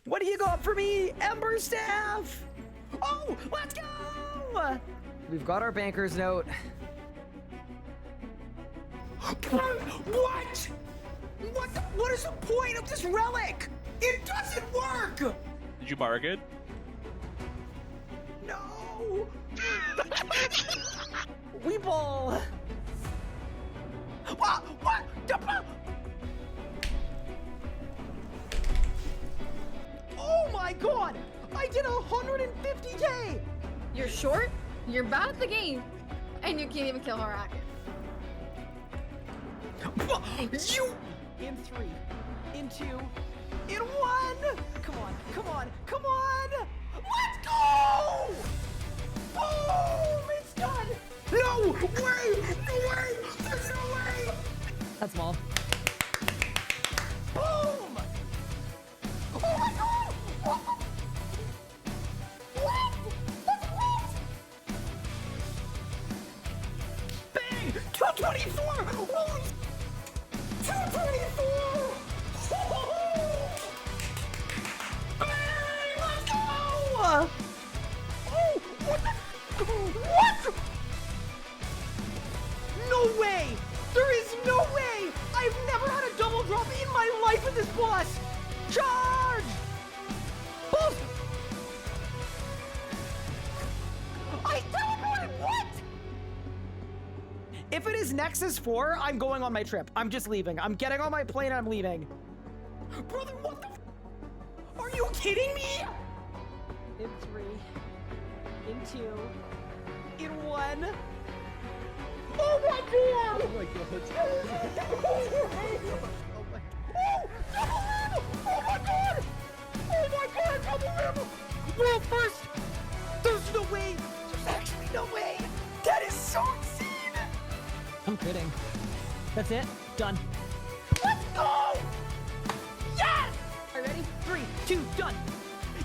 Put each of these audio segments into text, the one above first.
What do you got for me, Ember Staff? Oh, let's go! We've got our banker's note. What? What is the point of this relic? It doesn't work! Did you bark it? No! Weeble! What? Oh my god! I did 150k! You're short, you're bad at the game, and you can't even kill Harak. You! In 3, in 2, in 1! Come on! Let's go! Boom! It's done! No way! There's no way! That's small. Boom! Oh my god! What? That's what? Bang! 224! Holy 224! Bang! Let's go! Oh! What? No way! There is no way! I've never had a double drop in my life with this boss! Charge! Boom! I teleported! What? If it is Nexus 4, I'm going on my trip. I'm just leaving. I'm getting on my plane and I'm leaving. Brother, what the f— Are you kidding me? In 3, in 2, in 1. Oh my god! Oh my god. Oh my god! Oh my god, double rim! Well, first, there's no way. There's actually no way. That is so insane. I'm kidding. That's it. Done. Let's go! Yes! Are you ready? 3, 2, done.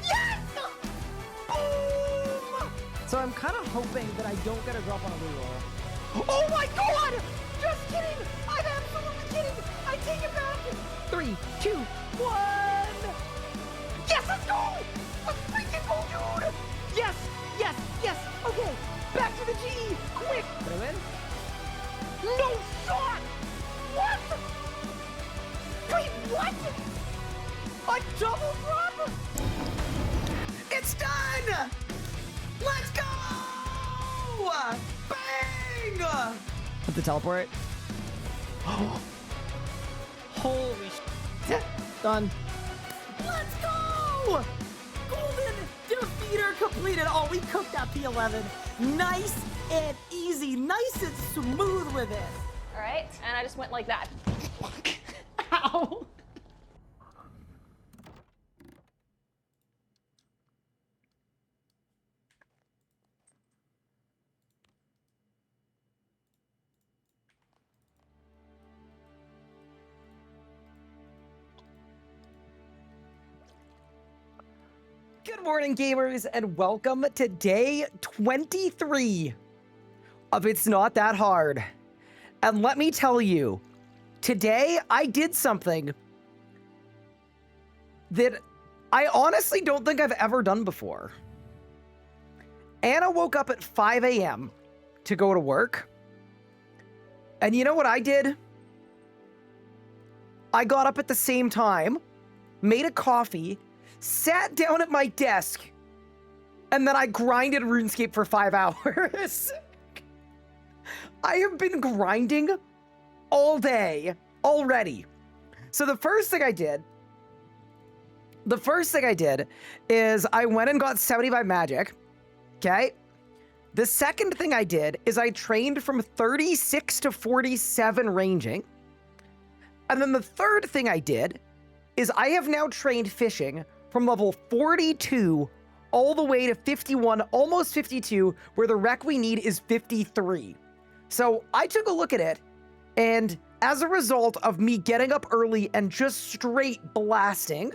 Yes! Boom! So I'm kind of hoping that I don't get a drop on a reroll. Oh my god! Just kidding! I'm absolutely kidding! I take it back! 3, 2, 1! Yes, let's go! Let's freaking go, dude! Yes! Okay, back to the G! Quick! Did I win? No shot! What? Wait, what? A double drop? It's done! Let's go! Bang! Put the teleport. Holy shit. Done. Let's go! Golden defeater completed. Oh, we cooked that P11. Nice and easy. Nice and smooth with it. All right, and I just went like that. Ow. Good morning, gamers, and welcome to day 23 of It's Not That Hard. And let me tell you, today I did something that I honestly don't think I've ever done before. Anna woke up at 5 a.m. to go to work. And you know what I did? I got up at the same time, made a coffee, sat down at my desk, and then I grinded RuneScape for 5 hours. I have been grinding all day already. So the first thing I did is I went and got 75 magic, okay? The second thing I did is I trained from 36 to 47 ranging. And then the third thing I did is I have now trained fishing from level 42 all the way to 51, almost 52, where the rec we need is 53. So I took a look at it, and as a result of me getting up early and just straight blasting,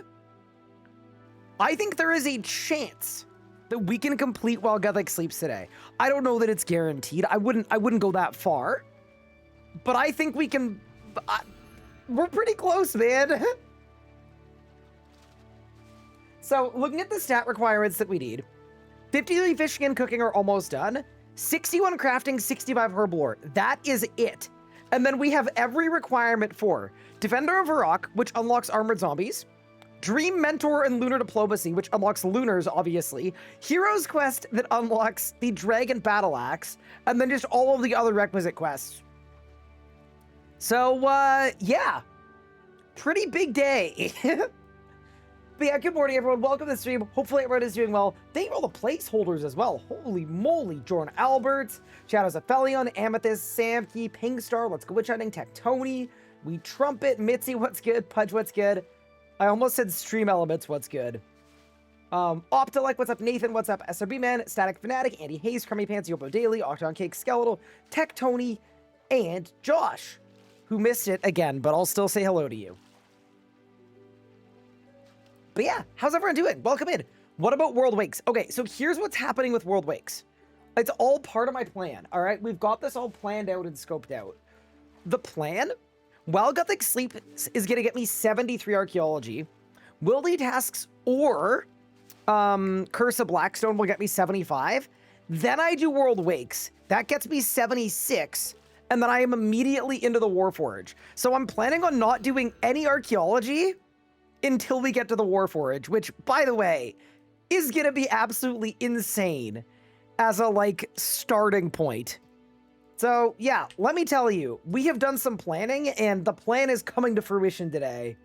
I think there is a chance that we can complete while GUTHIX sleeps today. I don't know that it's guaranteed. I wouldn't go that far, but I think we can. We're pretty close, man. So looking at the stat requirements that we need, 53 fishing and cooking are almost done. 61 crafting, 65 herb lore. That is it. And then we have every requirement for Defender of Varrock, which unlocks armored zombies. Dream Mentor and Lunar Diplomacy, which unlocks lunars, obviously. Hero's Quest that unlocks the Dragon Battle Axe. And then just all of the other requisite quests. So, yeah. Pretty big day. But yeah, good morning, everyone. Welcome to the stream. Hopefully everyone is doing well. Thank you for all the placeholders as well. Holy moly. Jordan Alberts, Shadows of Felion, Amethyst, Samkey, Pingstar, Let's Go Witch Hunting, Tectoni, We Trumpet, Mitzi, what's good? Pudge, what's good? I almost said Stream Elements, what's good? Optilike, what's up? Nathan, what's up? SRB Man, Static Fanatic, Andy Hayes, Crummy Pants, Yopo Daily, Octagon Cake, Skeletal, Tectoni, and Josh, who missed it again, but I'll still say hello to you. But yeah, how's everyone doing? Welcome in. What about World Wakes? Okay, so here's what's happening with World Wakes. It's all part of my plan, all right? We've got this all planned out and scoped out. The plan, while GUTHIX Sleep is going to get me 73 archaeology, Wildy Tasks or Curse of Blackstone will get me 75. Then I do World Wakes. That gets me 76. And then I am immediately into the Warforge. So I'm planning on not doing any archaeology until we get to the Warforge, which, by the way, is gonna be absolutely insane as a, like, starting point. So, yeah, let me tell you, we have done some planning, and the plan is coming to fruition today.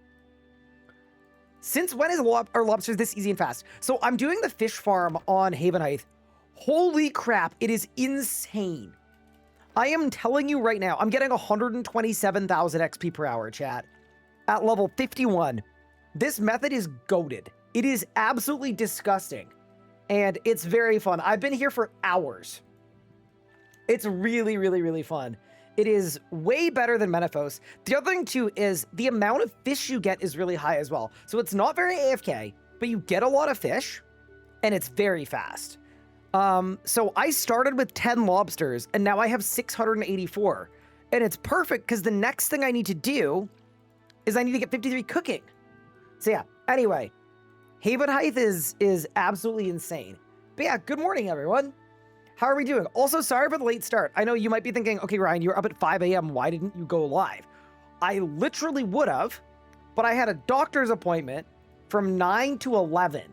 Since when is lobsters this easy and fast? So I'm doing the fish farm on Haven Heights. Holy crap, it is insane. I am telling you right now, I'm getting 127,000 XP per hour, chat, at level 51. This method is goated. It is absolutely disgusting. And it's very fun. I've been here for hours. It's really, really, really fun. It is way better than Menaphos. The other thing, too, is the amount of fish you get is really high as well. So it's not very AFK, but you get a lot of fish, and it's very fast. So I started with 10 lobsters, and now I have 684. And it's perfect, because the next thing I need to do is I need to get 53 cooking. So yeah, anyway, Haven Heights is absolutely insane. But yeah, good morning, everyone. How are we doing? Also, sorry for the late start. I know you might be thinking, okay, Ryan, you're up at 5 a.m. Why didn't you go live? I literally would have, but I had a doctor's appointment from 9 to 11.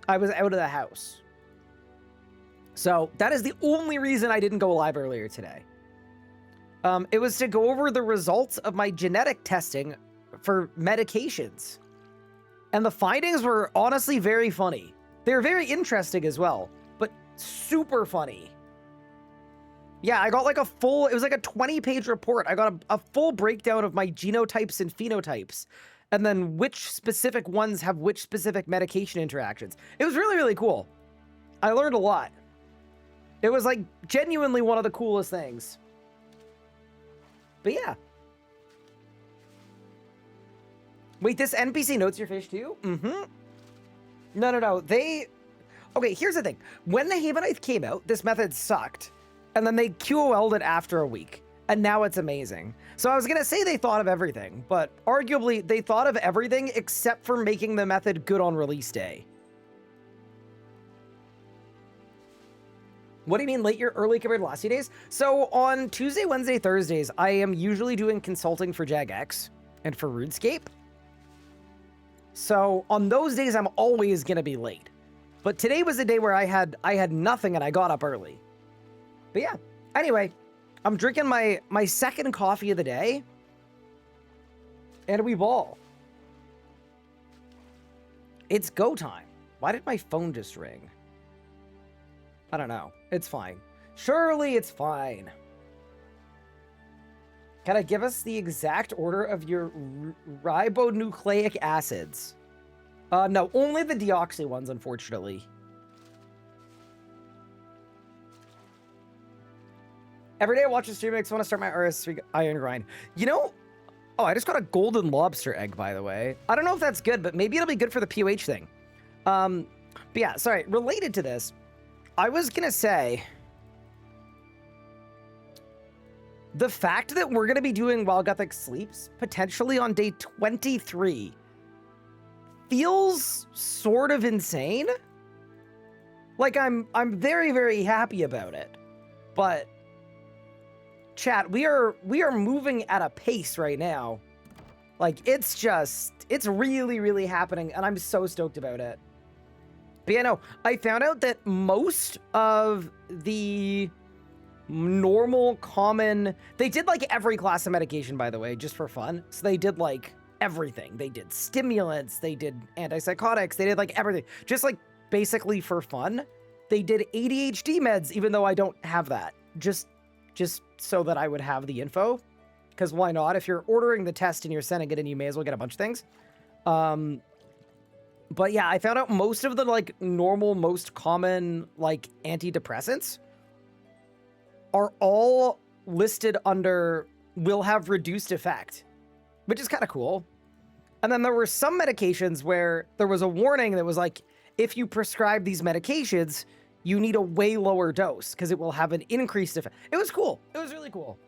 I was out of the house. So that is the only reason I didn't go live earlier today. It was to go over the results of my genetic testing for medications. And the findings were honestly very funny. They were very interesting as well, but super funny. Yeah, I got like it was like a 20-page report. I got a full breakdown of my genotypes and phenotypes, and then which specific ones have which specific medication interactions. It was really, really cool. I learned a lot. It was like genuinely one of the coolest things. But yeah. Wait, this NPC notes your fish too? Mm-hmm. No. Okay, here's the thing. When the Havenite came out, this method sucked. And then they QOL'd it after a week. And now it's amazing. So I was going to say they thought of everything, but arguably they thought of everything except for making the method good on release day. What do you mean late year, early compared to last few days? So on Tuesday, Wednesday, Thursdays, I am usually doing consulting for JagX and for RuneScape. So on those days, I'm always going to be late. But today was a day where I had nothing and I got up early. But yeah, anyway, I'm drinking my second coffee of the day. And we ball. It's go time. Why did my phone just ring? I don't know. It's fine. Surely it's fine. Can I give us the exact order of your ribonucleic acids? No, only the deoxy ones, unfortunately. Every day I watch a stream makes me want to start my RS3 iron grind. You know, oh, I just got a golden lobster egg, by the way. I don't know if that's good, but maybe it'll be good for the POH thing. But yeah, sorry, related to this, I was going to say, the fact that we're going to be doing While GUTHIX Sleeps potentially on day 23 feels sort of insane. Like I'm very, very happy about it. But chat, we are moving at a pace right now. Like it's really, really happening, and I'm so stoked about it. But yeah, no, I found out that most of the normal common, they did like every class of medication, by the way, just for fun. So they did like everything. They did stimulants, they did antipsychotics, they did like everything, just like basically for fun. They did ADHD meds, even though I don't have that, just so that I would have the info, because why not? If you're ordering the test and you're sending it in, you may as well get a bunch of things. But yeah, I found out most of the like normal, most common like antidepressants are all listed under will have reduced effect, which is kind of cool. And then there were some medications where there was a warning that was like, if you prescribe these medications, you need a way lower dose because it will have an increased effect. It was cool. It was really cool.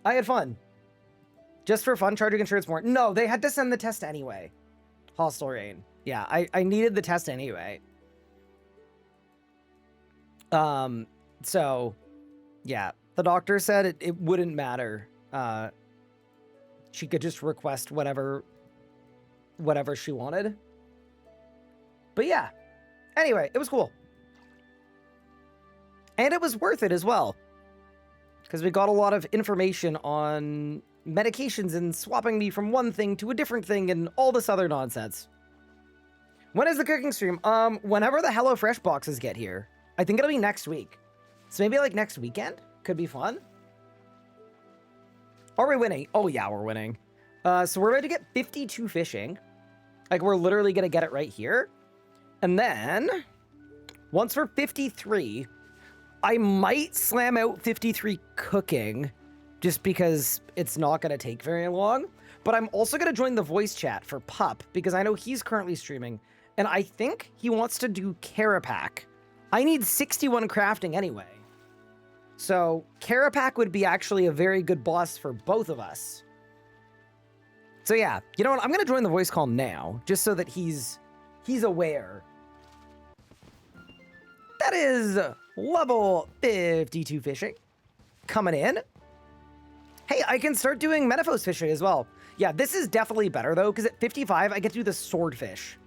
I had fun. Just for fun, charging insurance more. No, they had to send the test anyway. Hostile Rain. Yeah, I needed the test anyway. So, yeah, the doctor said it wouldn't matter. She could just request whatever she wanted. But yeah, anyway, it was cool. And it was worth it as well. Because we got a lot of information on medications and swapping me from one thing to a different thing and all this other nonsense. When is the cooking stream? Whenever the HelloFresh boxes get here. I think it'll be next week. So maybe like next weekend? Could be fun. Are we winning? Oh yeah, we're winning. So we're about to get 52 fishing. Like we're literally gonna get it right here. And then, once we're 53, I might slam out 53 cooking, just because it's not going to take very long. But I'm also going to join the voice chat for Pup, because I know he's currently streaming, and I think he wants to do Carapac. I need 61 crafting anyway. So Carapac would be actually a very good boss for both of us. So yeah, you know what? I'm going to join the voice call now, just so that he's aware. That is level 52 fishing coming in. Hey, I can start doing Metaphos fishing as well. Yeah, this is definitely better though, because at 55, I get to do the swordfish.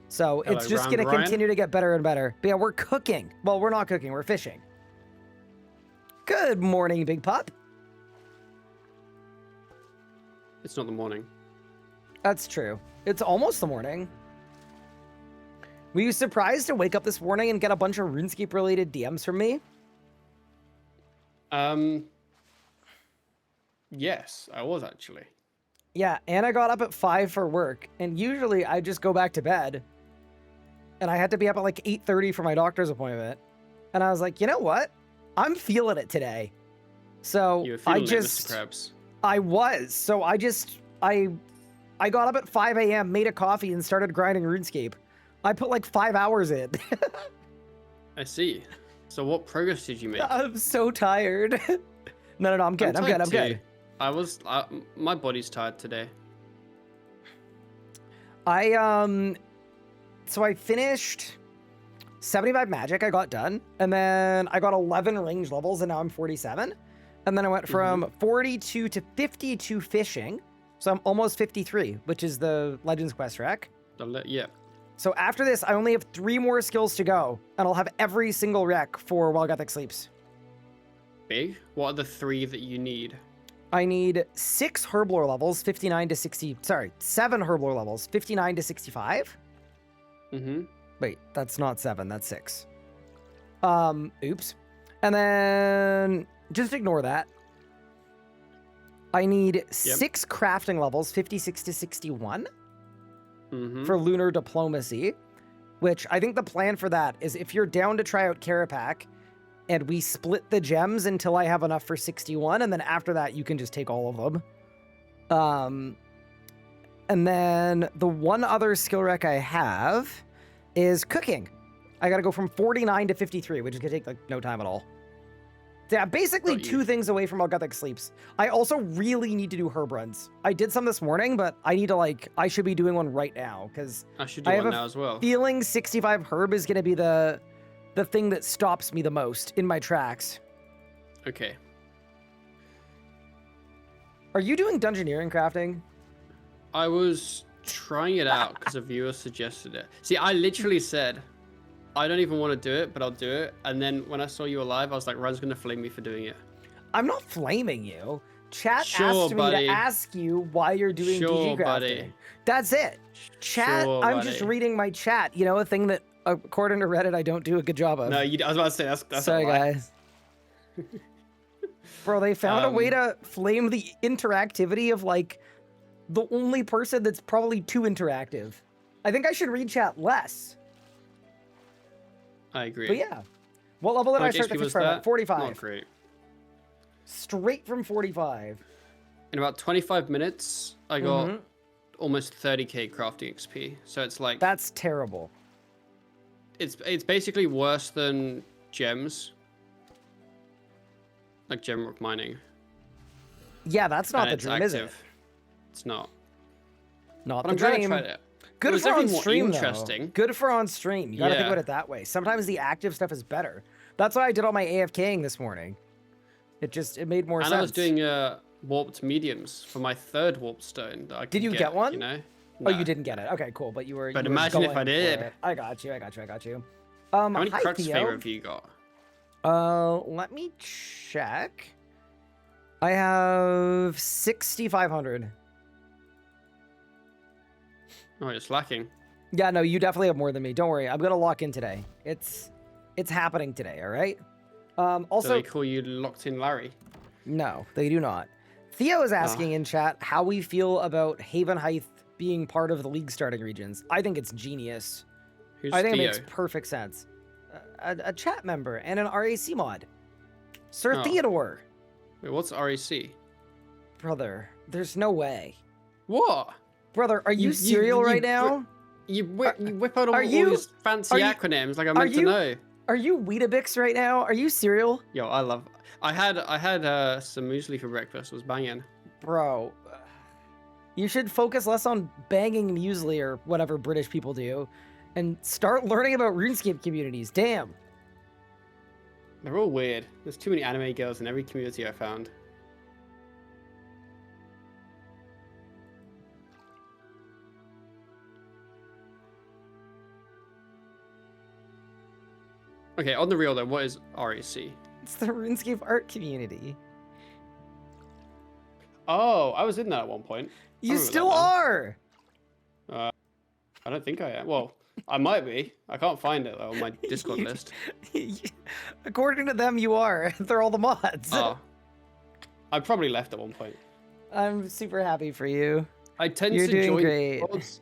So it's just going to continue to get better and better. But yeah, we're cooking. Well, we're not cooking, we're fishing. Good morning, Big Pup. It's not the morning. That's true. It's almost the morning. Were you surprised to wake up this morning and get a bunch of RuneScape-related DMs from me? Yes, I was actually. Yeah, and I got up at 5 for work, and usually I just go back to bed. And I had to be up at like 8:30 for my doctor's appointment. And I was like, you know what? I'm feeling it today. So You were feeling it, Mr. Krabs. I was. So I got up at 5 a.m., made a coffee, and started grinding RuneScape. I put like 5 hours in. I see. So what progress did you make? I'm so tired. No, I'm good. I'm good. My body's tired today. So I finished 75 magic. I got done. And then I got 11 range levels, and now I'm 47. And then I went from 42 to 52 fishing. So I'm almost 53, which is the Legends Quest rec. Yeah. So after this, I only have 3 more skills to go, and I'll have every single rec for while GUTHIX sleeps. Big? What are the 3 that you need? I need 6 herblore levels, 59 to 60. Sorry, 7 herblore levels, 59 to 65. Wait, that's not 7, that's 6. Oops. And then just ignore that. I need 6 crafting levels, 56 to 61. For lunar diplomacy, which I think the plan for that is if you're down to try out Carapac and we split the gems until I have enough for 61, and then after that you can just take all of them. And then the one other skill rec I have is cooking. I gotta go from 49 to 53, which is gonna take like no time at all. Yeah, basically Got you. 2 things away from all GUTHIX sleeps. I also really need to do herb runs. I did some this morning, but I need to I should be doing one right now because I should do I have one a now as well. feeling 65 herb is going to be the thing that stops me the most in my tracks. Okay. Are you doing dungeoneering crafting? I was trying it out because a viewer suggested it. See, I literally said, I don't even want to do it, but I'll do it. And then when I saw you alive, I was like, Run's going to flame me for doing it. I'm not flaming you. Chat Sure, asked me buddy. to ask you why you're doing Sure, DG crafting. buddy. That's it. Chat, Sure, I'm just buddy. reading my chat. You know, a thing that, according to Reddit, I don't do a good job of. No, I was about to say, that's Sorry, a lie. guys. Bro, they found a way to flame the interactivity of, the only person that's probably too interactive. I think I should read chat less. I agree. But yeah. What level did How I much start HP the was experiment? that? 45. Not great. Straight from 45. In about 25 minutes, I got Mhm. almost 30k crafting XP. So it's like, That's terrible. it's basically worse than gems. Like gem rock mining. Yeah, that's not And the it's dream, is it? active. It's not. Not But the I'm glad I dream. tried it. Good was for on definitely more stream, interesting. though. Good for on stream. You gotta think Yeah. about it that way. Sometimes the active stuff is better. That's why I did all my AFKing this morning. It made more And sense. I was doing warped mediums for my 3rd warp stone that I could Did you get one? You know? Oh, No. you didn't get it. Okay, cool. But you were. But you were imagine if going I for did. it. I got you. How many hi, crux Theo. favor have you got? Let me check. I have 6,500. Oh, it's lacking. Yeah, no, you definitely have more than me. Don't worry. I'm gonna lock in today. It's happening today. All right. So Also, they call you locked in Larry. no, they do not. Theo is asking in chat how we feel about Haven Heights being part of the league starting regions. I think it's genius. Who's I think Theo? it makes perfect sense. A chat member and an RAC mod. Sir Oh. Theodore. Wait, what's REC? Brother, there's no way. What? Brother, are you You- serial you right bri- now? You whip out all, are all you- these fancy are you- acronyms like I'm are meant to you- know. Are you Weetabix right now? Are you cereal? Yo, I had some muesli for breakfast. It was banging. Bro, you should focus less on banging muesli or whatever British people do and start learning about RuneScape communities. Damn. They're all weird. There's too many anime girls in every community I found. Okay, on the real though, what is REC? It's the RuneScape art community. Oh, I was in that at one point. You remember that still now. are. I don't think I am. Well, I might be. I can't find it though on my Discord You- list. According to them, you are. They're all the mods. Oh. I probably left at one point. I'm super happy for you. I tend You're to doing join great. Discords,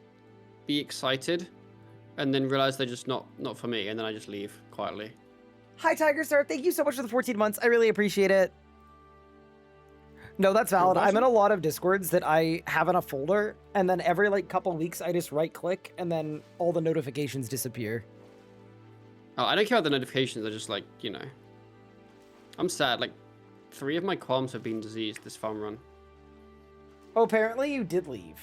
be excited, and then realize they're just not for me, and then I just leave quietly. Hi, Tiger Star. Thank you so much for the 14 months. I really appreciate it. No, that's valid. I'm in a lot of Discords that I have in a folder, and then every couple weeks I just right click, and then all the notifications disappear. Oh, I don't care about the notifications. I just I'm sad. 3 of my comms have been diseased this farm run. Oh, apparently you did leave.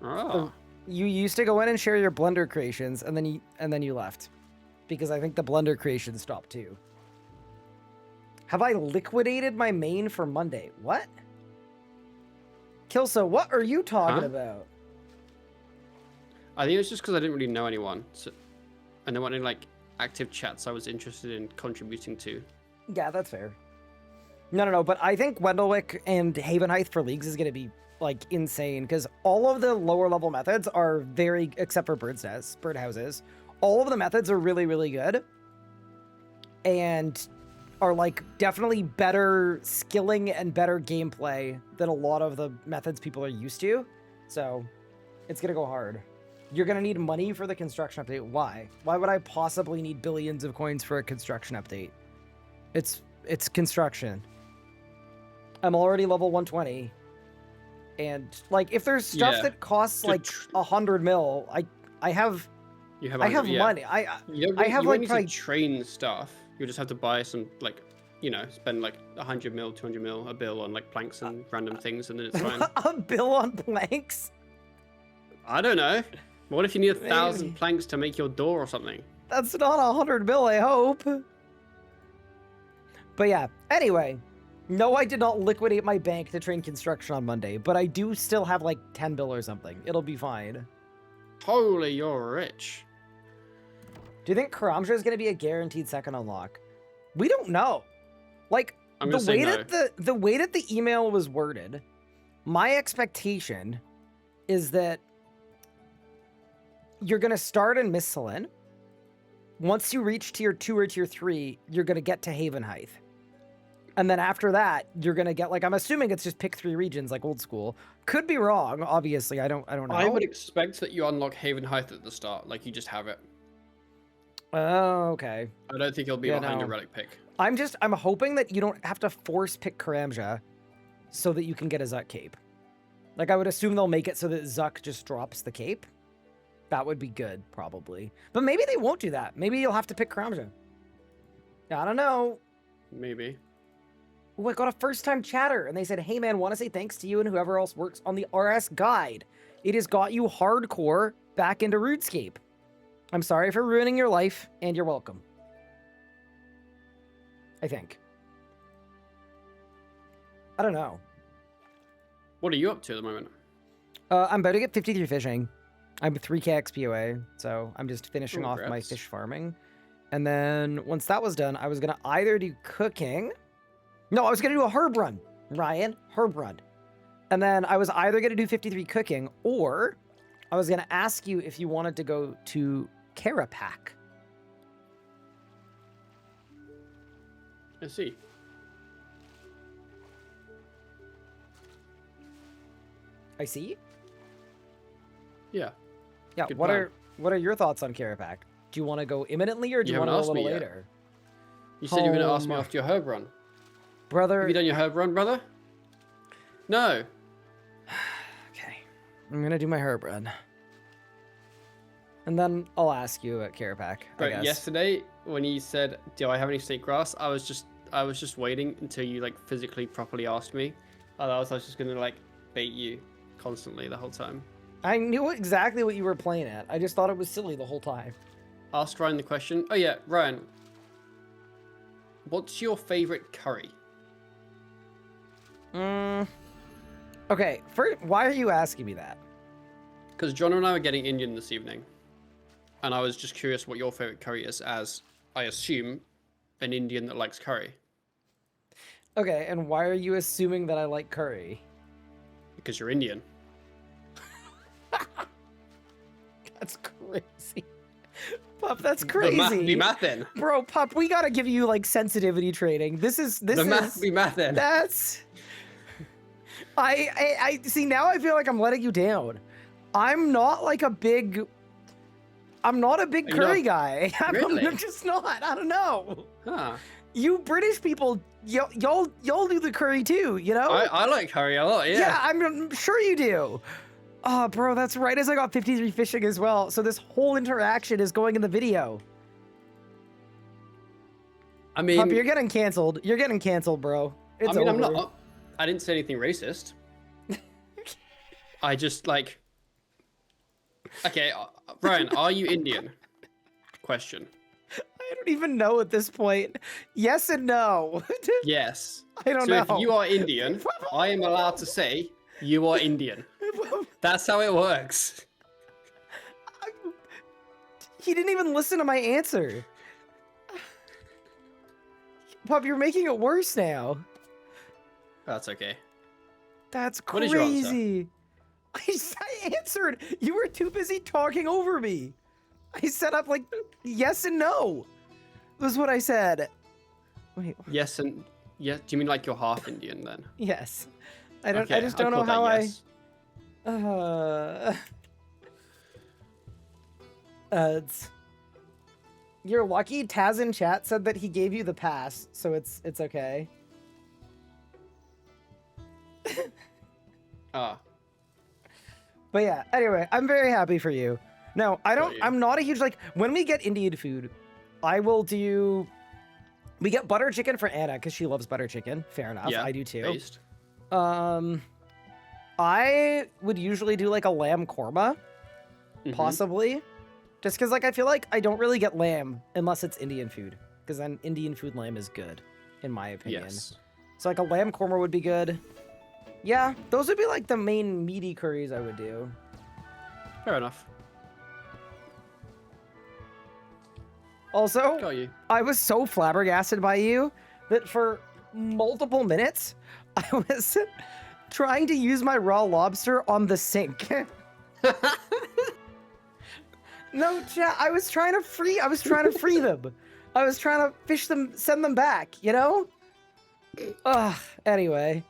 Oh. You used to go in and share your Blender creations, and then you left, because I think the Blender creation stopped too. Have I liquidated my main for Monday? What? Kilso, what are you talking Huh? about? I think it's just because I didn't really know anyone, and there weren't any active chats I was interested in contributing to. Yeah, that's fair. No, but I think Wendellwick and Haven Heights for leagues is going to be insane, because all of the lower level methods are except for birdhouses, all of the methods are really, really good, and are definitely better skilling and better gameplay than a lot of the methods people are used to. So it's gonna go hard. You're gonna need money for the construction update. Why? Why would I possibly need billions of coins for a construction update? It's construction. I'm already level 120. And if there's stuff Yeah. that costs Good tr- 100 mil, I have You have money. You don't, I have you won't need probably to train stuff. You'll just have to buy some you know, spend like 100 mil, 200 mil, a bill on like planks and random things, and then it's fine. A bill on planks? I don't know. What if you need 1,000 Maybe. planks to make your door or something? That's not 100 bill, I hope. But yeah, anyway. No, I did not liquidate my bank to train construction on Monday, but I do still have like 10 bill or something. It'll be fine. Holy, you're rich. Do you think Karamja is going to be a guaranteed second unlock? We don't know. Like, I'm the gonna say way no. that the way that the email was worded, my expectation is that you're going to start in Misselin. Once you reach tier 2 or tier 3, you're going to get to Haven Height. And then after that, you're going to get, like, I'm assuming it's just pick 3 regions like old school. Could be wrong, obviously. I don't know. I would expect that you unlock Haven Height at the start, like you just have it. Oh, okay. I don't think it'll be Yeah, behind no. a relic pick. I'm hoping that you don't have to force pick Karamja so that you can get a Zuck cape. Like, I would assume they'll make it so that Zuck just drops the cape. That would be good, probably. But maybe they won't do that. Maybe you'll have to pick Karamja. I don't know. Maybe. Oh, I got a first-time chatter, and they said, hey, man, want to say thanks to you and whoever else works on the RS guide. It has got you hardcore back into RuneScape. I'm sorry for ruining your life, and you're welcome. I think. I don't know. What are you up to at the moment? I'm about to get 53 fishing. I'm 3k XP away, so I'm just finishing off my Congrats. fish farming. And then once that was done, I was going to either do cooking. No, I was going to do a herb run, Ryan. Herb run. And then I was either going to do 53 cooking, or I was going to ask you if you wanted to go to Carapac. I see. I see. Yeah. Yeah. Good What plan. are your thoughts on Carapac? Do you want to go imminently, or do You you want to go a haven't asked little me yet. later? You said you were going to ask me Home. after your herb run. Brother. Have you done your herb run, brother? No. Okay. I'm going to do my herb run. And then I'll ask you at Carapac, I But guess. yesterday, when you said, "Do I have any snake grass?" I was just waiting until you like physically properly asked me. Otherwise, I was just gonna like bait you constantly the whole time. I knew exactly what you were playing at. I just thought it was silly the whole time. Ask Ryan the question. Oh yeah, Ryan. What's your favorite curry? Okay, why are you asking me that? Because John and I were getting Indian this evening, and I was just curious what your favorite curry is, as I assume an Indian that likes curry. Okay, and why are you assuming that I like curry? Because you're Indian. That's crazy. Pup, that's The crazy. math be mathin'. Bro, Pup, we gotta give you like sensitivity training. This is The math be mathin'. That's I see, now I feel like I'm letting you down. I'm not a big You're curry not- guy. Really? I'm just not. I don't know. Huh. You British people, y'all do the curry too, you know? I like curry a lot, yeah. I'm sure you do. Oh, bro, that's right as I got 53 fishing as well. So this whole interaction is going in the video. I mean, Pup, you're getting canceled. You're getting canceled, bro. It's over. I'm not. I didn't say anything racist. I just like. Okay, Ryan, are you Indian? Question. I don't even know at this point. Yes and no. Yes. I don't So know. if you are Indian, I am allowed to say you are Indian. That's how it works. He didn't even listen to my answer. Pup, you're making it worse now. That's okay. That's What is your answer? crazy. I answered. You were too busy talking over me. I set up like yes and no. Was what I said. Wait, Yes and yeah. Do you mean like you're half Indian then? yes. I don't. Okay, I just I'll don't know call that how yes. You're lucky. Taz in chat said that he gave you the pass, so it's okay. Ah, But yeah, anyway, I'm very happy for you. No, I don't. you. I'm not a huge when we get Indian food, I will do We get butter chicken for Anna because she loves butter chicken. Fair enough. Yeah, I do too. Based. I would usually do like a lamb korma, possibly. Just because, like, I feel like I don't really get lamb unless it's Indian food. Because then Indian food lamb is good, in my opinion. Yes. So, like, a lamb korma would be good. Yeah, those would be, like, the main meaty curries I would do. Fair enough. Also, Got you. I was so flabbergasted by you that for multiple minutes, I was trying to use my raw lobster on the sink. No, chat. I was trying to free them. I was trying to fish them, send them back, you know? Ugh, anyway.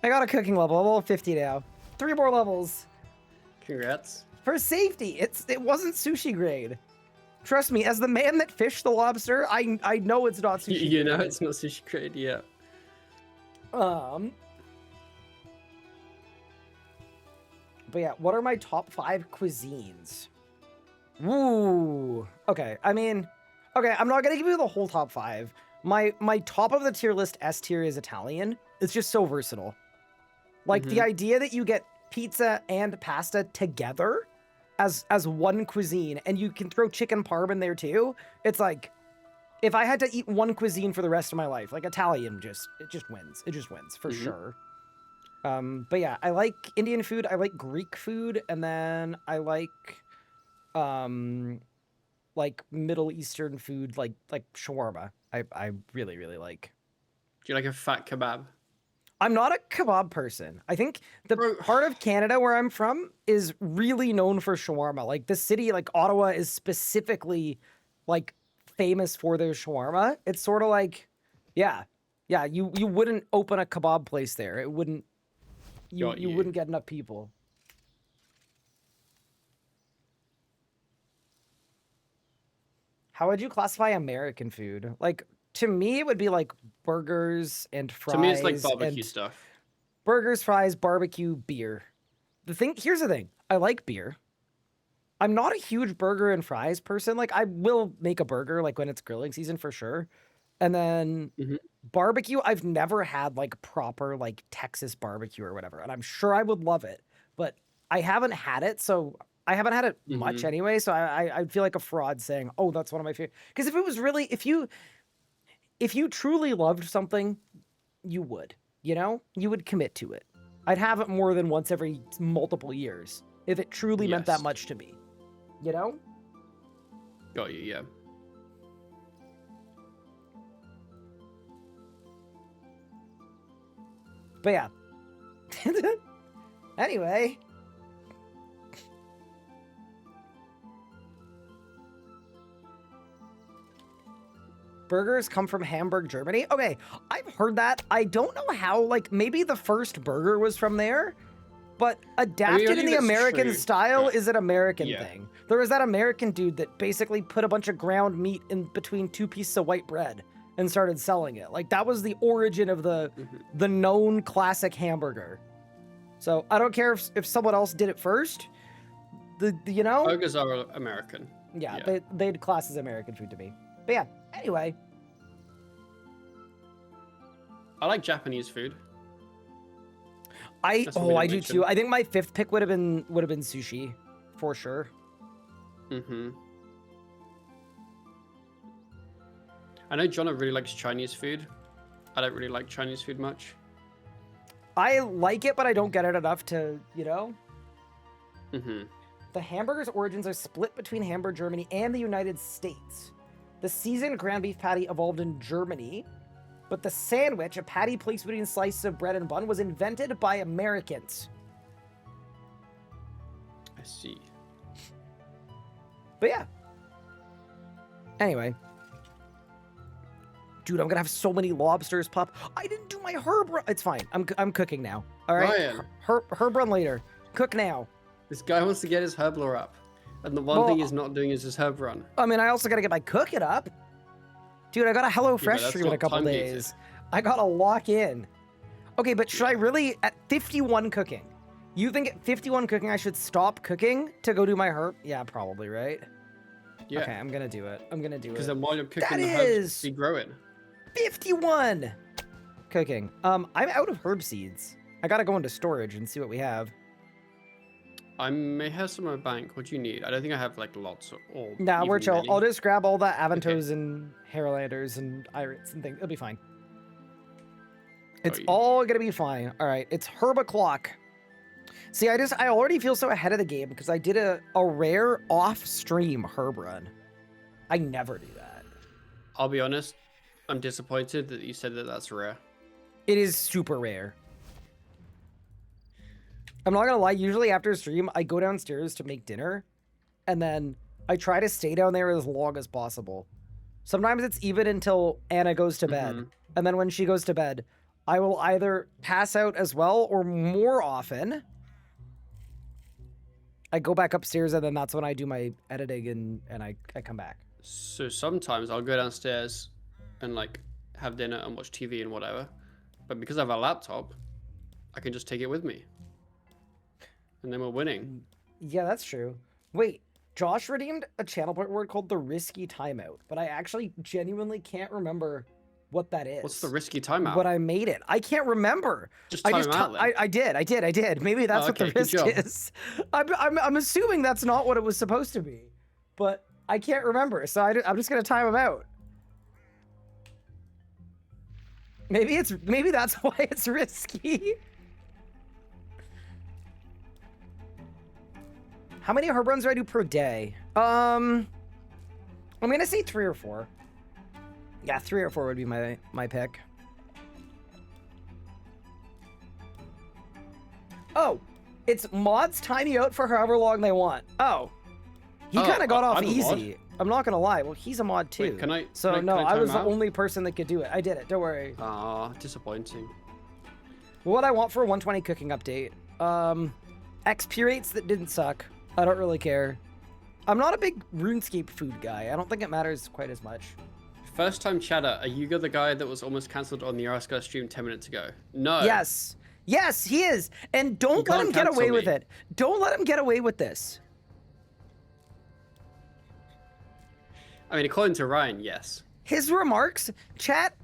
I got a cooking level. I'm level 50 now. 3 more levels. Congrats. For safety. It wasn't sushi grade. Trust me, as the man that fished the lobster, I know it's not sushi You know grade. it's not sushi grade, yeah. But yeah, what are my top 5 cuisines? Woo. Okay, I mean, okay, I'm not gonna give you the whole top 5. My top of the tier list S tier is Italian. It's just so versatile. Like the idea that you get pizza and pasta together as one cuisine, and you can throw chicken parm in there too. It's like, if I had to eat one cuisine for the rest of my life, like Italian it just wins. It just wins for sure. But yeah, I like Indian food, I like Greek food, and then I like Middle Eastern food like shawarma. I really, really like. Do you like a fat kebab? I'm not a kebab person. I think the part of Canada where I'm from is really known for shawarma. Like the city, like Ottawa, is specifically like famous for their shawarma. It's sort of like, yeah, you wouldn't open a kebab place there. It wouldn't. You wouldn't get enough people. How would you classify American food? Like, to me, it would be like burgers and fries. To me, it's like barbecue stuff. Burgers, fries, barbecue, beer. Here's the thing. I like beer. I'm not a huge burger and fries person. Like, I will make a burger, like, when it's grilling season for sure. And then barbecue, I've never had, like, proper, like, Texas barbecue or whatever. And I'm sure I would love it. But I haven't had it, so I haven't had it much anyway. So I feel like a fraud saying, oh, that's one of my favorite. Because if it was really, if you truly loved something, you would, you know? You would commit to it. I'd have it more than once every multiple years if it truly meant that much to me, you know? Got you, yeah. But yeah. Anyway. Burgers come from Hamburg, Germany. Okay, I've heard that. I don't know how, like, maybe the first burger was from there, but adapted in the American style is an American thing. There was that American dude that basically put a bunch of ground meat in between 2 pieces of white bread and started selling it. Like, that was the origin of the known classic hamburger. So I don't care if someone else did it first. You know? Burgers are American. Yeah. They'd class as American food to me. But yeah, anyway. I like Japanese food. I do too. I think my 5th pick would have been sushi, for sure. I know Jonah really likes Chinese food. I don't really like Chinese food much. I like it, but I don't get it enough to, you know? The hamburger's origins are split between Hamburg, Germany, and the United States. The seasoned ground beef patty evolved in Germany, but the sandwich, a patty placed between slices of bread and bun, was invented by Americans. I see. But yeah. Anyway. Dude, I'm gonna have so many lobsters pop. I didn't do my herb run. It's fine. I'm cooking now. All right. Ryan. Herb run later. Cook now. This guy wants to get his herb lore up. And the one thing he's not doing is his herb run. I mean, I also gotta get my cooking up. Dude, I got a HelloFresh stream in a couple days. I gotta lock in. Okay, but should I really, at 51 cooking, you think at 51 cooking I should stop cooking to go do my herb? Yeah, probably, right? Yeah. Okay, I'm gonna do it. Because then while you're cooking, That the herbs is- be growing. 51 cooking. I'm out of herb seeds. I gotta go into storage and see what we have. I may have some in my bank. What do you need? I don't think I have like lots or. Nah, we're even chill. many. I'll just grab all the Aventos and Hairlanders and Irits and things. It'll be fine. It's yeah. all gonna be fine. All right, it's herb o'clock. See, I already feel so ahead of the game because I did a rare off-stream herb run. I never do that. I'll be honest. I'm disappointed that you said that that's rare. It is super rare. I'm not gonna lie, usually after a stream, I go downstairs to make dinner, and then I try to stay down there as long as possible. Sometimes it's even until Anna goes to bed, and then when she goes to bed, I will either pass out as well, or more often, I go back upstairs, and then that's when I do my editing, and I come back. So sometimes I'll go downstairs and like have dinner and watch TV and whatever, but because I have a laptop, I can just take it with me. And then we're winning. Yeah, that's true. Wait, Josh redeemed a channel point word called the Risky Timeout, but I actually genuinely can't remember what that is. What's the risky timeout? But I made it. I can't remember. Just time out then. I did. Maybe that's what the risk is. I'm assuming that's not what it was supposed to be, but I can't remember. So I'm just gonna time him out. Maybe that's why it's risky. How many herb runs do I do per day? I'm gonna say 3 or 4. Yeah, 3 or 4 would be my pick. Oh, it's mods timing out for however long they want. Oh, he kind of got off easy. I'm not gonna lie. Well, he's a mod too. Wait, can I? So can no, I I was the time out? only person that could do it. I did it. Don't worry. Ah, disappointing. What I want for a 120 cooking update? XP rates that didn't suck. I don't really care. I'm not a big RuneScape food guy. I don't think it matters quite as much. First time chatter, are you the guy that was almost cancelled on the RSK stream 10 minutes ago? No. Yes. Yes, he is. And don't let him get away with it. Don't let him get away with this. I mean, according to Ryan, yes. His remarks, chat,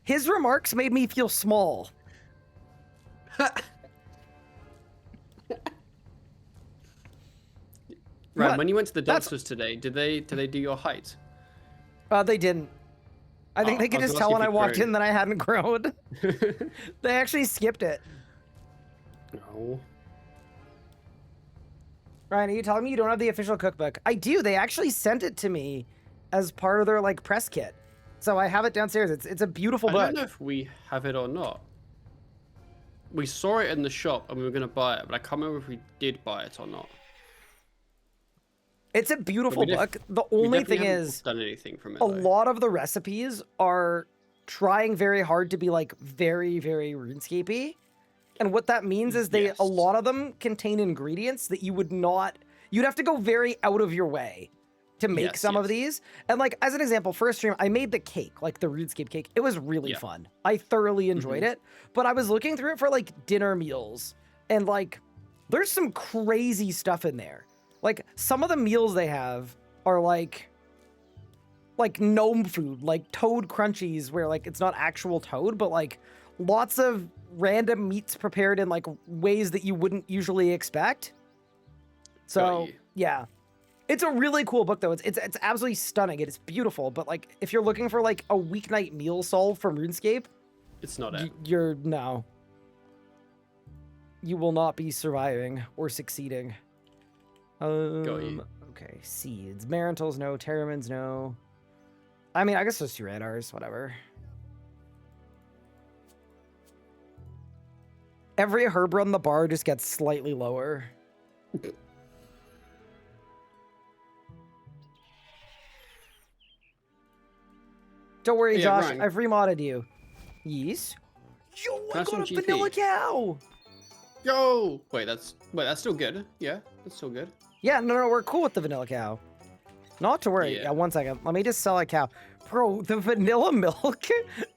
his remarks made me feel small. Ryan, What? when you went to the doctors today, did they do your height? They didn't. I think they could just tell when I walked in that I hadn't grown. They actually skipped it. No. Ryan, are you telling me you don't have the official cookbook? I do. They actually sent it to me as part of their like press kit. So I have it downstairs. It's a beautiful book. I don't know if we have it or not. We saw it in the shop and we were going to buy it, but I can't remember if we did buy it or not. It's a beautiful book. The only thing is, done anything from it, a lot of the recipes are trying very hard to be like very, very RuneScape-y. And what that means is a lot of them contain ingredients that you would not, you'd have to go very out of your way to make some of these. And like, as an example, for a stream, I made the cake, like the RuneScape cake. It was really fun. I thoroughly enjoyed it, but I was looking through it for like dinner meals and like, there's some crazy stuff in there. Like some of the meals they have are like gnome food, like toad crunchies where like it's not actual toad, but like lots of random meats prepared in like ways that you wouldn't usually expect. So yeah, it's a really cool book though. It's absolutely stunning. It's beautiful, but like if you're looking for like a weeknight meal solve from RuneScape, it's not it. No. You will not be surviving or succeeding. Okay, seeds. Marantles, no. Terramins, no. I mean, I guess those 2 radars, whatever. Every herb run, the bar just gets slightly lower. Don't worry, Josh. Ryan. I've remodded you. Yes. Yo, I got a vanilla cow. Yo! Wait, that's still good. Yeah, that's still good. Yeah, no, we're cool with the vanilla cow. Not to worry. Yeah, 1 second. Let me just sell a cow. Bro, the vanilla milk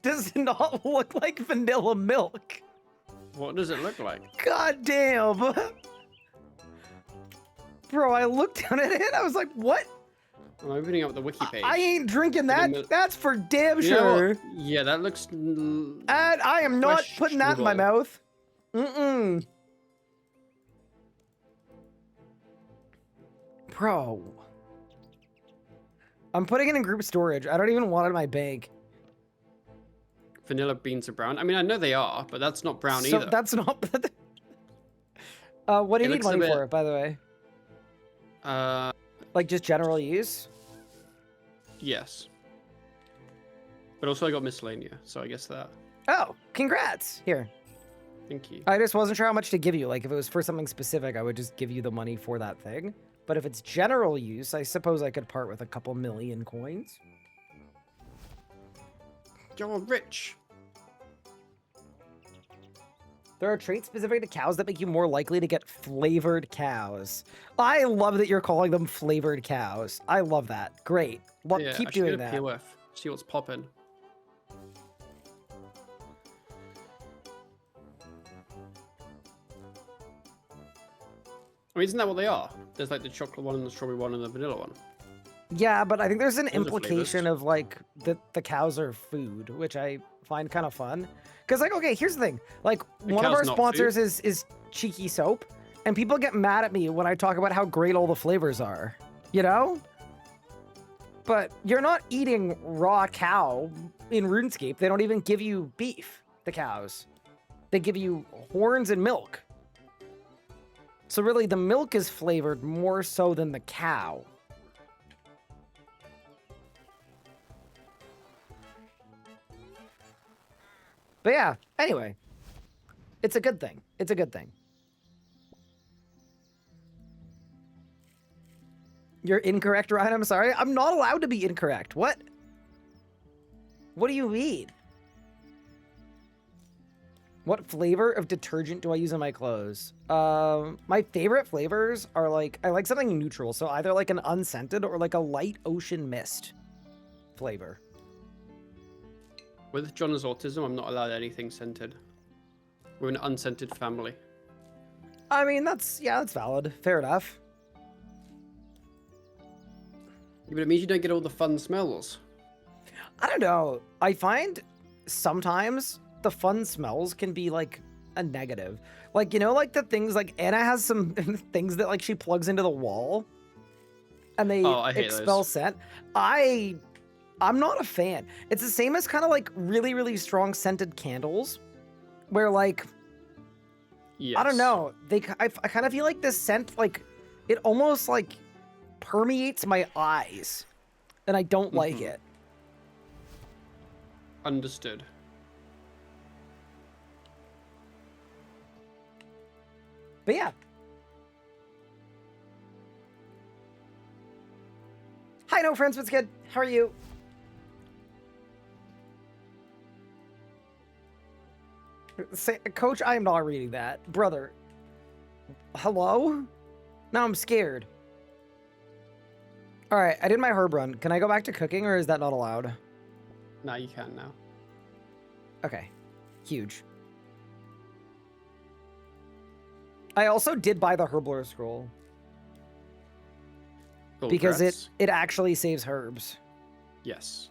does not look like vanilla milk. What does it look like? God damn. Bro, I looked down at it. I was like, what? I'm opening up the wiki page. I ain't drinking Look at that. the- That's for damn You know sure. what? Yeah, that looks. And I am not putting that in my questionable. mouth. Mm-mm. Bro. I'm putting it in group storage. I don't even want it in my bank. Vanilla beans are brown. I mean, I know they are, but that's not brown So either. that's not... what do you It need looks a money bit- for, by the way? Like just general use? Yes. But also I got miscellanea, so I guess that. Oh, congrats. Here. Thank you. I just wasn't sure how much to give you. Like, if it was for something specific, I would just give you the money for that thing. But if it's general use, I suppose I could part with a couple million coins. You're rich. There are traits specific to cows that make you more likely to get flavored cows. I love that you're calling them flavored cows. I love that. Great. Yeah, Keep I should doing get that. a POF. See what's popping. I mean, isn't that what they are? There's like the chocolate one and the strawberry one and the vanilla one. Yeah, but I think there's an Those are implication flavors. of like that the cows are food, which I find kind of fun. Cause like, okay, here's the thing. Like The one of cow's our not sponsors is Cheeky Soap, and people get mad at me when I talk about how great all the flavors are. You know? But you're not eating raw cow in RuneScape. They don't even give you beef, the cows. They give you horns and milk. So really the milk is flavored more so than the cow. But yeah, anyway. It's a good thing. It's a good thing. You're incorrect, Ryan. I'm sorry. I'm not allowed to be incorrect. What? What do you mean? What flavor of detergent do I use in my clothes? My favorite flavors are like, I like something neutral. So either like an unscented or like a light ocean mist flavor. With John's autism, I'm not allowed anything scented. We're an unscented family. I mean, that's valid. Fair enough. Yeah, but it means you don't get all the fun smells. I don't know. I find sometimes the fun smells can be like a negative. Like, you know, like the things like Anna has some things that like she plugs into the wall and they Oh, I hate expel those. scent. I'm not a fan. It's the same as kind of like really, really strong scented candles where like, Yes. I don't know. I kind of feel like this scent, like it almost like permeates my eyes and I don't like it. Understood. But yeah. Hi, no friends, what's good? How are you? Coach, I am not reading that. Brother. Hello? Now I'm scared. Alright, I did my herb run. Can I go back to cooking or is that not allowed? Now you can now. Okay. Huge. I also did buy the Herbler scroll Cool, because congrats. it actually saves herbs. Yes.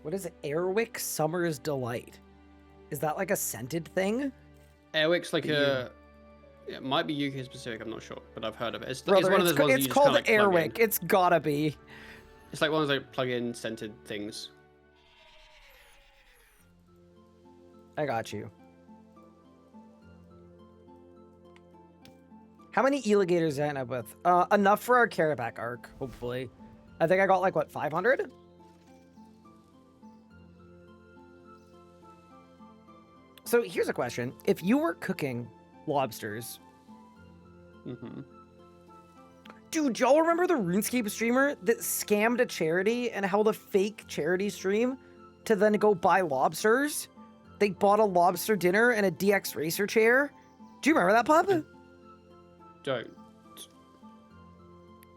What is it? Airwick Summer's Delight. Is that like a scented thing? Airwick's like Yeah. it might be UK specific, I'm not sure, but I've heard of it. It's Brother, one of those ones that it's you just called kinda, like, plug in. Airwick. It's gotta be. It's like one of those like plug-in scented things. I got you. How many alligators did I end up with? Enough for our Carapac arc, hopefully. I think I got like, what, 500? So here's a question. If you were cooking lobsters, Mm-hmm. dude, y'all remember the RuneScape streamer that scammed a charity and held a fake charity stream to then go buy lobsters? They bought a lobster dinner and a DX racer chair. Do you remember that, pup? Don't.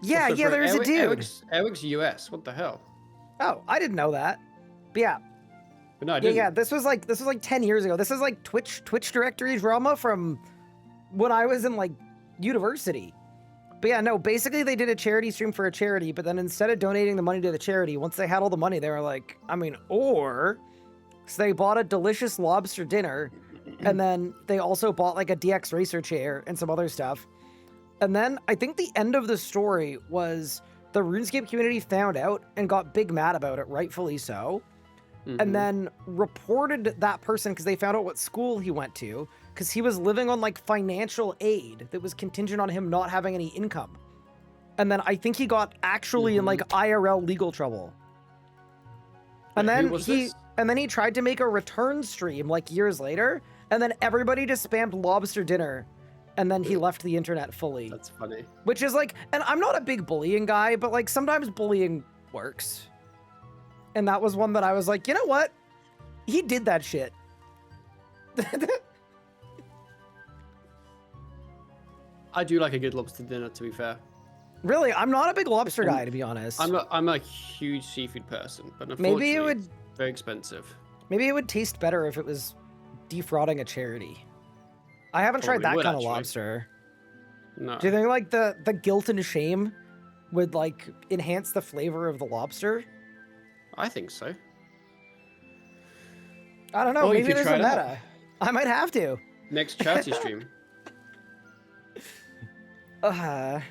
Yeah, Also, yeah, bro, there's a dude. Airwick's US. What the hell? Oh, I didn't know that. But yeah, But no, I yeah, didn't. yeah. This was like 10 years ago. This is like Twitch directory drama from when I was in like university. But yeah, no, basically they did a charity stream for a charity, but then instead of donating the money to the charity, once they had all the money, they were like, so they bought a delicious lobster dinner, and then they also bought like a DX racer chair and some other stuff. And then I think the end of the story was the RuneScape community found out and got big mad about it, rightfully so. And then reported that person because they found out what school he went to, because he was living on like financial aid that was contingent on him not having any income. And then I think he got actually in like IRL legal trouble. And Wait, who then was this? he tried to make a return stream like years later, and then everybody just spammed lobster dinner, and then he left the internet fully. That's funny. Which is like, and I'm not a big bullying guy, but like sometimes bullying works. And that was one that I was like, you know what? He did that shit. I do like a good lobster dinner, to be fair. Really, I'm not a big lobster guy, to be honest. I'm a huge seafood person, but Maybe unfortunately, it would it's very expensive. maybe it would taste better if it was defrauding a charity. I haven't tried that Probably would, kind of actually. lobster. No. Do you think like the guilt and shame would like enhance the flavor of the lobster? I think so. I don't know. Well, you Maybe could there's a try it out. meta. I might have to. Next charity stream. I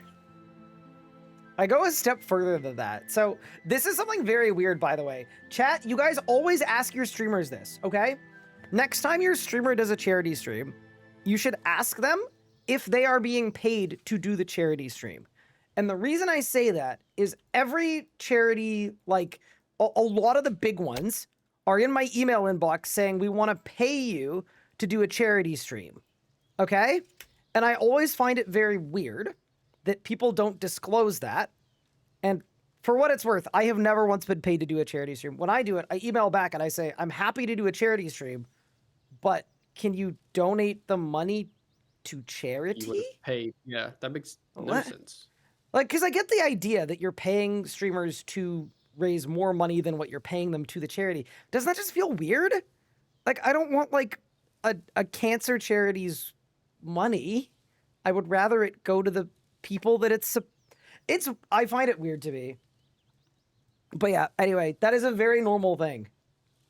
go a step further than that. So this is something very weird, by the way. Chat, you guys always ask your streamers this, okay? Next time your streamer does a charity stream, you should ask them if they are being paid to do the charity stream. And the reason I say that is every charity, like a lot of the big ones, are in my email inbox saying we want to pay you to do a charity stream. Okay? And I always find it very weird that people don't disclose that. And for what it's worth, I have never once been paid to do a charity stream. When I do it, I email back and I say, I'm happy to do a charity stream, but can you donate the money to You charity? would have paid. Yeah, that makes no What? sense. Like, because I get the idea that you're paying streamers to raise more money than what you're paying them to the charity. Doesn't that just feel weird? Like, I don't want like a cancer charity's money. I would rather it go to the people that it's I find it weird to me. But yeah, anyway, that is a very normal thing.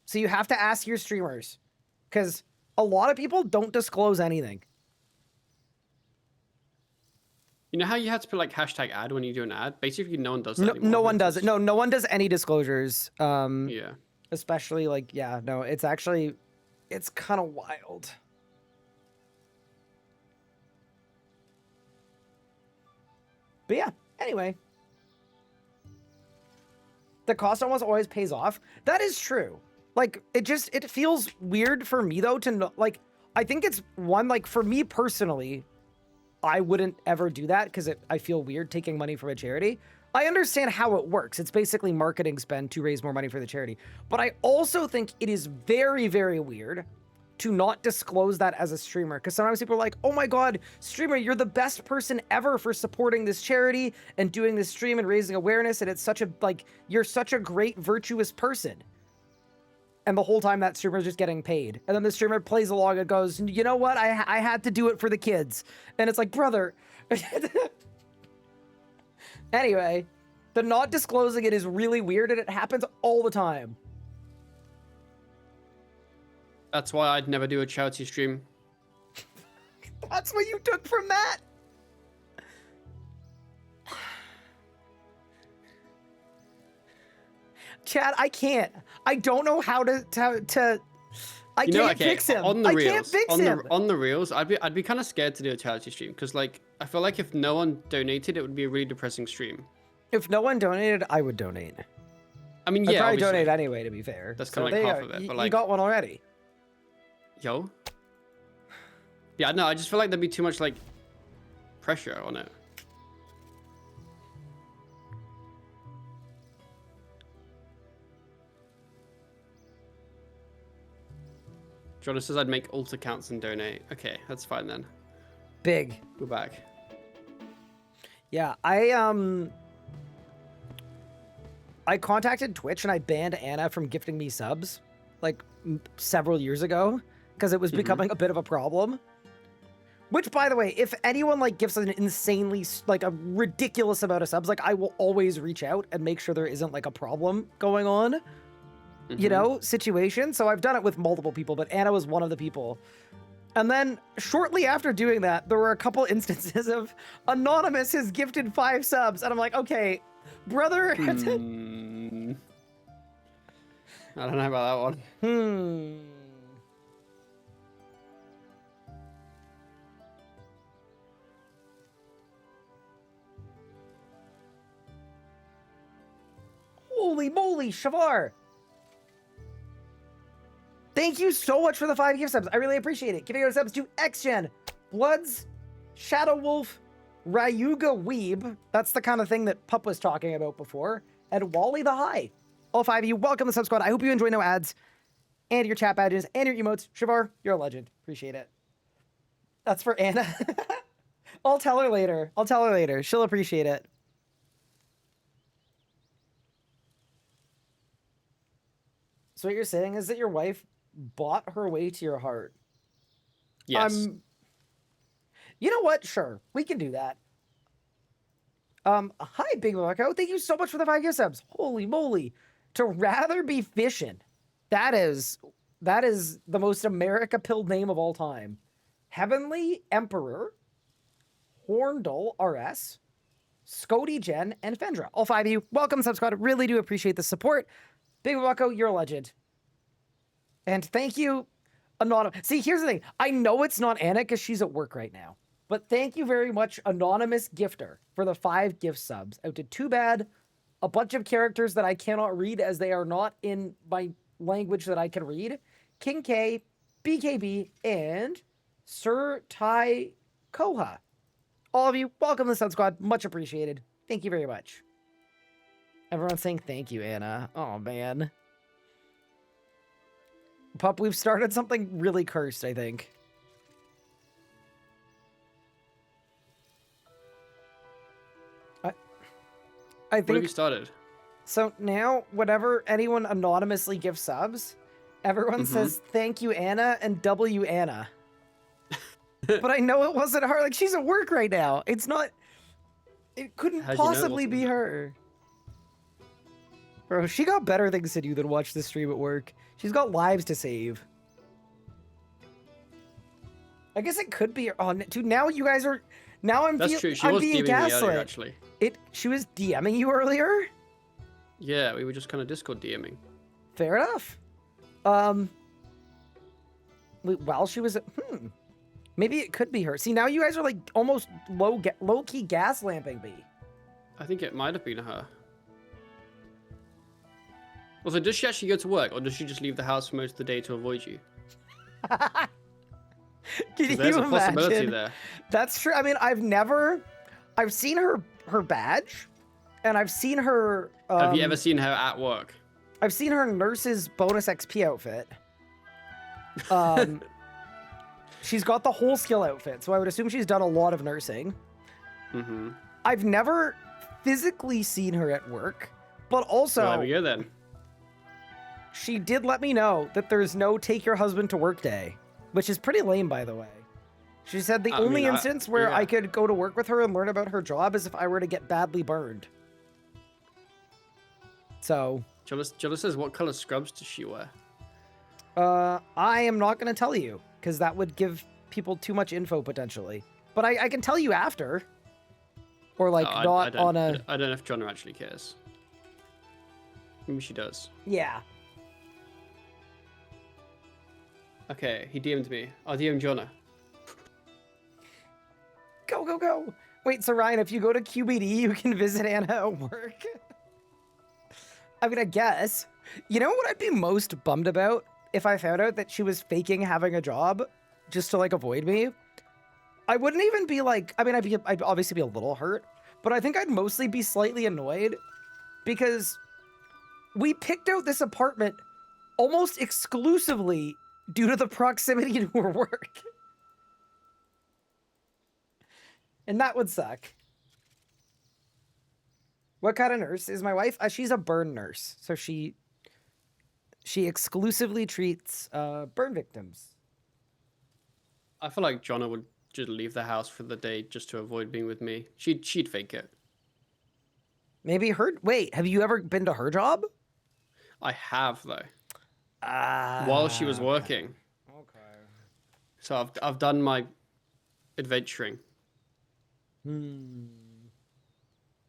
So you have to ask your streamers, because a lot of people don't disclose anything. You know how you have to put like hashtag ad when you do an ad? Basically, no one does that No, anymore. no one does it. It's No, no one does any disclosures. just- Yeah. Especially like, yeah, no, it's actually, it's kind of wild. But yeah, anyway. The cost almost always pays off. That is true. Like, it feels weird for me though to know, like, I think it's one, like for me personally, I wouldn't ever do that because I feel weird taking money from a charity. I understand how it works. It's basically marketing spend to raise more money for the charity. But I also think it is very, very weird to not disclose that as a streamer. Because sometimes people are like, oh my God, streamer, you're the best person ever for supporting this charity and doing this stream and raising awareness. And it's such a, like, you're such a great, virtuous person. And the whole time that streamer's just getting paid. And then the streamer plays along and goes, you know what? I had to do it for the kids. And it's like, brother. Anyway, the not disclosing it is really weird and it happens all the time. That's why I'd never do a charity stream. That's what you took from that. Chad, I can't. I don't know how to I You know, can't okay, fix him. on the I reels, can't fix on him. on the reels, I'd be kind of scared to do a charity stream because like I feel like if no one donated, it would be a really depressing stream. If no one donated, I would donate. I mean, I'd yeah, probably obviously. donate anyway, to be fair. That's So kinda like there you half go. of it, You but, like- got one already. Yo. Yeah, no, I just feel like there'd be too much like pressure on it. Jordan says I'd make alt accounts and donate. Okay, that's fine then. Big. We're back. I contacted Twitch and I banned Anna from gifting me subs like several years ago because it was becoming a bit of a problem. Which, by the way, if anyone like gives an insanely like a ridiculous amount of subs, like I will always reach out and make sure there isn't like a problem going on, you know, situation. So I've done it with multiple people, but Anna was one of the people. And then shortly after doing that, there were a couple instances of Anonymous has gifted 5 subs, and I'm like, okay, brother. I don't know about that one. Holy moly, Shavar! Thank you so much for the 5 gift subs. I really appreciate it. Giving out subs to XGen, Bloods, Shadow Wolf, Ryuga Weeb. That's the kind of thing that Pup was talking about before. And Wally the High. All 5 of you, welcome to the sub squad. I hope you enjoy no ads and your chat badges and your emotes. Shavar, you're a legend. Appreciate it. That's for Anna. I'll tell her later. I'll tell her later. She'll appreciate it. So what you're saying is that your wife bought her way to your heart. Yes. You know what? Sure, we can do that. Hi, Big Marco. Thank you so much for the 5 gift subs. Holy moly. To rather be fishing. That is the most America-pilled name of all time. Heavenly Emperor, Horndal RS, Scody Jen, and Fendra. All 5 of you, welcome, subscribe. Really do appreciate the support. Big Wacko, you're a legend. And thank you, Anonymous. See, here's the thing. I know it's not Anna because she's at work right now. But thank you very much, Anonymous Gifter, for the 5 gift subs. Out to Too Bad, a bunch of characters that I cannot read as they are not in my language that I can read. King K, BKB, and Sir Tai Koha. All of you, welcome to the Sub Squad. Much appreciated. Thank you very much. Everyone's saying thank you, Anna. Oh, man. Pup, we've started something really cursed, I think. I think... What have you started? So now, whenever anyone anonymously gives subs, everyone says thank you, Anna, and W Anna. But I know it wasn't her. Like, she's at work right now. It's not... It couldn't possibly be her. Bro, she got better things to do than watch the stream at work. She's got lives to save. I guess it could be... Oh, dude, now you guys are... Now I'm That's true. She I'm was being DMing me gaslit. earlier, actually. She was DMing you earlier? Yeah, we were just kind of Discord DMing. Fair enough. While she was... Maybe it could be her. See, now you guys are like almost low-key gas lamping me. I think it might have been her. Also, does she actually go to work, or does she just leave the house for most of the day to avoid you? Can you There's a possibility imagine? there. That's true. I mean, I've seen her badge, and I've seen her... Have you ever seen her at work? I've seen her nurse's bonus XP outfit. She's got the whole skill outfit, so I would assume she's done a lot of nursing. I've never physically seen her at work, but also... Well, there we go then. She did let me know that there's no take your husband to work day, which is pretty lame, by the way. She said the only instance where I could go to work with her and learn about her job is if I were to get badly burned. So... Jilla says, what color scrubs does she wear? I am not going to tell you, because that would give people too much info, potentially. But I can tell you after. Or, like, I not don't, on a... I don't know if Jonna actually cares. Maybe she does. Yeah. Okay, he DM'd me. I'll DM Jonna. Go, go, go! Wait, so Ryan, if you go to QBD, you can visit Anna at work? I mean, I guess. You know what I'd be most bummed about? If I found out that she was faking having a job just to, like, avoid me. I wouldn't even be like... I mean, I'd obviously be a little hurt, but I think I'd mostly be slightly annoyed because we picked out this apartment almost exclusively due to the proximity to her work. And that would suck. What kind of nurse is my wife? She's a burn nurse, so she exclusively treats burn victims. I feel like Jonna would just leave the house for the day just to avoid being with me. She'd fake it. Maybe her. Wait, have you ever been to her job? I have though. Ah. While she was working. Okay. So I've done my adventuring.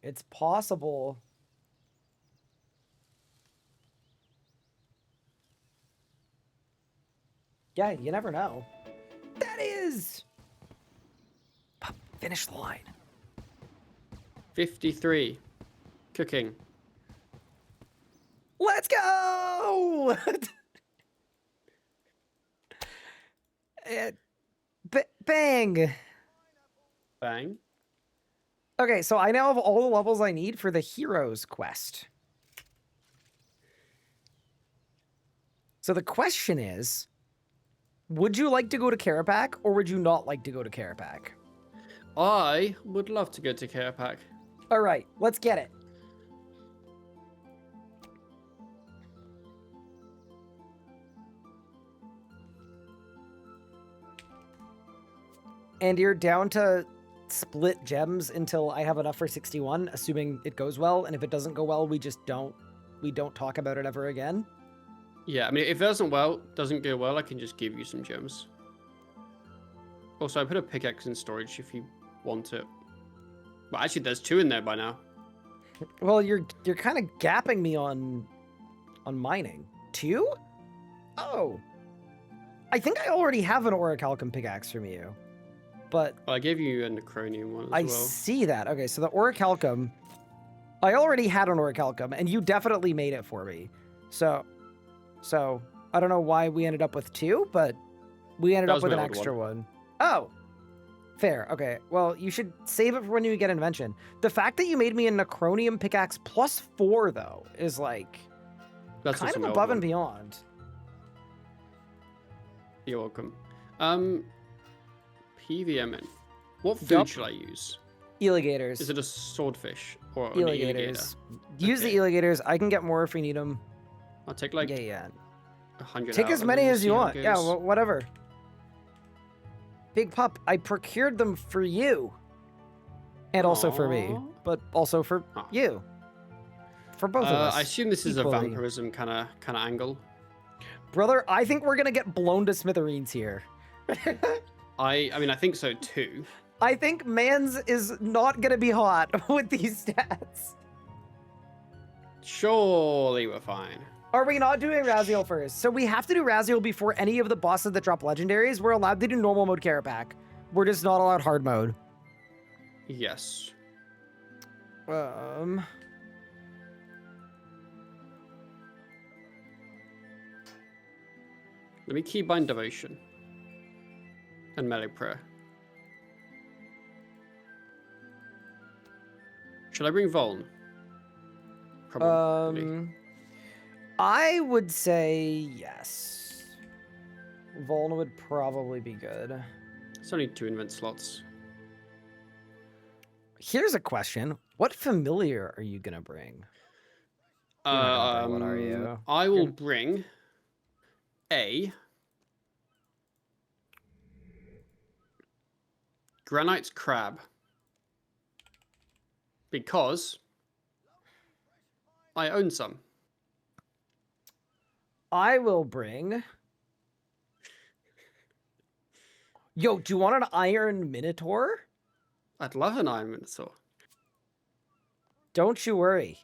It's possible. Yeah, you never know. That is. Finish the line. 53. Cooking. Let's go! Bang! Bang. Okay, so I now have all the levels I need for the Heroes quest. So the question is, would you like to go to Karapak or would you not like to go to Karapak? I would love to go to Karapak. All right, let's get it. And you're down to split gems until I have enough for 61, assuming it goes well. And if it doesn't go well, we don't talk about it ever again. Yeah, I mean, if it doesn't go well, I can just give you some gems. Also, I put a pickaxe in storage if you want it. Well, actually, there's 2 in there by now. Well, you're kind of gapping me on mining. 2? Oh. I think I already have an orichalcum pickaxe from you. But Well, I gave you a necronium one as I well. see that. Okay, so the orichalcum, I already had an orichalcum, and you definitely made it for me. So I don't know why we ended up with 2, but we ended That up was with my an old extra one. one. Oh, fair. Okay, well, you should save it for when you get invention. The fact that you made me a necronium pickaxe +4 though is like That's kind also of my old above one. and beyond. You're welcome. PVMN. What food Yup. should I use? Eligators. Is it a swordfish or an Eligators. alligator? Use the Okay. alligators. I can get more if we need them. I'll take like Yeah. 100 Take out as and many then we'll as see you how it want. Yeah, goes. whatever. Big Pup, I procured them for you. And also for me. Aw. But also for Aw. you. For both of us. I assume this is a equally. vampirism kind of angle. Brother, I think we're gonna get blown to smithereens here. I mean, I think so too. I think Mans is not gonna be hot with these stats. Surely we're fine. Are we not doing Raziel first? So we have to do Raziel before any of the bosses that drop legendaries. We're allowed to do normal mode Karapak. We're just not allowed hard mode. Yes. Let me keybind devotion and melee prayer. Should I bring Voln? Probably. I would say yes. Volna would probably be good. It's only 2 invent slots. Here's a question. What familiar are you gonna bring? You're not gonna bring one, are you? I will bring a Granite's Crab. Because I own some. I will bring... Yo, do you want an Iron Minotaur? I'd love an Iron Minotaur. Don't you worry.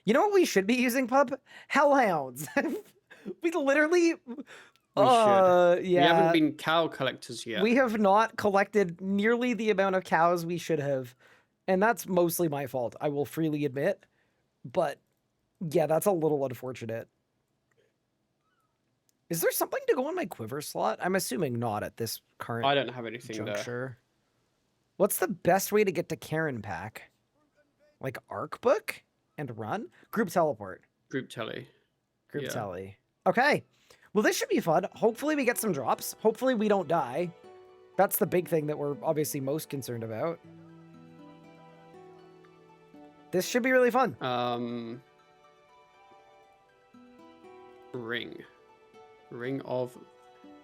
You know what we should be using, Pup? Hellhounds. We literally... We should. Yeah. We haven't been cow collectors yet. We have not collected nearly the amount of cows we should have. And that's mostly my fault, I will freely admit. But yeah, that's a little unfortunate. Is there something to go on my quiver slot? I'm assuming not at this current I don't have anything there. juncture. What's the best way to get to Karen Pack? Like Arc Book and run? Group teleport. Group telly. Group Yeah. telly. Okay. Well, this should be fun. Hopefully we get some drops. Hopefully we don't die. That's the big thing that we're obviously most concerned about. This should be really fun. Ring of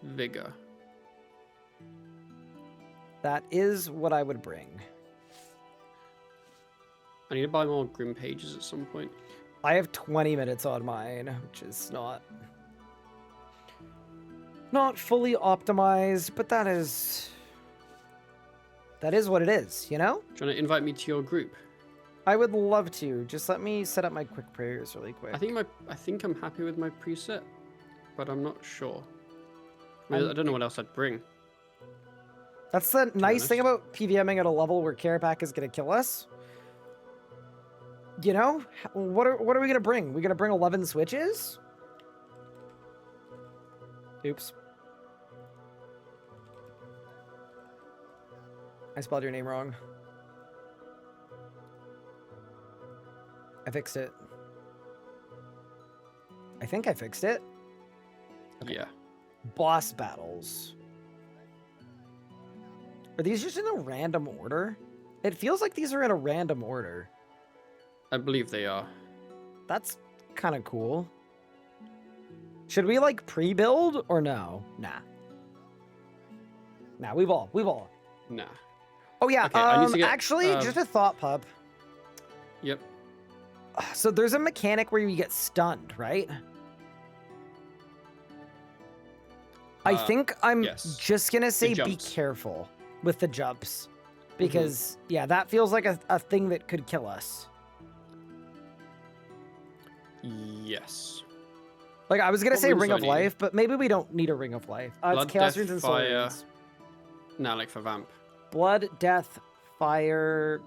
Vigor. That is what I would bring. I need to buy more Grim Pages at some point. I have 20 minutes on mine, which is not fully optimized, but that is what it is, you know? Do you want to invite me to your group? I would love to. Just let me set up my quick prayers really quick. I think I'm happy with my preset, but I'm not sure. I don't know what else I'd bring. That's the nice thing about PVMing at a level where Carapac is going to kill us. You know? What are we going to bring? We going to bring 11 switches? Oops. I spelled your name wrong. I fixed it. I think I fixed it. Okay. Yeah. Boss battles. Are these just in a random order? It feels like these are in a random order. I believe they are. That's kind of cool. Should we like pre-build or no? Nah. Nah, we've all. Nah. Oh yeah, okay, actually, just a thought, pup. Yep. So there's a mechanic where you get stunned, right? I think I'm just gonna say be careful with the jumps. Because, yeah, that feels like a thing that could kill us. Yes. Like, I was gonna say Ring of do Life, but maybe we don't need a Ring of Life. It's Chaos Runes and Soul Runes. Nah, like for Vamp. Blood, Death, Fire,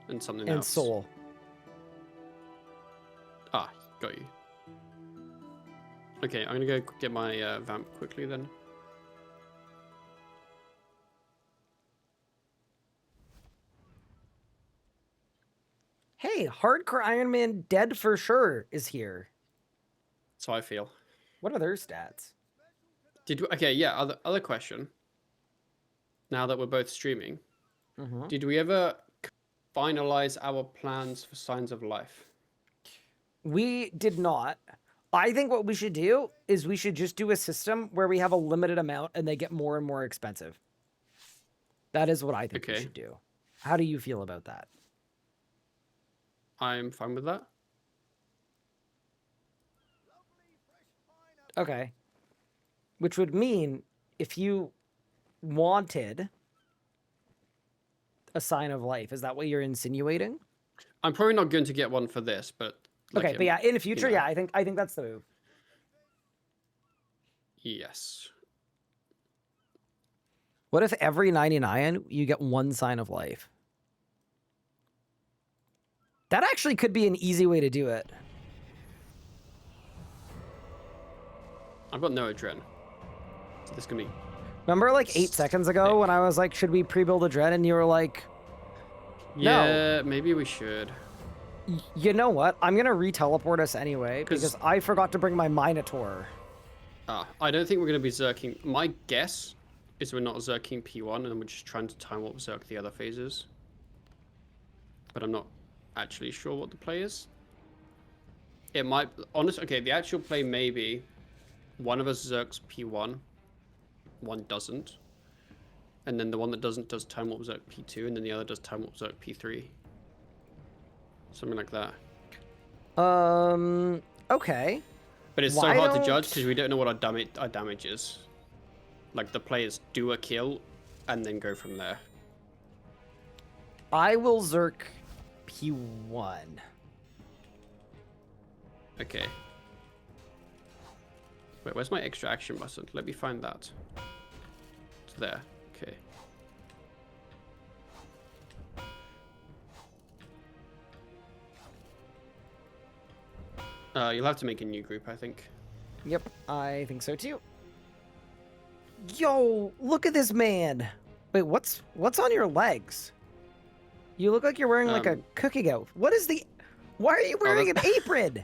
and something and else. Soul. Ah, got you. Okay, I'm gonna go get my Vamp quickly then. Hey, Hardcore Iron Man Dead for Sure is here. That's how I feel. What are their stats? Okay, yeah, other question. Now that we're both streaming, did we ever finalize our plans for Signs of Life? We did not. I think what we should do is we should just do a system where we have a limited amount and they get more and more expensive. That is what I think we should do. How do you feel about that? I'm fine with that. Okay. Which would mean if you wanted a Sign of Life, is that what you're insinuating? I'm probably not going to get one for this, but okay, but yeah, in the future, yeah, I think that's the move. Yes. What if every 99 you get one Sign of Life? That actually could be an easy way to do it. I've got no Adren. So this can be... Remember like 8 seconds ago when I was like, should we pre-build a Dread? And you were like, no. Yeah, maybe we should. You know what? I'm going to re-teleport us anyway because I forgot to bring my Minotaur. I don't think we're going to be Zerking. My guess is we're not Zerking P1 and then we're just trying to time warp Zerk the other phases. But I'm not actually sure what the play is. It might... Honestly, okay, the actual play may be one of us Zerks P1, one doesn't. And then the one that doesn't does time warp Zerk P2, and then the other does time warp Zerk P3. Something like that. Okay. But it's so hard to judge because we don't know what our damage is. Like the players do a kill and then go from there. I will Zerk P1. Okay. Wait, where's my extra action button? Let me find that. It's there. Okay. You'll have to make a new group, I think. Yep, I think so too. Yo, look at this man. Wait, what's on your legs? You look like you're wearing like a cooking outfit. What is the... Why are you wearing an apron?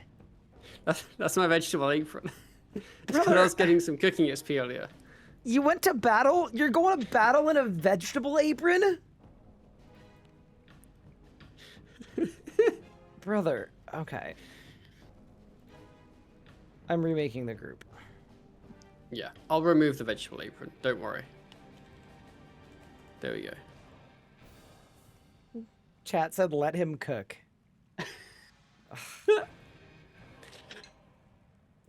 That's my vegetable apron. Because I was getting some cooking XP earlier. You went to battle? You're going to battle in a vegetable apron? Brother, okay. I'm remaking the group. Yeah, I'll remove the vegetable apron. Don't worry. There we go. Chat said let him cook.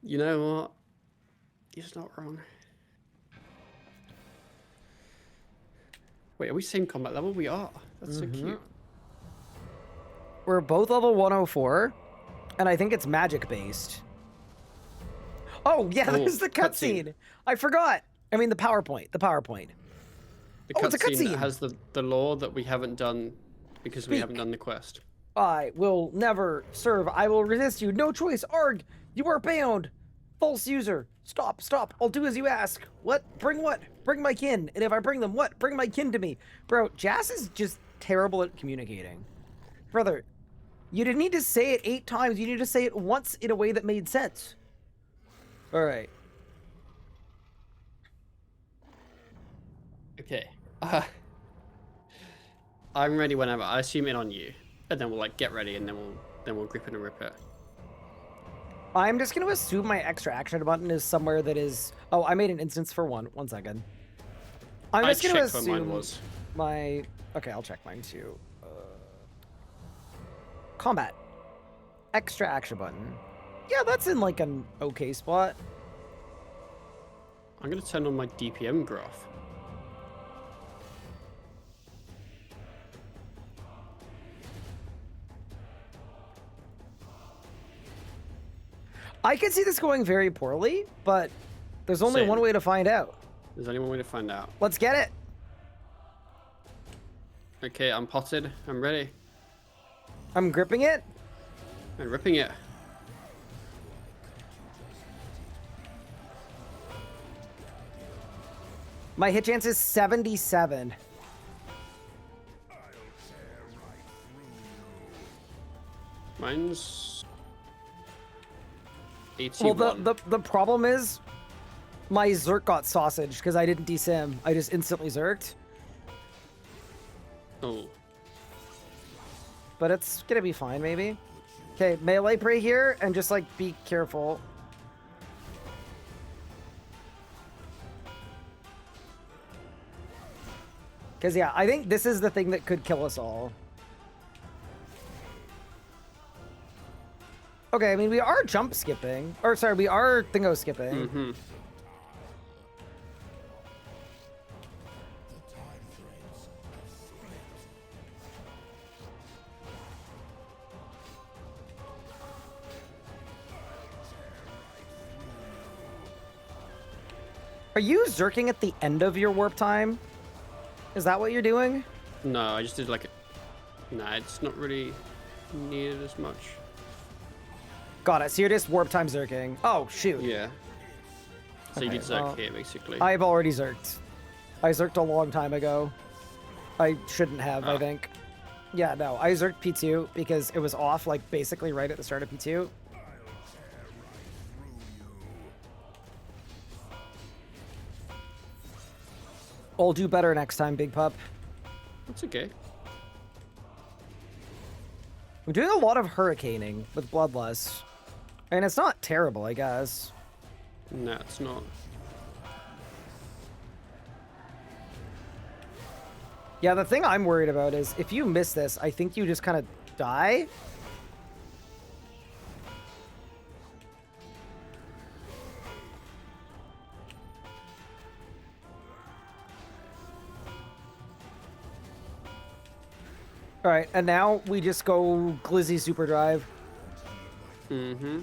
You know what? He's not wrong. Wait, are we same combat level? We are. That's so cute. We're both level 104, and I think it's magic based. Oh, yeah, there's the cutscene. I forgot. I mean, the PowerPoint. The PowerPoint. The Oh, it's a cutscene cutscene. that has the lore that we haven't done because we Speak. haven't done the quest. I will never serve. I will resist you. No choice. Arg. You are bound. False user. Stop. Stop. I'll do as you ask. What? Bring what? Bring my kin. And if I bring them, what? Bring my kin to me. Bro, Jas is just terrible at communicating. Brother, you didn't need to say it 8 times. You need to say it once in a way that made sense. All right. Okay. I'm ready whenever. I assume it on you, and then we'll like get ready, and then we'll grip it and rip it. I'm just going to assume my extra action button is somewhere that is... Oh, I made an instance for one. 1 second. I'm just going to assume where mine was. my... Okay, I'll check mine too. Combat. Extra action button. Yeah, that's in like an okay spot. I'm gonna turn on my DPM graph. I can see this going very poorly, but there's only Same. one way to find out. There's only one way to find out. Let's get it. Okay, I'm potted. I'm ready. I'm gripping it. And ripping it. My hit chance is 77. Mine's 81. Well, the problem is my Zerk got sausage because I didn't desim. I just instantly Zerked. Oh. But it's gonna be fine, maybe. Okay, melee prey here, and just like be careful. Because yeah, I think this is the thing that could kill us all. Okay, I mean, we are jump skipping. Or sorry, we are thingo skipping. Mm-hmm. Are you zerking at the end of your warp time? Is that what you're doing? No, I just did like a... Nah, it's not really needed as much. Got it. So you're just warp time zerking. Oh, shoot. Yeah. So you Okay, did Zerk well, here, basically. I've already zerked. I zerked a long time ago. I shouldn't have, I think. Yeah, no. I zerked P2 because it was off, like, basically right at the start of P2. I'll do better next time, Big Pup. That's okay. I'm doing a lot of hurricaning with Bloodlust. And it's not terrible, I guess. No, it's not. Yeah, the thing I'm worried about is if you miss this, I think you just kind of die. All right, and now we just go Glizzy Super Drive. Mm-hmm.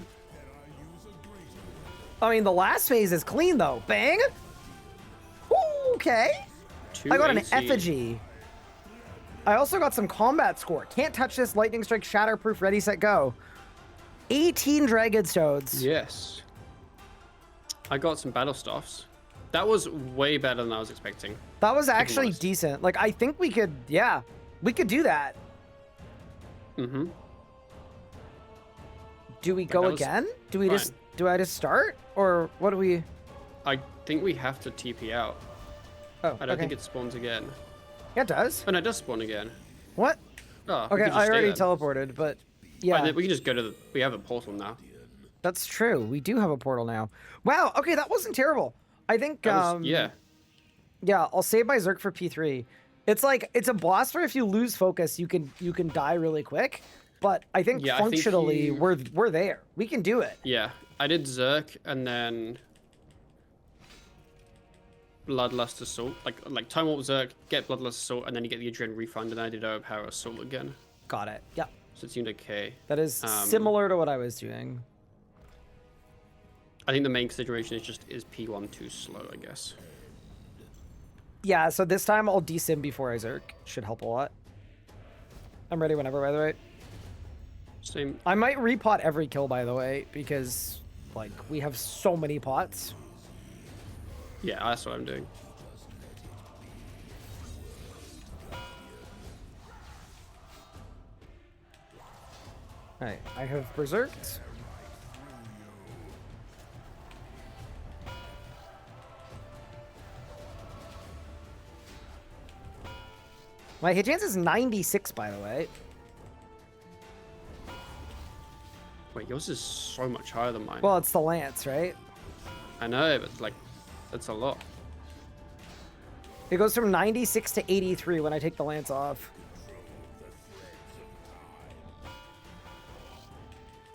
I mean, the last phase is clean, though. Bang! Ooh, okay. I got an 280. effigy. I also got some combat score. Can't touch this. Lightning Strike, Shatterproof, Ready, Set, Go. 18 Dragon Stones. Yes. I got some battle stuffs. That was way better than I was expecting. That was actually honest. decent. Like, I think we could, yeah, we could do that. Mm-hmm. Do we go that was again? Do we fine. just, do I just start? Or what do we? I think we have to TP out. Oh, I don't think it spawns again. Yeah, it does. Oh, no, it does spawn again. What? Oh, we Okay, could just I stay already then. teleported, but Yeah. And then we can just go to the... We have a portal now. That's true. We do have a portal now. Wow. Okay, that wasn't terrible. I think. Yeah. Yeah, I'll save my Zerk for P3. It's like it's a boss where if you lose focus, you can die really quick. But I think Yeah, I think functionally you- we're there. We can do it. Yeah. I did Zerk and then Bloodlust Assault. Like Time Warp Zerk, get Bloodlust Assault, and then you get the Adrenaline Refund, and I did Overpower Assault again. Got it. Yeah. So it seemed okay. That is similar to what I was doing. I think the main consideration is P1 too slow, I guess. Yeah, so this time I'll desim before I Zerk. Should help a lot. I'm ready whenever, by the way. Same. I might repot every kill, by the way, because like we have so many pots. Yeah, that's what I'm doing. Alright, I have berserked. My hit chance is 96, by the way. Wait, yours is so much higher than mine. Well, it's the lance, right? I know, but like, that's a lot. It goes from 96 to 83 when I take the lance off.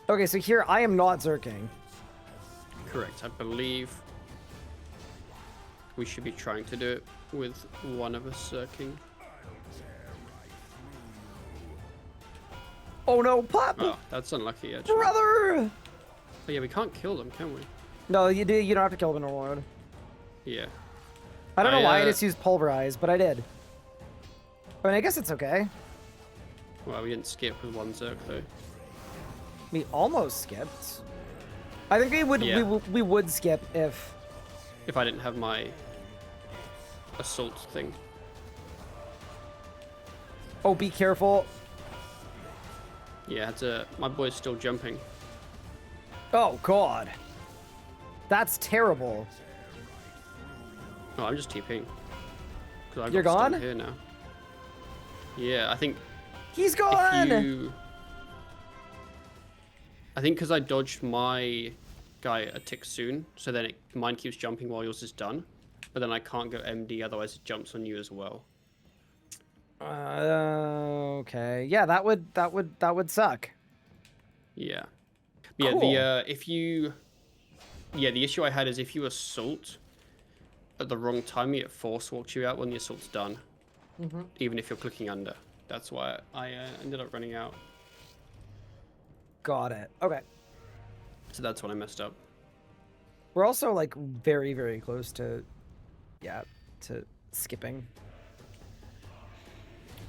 Okay, so here I am not zerking. Correct. I believe we should be trying to do it with one of us zerking. Oh no, Pop! Oh, that's unlucky, actually. Brother! Oh, yeah, we can't kill them, can we? No, you do. You don't have to kill them in normal mode. Yeah. I don't know why I uh, just used pulverize, but I did. I mean, I guess it's okay. Well, we didn't skip with one zerk, though. We almost skipped. I think we would Yeah. we would skip if. If I didn't have my assault thing. Oh, be careful. Yeah, my boy's still jumping. Oh God. That's terrible. Oh, I'm just TPing. 'Cause I've You're got stun gone? here now. Yeah, I think He's gone. I think because I dodged my guy a tick soon, so then mine keeps jumping while yours is done. But then I can't go MD, otherwise it jumps on you as well. Okay. Yeah, that would suck. Yeah. Yeah, Cool. the issue I had is if you assault at the wrong time, it force walks you out when the assault's done. Even if you're clicking under. That's why I ended up running out. Got it. Okay. So that's when I messed up. We're also like very, very close to, to skipping.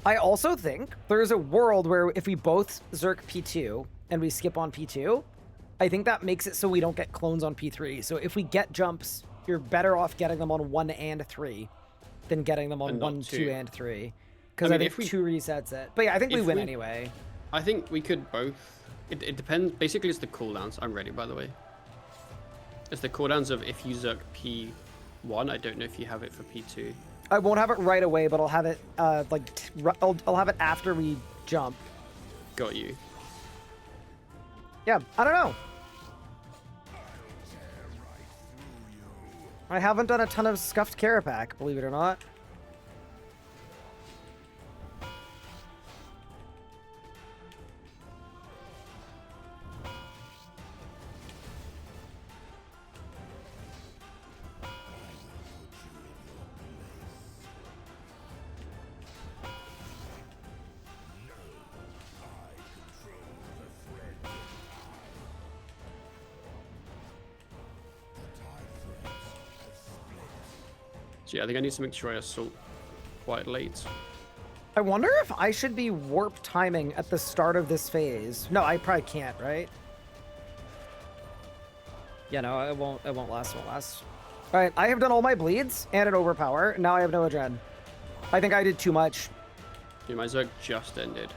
I also think there's a world where if we both Zerk P2 and we skip on P2, I think that makes it so we don't get clones on P3. So if we get jumps, you're better off getting them on 1 and 3 than getting them on And not 1, 2, 2. and 3. Because I I mean, think if we- 2 resets it. But yeah, I think we if win we- anyway. I think we could both. It depends. Basically, it's the cooldowns. I'm ready, by the way. It's the cooldowns of if you Zerk P1. I don't know if you have it for P2. I won't have it right away, but I'll have it I'll have it after we jump. Got you. Yeah, I don't know. I haven't done a ton of Scuffed Carapac, believe it or not. So yeah, I think I need to make sure I assault quite late. I wonder if I should be warp timing at the start of this phase. No, I probably can't, right? Yeah, no, it won't last, All right, I have done all my bleeds and an overpower. Now I have no adren. I think I did too much. Yeah, my Zerg just ended.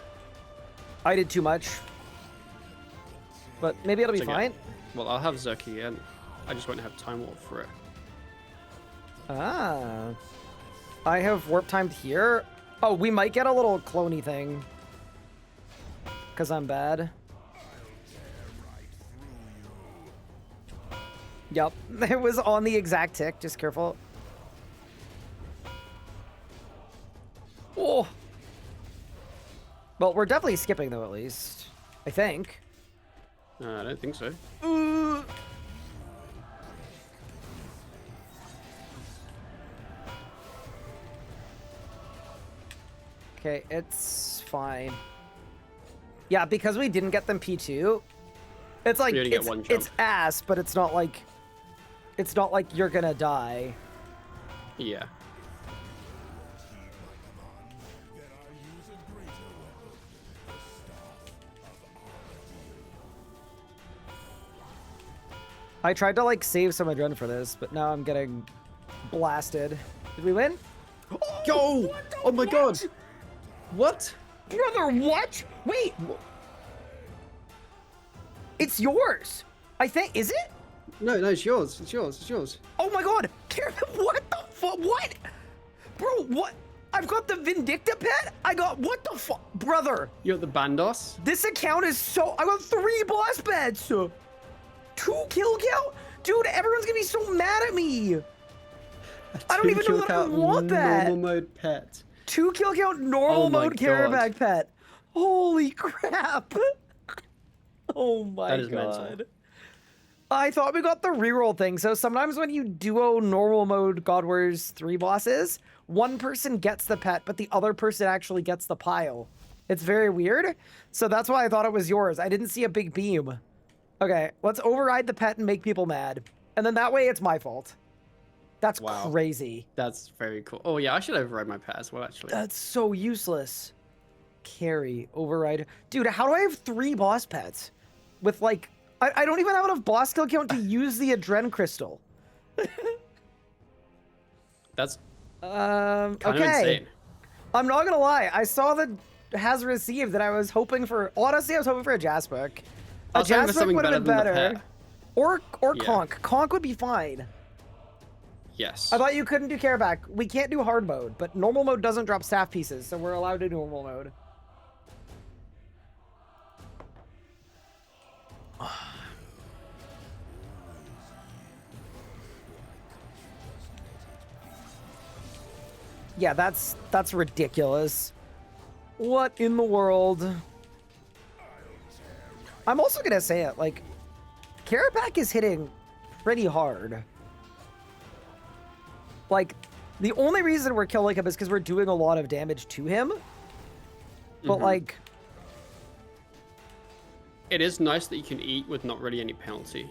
I did too much. But maybe it'll be It's okay. fine. Well, I'll have Zerk again. I just won't have Time Warp for it. Ah. I have warp timed here. Oh, we might get a little cloney thing. Because I'm bad. Yep, it was on the exact tick. Just careful. Oh. Well, we're definitely skipping though, at least. I think. I don't think so. Okay, it's fine. Yeah, because we didn't get them P2. It's like We only get one jump. it's ass, but it's not like you're gonna die. Yeah. I tried to like save some adrenaline for this, but now I'm getting blasted. Did we win? Go! Oh my god! What? Brother, what? Wait. It's yours. I think. Is it? No, it's yours. It's yours. It's yours. Oh my god. What the fuck? What? Bro, what? I've got the Vindicta pet? I got, what the fuck? Brother. You got the Bandos? This account is so, I got 3 boss pets. 2 kill count? Dude, everyone's gonna be so mad at me. I don't even know that I want that. Normal mode pet. 2 kill count normal Oh my mode Carapac God. pet. Holy crap. Oh my That is god. mental. I thought we got the reroll thing. So sometimes when you duo normal mode God Wars 3 bosses, one person gets the pet, but the other person actually gets the pile. It's very weird. So that's why I thought it was yours. I didn't see a big beam. Okay, let's override the pet and make people mad. And then that way it's my fault. That's Wow. crazy. That's very cool. Oh yeah, I should override my pet as well, actually. That's so useless. Carry, override. Dude, how do I have 3 boss pets? With like, I don't even have enough boss kill count to use the Adren Crystal. That's Okay. kind of insane. I'm not gonna lie. I saw the has received that I was hoping for. Honestly, I was hoping for a Jasbook. I A was hoping for Jasbook something would have been better than the better. pet. Or Yeah. Conk. Conk would be fine. Yes. I thought you couldn't do Carapac. We can't do hard mode, but normal mode doesn't drop staff pieces, so we're allowed to do normal mode. Yeah, that's ridiculous. What in the world? I'm also gonna say it, like, Carapac is hitting pretty hard. Like, the only reason we're killing him is because we're doing a lot of damage to him. But, like... It is nice that you can eat with not really any penalty.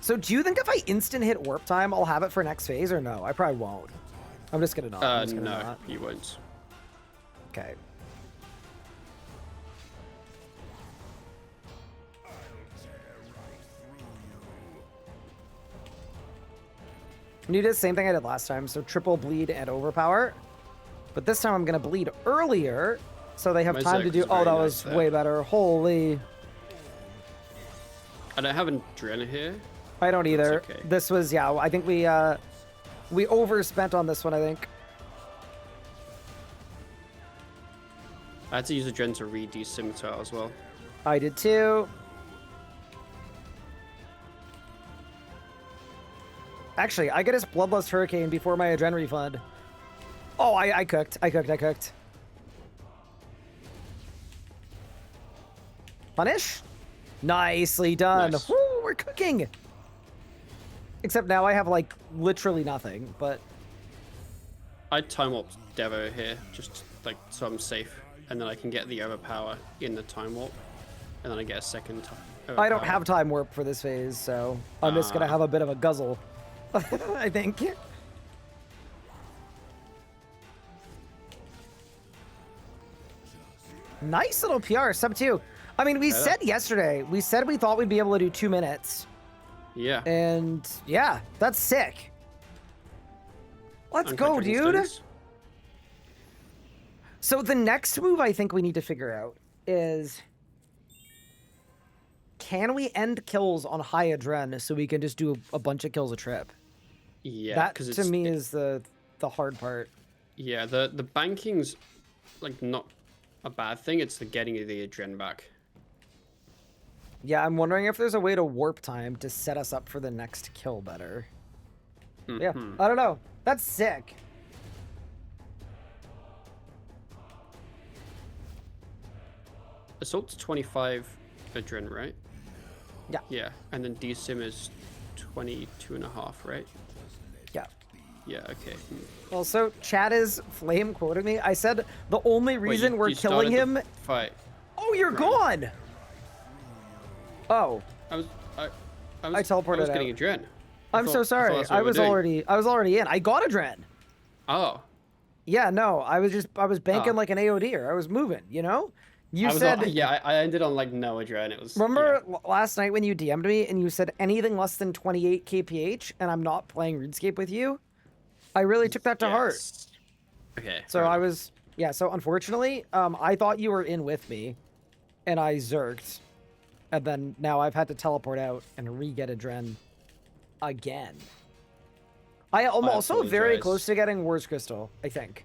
So do you think if I instant hit warp time, I'll have it for next phase, or no? I probably won't. I'm just gonna not. I'm just gonna No, not. you won't. Okay. I'm gonna do the same thing I did last time, so triple bleed and overpower. But this time I'm gonna bleed earlier, so they have My time to Zerg do. is Oh, very that nice was there. way better. Holy! I don't have an Adrena here. I don't either. okay. This was, yeah. I think we overspent on this one. I think. I had to use Adrena to read these scimitar as well. I did too. Actually, I get his Bloodlust Hurricane before my Adren refund. Oh, I cooked. I cooked. Punish? Nicely done. Nice. Woo, we're cooking. Except now I have, like, literally nothing, but... I time warp Devo here, just like so I'm safe, and then I can get the overpower in the time warp, and then I get a second time. I don't have time warp for this phase, so I'm just gonna have a bit of a guzzle. I think. Nice little PR, sub 2. I mean, we said yesterday, we thought we'd be able to do 2 minutes. Yeah. And yeah, that's sick. Let's go, Uncracking dude. stones. So the next move I think we need to figure out is, can we end kills on high adren so we can just do a bunch of kills a trip? Yeah, That because to me is the hard part. Yeah, the banking's like not a bad thing. It's the getting the adren back. Yeah, I'm wondering if there's a way to warp time to set us up for the next kill better. Yeah, I don't know. That's sick. Assault's 25 adren, right? Yeah. Yeah, and then DSIM is 22.5, right? Yeah. Yeah, okay. Also, chat is flame quoting me. I said the only Wait, reason we're you killing started the him. Fight. Oh, you're gone. Oh, I I teleported I was getting out. adren. I'm so sorry. that's what I we were was doing. already in. I got a dren. Oh. Yeah, no, I was banking Oh. like an AOD'er. I was moving, you know? You I was said, yeah, I ended on like no adren. It was. remember Yeah. last night when you DM'd me and you said anything less than 28 kph and I'm not playing RuneScape with you? I really took that to heart. Yes. Okay. So fair I enough. was, yeah, so unfortunately, I thought you were in with me and I zerked. And then now I've had to teleport out and re-get adren again. I am also very apologize. close to getting Worst Crystal, I think.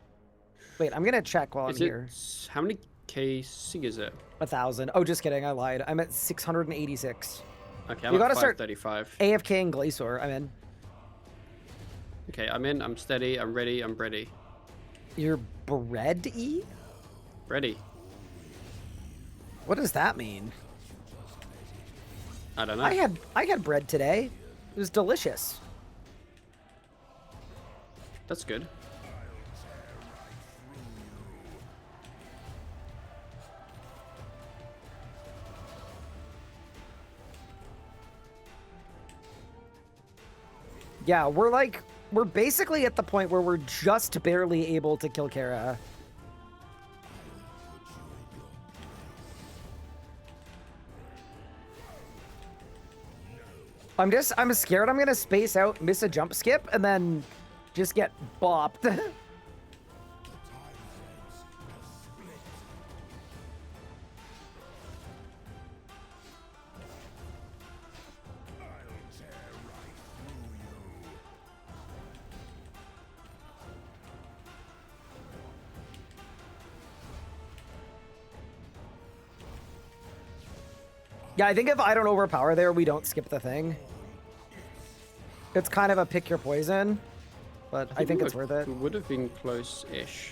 Wait, I'm gonna check while I'm Is here. it how many KC is it? 1,000. Oh, just kidding. I lied. I'm at 686. Okay, I'm You at gotta start 535. AFK and Glacier. I'm in. Okay, I'm in. I'm steady. I'm ready. I'm ready. You're bread-y? Ready. What does that mean? I don't know. I had bread today. It was delicious. That's good. Yeah, we're basically at the point where we're just barely able to kill Kara. I'm scared I'm gonna space out, miss a jump skip, and then just get bopped. Yeah, I think if I don't overpower there, we don't skip the thing. It's kind of a pick your poison, but I think it's worth it. We would have been close-ish.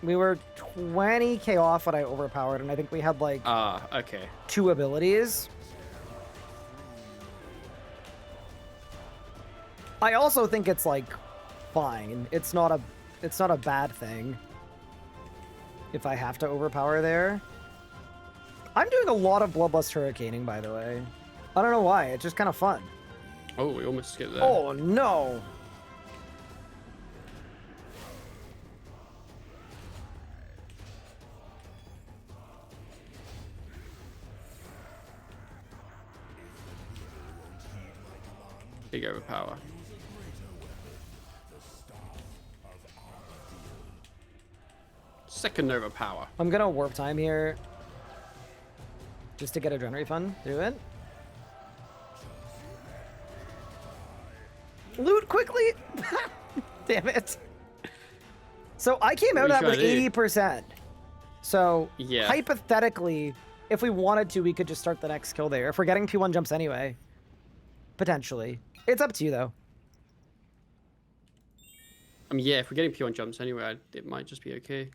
We were 20k off when I overpowered, and I think we had like Ah, okay. 2 abilities. I also think it's like fine. It's not a bad thing if I have to overpower there. I'm doing a lot of Bloodlust Hurricaning, by the way. I don't know why. It's just kind of fun. Oh, we almost skipped there. Oh, no. Big overpower. Second overpower. I'm going to warp time here just to get a Adren refund. Do it. Loot quickly. Damn it. So I came out What of are that you with trying to 80%. So Yeah. hypothetically, if we wanted to, we could just start the next kill there. If we're getting P1 jumps anyway. Potentially. It's up to you, though. I mean, yeah, if we're getting P1 jumps anyway, it might just be okay.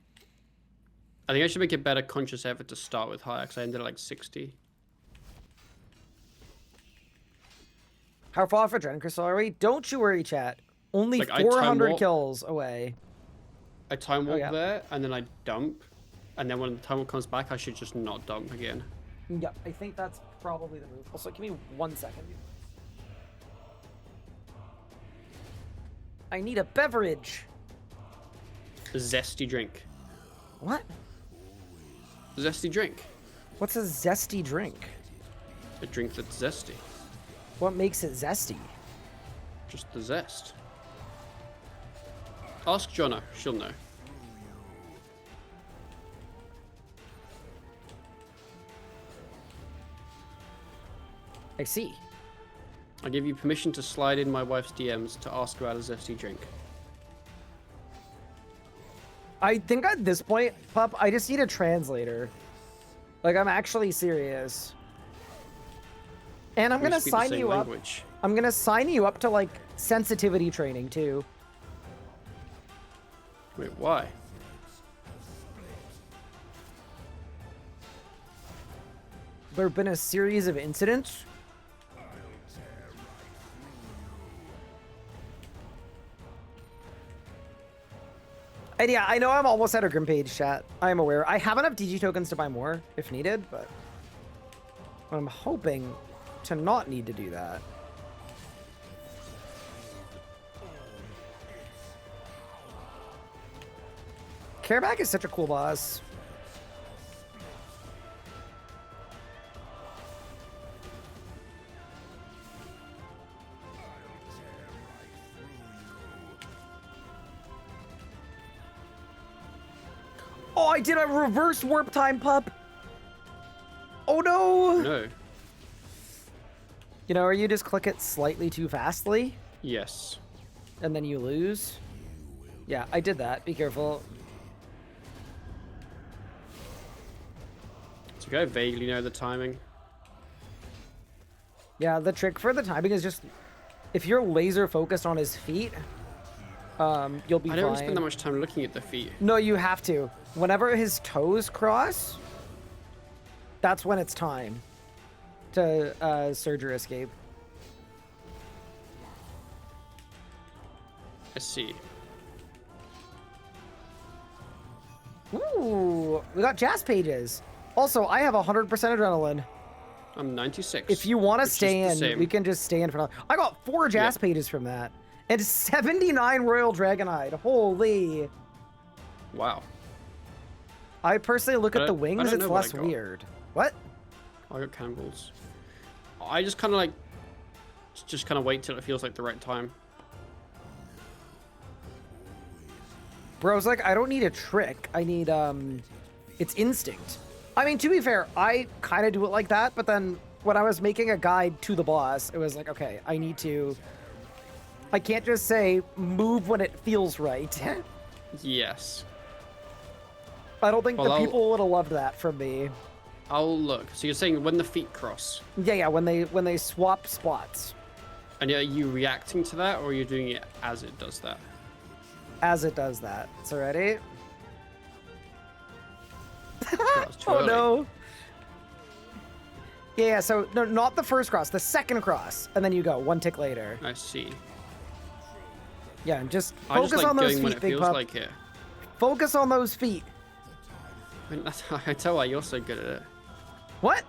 I think I should make a better conscious effort to start with higher, because I ended at like 60. How far off for Adren Crystal are we? Don't you worry, chat. Only Like, I time 400 warp. kills away. I time warp yeah. there, and then I dump. And then when the time warp comes back, I should just not dump again. Yeah, I think that's probably the move. Also, give me 1 second. I need a beverage. A zesty drink. What? Zesty drink. What's a zesty drink? A drink that's zesty. What makes it zesty? Just the zest. Ask Jonna, she'll know. I see. I give you permission to slide in my wife's DMs to ask her about a zesty drink. I think at this point, Pup, I just need a translator. Like, I'm actually serious. And I'm We gonna speak the sign same you up. language. I'm gonna sign you up to, like, sensitivity training, too. Wait, why? There have been a series of incidents. And yeah, I know I'm almost at a Grim page, chat. I am aware. I have enough DG tokens to buy more if needed, but I'm hoping to not need to do that. Careback is such a cool boss. Oh, I did a reverse warp time, Pup. Oh no. No. You know, or you just click it slightly too fastly, Yes. and then you lose. Yeah, I did that. Be careful. So I vaguely know the timing. Yeah, the trick for the timing is just if you're laser focused on his feet, you'll be I fine. don't spend that much time looking at the feet. No, you have to. Whenever his toes cross, that's when it's time to surge or escape. I see. Ooh, we got jazz pages. Also, I have 100% adrenaline. I'm 96. If you want to which is stay the in, same. we can just stay in for now. I got 4 jazz pages from that. And 79 Royal Dragonite. Holy. Wow. I personally look at the I wings, don't it's know what I less got. weird. What? I got cannonballs. I just kind of like, just kind of wait till it feels like the right time. Bro's like, I don't need a trick. I need, it's instinct. I mean, to be fair, I kind of do it like that, but then when I was making a guide to the boss, it was like, okay, I can't just say move when it feels right. Yes. I don't think Well, the I'll- people would have loved that from me. I'll look. So you're saying when the feet cross, Yeah, when they swap spots and are you reacting to that, or are you doing it as it does that? as it does that. So ready? That was too Oh early. no. Yeah, so no, not the first cross, the second cross, and then you go 1 tick later. I see. Yeah, and just I just focus like on those going when feet, it big feels pup. like it. Focus on those feet. I mean, that's, I can tell why you're so good at it. What?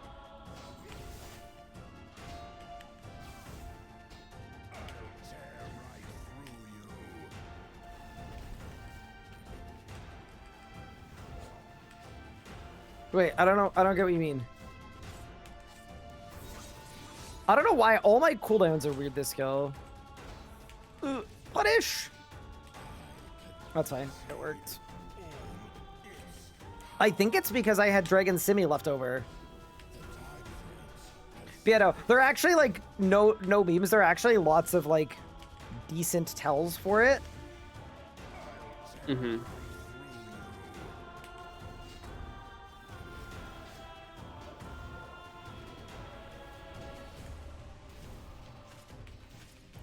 Wait, I don't know. I don't get what you mean. I don't know why all my cooldowns are weird this skill. Punish! That's fine. It worked. I think it's because I had Dragon Simi left over. But yeah, no, there are actually like no memes. There are actually lots of like decent tells for it. Mm-hmm.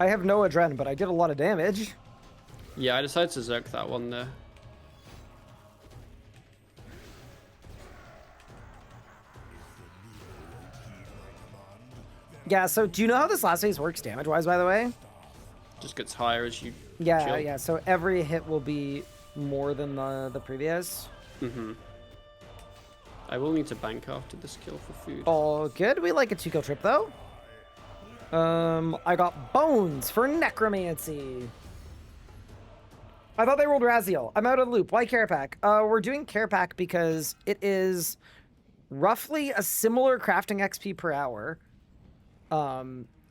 I have no adren, but I did a lot of damage. Yeah, I decided to Zerk that one there. Yeah, so do you know how this last phase works damage-wise, by the way? Just gets higher as you Yeah, chill. yeah, so every hit will be more than the previous. Mm-hmm. I will need to bank after this kill for food. All good. We like a 2-kill trip, though. I got bones for necromancy. I thought they rolled Raziel. I'm out of the loop. Why care pack? We're doing care pack because it is roughly a similar crafting XP per hour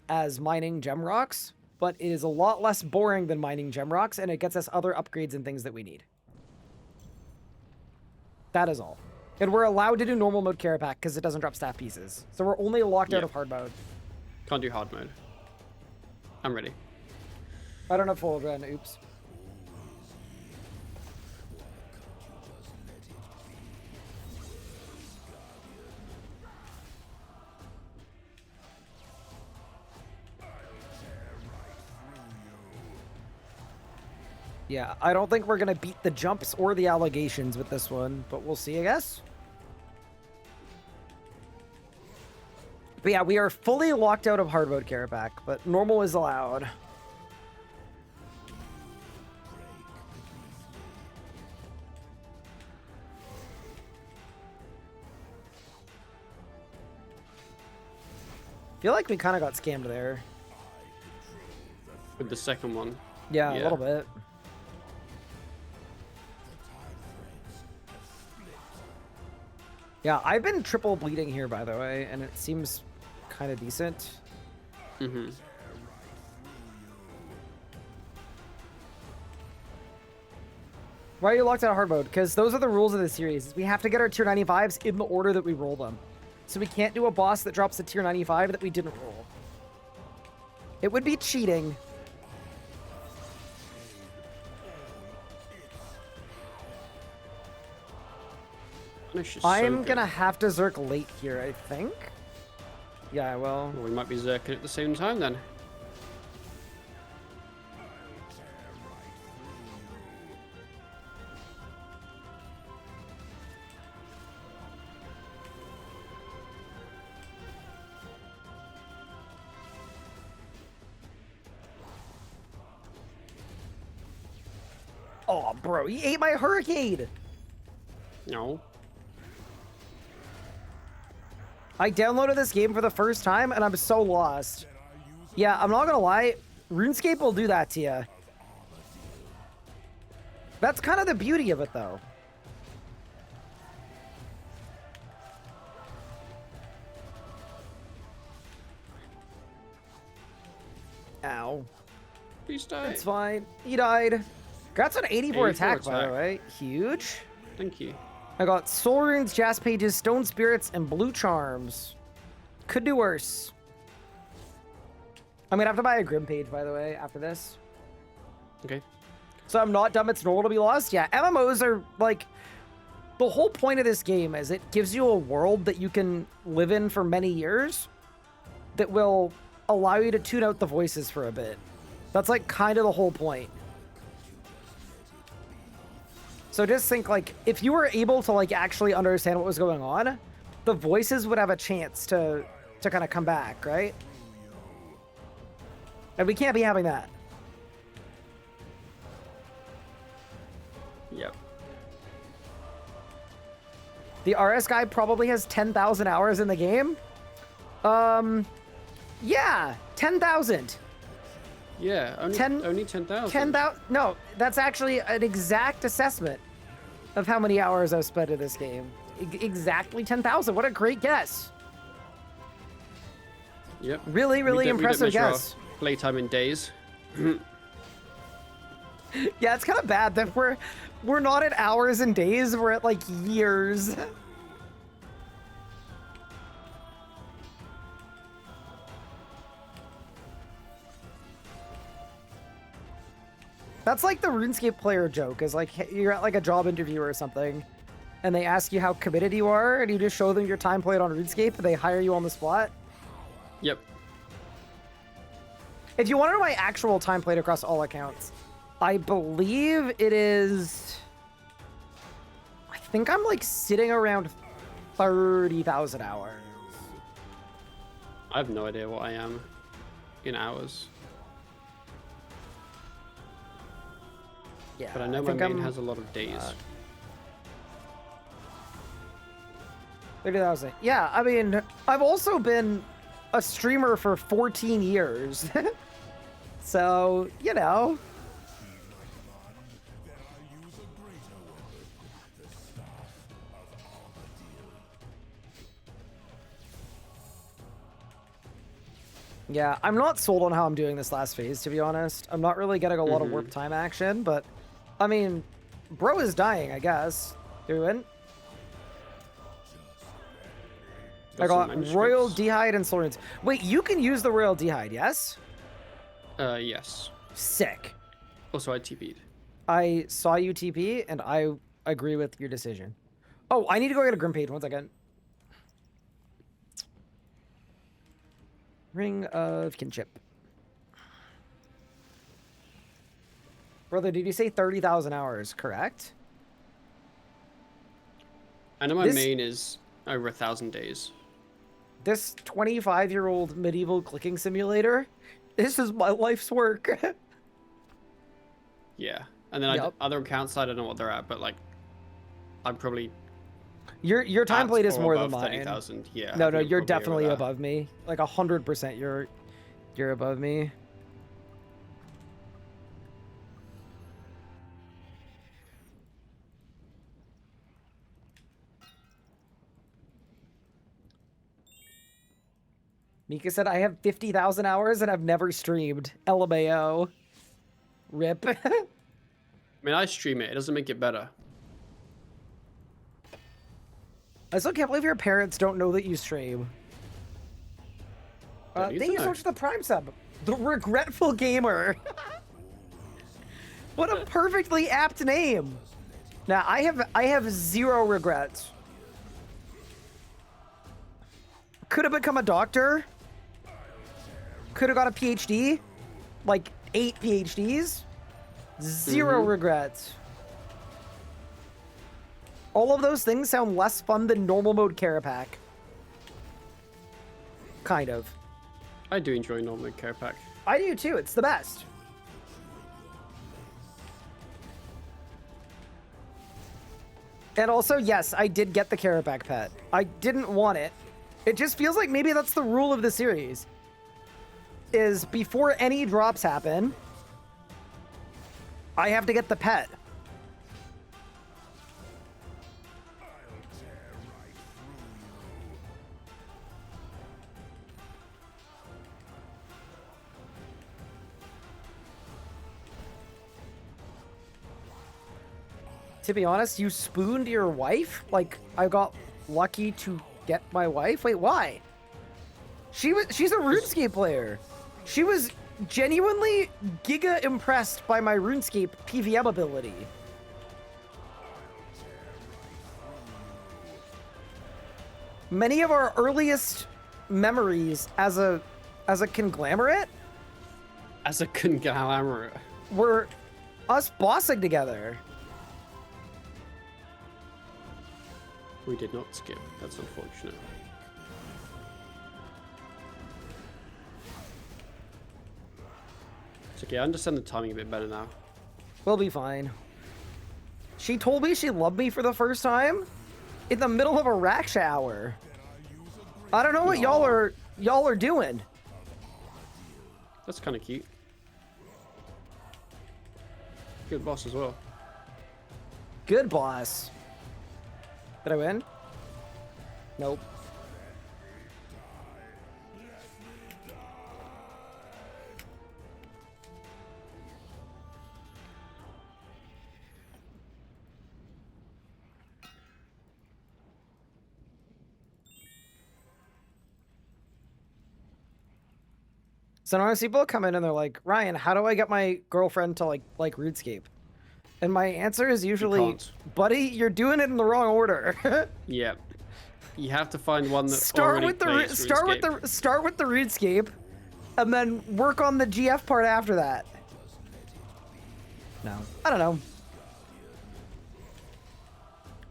as mining gem rocks, but it is a lot less boring than mining gem rocks, and it gets us other upgrades and things that we need. That is all. And we're allowed to do normal mode care pack because it doesn't drop staff pieces. So we're only locked out Yeah. of hard mode. Can't do hard mode. I'm ready. I don't have full adrenaline. Oops. Yeah, I don't think we're gonna beat the jumps or the allegations with this one, but we'll see, I guess. But yeah, we are fully locked out of hard mode Karapak, but normal is allowed. Feel like we kind of got scammed there. With the second one. Yeah, a little bit. Yeah, I've been triple bleeding here, by the way, and it seems kind of decent. Mm-hmm. Why are you locked out of hard mode? Because those are the rules of the series. We have to get our tier 95s in the order that we roll them. So we can't do a boss that drops a tier 95 that we didn't roll. It would be cheating. I'm gonna have to Zerk late here, I think. Yeah, I will. Well, we might be Zerking at the same time then. Oh, bro, he ate my hurricane! No. I downloaded this game for the first time, and I'm so lost. Yeah, I'm not gonna lie. RuneScape will do that to you. That's kind of the beauty of it, though. Ow. Please die. It's fine. He died. That's an 84 attack, by the way. Huge. Thank you. I got Soul Runes, Jas Pages, Stone Spirits, and Blue Charms. Could do worse. I'm gonna have to buy a Grim Page, by the way, after this. Okay. So I'm not dumb, it's normal to be lost? Yeah, MMOs are, like... The whole point of this game is it gives you a world that you can live in for many years that will allow you to tune out the voices for a bit. That's, like, kind of the whole point. So just think, like, if you were able to, like, actually understand what was going on, the voices would have a chance to kind of come back, right? And we can't be having that. Yep. The RS guy probably has 10,000 hours in the game. Yeah, 10,000. Yeah, only 10,000. 10,000. No, that's actually an exact assessment of how many hours I've spent in this game. Exactly 10,000. What a great guess. Yep. Really, really impressive guess. Playtime in days. Yeah, it's kind of bad that we're not at hours and days. We're at like years. That's like the RuneScape player joke, is like you're at like a job interview or something, and they ask you how committed you are, and you just show them your time played on RuneScape, and they hire you on the spot. Yep. If you want to know my actual time played across all accounts, I believe it is... I think I'm like sitting around 30,000 hours. I have no idea what I am in hours. Yeah, But I know my main has a lot of days. 30,000. Yeah, I mean, I've also been a streamer for 14 years. So, you know. Yeah, I'm not sold on how I'm doing this last phase, to be honest. I'm not really getting a lot of warp time action, but, I mean, bro is dying, I guess. Doing. I got Royal Dehide and Soul Runes. Wait, you can use the Royal Dehide, yes? Yes. Sick. Also, I TP'd. I saw you TP, and I agree with your decision. Oh, I need to go get a Grim Page. 1 second. Ring of Kinship. Brother, did you say 30,000 hours, correct? I know my This- main is over 1,000 days. This 25-year-old medieval clicking simulator, this is my life's work. Yeah. And then Yep. other accounts, I don't know what they're at, but like, I'm probably Your time at played is or more than above mine. 30,000. Yeah. I No, think no, I'm you're probably over definitely there. above me. Like 100%, you're above me. Mika said, I have 50,000 hours and I've never streamed. LMAO. Rip. I mean, I stream it. It doesn't make it better. I still can't believe your parents don't know that you stream. Don't need Thank to you so know. much for the Prime sub. The Regretful Gamer. What a perfectly apt name. Now, I have zero regrets. Could have become a doctor. Could have got a PhD. Like 8 PhDs. Zero regrets. All of those things sound less fun than normal mode Carapac. Kind of. I do enjoy normal care pack. I do too, it's the best. And also, yes, I did get the Carapac pet. I didn't want it. It just feels like maybe that's the rule of the series. Is before any drops happen, I have to get the pet. To be honest, you spooned your wife? Like, I got lucky to get my wife? Wait, why? She's a RuneScape player. She was genuinely giga impressed by my RuneScape PVM ability. Many of our earliest memories as a conglomerate As a conglomerate. were us bossing together. We did not skip. That's unfortunate. It's okay, I understand the timing a bit better now. We'll be fine. She told me she loved me for the first time in the middle of a rack shower. I don't know what y'all are doing. That's kind of cute. Good boss as well. Good boss. Did I win? Nope. Sometimes people come in and they're like, Ryan, how do I get my girlfriend to like RuneScape? And my answer is usually, can't. buddy, you're doing it in the wrong order. Yeah. You have to find one that start already with the plays RuneScape. start with the RuneScape, and then work on the GF part after that. No, I don't know.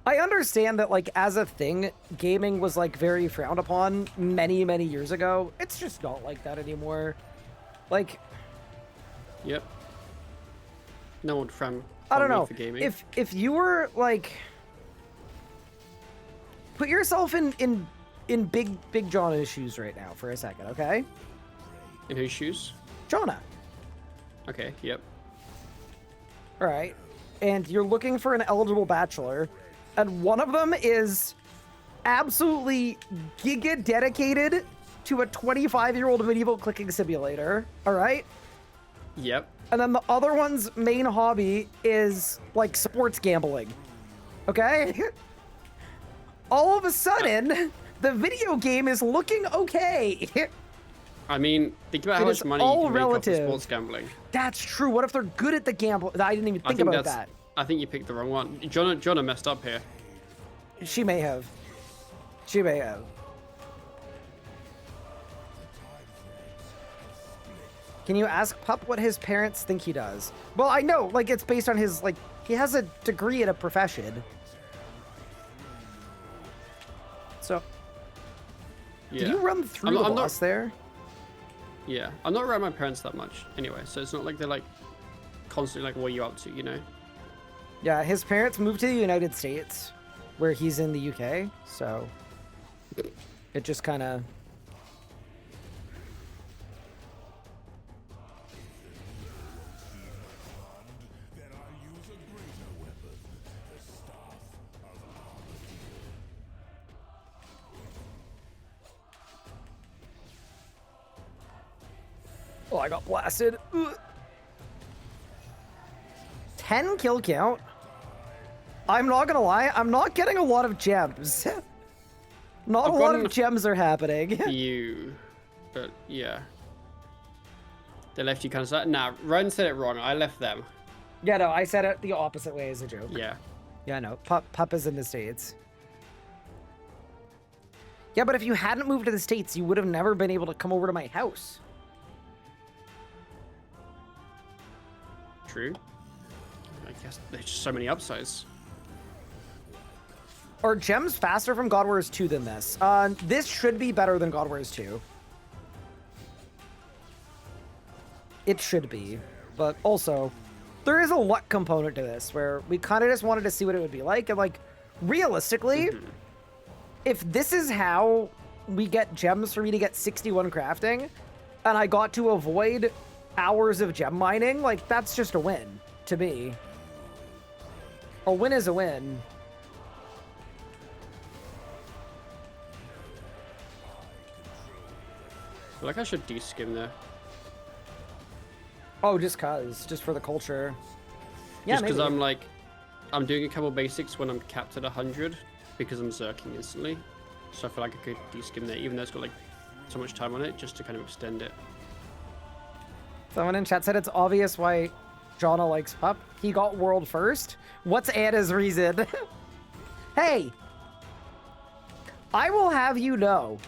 I understand that, like, as a thing, gaming was like very frowned upon many years ago. It's just not like that anymore. Like, Yep. No one from I don't me know for gaming. if you were like, put yourself in big Jonah's shoes right now for a second, okay? In whose shoes? Jonah. Okay, yep. All right, and you're looking for an eligible bachelor, and one of them is absolutely giga dedicated to a 25-year-old medieval clicking simulator, all right? Yep. And then the other one's main hobby is like sports gambling, okay? All of a sudden, the video game is looking okay. I mean, think about It how is much money you all can make off of relative. sports gambling. That's true. What if they're good at the gamble? I didn't even think about that. I think you picked the wrong one. Jonah messed up here. She may have. She may have. Can you ask Pup what his parents think he does? Well, I know, like, it's based on his, like, he has a degree in a profession. So, Yeah. did you run through the boss there? Yeah, I'm not around my parents that much anyway, so it's not like they're like constantly like, what are you up to, you know? Yeah, his parents moved to the United States, where he's in the UK, so it just kind of... Oh, I got blasted. Ugh. 10 kill count? I'm not gonna lie, I'm not getting a lot of gems. Not a lot of gems are happening. You, but yeah. They left you kind of sad. Nah, Ren said it wrong. I left them. Yeah, no, I said it the opposite way as a joke. Yeah. Yeah, no, Pup is in the States. Yeah, but if you hadn't moved to the States, you would have never been able to come over to my house. True. I guess there's just so many upsides. Are gems faster from God Wars 2 than this? This should be better than God Wars 2. It should be. But also, there is a luck component to this, where we kind of just wanted to see what it would be like. And, like, realistically, if this is how we get gems for me to get 61 crafting, and I got to avoid hours of gem mining, like, that's just a win to me. A win is a win. I feel like I should de-skim there. Oh, just for the culture. Yeah, just because maybe. I'm like, I'm doing a couple basics when I'm capped at 100 because I'm zerking instantly. So I feel like I could de-skim there, even though it's got like so much time on it, just to kind of extend it. Someone in chat said it's obvious why Jonna likes Pup. He got world first. What's Anna's reason? Hey! I will have you know.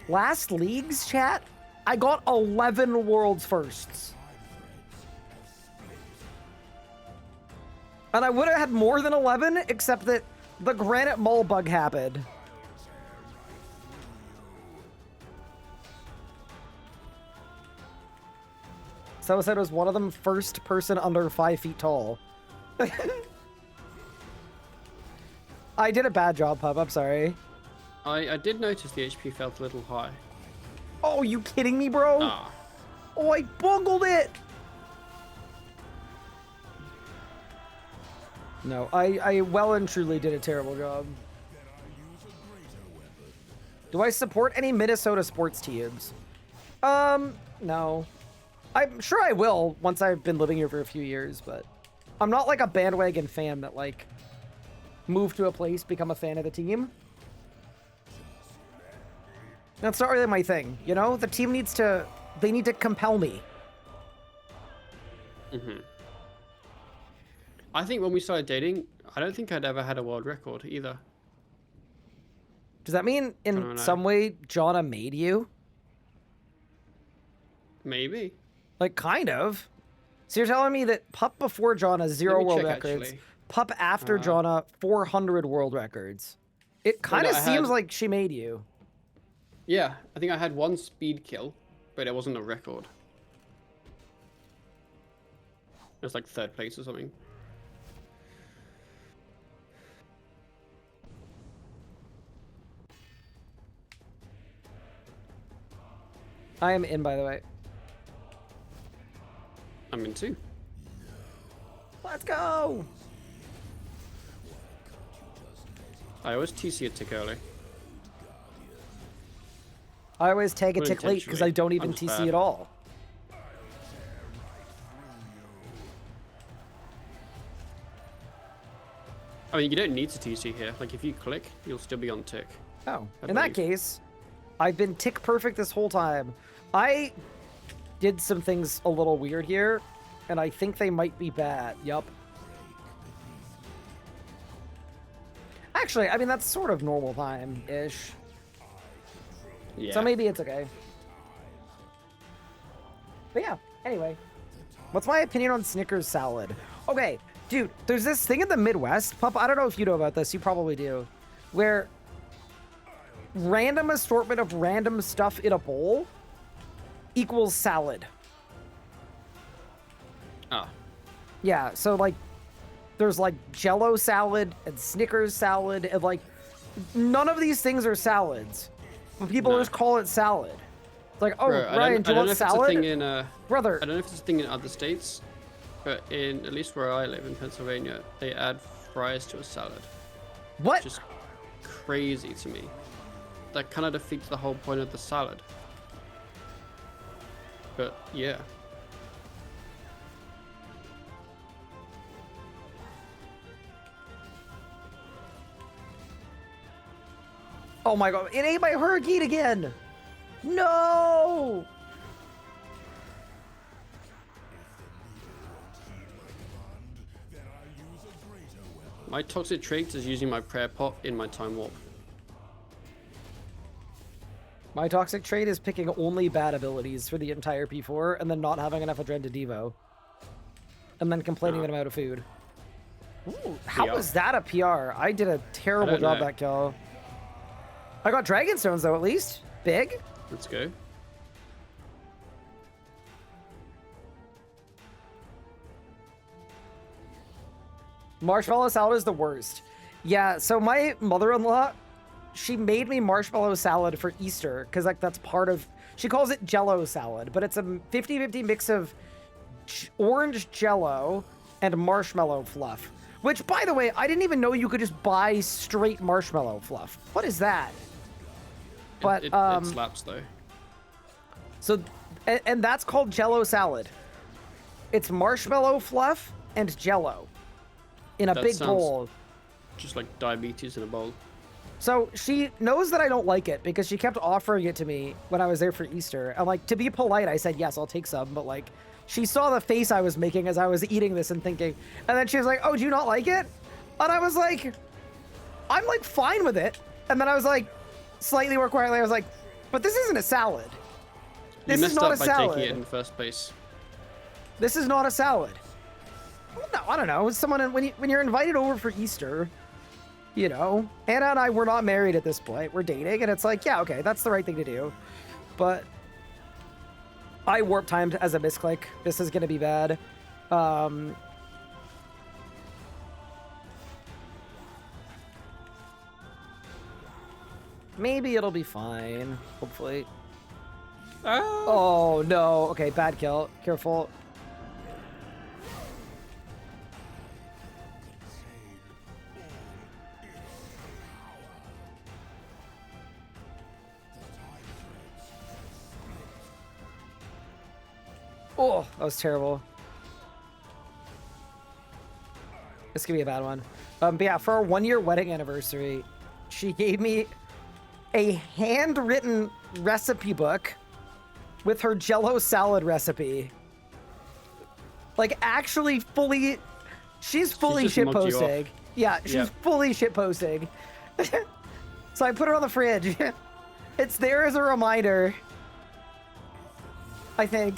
Last leagues, chat, I got 11 world's firsts. And I would have had more than 11, except that the granite mole bug happened. So said was one of them first person under 5 feet tall. I did a bad job, Pup. I'm sorry. I did notice the HP felt a little high. Oh, you kidding me, bro? Ah. Oh, I bungled it. No, I well and truly did a terrible job. Do I support any Minnesota sports teams? No. I'm sure I will once I've been living here for a few years, but I'm not like a bandwagon fan that like move to a place, become a fan of the team. That's not really my thing, you know? The team needs to, they need to compel me. I think when we started dating, I don't think I'd ever had a world record either. Does that mean in some way Jonna made you? Maybe. Like, kind of. So you're telling me that Pup before Jonna, 0 world records. Actually. Pup after Jonna, 400 world records. It kind of seems like she made you. Yeah, I think I had 1 speed kill, but it wasn't a record. It was like 3rd place or something. I am in, by the way. I'm in too. Let's go! I always TC a tick early. I always tag a tick late because I don't even TC at all. I mean, you don't need to TC here. Like, if you click, you'll still be on tick. Oh, in that case, I've been tick perfect this whole time. I did some things a little weird here, and I think they might be bad. Yup. Actually, I mean, that's sort of normal time-ish. Yeah. So maybe it's okay. But yeah, anyway. What's my opinion on Snickers salad? Okay, dude, there's this thing in the Midwest. Pup, I don't know if you know about this. You probably do. Where random assortment of random stuff in a bowl equals salad. Oh. Yeah, so like there's like Jello salad and Snickers salad and like none of these things are salads. But people No. just call it salad. It's like, oh, Bro, Ryan, do you want salad? Brother. I don't know if it's a thing in other states, but in at least where I live in Pennsylvania, they add fries to a salad. What? Just crazy to me. That kind of defeats the whole point of the salad. But yeah. Oh my god, it ate my hurricane again! No! My toxic trait is using my prayer pot in my time warp. My toxic trait is picking only bad abilities for the entire P4 and then not having enough Adren to Devo. And then complaining that I'm out of food. Ooh, how PR. was that a PR? I did a terrible don't job know. that kill. I got Dragon Stones though, at least. Big. Let's go. Marshmallow salad is the worst. Yeah, so my mother-in-law, she made me marshmallow salad for Easter because like that's part of, she calls it Jello salad, but it's a 50-50 mix of orange Jello and marshmallow fluff. Which, by the way, I didn't even know you could just buy straight marshmallow fluff. What is that? But it slaps though. So, and that's called Jello salad. It's marshmallow fluff and Jello in a That big sounds- bowl. Just like diabetes in a bowl. So she knows that I don't like it because she kept offering it to me when I was there for Easter. And like, to be polite, I said, yes, I'll take some. But like, she saw the face I was making as I was eating this and thinking, and then she was like, oh, do you not like it? And I was like, I'm like fine with it. And then I was like, slightly more quietly, I was like, but this isn't a salad. You This is messed not a up by salad. taking it in the first place. This is not a salad. Well, no, I don't know. Someone when you're invited over for Easter, you know, Anna and I were not married at this point. We're dating, and it's like, yeah, okay, that's the right thing to do. But I warp timed as a misclick. This is gonna be bad. Maybe it'll be fine. Hopefully. Oh no. Okay, bad kill. Careful. Oh, that was terrible. This could be a bad one. But yeah, for our 1-year wedding anniversary, she gave me a handwritten recipe book with her Jello salad recipe. Like, actually fully, she's fully just mugged you off. shitposting. Yeah, she's Yep. fully shitposting. So I put it on the fridge. It's there as a reminder, I think.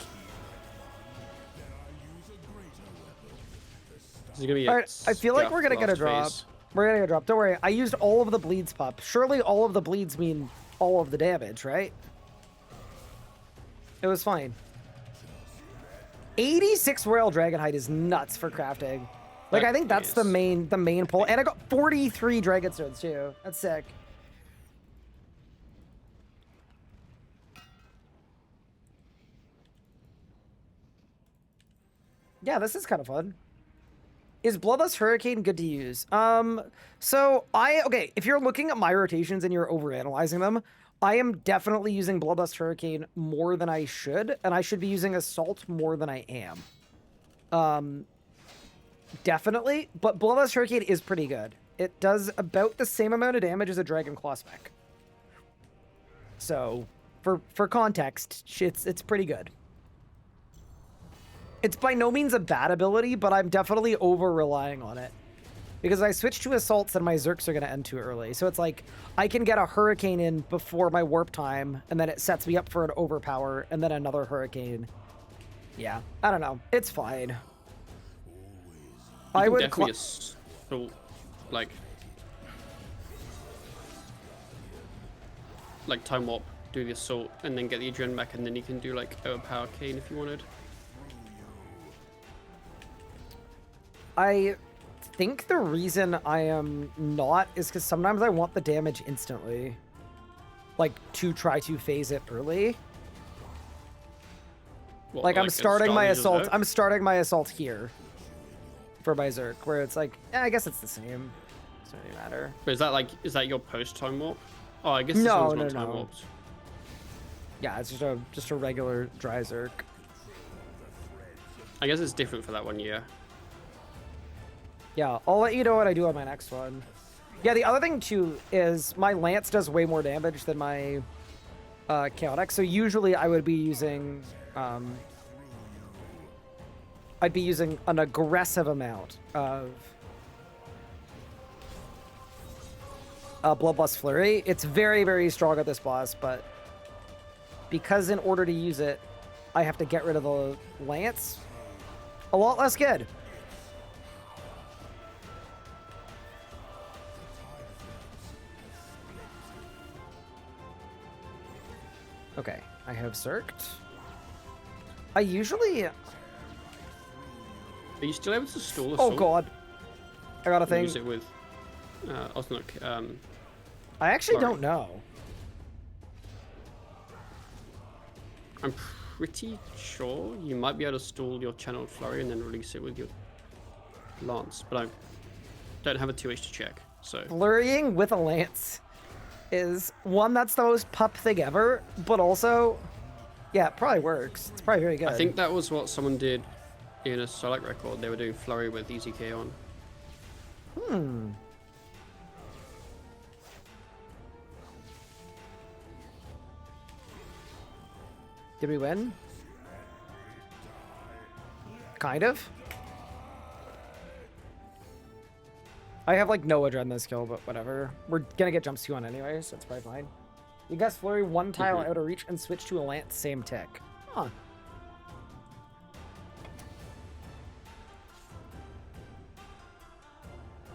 This is gonna be All right, I feel like we're gonna get a drop. We're gonna get a drop. Don't worry. I used all of the bleeds, pup. Surely all of the bleeds mean all of the damage, right? It was fine. 86 Royal Dragonhide is nuts for crafting. Like, I think that's the main pull. And I got 43 Dragonstones too. That's sick. Yeah, this is kind of fun. Is Bloodlust Hurricane good to use? Okay, if you're looking at my rotations and you're overanalyzing them, I am definitely using Bloodlust Hurricane more than I should, and I should be using Assault more than I am. Definitely, but Bloodlust Hurricane is pretty good. It does about the same amount of damage as a Dragon Claw spec. So, for context, it's pretty good. It's by no means a bad ability, but I'm definitely over-relying on it. Because I switch to assaults, then my Zerks are going to end too early. So it's like, I can get a Hurricane in before my warp time, and then it sets me up for an overpower, and then another Hurricane. Yeah, I don't know. It's fine. I would definitely assault, like time warp, do the assault, and then get the adrenaline back, and then you can do like overpower Kane if you wanted. I think the reason I am not is because sometimes I want the damage instantly. Like, to try to phase it early. What, Like, I'm starting my assault. Zerk? I'm starting my assault here for my Zerk, where it's like, I guess it's the same. Doesn't really matter. But is that your post time warp? Oh, I guess this No, one's no, not time no. warped. Yeah, it's just a regular dry Zerk. I guess it's different for that one, yeah. Yeah, I'll let you know what I do on my next one. Yeah, the other thing too is my Lance does way more damage than my Chaotic. So usually I would be using I'd be using an aggressive amount of Bloodlust Flurry. It's very, very strong at this boss, but because in order to use it, I have to get rid of the Lance, a lot less good. Okay, I have Zerked. I usually... Are you still able to stall Oh assault? god. I got a thing. Use it with Osnok, I actually Flurry. don't know. I'm pretty sure you might be able to stall your channeled flurry and then release it with your lance, but I don't have a 2H to check, so... Flurrying with a Lance is one that's the most pup thing ever, but also, yeah, it probably works. It's probably very good. I think that was what someone did in a Solak record. They were doing flurry with EZK on. Did we win? Kind of. I have like no adrenaline this kill, but whatever. We're gonna get jumps 2 on anyway, so it's probably fine. You guys flurry one tile out of reach and switch to a Lance, same tick. Huh.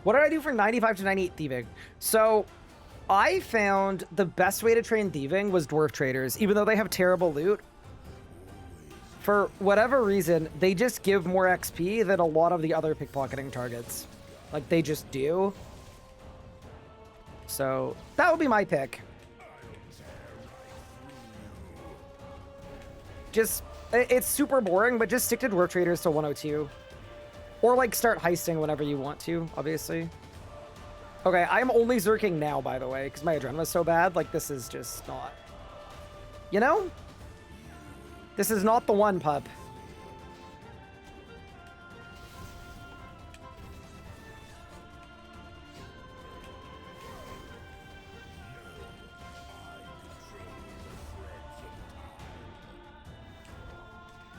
What did I do for 95 to 98 thieving? So I found the best way to train thieving was dwarf traders, even though they have terrible loot. For whatever reason, they just give more XP than a lot of the other pickpocketing targets. Like, they just do. So, that would be my pick. Just, it's super boring, but just stick to dwarf traders to 102. Or, like, start heisting whenever you want to, obviously. Okay, I'm only zerking now, by the way, because my adrenaline was so bad. Like, this is just not... You know? This is not the one, pup.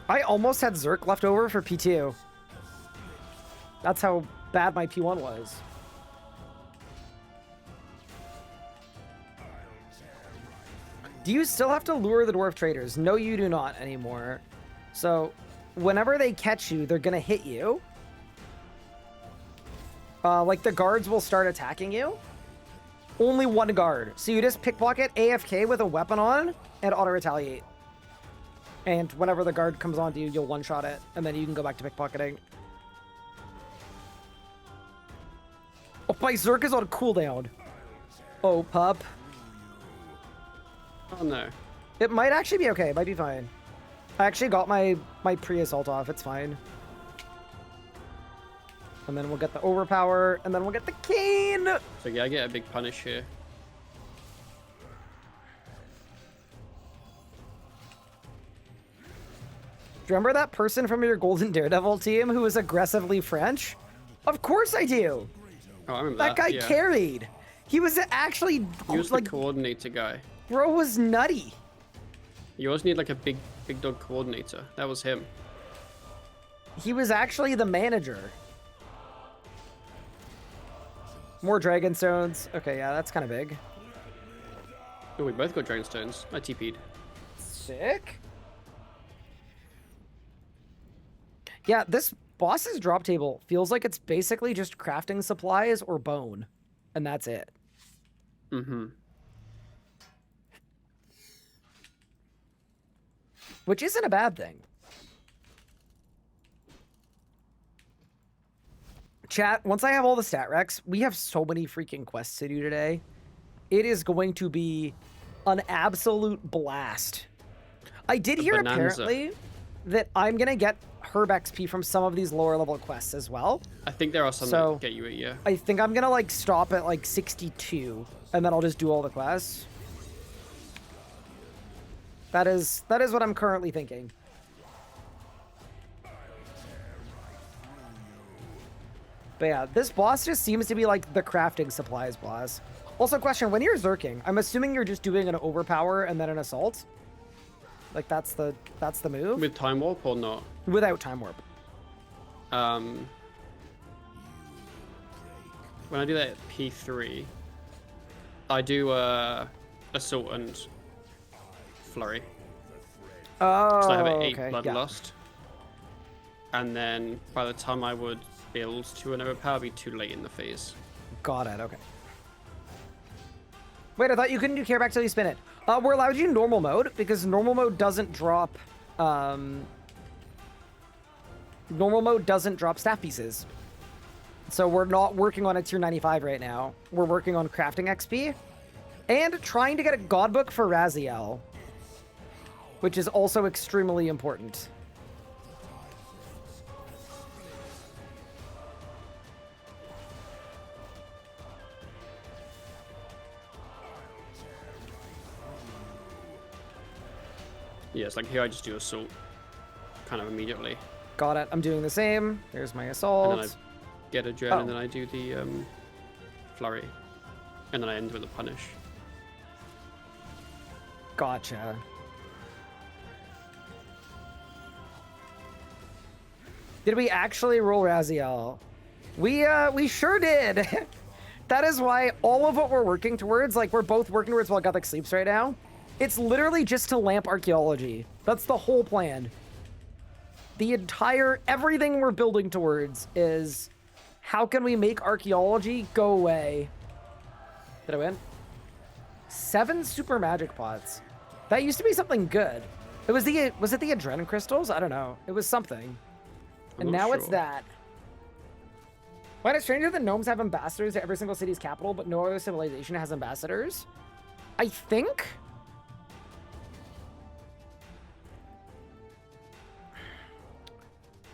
I almost had Zerk left over for P2. That's how bad my P1 was. Do you still have to lure the dwarf traders? No, you do not anymore. So, whenever they catch you, they're gonna hit you. Like, the guards will start attacking you. Only one guard. So you just pickpocket AFK with a weapon on and auto-retaliate. And whenever the guard comes onto you, you'll one-shot it, and then you can go back to pickpocketing. Oh, my Zerk is on cooldown. Oh, pup. Oh no. It might actually be okay. It might be fine. I actually got my pre-assault off. It's fine. And then we'll get the overpower, and then we'll get the cane! So yeah, I get a big punish here. Do you remember that person from your Golden Daredevil team who was aggressively French? Of course I do! Oh, I remember That guy yeah. carried! He was actually, He was like, the coordinator guy. bro was nutty. You always need like a big dog coordinator. That was him. He was actually the manager. More dragon stones. Okay, yeah, that's kind of big. Oh, we both got dragon stones. I TP'd. Sick. Yeah, this boss's drop table feels like it's basically just crafting supplies or bone, and that's it. Mm-hmm. Which isn't a bad thing. Chat, once I have all the stat recs, we have so many freaking quests to do today. It is going to be an absolute blast. I did hear apparently that I'm going to get herb XP from some of these lower level quests as well. I think there are some that get you it, yeah. I think I'm going to like stop at like 62 and then I'll just do all the quests. That is what I'm currently thinking. But yeah, this boss just seems to be like the crafting supplies boss. Also, question, when you're zerking, I'm assuming you're just doing an overpower and then an assault? Like that's the move? With time warp or not? Without time warp. When I do that at P3, I do assault and flurry. Oh, So I have an 8 okay. bloodlust. Yeah. And then by the time I would build to an overpower, it'd be too late in the phase. Got it, okay. Wait, I thought you couldn't do care back till you spin it. We're allowed to do normal mode because normal mode doesn't drop staff pieces. So we're not working on a tier 95 right now. We're working on crafting XP and trying to get a god book for Raziel, which is also extremely important. Yeah, it's like here I just do assault kind of immediately. Got it. I'm doing the same. There's my assault. And then I get a gen and then I do the flurry. And then I end with a punish. Gotcha. Did we actually roll Raziel? We sure did. That is why all of what we're working towards, like we're both working towards while GUTHIX sleeps right now, it's literally just to lamp archaeology. That's the whole plan. Everything we're building towards is how can we make archaeology go away? Did I win? 7 super magic pots. That used to be something good. Was it the adrenaline crystals? I don't know. It was something. And now it's that. Why does Stranger Than Gnomes have ambassadors at every single city's capital, but no other civilization has ambassadors? I think...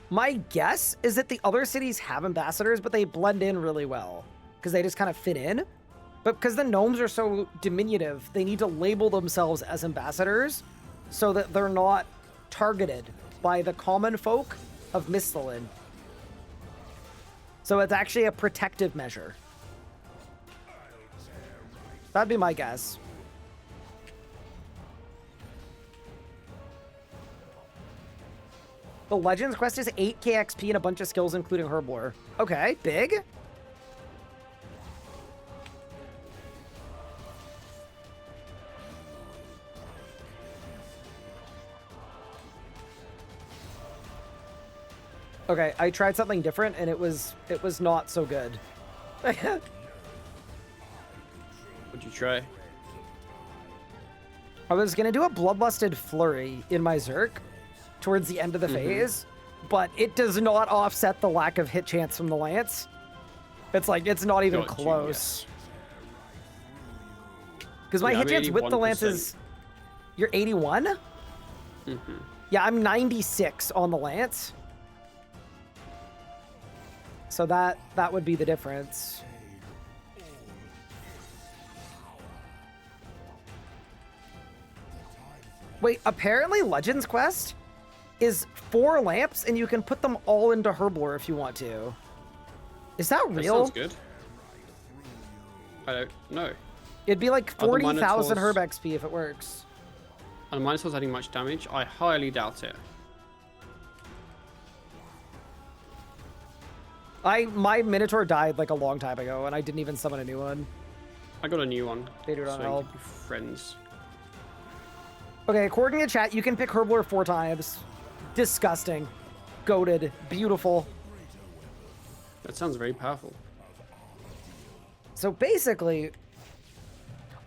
my guess is that the other cities have ambassadors, but they blend in really well because they just kind of fit in. But because the gnomes are so diminutive, they need to label themselves as ambassadors so that they're not targeted by the common folk of Mistlin. So it's actually a protective measure. That'd be my guess. The Legends quest is 8k XP and a bunch of skills, including Herblore. Okay, big. Okay, I tried something different and it was not so good. What'd you try? I was gonna do a Bloodlusted Flurry in my Zerk towards the end of the phase, but it does not offset the lack of hit chance from the Lance. It's like, it's not even close. Because my hit chance with the Lance is... You're 81? Yeah, I'm 96 on the Lance. So that would be the difference. Wait, apparently Legends Quest is 4 lamps and you can put them all into Herblore if you want to. Is that real? That sounds good. I don't know. It'd be like 40,000 herb XP if it works. Are the Minotaurs adding much damage? I highly doubt it. My Minotaur died like a long time ago, and I didn't even summon a new one. I got a new one. They do not so help. we can be friends. Okay, according to chat, you can pick Herblore 4 times. Disgusting. Goated. Beautiful. That sounds very powerful. So basically,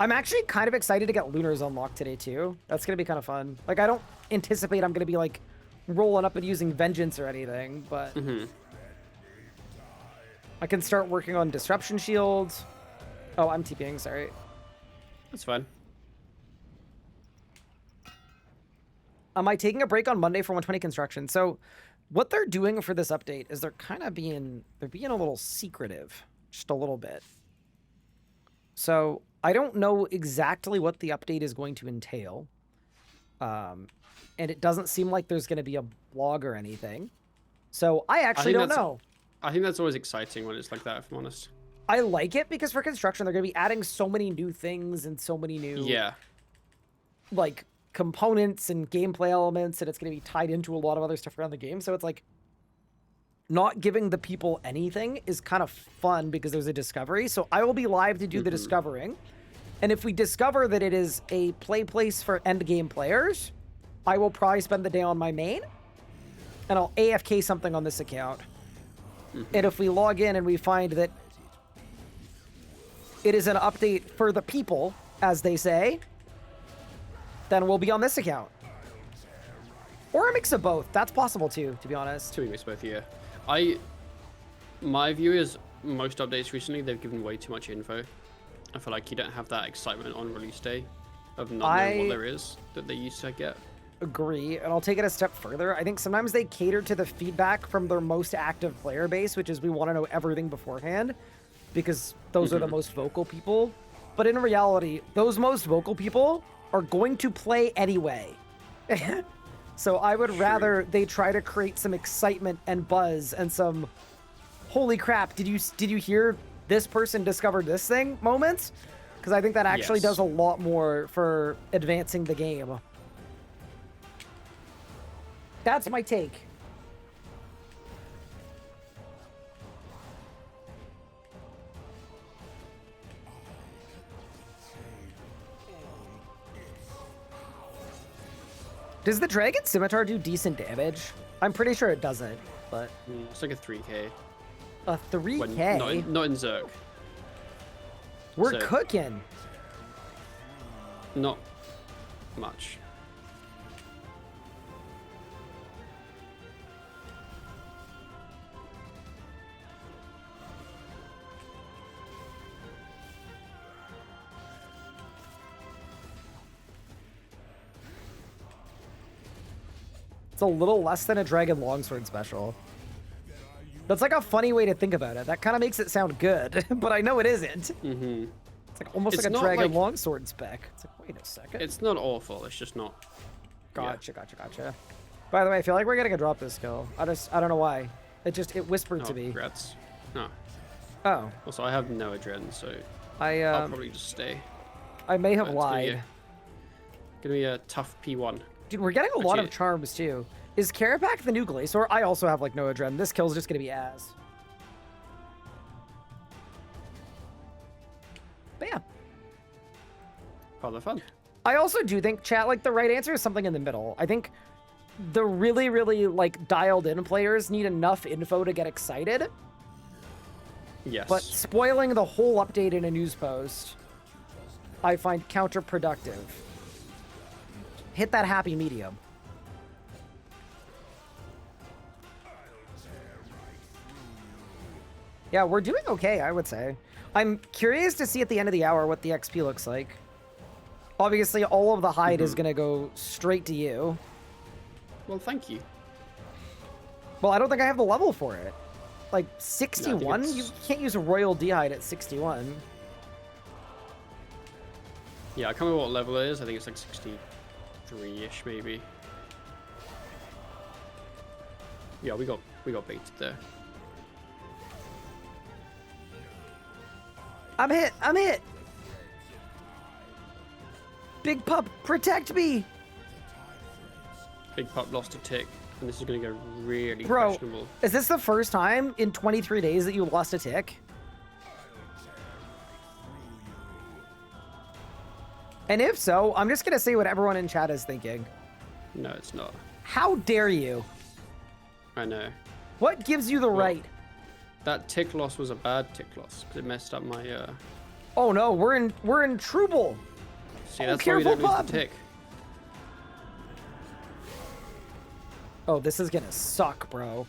I'm actually kind of excited to get Lunars unlocked today too. That's going to be kind of fun. Like, I don't anticipate I'm going to be like rolling up and using Vengeance or anything, but I can start working on Disruption Shields. Oh, I'm TPing, sorry. That's fine. Am I taking a break on Monday for 120 construction? So what they're doing for this update is they're being a little secretive, just a little bit. So I don't know exactly what the update is going to entail. And it doesn't seem like there's going to be a blog or anything. So I actually don't know. I think that's always exciting when it's like that, if I'm honest. I like it because for construction, they're going to be adding so many new things and so many new, like, components and gameplay elements, and it's going to be tied into a lot of other stuff around the game. So it's like not giving the people anything is kind of fun because there's a discovery. So I will be live to do the discovering. And if we discover that it is a play place for end game players, I will probably spend the day on my main and I'll AFK something on this account. And if we log in and we find that it is an update for the people, as they say, then we'll be on this account. Or a mix of both. That's possible too, to be honest. To be mixed both, yeah. My view is most updates recently, they've given way too much info. I feel like you don't have that excitement on release day of not knowing what there is that they used to get. Agree, and I'll take it a step further. I think sometimes they cater to the feedback from their most active player base, which is we want to know everything beforehand, because those are the most vocal people. But in reality, those most vocal people are going to play anyway. So I would rather they try to create some excitement and buzz and some holy crap, did you hear this person discovered this thing moments? Because I think that actually does a lot more for advancing the game. That's my take. Does the Dragon Scimitar do decent damage? I'm pretty sure it doesn't, but... It's like a 3k. A 3k? Not in Zerg. We're cooking. Not much. It's a little less than a Dragon Longsword special. That's like a funny way to think about it. That kind of makes it sound good, but I know it isn't. It's like almost like a Dragon Longsword spec. It's like, wait a second. It's not awful. It's just not. Gotcha. By the way, I feel like we're getting a drop this kill. I don't know why. It whispered to me. Congrats. No. Oh. Also, I have no adrenaline, so I'll probably just stay. I may have lied. Gonna be a tough P1. Dude, we're getting a lot of charms too. Is Carapac the new Glacier? I also have like no adrenaline. This kill's just gonna be ass. But yeah. Part of the fun. I also do think, chat, like the right answer is something in the middle. I think the really, really like dialed in players need enough info to get excited. Yes. But spoiling the whole update in a news post, I find counterproductive. Hit that happy medium. Yeah, we're doing okay, I would say. I'm curious to see at the end of the hour what the XP looks like. Obviously, all of the hide is going to go straight to you. Well, thank you. Well, I don't think I have the level for it. Like, 61? No, you can't use a Royal D-Hide at 61. Yeah, I can't remember what level it is. I think it's like 63-ish, maybe. Yeah, we got baited there. I'm hit! Big pup, protect me! Big Pup lost a tick, and this is going to go really Bro, questionable. is this the first time in 23 days that you lost a tick? And if so, I'm just gonna say what everyone in chat is thinking. No, it's not. How dare you? I know. What gives you the right? That tick loss was a bad tick loss because it messed up my. Oh no, we're in trouble. See, Oh, that's why we careful, don't lose bub. the tick. Oh, this is gonna suck, bro.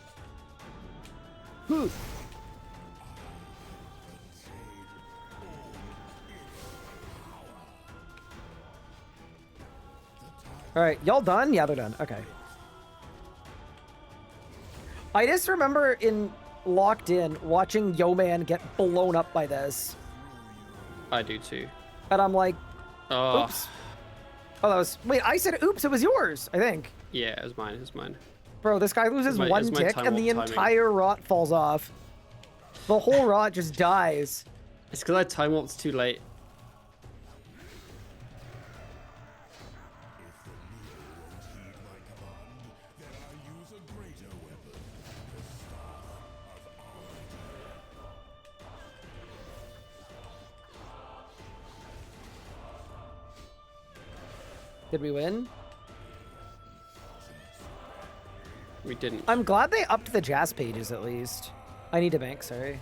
Whew. All right, y'all done? Yeah, they're done. Okay. I just remember in Locked In watching Yo Man get blown up by this, I do too. and I'm like, Oh, oops. Oh, that was wait. I said oops. It was yours, I think. yeah, it was mine. It was mine. Bro, this guy loses It was one my tick, time and the warp timing. entire rot falls off. The whole rot just dies. It's because I time warped too late. Did we win? We didn't. I'm glad they upped the jazz pages at least. I need to bank, sorry.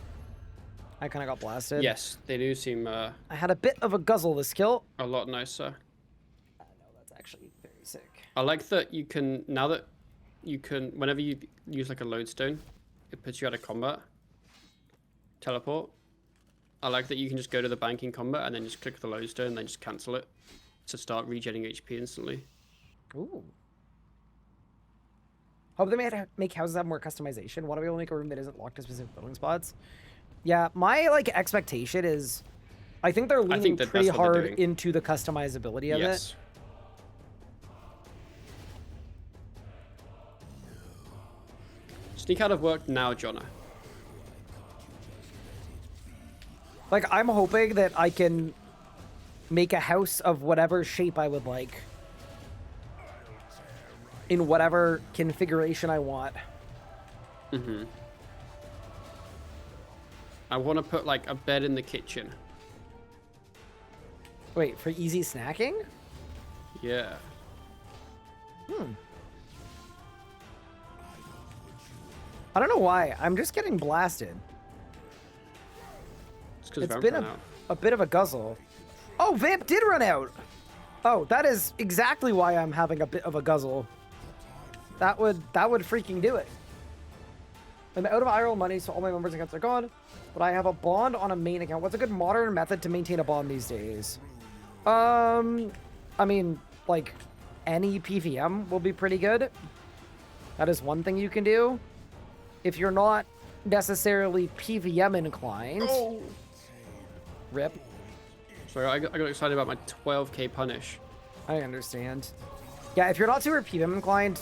I kind of got blasted. Yes, they do seem I had a bit of a guzzle this kill. a lot nicer. No, that's actually very sick. I like that you can, now that you can, whenever you use like a lodestone, it puts you out of combat. Teleport. I like that you can just go to the banking combat and then just click the lodestone and then just cancel it to start regenerating HP instantly. Ooh. Hope they make houses have more customization. Why do we only make a room that isn't locked to specific building spots? Yeah, my like expectation is, I think they're leaning that pretty that's what they're hard doing. into the customizability of it. Yes. Sneak out of work now, Jonna. Like, I'm hoping that I can make a house of whatever shape I would like. In whatever configuration I want. Mm-hmm. I want to put like a bed in the kitchen. Wait, for easy snacking? Yeah. I don't know why. I'm just getting blasted. It's because It's Vamp been ran out. a bit of a guzzle. Oh, Vamp did run out. Oh, that is exactly why I'm having a bit of a guzzle. That would freaking do it. I'm out of IRL money, so all my members accounts are gone. But I have a bond on a main account. What's a good modern method to maintain a bond these days? I mean, like, any PVM will be pretty good. That is one thing you can do. If you're not necessarily PVM inclined. Oh. Rip. Sorry, I got excited about my 12k punish. I understand. Yeah, if you're not super PVM inclined,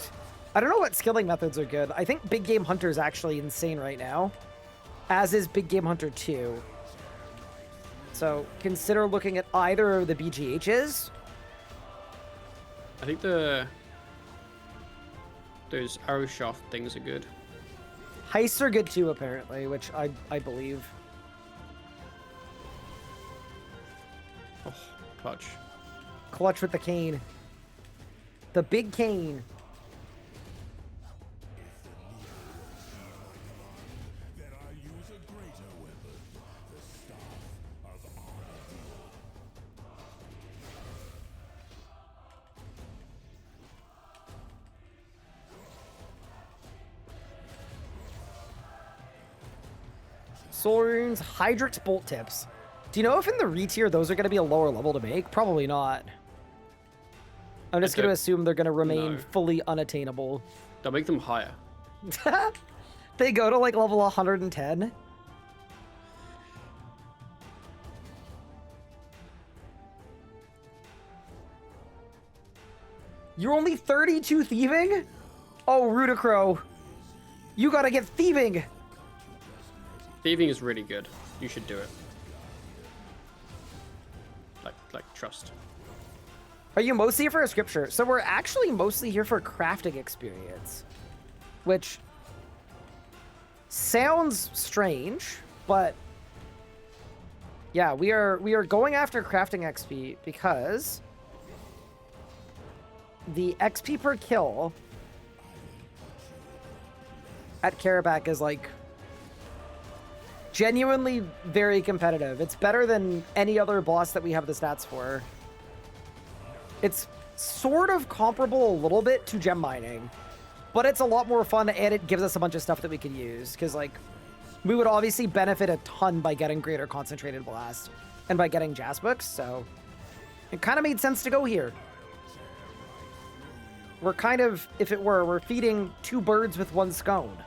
I don't know what skilling methods are good. I think Big Game Hunter is actually insane right now, as is Big Game Hunter 2. So consider looking at either of the BGHs. I think those arrow shaft things are good. Heists are good too, apparently, which I believe. Oh, clutch. Clutch with the cane. The big cane. Soul Runes, Hydrix Bolt Tips. Do you know if in the re-tier those are going to be a lower level to make? Probably not. I'm just going to assume they're going to remain fully unattainable. They'll make them higher. They go to like level 110. You're only 32 thieving? Oh, Rudicro. You gotta get thieving. Thieving is really good. You should do it. Like trust. Are you mostly here for a scripture? So we're actually mostly here for crafting experience, which sounds strange, but yeah, we are going after crafting XP because the XP per kill at Karabakh is like genuinely very competitive. It's better than any other boss that we have the stats for. It's sort of comparable a little bit to gem mining, but it's a lot more fun and it gives us a bunch of stuff that we can use because like we would obviously benefit a ton by getting greater concentrated blast and by getting Jas books, so it kind of made sense to go here. We're kind of, if it were, we're feeding two birds with one scone.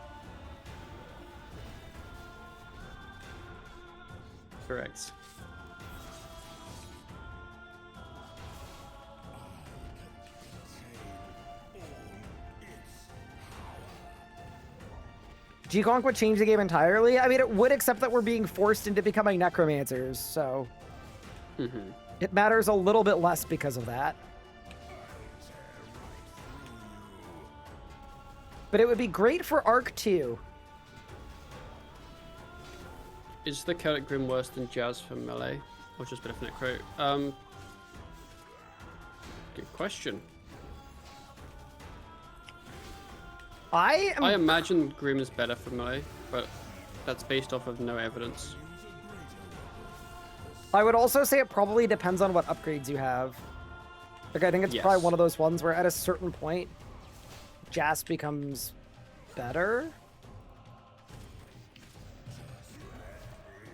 Correct. G-Conk would change the game entirely. I mean, it would, except that we're being forced into becoming necromancers, so it matters a little bit less because of that. But it would be great for Arc 2. Is the Chaotic Grim worse than Jas for melee, or just better for Necro? Good question. I imagine Grim is better for melee, but that's based off of no evidence. I would also say it probably depends on what upgrades you have. Like, I think it's probably one of those ones where at a certain point, Jas becomes better.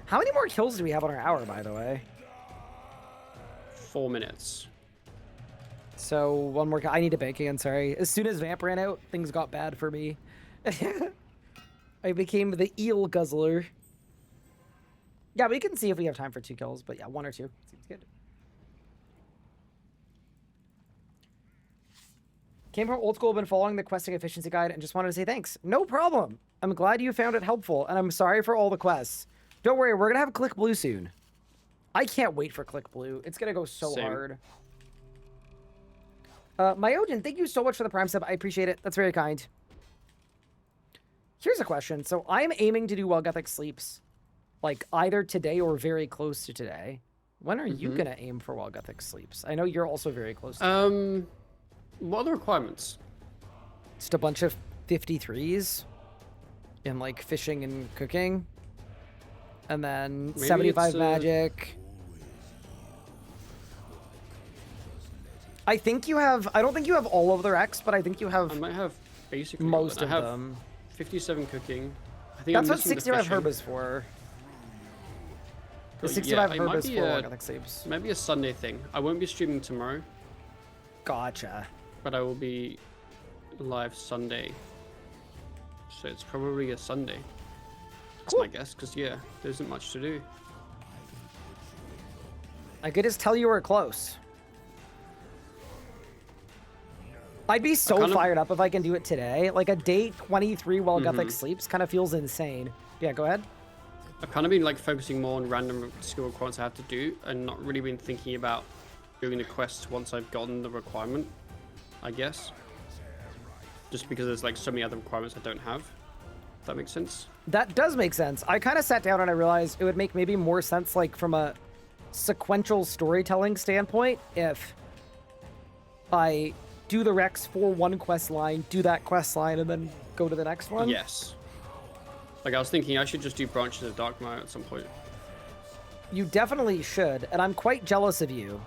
How many more kills do we have on our hour, by the way? 4 minutes. So, one more. I need to bank again, sorry. As soon as Vamp ran out, things got bad for me. I became the eel guzzler. Yeah, we can see if we have time for 2 kills, but yeah, 1 or 2. Seems good. Came from old school, been following the questing efficiency guide, and just wanted to say thanks. No problem. I'm glad you found it helpful, and I'm sorry for all the quests. Don't worry, we're going to have Click Blue soon. I can't wait for Click Blue. It's going to go so hard. Myojin, thank you so much for the Prime sub. I appreciate it. That's very kind. Here's a question. So I'm aiming to do while GUTHIX sleeps, like either today or very close to today. When are you going to aim for while GUTHIX sleeps? I know you're also very close to What are the requirements? Just a bunch of 53s in like fishing and cooking. And then maybe 75 magic. I think you have, I don't think you have all of the Rex, but I think you have I might have basically most of them. 57 cooking. I think that's I'm what 65 herb is for. The 65 herb is for GUTHIX sleeps. Maybe a Sunday thing. I won't be streaming tomorrow. Gotcha. But I will be live Sunday. So it's probably a Sunday. That's my guess, because yeah, there isn't much to do. I could just tell you we're close. I'd be so fired up if I can do it today. Like a day 23 while GUTHIX sleeps kind of feels insane. Yeah, go ahead. I've kind of been like focusing more on random skill requirements I have to do and not really been thinking about doing the quests once I've gotten the requirement, I guess. Just because there's like so many other requirements I don't have. If that makes sense? That does make sense. I kind of sat down and I realized it would make maybe more sense like from a sequential storytelling standpoint if I do the Rex for one quest line, do that quest line, and then go to the next one. Yes. Like I was thinking I should just do Branches of Darkmire at some point. You definitely should, and I'm quite jealous of you.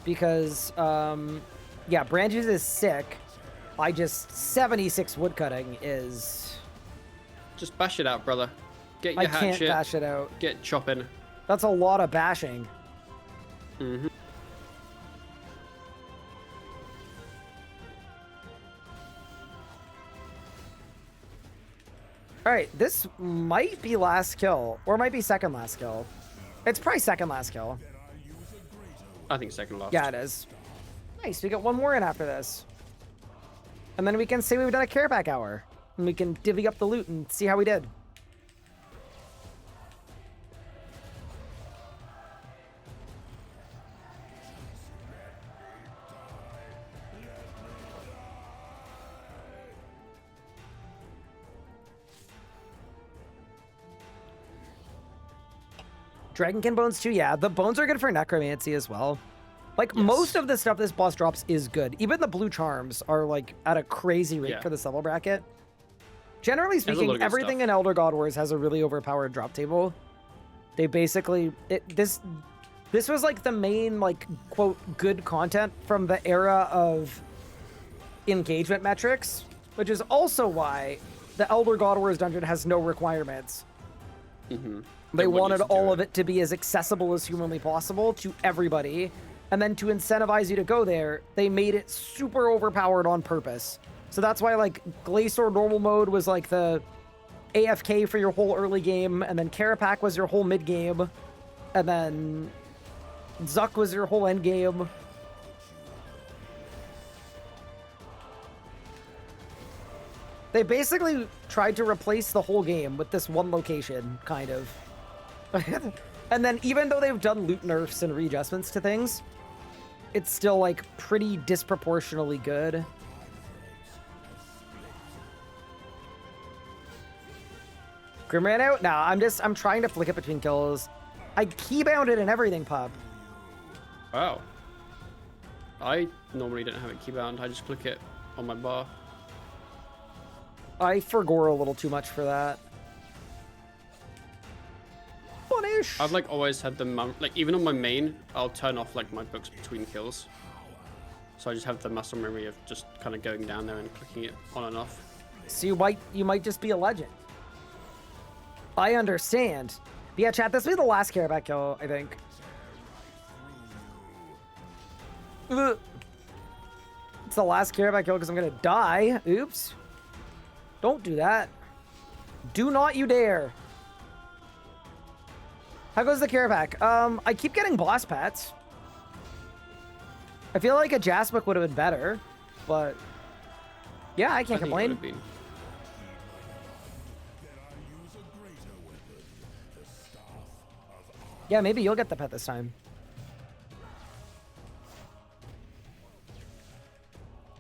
Because, yeah, Branches is sick. I just, 76 woodcutting is... Just bash it out, brother. Get your hatchet. I can't bash it out. Get chopping. That's a lot of bashing. Alright, this might be last kill, or it might be second last kill. It's probably second last kill. I think second last. Yeah, it is. Nice, we got one more in after this. And then we can say we've done a Careback hour. And we can divvy up the loot and see how we did. Dragonkin bones too, yeah. The bones are good for necromancy as well. Like, Yes. most of the stuff this boss drops is good. Even the blue charms are, like, at a crazy rate Yeah. for this level bracket. Generally a lot speaking, of good everything stuff. in Elder God Wars has a really overpowered drop table. They basically... This was, like, the main, like, quote, good content from the era of engagement metrics, which is also why the Elder God Wars dungeon has no requirements. Mm-hmm. They wanted all of it to be as accessible as humanly possible to everybody. And then to incentivize you to go there, they made it super overpowered on purpose. So that's why, like, Glacier normal mode was, like, the AFK for your whole early game, and then Carapac was your whole mid game, and then Zuck was your whole end game. They basically tried to replace the whole game with this one location, kind of. And then even though they've done loot nerfs and readjustments to things, it's still, like, pretty disproportionately good. Grim ran out? Nah, I'm trying to flick it between kills. I keybounded and everything, pup. Wow. I normally don't have it keybound. I just click it on my bar. I forgore a little too much for that. Punish! I've like always had the like even on my main, I'll turn off like my books between kills. So I just have the muscle memory of just kind of going down there and clicking it on and off. So you might just be a legend. I understand. But yeah, chat, this will be the last Carapac kill, I think. Ugh. It's the last Carapac kill because I'm gonna die. Oops. Don't do that. Do not you dare. How goes the Carapac? I keep getting boss pets. I feel like a Jaspic would have been better, but yeah, I can't I think it would complain. have been. Yeah, maybe you'll get the pet this time.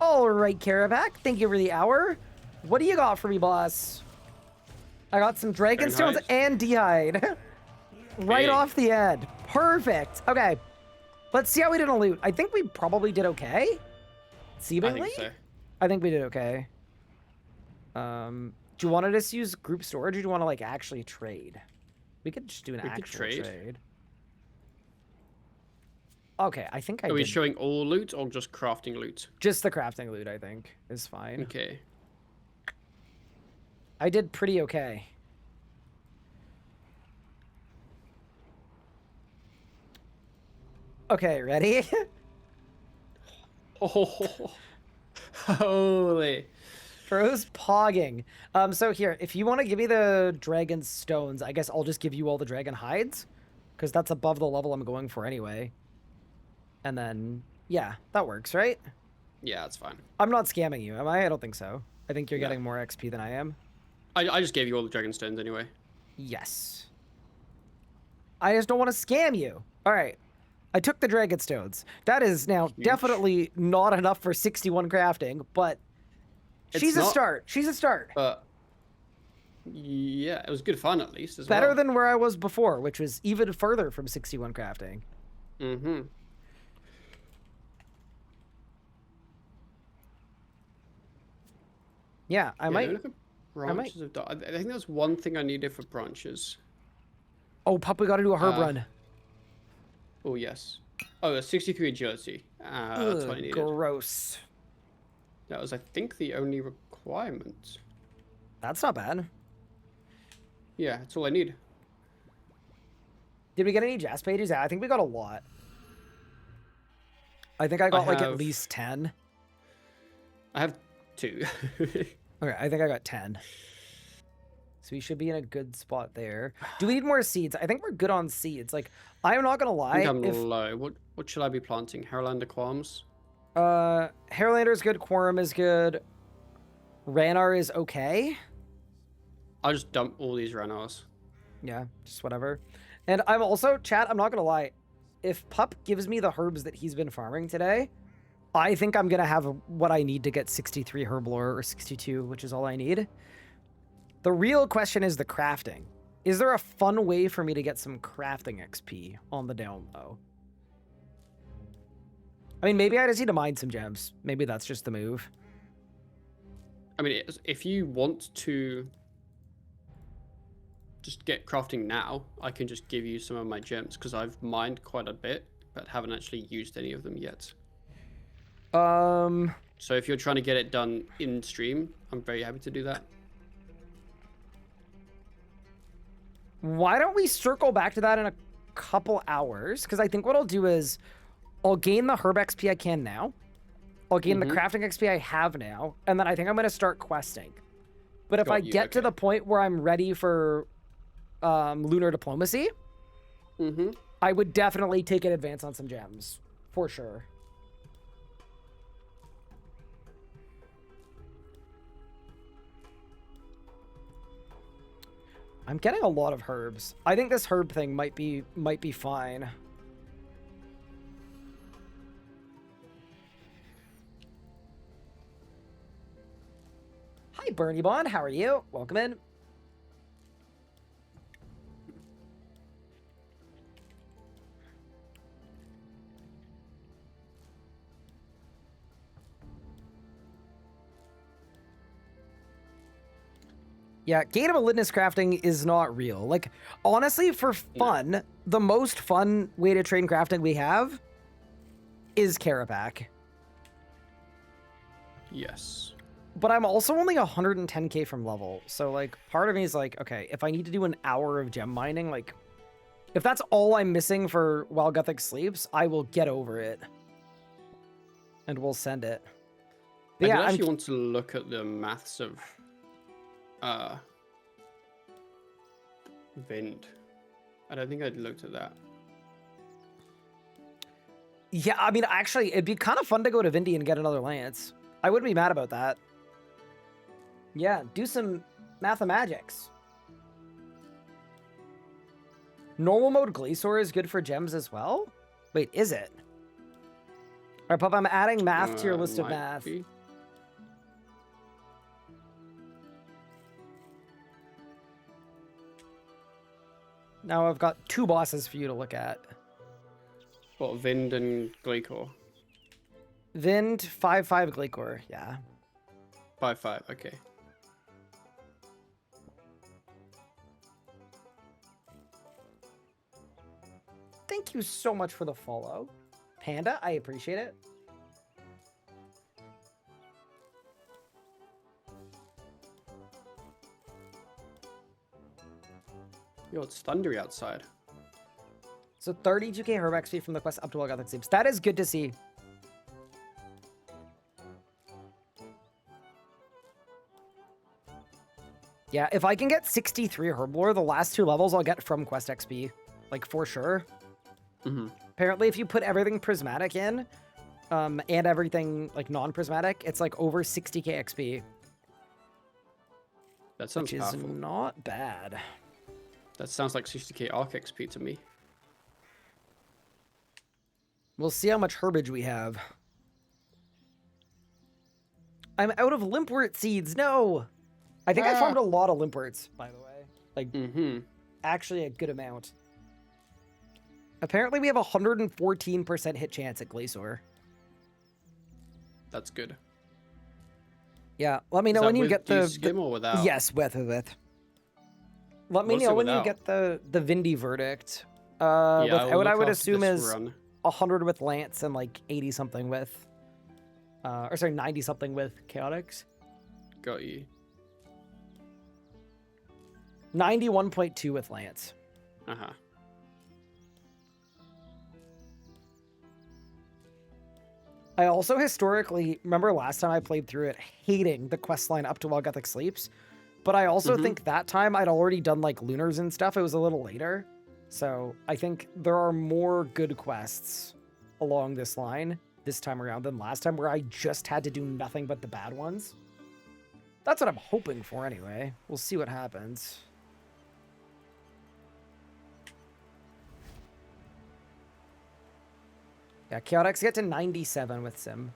All right, Carapac, thank you for the hour. What do you got for me, boss? I got some Dragon Stones Dragonhide. and D'hide. Right Hey. off the end. Perfect. Okay, let's see how we did on loot. I think we probably did okay. I Seemingly? think so. I think we did okay. Do you want to just use group storage, or do you want to, like, actually trade? We could just do an We could actual trade. trade. Okay, I think I Are we did. showing all loot or just crafting loot? Just the crafting loot, I think, is fine. Okay. I did pretty okay. Okay, ready? Oh, holy. Froze pogging. So here, if you want to give me the dragon stones, I guess I'll just give you all the dragon hides, because that's above the level I'm going for anyway. And then, yeah, that works, right? Yeah, that's fine. I'm not scamming you, am I? I don't think so. I think you're No. getting more XP than I am. I just gave you all the dragon stones anyway. Yes. I just don't want to scam you. All right. I took the dragon stones. That is now Huge. definitely not enough for 61 crafting, but she's a not- start. She's a start. But yeah, it was good fun at least as Better well. than where I was before, which was even further from 61 crafting. Mm-hmm. Yeah, I might. Look at branches of I think that's one thing I needed for branches. Oh, pup, we got to do a herb run. Oh yes. Oh, a 63 agility. That's what I Ugh, needed. gross. That was, I think, the only requirement. That's not bad. Yeah, that's all I need. Did we get any jazz pages? Yeah, I think we got a lot. I think I got like at have- least 10. I have 2. Okay, I think I got 10. So we should be in a good spot there. Do we need more seeds? I think we're good on seeds. Like, I'm not gonna I lie. think I'm If low. What should I be planting? Herolander Qualms? Hairlander is good, Quorum is good, Ranar is okay. I'll just dump all these Ranars. Yeah, just whatever. And I'm also, chat, I'm not gonna lie. If Pup gives me the herbs that he's been farming today, I think I'm gonna have what I need to get 63 herb lore, or 62, which is all I need. The real question is the crafting. Is there a fun way for me to get some crafting XP on the down low? I mean, maybe I just need to mine some gems. Maybe that's just the move. I mean, if you want to just get crafting now, I can just give you some of my gems because I've mined quite a bit, but haven't actually used any of them yet. So if you're trying to get it done in stream, I'm very happy to do that. Why don't we circle back to that in a couple hours? Because I think what I'll do is I'll gain the herb XP I can now. I'll gain the crafting XP I have now. And then I think I'm going to start questing. But if I get to the point where I'm ready for lunar diplomacy, I would definitely take an advance on some gems. For sure. I'm getting a lot of herbs. I think this herb thing might be fine. Hi, Bernie Bond. How are you? Welcome in. Yeah, Gate of Elidness crafting is not real. Like, honestly, for fun, the most fun way to train crafting we have is Carapac. Yes. But I'm also only 110k from level. So, like, part of me is like, okay, if I need to do an hour of gem mining, like, if that's all I'm missing for while GUTHIX sleeps, I will get over it. And we'll send it. But I actually want to look at the maths of Vind. I don't think I'd looked at that. Yeah, I mean, actually, it'd be kind of fun to go to Vindy and get another lance. I wouldn't be mad about that. Yeah, do some mathemagics. Normal mode Glacier is good for gems as well? Wait, is it? All right, Pup, I'm adding math to your list of math. Be. Now I've got 2 bosses for you to look at. What, Vind and Gleekor? Vind, 5/5 Gleekor, yeah. 5/5, okay. Thank you so much for the follow. Panda, I appreciate it. Yo, it's thundery outside. So 32k herb XP from the quest up to GUTHIX sleeps. That is good to see. Yeah, if I can get 63 herb lore, the last 2 levels I'll get from quest XP. Like, for sure. Apparently, if you put everything prismatic in, and everything, like, non-prismatic, it's, like, over 60k XP. That sounds powerful. Which is not bad. That sounds like 60k arc XP to me. We'll see how much herbage we have. I'm out of limpwort seeds. No! I think I farmed a lot of limpworts, by the way. Like, actually a good amount. Apparently, we have a 114% hit chance at Glacier. That's good. Yeah, let me know when you get the skim or without? Yes, with. Let me know when you get the Vindy verdict. What I would assume is 100 with Lance and like 80 something with, or sorry, 90 something with Chaotix. Got you. 91.2 with Lance. I also historically remember last time I played through it hating the quest line up to while GUTHIX sleeps, but I also think that time I'd already done like lunars and stuff. It was a little later, so I think there are more good quests along this line this time around than last time, where I just had to do nothing but the bad ones. That's what I'm hoping for anyway. We'll see what happens. Yeah, Chaotix get to 97 with Sim.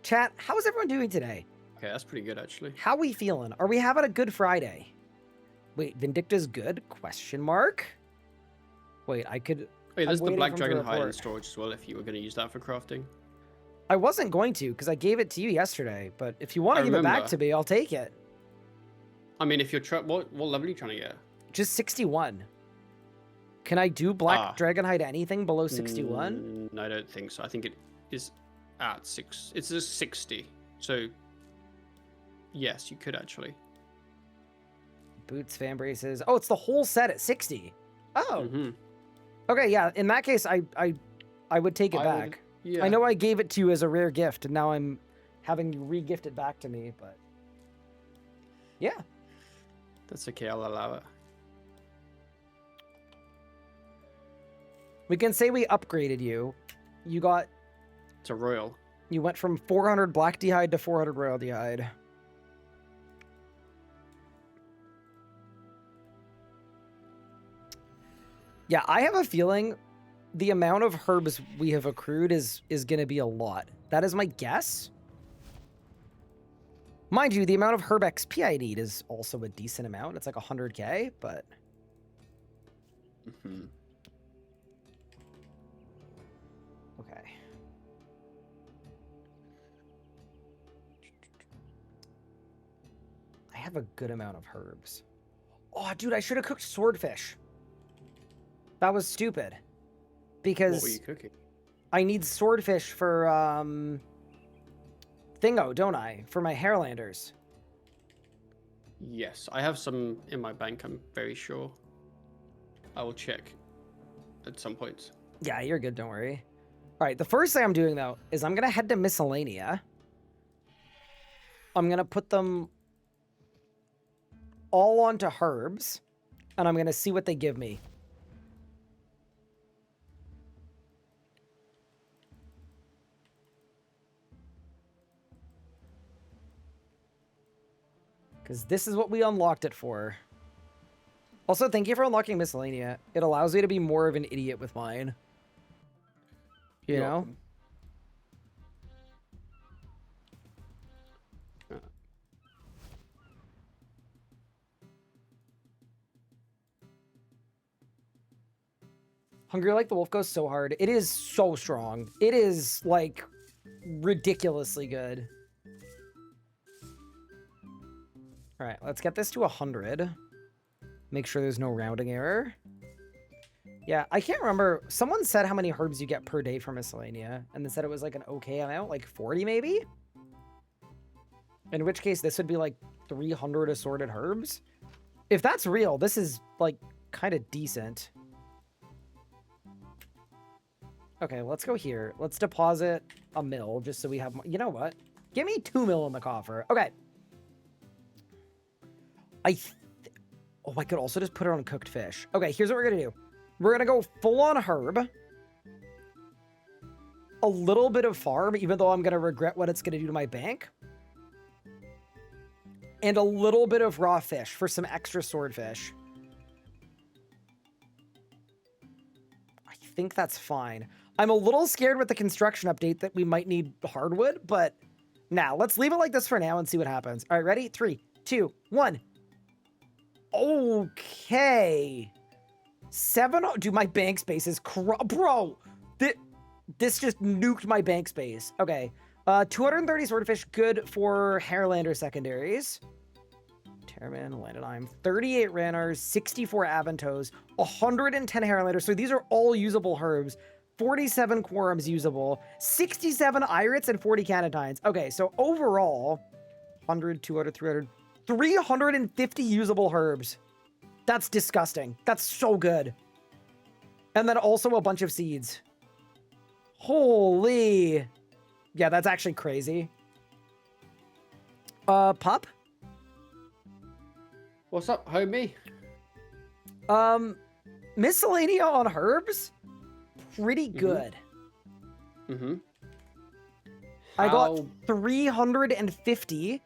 Chat, how is everyone doing today? Okay, that's pretty good actually. How we feeling? Are we having a good Friday? Wait, Vindicta's good? Question mark? Wait, I could... Wait, there's I'm the waiting Black for him to Dragon hide in report. storage as well if you were going to use that for crafting. I wasn't going to, because I gave it to you yesterday, but if you want to I give it back remember. to me, I'll take it. I mean, if you're what level are you trying to get? Just 61. Can I do Black Dragon hide anything below 61? I don't think so. I think it is at 6. It's a 60. So, yes, you could actually. Boots, fan braces. Oh, it's the whole set at 60. Oh. Mm-hmm. Okay, yeah. In that case, I would take it back. Yeah. I know I gave it to you as a rare gift, and now I'm having you re-gift it back to me, but... Yeah. That's okay, I'll allow it. We can say we upgraded you. You got... It's a royal. You went from 400 Black D'hide to 400 Royal D'hide. Yeah, I have a feeling the amount of herbs we have accrued is going to be a lot. That is my guess. Mind you, the amount of herb XP I need is also a decent amount. It's like 100k, but... Mm-hmm. Okay. I have a good amount of herbs. Oh, dude, I should have cooked swordfish. That was stupid. Because... What were you cooking? I need swordfish for, Thingo, don't I? For my Hairlanders. Yes, I have some in my bank, I'm very sure. I will check at some point. Yeah, you're good, don't worry. All right, the first thing I'm doing, though, is I'm going to head to Miscellanea. I'm going to put them all onto herbs, and I'm going to see what they give me. Because this is what we unlocked it for. Also, thank you for unlocking Miscellanea. It allows me to be more of an idiot with mine. You You're know? welcome. Hungry Like the Wolf goes so hard. It is so strong. It is, like, ridiculously good. All right, let's get this to 100. Make sure there's no rounding error. Yeah, I can't remember. Someone said how many herbs you get per day from Miscellanea, and they said it was like an okay amount, like 40 maybe? In which case, this would be like 300 assorted herbs. If that's real, this is like kind of decent. Okay, let's go here. Let's deposit a mil just so we have... You know what? Give me 2 mil in the coffer. Okay. Oh, I could also just put it on cooked fish. Okay, here's what we're going to do. We're going to go full on herb. A little bit of farm, even though I'm going to regret what it's going to do to my bank. And a little bit of raw fish for some extra swordfish. I think that's fine. I'm a little scared with the construction update that we might need hardwood, but now let's leave it like this for now and see what happens. All right, ready? 3, 2, 1. Okay. 7. Dude, my bank space is bro. This just nuked my bank space. Okay. 230 swordfish, good for Hairlander secondaries. Terraman, Landonime, 38 Ranars, 64 Aventos, 110 Hairlanders. So these are all usable herbs. 47 Quorums usable, 67 Irates, and 40 Canatines. Okay, so overall, 100, 200, 300, 350 usable herbs. That's disgusting. That's so good. And then also a bunch of seeds. Holy. Yeah, that's actually crazy. Pup? What's up, homie? Miscellanea on herbs? Pretty good. Mm-hmm. I got 350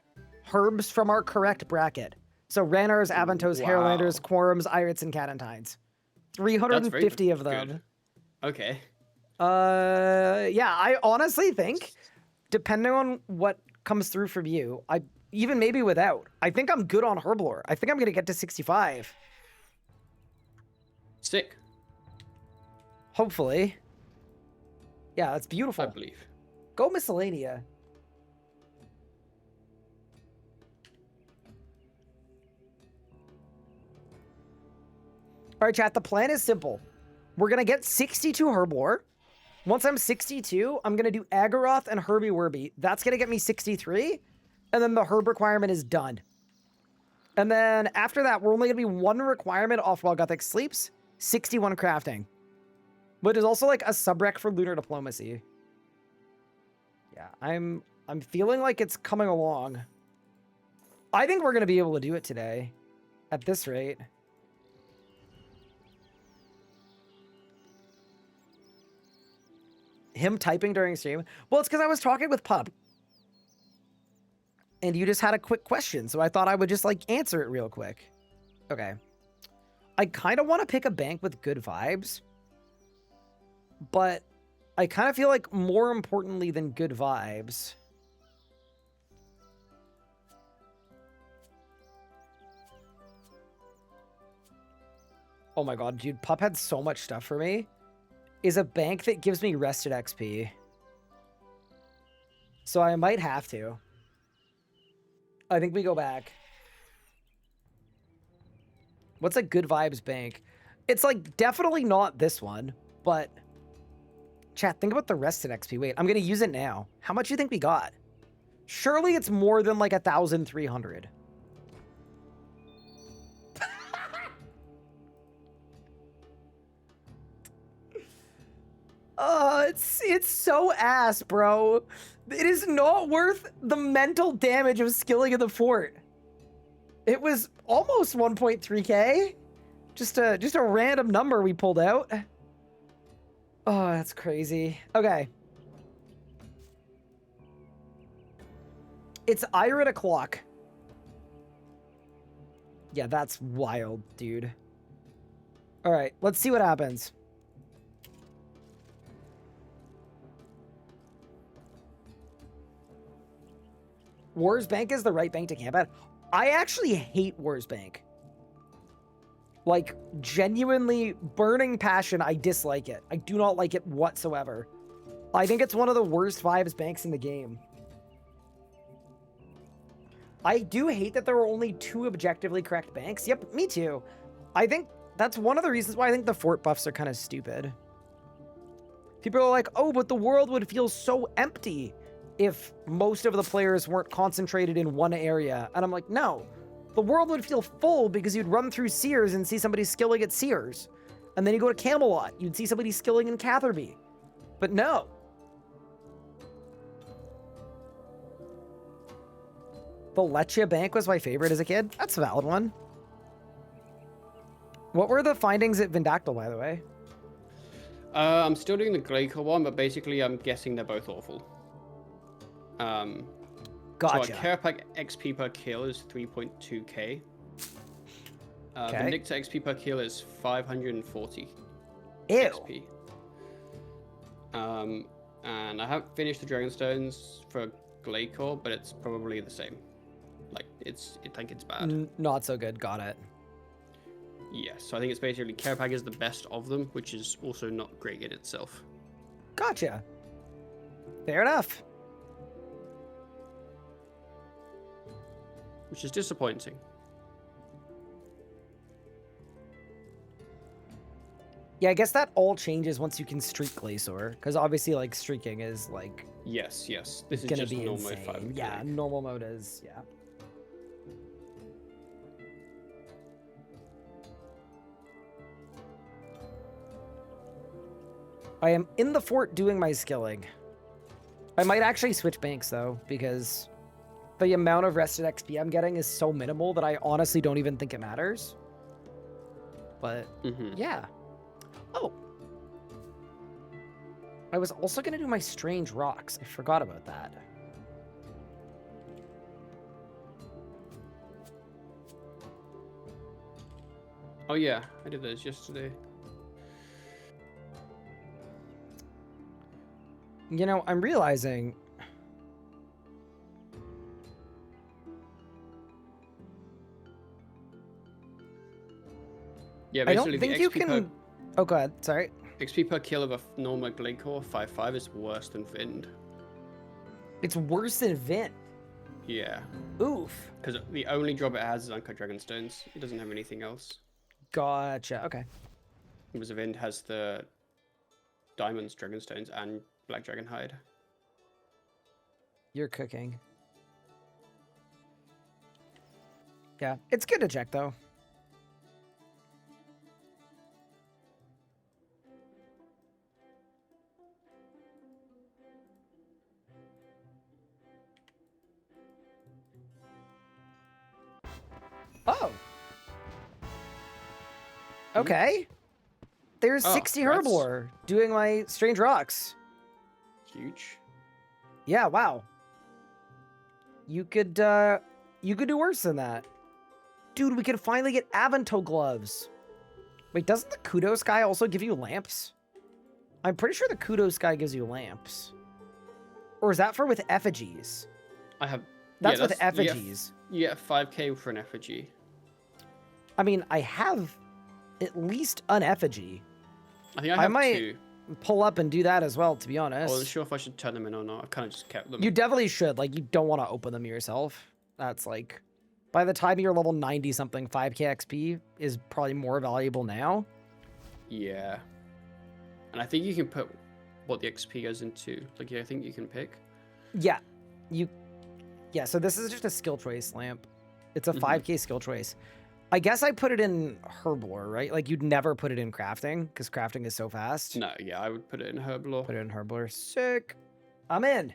herbs from our correct bracket. So Ranars, Aventos, Wow. Hairlanders, Quorums, Irates, and Canatines. 350 of them. Good. Okay. Yeah, I honestly think, depending on what comes through from you, even maybe without. I think I'm good on Herblore. I think I'm going to get to 65. Sick, Hopefully. Yeah, that's I beautiful. believe. Go Miscellanea. All right, chat, the plan is simple. We're going to get 62 Herblore. Once I'm 62, I'm going to do Agaroth and Herbie Werby. That's going to get me 63. And then the herb requirement is done. And then after that, we're only going to be one requirement off while GUTHIX sleeps. 61 crafting. But is also like a subrec for lunar diplomacy. Yeah, I'm feeling like it's coming along. I think we're going to be able to do it today. At this rate. Him typing during stream? Well, it's because I was talking with Pup. And you just had a quick question, so I thought I would just, like, answer it real quick. Okay. I kind of want to pick a bank with good vibes. But I kind of feel like more importantly than good vibes... Oh my god, dude, Pup had so much stuff for me. Is a bank that gives me rested XP. So I might have to. I think we go back. What's a good vibes bank? It's like definitely not this one, but chat, think about the rested XP. Wait, I'm going to use it now. How much do you think we got? Surely it's more than like 1,300. It's so ass, bro. It is not worth the mental damage of skilling in the fort. It was almost 1.3k. Just a random number we pulled out. Oh, that's crazy. Okay. It's Iron o'clock. Yeah, that's wild, dude. All right, let's see what happens. Wars Bank is the right bank to camp at. I actually hate Wars Bank. Like, genuinely, burning passion, I dislike it. I do not like it whatsoever. I think it's one of the worst vibes banks in the game. I do hate that there are only 2 objectively correct banks. Yep, me too. I think that's one of the reasons why I think the fort buffs are kind of stupid. People are like, oh, but the world would feel so empty if most of the players weren't concentrated in one area. And I'm like, no. The world would feel full because you'd run through Sears and see somebody skilling at Sears. And then you go to Camelot, you'd see somebody skilling in Catherby. But no. The Lecce Bank was my favorite as a kid. That's a valid one. What were the findings at Vindactyl, by the way? I'm still doing the Glacial one, but basically I'm guessing they're both awful. Gotcha. So our Carapac XP per kill is 3.2k. The Okay. Nicta XP per kill is 540 Ew. XP. And I haven't finished the Dragonstones for Glacial, but it's probably the same. Like, I think it's bad. Not so good. Got it. Yes, so I think it's basically Carapac is the best of them, which is also not great in itself. Gotcha. Fair enough. Which is disappointing. Yeah, I guess that all changes once you can streak Glacior, because obviously, like, streaking is, like, Yes. This is gonna just be normal mode insane. 5. Yeah, normal mode is, yeah. I am in the fort doing my skilling. I might actually switch banks, though, because the amount of rested XP I'm getting is so minimal that I honestly don't even think it matters. But, yeah. Oh. I was also going to do my strange rocks. I forgot about that. Oh yeah, I did those yesterday. You know, I'm realizing... Yeah, I basically don't think the you XP can. Oh, go ahead. Sorry. XP per kill of a normal Glade Core 5.5 is worse than Vind. It's worse than Vent. Yeah, Oof. because the only job it has is Uncut Dragonstones. It doesn't have anything else. Gotcha. Okay. Whereas Vind has the Diamonds, Dragonstones, and Black Dragon Hide. You're cooking. Yeah, it's good to check though. Oh. Okay. There's Oh, 60 that's- herbivore doing my strange rocks. Huge. Yeah, wow. You could do worse than that. Dude, we could finally get Avanto gloves. Wait, doesn't the Kudos guy also give you lamps? I'm pretty sure the Kudos guy gives you lamps. Or is that for with effigies? I have. That's yeah, with effigies. You get 5k for an effigy. I mean, I have at least an effigy. I think I have might 2. pull up and do that as well, to be I honest. wasn't sure if I should turn them in or not. I've kind of just kept them. You definitely should. Like, you don't want to open them yourself. That's like, by the time you're level 90 something, 5k XP is probably more valuable now. Yeah. And I think you can put what the XP goes into. Like, yeah, I think you can pick. Yeah. Yeah, so this is just a skill choice lamp. It's a 5k skill choice. I guess I put it in Herblore, right? Like, you'd never put it in crafting, because crafting is so fast. No, yeah, I would put it in Herblore. Put it in Herblore. Sick. I'm in.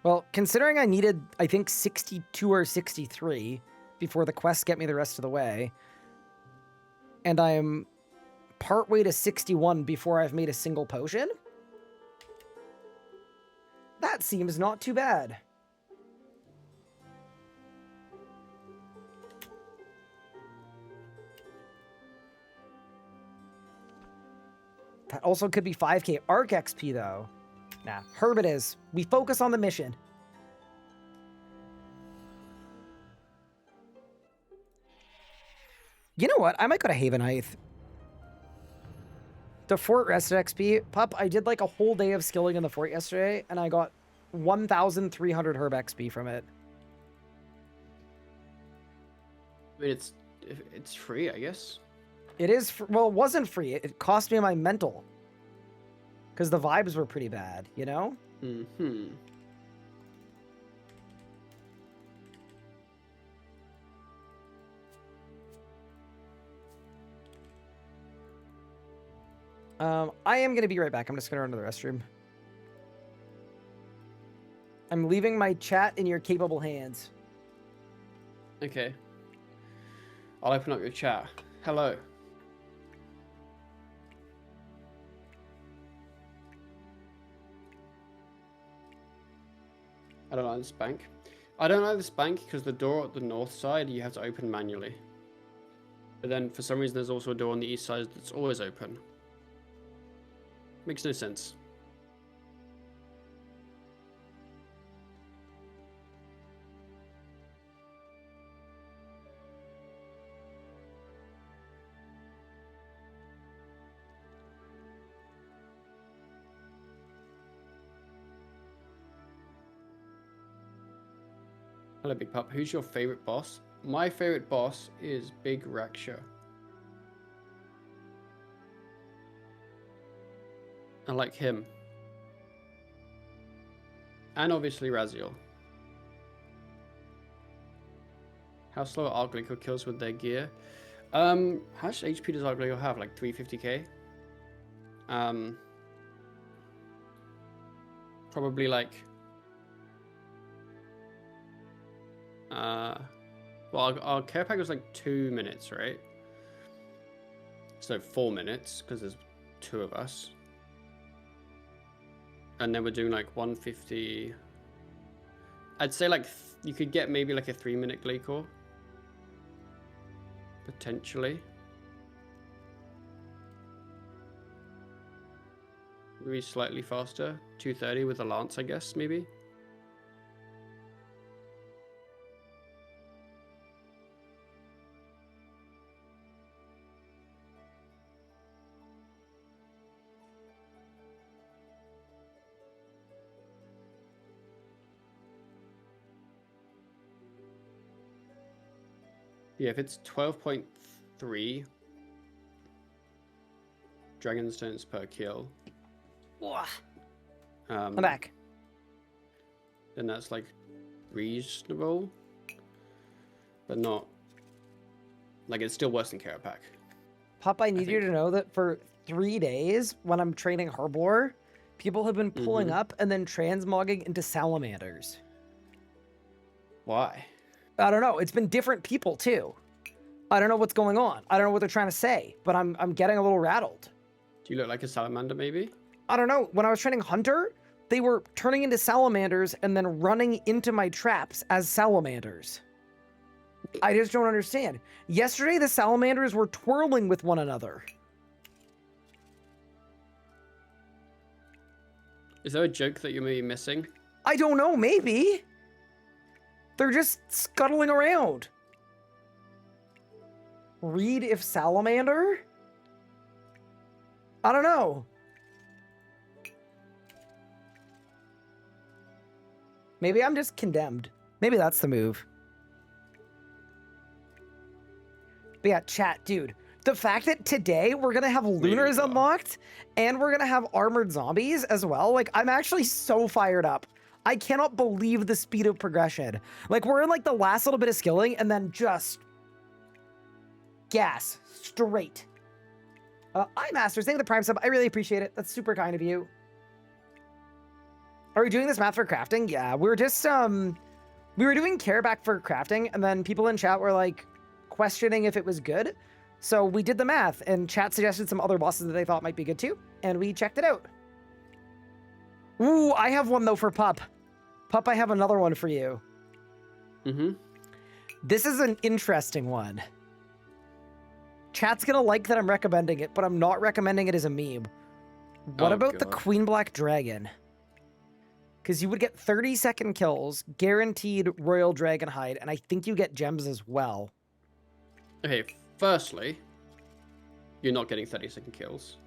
Well, considering I needed, I think, 62 or 63 before the quests get me the rest of the way, and I'm partway to 61 before I've made a single potion, that seems not too bad. That also could be 5k arc XP, though. Nah, Herb it is. We focus on the mission. You know what? I might go to Haven Height. The fort rested XP. Pup, I did like a whole day of skilling in the fort yesterday, and I got 1,300 Herb XP from it. I mean, it's free, I guess. It is, well, it wasn't free. It cost me my mental. Because the vibes were pretty bad, you know? Mm-hmm. I am going to be right back. I'm just going to run to the restroom. I'm leaving my chat in your capable hands. Okay. I'll open up your chat. Hello. I don't like this bank. I don't like this bank because the door at the north side you have to open manually. But then for some reason there's also a door on the east side that's always open. Makes no sense. Hello, Big Pup. Who's your favorite boss? My favorite boss is Big Raksha. I like him. And obviously Raziel. How slow are Arglico kills with their gear? How much HP does Arglico have? Like 350k? Probably like... well, our care pack was like 2 minutes, right? So 4 minutes, because there's 2 of us. And then we're doing like 150. I'd say like you could get maybe like a 3-minute Glade Core. Potentially. Maybe slightly faster. 230 with a lance, I guess, maybe. Yeah, if it's 12.3 dragonstones per kill, I'm back. then that's like reasonable, but not like it's still worse than Karapak. Pop, I need you think. to know that for 3 days when I'm training Herbor, people have been pulling up and then transmogging into salamanders. Why? I don't know. It's been different people too. I don't know what's going on. I don't know what they're trying to say, but I'm getting a little rattled. Do you look like a salamander, maybe? I don't know. When I was training Hunter, they were turning into salamanders and then running into my traps as salamanders. I just don't understand. Yesterday, the salamanders were twirling with one another. Is there a joke that you may be missing? I don't know, maybe. They're just scuttling around. Read if salamander? I don't know. Maybe I'm just condemned. Maybe that's the move. But yeah, chat, dude. The fact that today we're going to have lunars unlocked and we're going to have armored zombies as well. Like, I'm actually so fired up. I cannot believe the speed of progression. Like, we're in like the last little bit of skilling and then just gas straight. iMasters, thank you for the Prime sub. I really appreciate it. That's super kind of you. Are we doing this math for crafting? Yeah, we were just, we were doing Careback for crafting, and then people in chat were like questioning if it was good. So we did the math, and chat suggested some other bosses that they thought might be good too, and we checked it out. Ooh, I have one though for Pup. Pup, I have another one for you. This is an interesting one. Chat's gonna like that I'm recommending it, but I'm not recommending it as a meme. What about the Queen Black Dragon? Because you would get 30-second kills, guaranteed Royal Dragon Hide, and I think you get gems as well. Okay, firstly, you're not getting 30-second kills.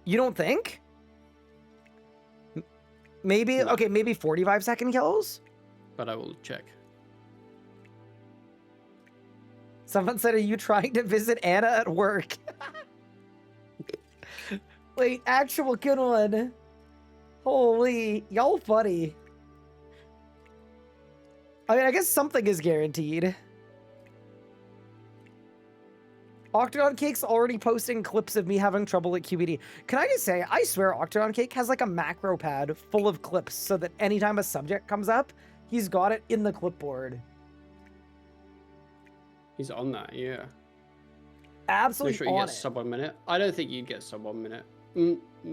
You don't think? Maybe, No. okay, maybe 45-second kills? But I will check. Someone said, are you trying to visit Anna at work? Wait, actual good one. Holy, y'all funny. I mean, I guess something is guaranteed. Octagon Cake's already posting clips of me having trouble at QBD. Can I just say, I swear Octagon Cake has like a macro pad full of clips so that anytime a subject comes up, he's got it in the clipboard. He's on that, yeah. Absolutely Make sure you on get it. sub 1 minute. I don't think you'd get sub 1 minute.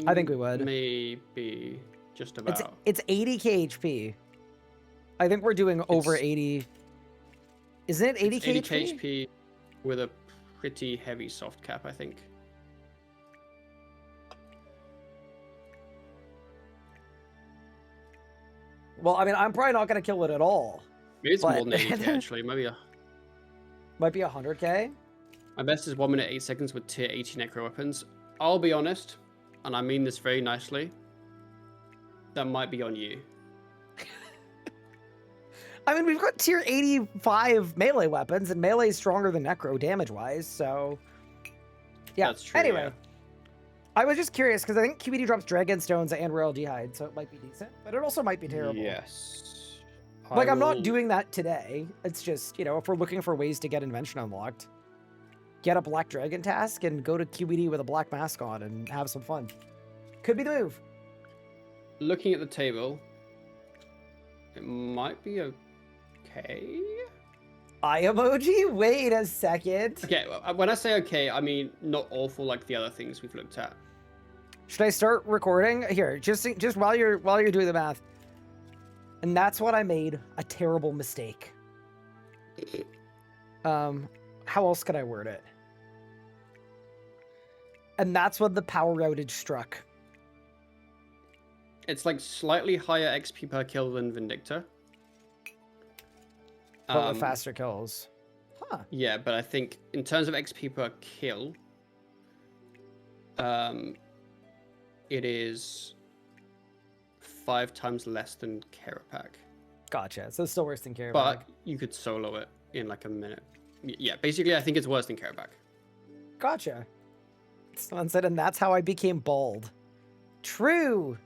I think we would. Maybe just about. It's 80k HP. I think we're doing over 80. Isn't it 80k 80k HP with a pretty heavy soft cap, I think. Well, I mean, I'm probably not going to kill it at all. Maybe it's but... more than 80k actually. Maybe might be 100k. My best is 1 minute 8 seconds with tier 80 necro weapons. I'll be honest, and I mean this very nicely. That might be on you. I mean, we've got tier 85 melee weapons, and melee is stronger than necro damage-wise, so... Yeah, That's true, anyway. yeah. I was just curious, because I think QBD drops Dragon Stones and Royal D'Hide, so it might be decent, but it also might be terrible. Yes. Like, I'm not doing that today. It's just, you know, if we're looking for ways to get Invention unlocked, get a Black Dragon task and go to QBD with a black mask on and have some fun. Could be the move. Looking at the table, it might be okay. Eye emoji? Wait a second. Okay, when I say okay, I mean not awful like the other things we've looked at. Should I start recording? Here, just while you're doing the math. And that's what I made a terrible mistake. How else could I word it? And that's when the power outage struck. It's like slightly higher XP per kill than Vindicta. But with faster kills. Huh. Yeah, but I think in terms of XP per kill, it is 5 times less than Karapak. Gotcha. So it's still worse than Karapak. But you could solo it in like a minute Yeah, basically, I think it's worse than Carraback. Gotcha. Someone said, and that's how I became bald. True.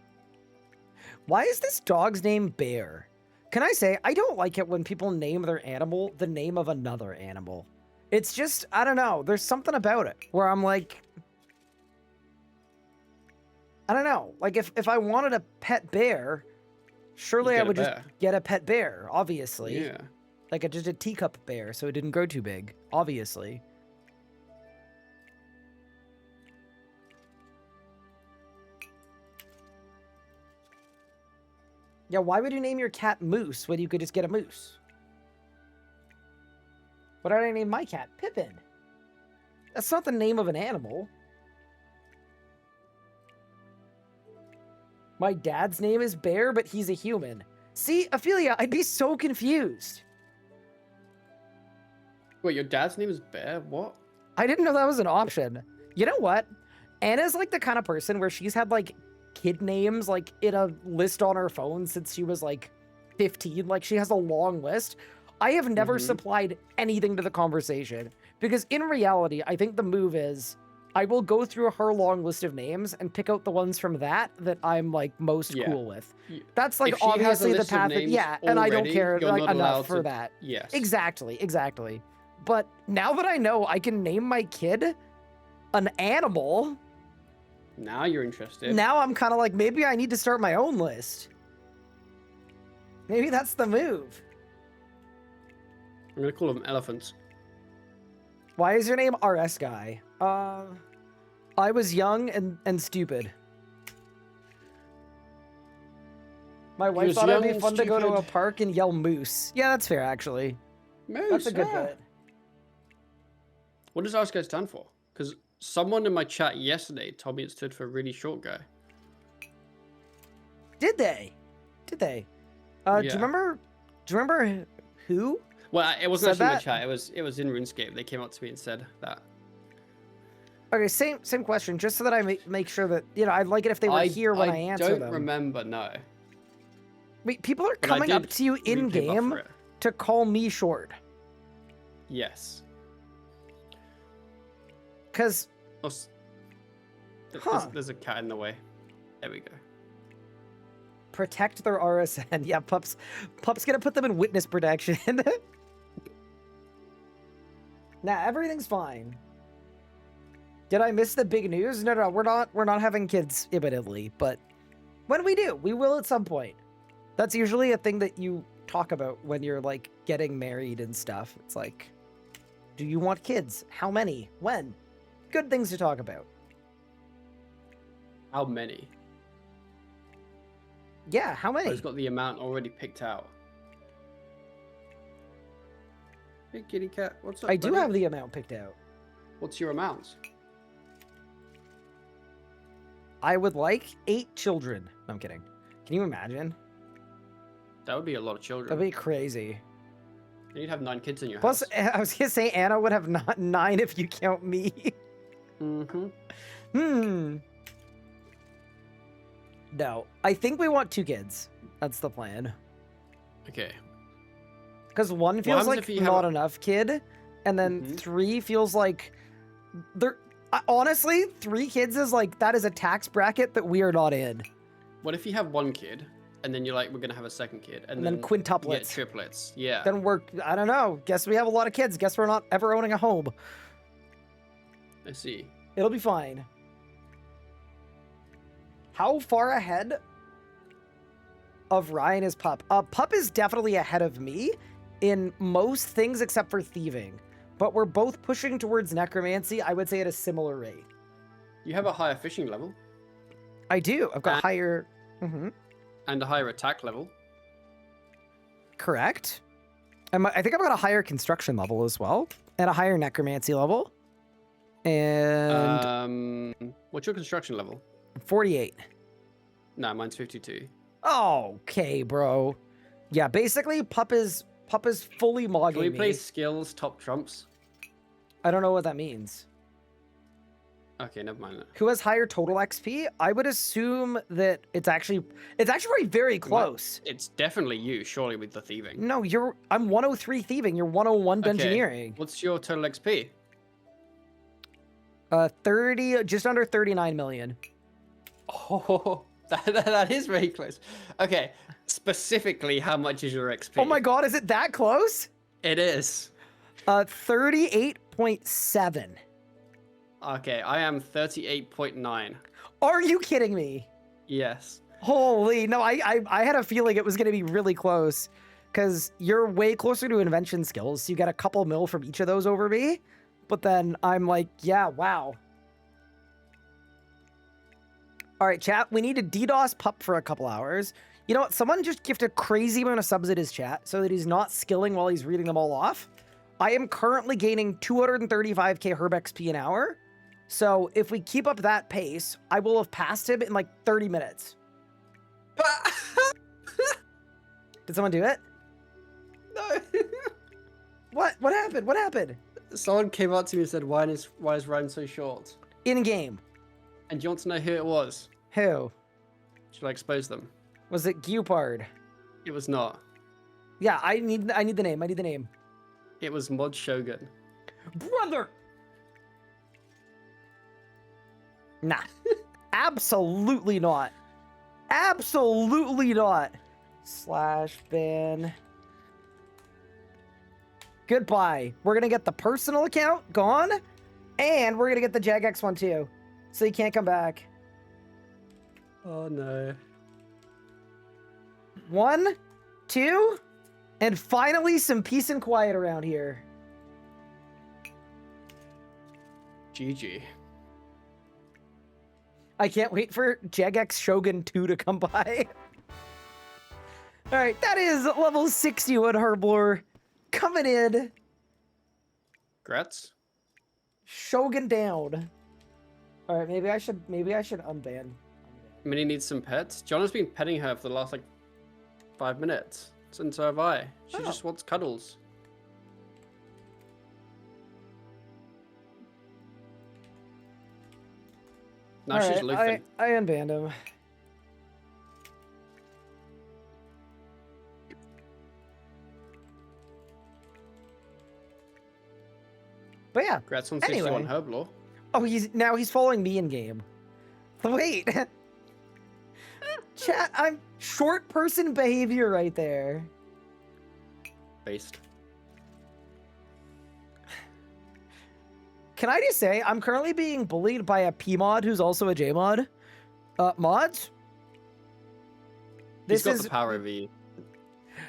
Why is this dog's name Bear? Can I say, I don't like it when people name their animal the name of another animal. It's just, I don't know, there's something about it where I'm like, I don't know. Like, if I wanted a pet bear, surely I would just get a pet bear, obviously. Yeah. Like, just a teacup bear, so it didn't grow too big, obviously. Yeah, why would you name your cat Moose when you could just get a moose? What did I name my cat? Pippin. That's not the name of an animal. My dad's name is Bear, but he's a human. See, Ophelia, I'd be so confused. Wait, your dad's name is Bear? What? I didn't know that was an option. You know what? Anna's like the kind of person where she's had like kid names like in a list on her phone since she was like 15. Like she has a long list. I have never supplied anything to the conversation because in reality, I think the move is I will go through her long list of names and pick out the ones from that I'm like most cool with. That's like obviously the path. And I don't care like enough for that. Yes. Exactly. But now that I know I can name my kid an animal. Now you're interested. Now I'm kind of like, maybe I need to start my own list. Maybe that's the move. I'm going to call them elephants. Why is your name RS Guy? I was young and stupid. My wife thought it'd be fun to go to a park and yell moose. Yeah, that's fair, actually. Moose, that's a good bit. What does RS Guy stand for? Because someone in my chat yesterday told me it stood for really short guy. Did they? Do you remember who? Well, it wasn't actually in the chat. It was in RuneScape. They came up to me and said that. Okay, same question. Just so that I make sure that I'd like it if they were here when I answer them. I don't remember. No. Wait, people are coming up to you in game to call me short. Yes. Because there's a cat in the way. There we go. Protect their RSN. Yeah, Pup's gonna put them in witness protection. Nah, everything's fine. Did I miss the big news? No, we're not having kids imminently, but when we do, we will at some point. That's usually a thing that you talk about when you're like getting married and stuff. It's like, do you want kids? How many? When? Good things to talk about. How many? Yeah, how many? I've got the amount already picked out. Hey, kitty cat, what's up? I do have the amount picked out. What's your amount? I would like 8 children. No, I'm kidding. Can you imagine? That would be a lot of children. That'd be crazy. You'd have 9 kids in your house. Plus, I was gonna say Anna would have 9 if you count me. No, I think we want 2 kids. That's the plan. Okay. Because 1 feels like not enough kid, and then 3 feels like honestly, 3 kids is like that is a tax bracket that we are not in. What if you have 1 kid, and then you're like, we're gonna have a 2nd kid, and then quintuplets, get triplets? Yeah. Then I don't know. Guess we have a lot of kids. Guess we're not ever owning a home. I see. It'll be fine. How far ahead of Ryan is Pup? Pup is definitely ahead of me in most things except for thieving. But we're both pushing towards necromancy, I would say, at a similar rate. You have a higher fishing level. I do. I've got higher... And a higher attack level. Correct. I think I've got a higher construction level as well. And a higher necromancy level. And... what's your construction level? 48. Nah, mine's 52. Okay, bro. Yeah, basically, Pup is fully mogging me. Can we play skills top trumps? I don't know what that means. Okay, never mind that. Who has higher total XP? I would assume that it's actually very close. It's definitely you, surely, with the thieving. No, I'm 103 thieving. You're 101 Okay. dungeoneering. What's your total XP? 30, just under 39 million. Oh, that is very close. Okay, specifically, how much is your XP? Oh my god, is it that close? It is. 38.7. Okay, I am 38.9. Are you kidding me? Yes. Holy, no, I had a feeling it was going to be really close because you're way closer to invention skills. So you get a couple mil from each of those over me. But then I'm like, yeah, wow. All right, chat, we need to DDoS Pup for a couple hours. You know what? Someone just gift a crazy amount of subs at his chat so that he's not skilling while he's reading them all off. I am currently gaining 235k herb XP an hour. So if we keep up that pace, I will have passed him in like 30 minutes. Did someone do it? No. What? What happened? What happened? Someone came up to me and said, why is Ryan so short? In game. And do you want to know who it was? Who? Should I expose them? Was it Gupard? It was not. Yeah, I need the name. I need the name. It was Mod Shogun. Brother! Nah. Absolutely not. Absolutely not. /ban. Goodbye. We're gonna get the personal account gone, and we're gonna get the Jagex one too. So you can't come back. Oh no. 1, 2, and finally some peace and quiet around here. GG. I can't wait for Jagex Shogun 2 to come by. All right, that is level 61 Herblore coming in. Grats. Shogun down. All right, maybe I should unban. Minnie needs some pets. John has been petting her for the last like 5 minutes. And so have I. She Oh. just wants cuddles. Now All she's right, loafing. I unbanned him. But yeah. Grats on Anyway. 61 Herblore. Oh, he's following me in game. Wait. Chat, I'm short person behavior right there. Based. Can I just say, I'm currently being bullied by a P-mod who's also a J-mod. Mods? He's got the power over you.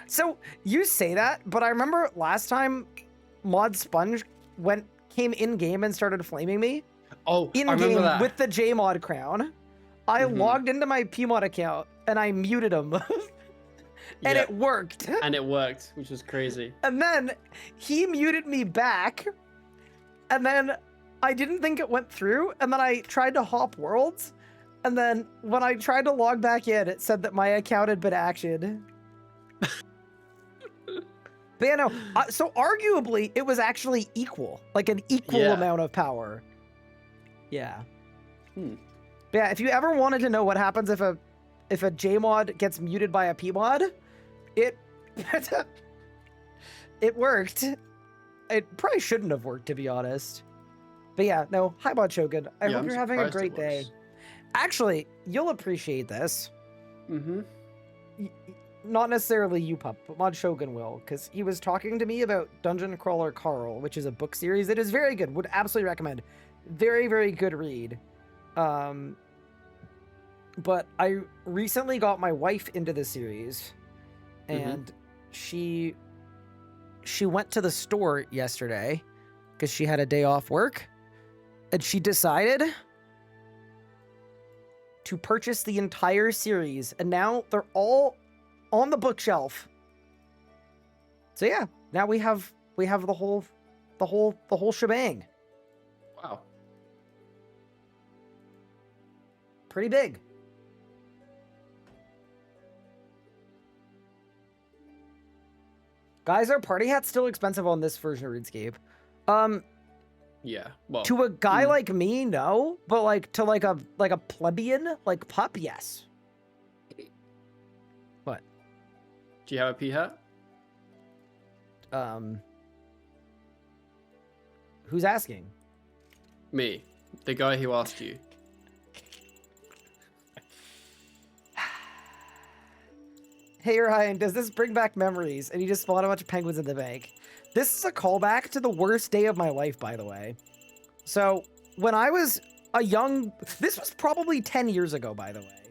So, you say that, but I remember last time Mod Sponge came in-game and started flaming me. Oh, I remember In-game that. with the J-mod crown. I logged into my P-mod account, and I muted him. And Yeah, it worked. and it worked, which was crazy. And then he muted me back. And then I didn't think it went through. And then I tried to hop worlds. And then when I tried to log back in, it said that my account had been actioned. But yeah, no. So arguably, it was actually equal. Like an equal Yeah. amount of power. Yeah. Hmm. But yeah, if you ever wanted to know what happens if a J-mod gets muted by a P-mod, it worked. It probably shouldn't have worked, to be honest. But yeah, no, hi Mod Shogun. I hope I'm you're having a surprised great it day. works. Actually, you'll appreciate this. Mm-hmm. Not necessarily you, Pup, but Mod Shogun will, because he was talking to me about Dungeon Crawler Carl, which is a book series that is very good. Would absolutely recommend. Very, very good read. But I recently got my wife into the series, and she went to the store yesterday because she had a day off work, and she decided to purchase the entire series, and now they're all on the bookshelf. So yeah, now we have the whole shebang. Wow. Pretty big. Guys, are party hats still expensive on this version of RuneScape? Yeah. Well. To a guy mm. like me, no. But like to like a plebeian like pup, yes. What? Do you have a pea hat? Who's asking? Me, the guy who asked you. Hey Ryan, does this bring back memories? And you just spawned a bunch of penguins in the bank. This is a callback to the worst day of my life, by the way. So, when I was a young... This was probably 10 years ago, by the way.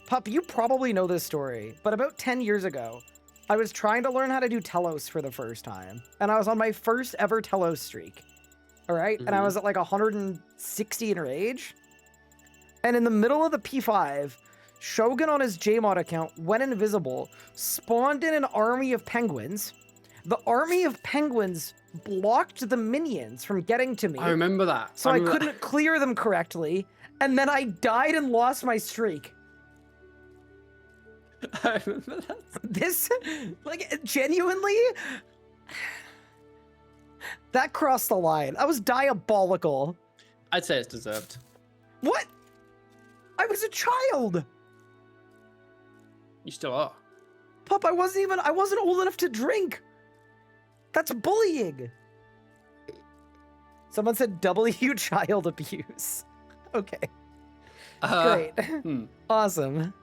Pup, you probably know this story, but about 10 years ago, I was trying to learn how to do Telos for the first time. And I was on my first ever Telos streak. Alright? And I was at like 160 in rage. And in the middle of the P5... Shogun on his Jmod account went invisible, spawned in an army of penguins. The army of penguins blocked the minions from getting to me. I remember that. So I couldn't clear them correctly, and then I died and lost my streak. I remember that. This, like, genuinely, that crossed the line. That was diabolical. I'd say it's deserved. What? I was a child. You still are. Pup, I wasn't old enough to drink. That's bullying. Someone said W child abuse. Okay. Great. Awesome.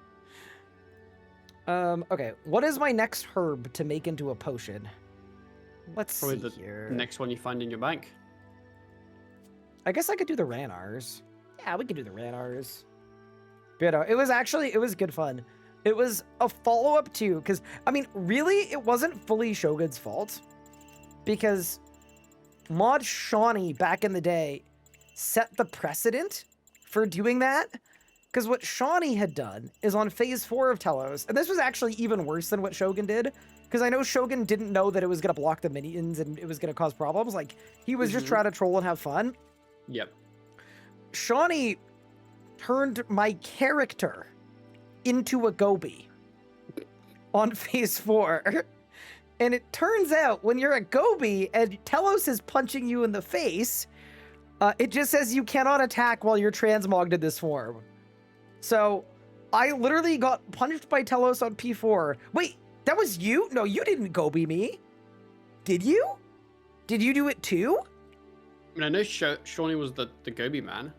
Okay. What is my next herb to make into a potion? Let's Probably see here. The next one you find in your bank. I guess I could do the Ranars. Yeah, we could do the Ranars. But it was good fun. It was a follow-up to, because, I mean, really, it wasn't fully Shogun's fault. Because Mod Shawnee back in the day set the precedent for doing that. Because what Shawnee had done is on phase 4 of Telos, and this was actually even worse than what Shogun did, because I know Shogun didn't know that it was going to block the minions and it was going to cause problems. Like, he was just trying to troll and have fun. Yep. Shawnee turned my character into a Gobi on phase 4. And it turns out when you're a Gobi and Telos is punching you in the face, it just says you cannot attack while you're transmogged in this form. So I literally got punched by Telos on P4. Wait, that was you? No, you didn't Gobi me. Did you? Did you do it too? I mean, I know Shawnee was the Gobi man.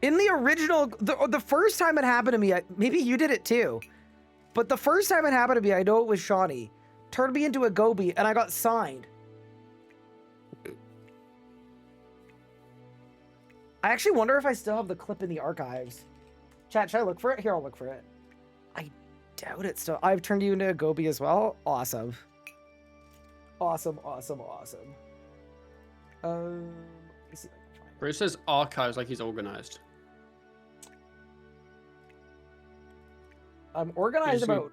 In the original, the first time it happened to me, maybe you did it too, but the first time it happened to me, I know it was Shawnee. Turned me into a Gobi, and I got signed. I actually wonder if I still have the clip in the archives. Chat, should I look for it? Here, I'll look for it. I doubt it still. I've turned you into a Gobi as well? Awesome. Awesome, awesome, awesome. Let me see if I can find it. Where it says archives like he's organized. I'm organized about...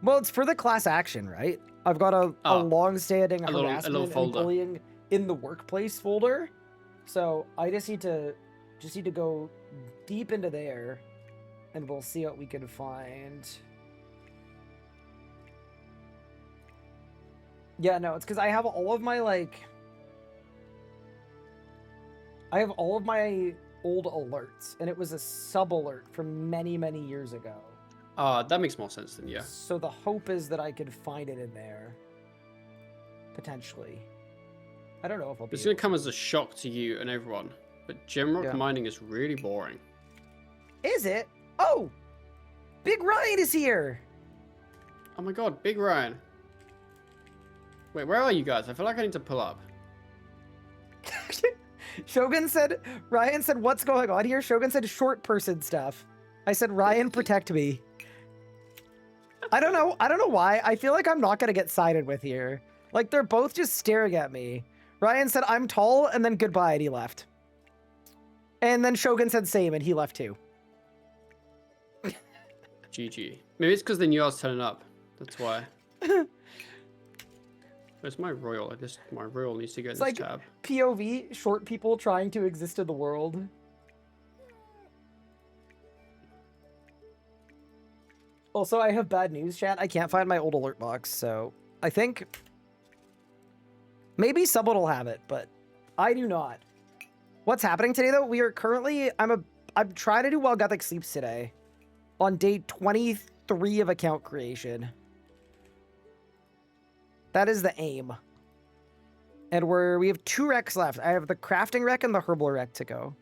Well, it's for the class action, right? I've got a long-standing harassment and bullying in the workplace folder. So I just need to go deep into there, and we'll see what we can find. Yeah, no, it's because I have all of my, like... I have all of my old alerts, and it was a sub-alert from many, many years ago. That makes more sense than, yeah. So the hope is that I could find it in there. Potentially. I don't know if I'll be It's going to come as a shock to you and everyone, but gemrock mining is really boring. Is it? Oh! Big Ryan is here! Oh my god, Big Ryan. Wait, where are you guys? I feel like I need to pull up. Ryan said, what's going on here? Shogun said, short person stuff. I said, Ryan, protect me. I don't know why. I feel like I'm not going to get sided with here. Like, they're both just staring at me. Ryan said, I'm tall, and then goodbye, and he left. And then Shogun said same, and he left too. GG. Maybe it's because they knew I was turning up. That's why. Where's my royal? My royal needs to get in this tab. POV, short people trying to exist in the world. Also, I have bad news, chat. I can't find my old alert box, so I think maybe someone will have it, but I do not. What's happening today, though? We are currently... I'm trying to do while GUTHIX sleeps today. On day 23 of account creation. That is the aim. And we have 2 recs left. I have the crafting rec and the herbal rec to go.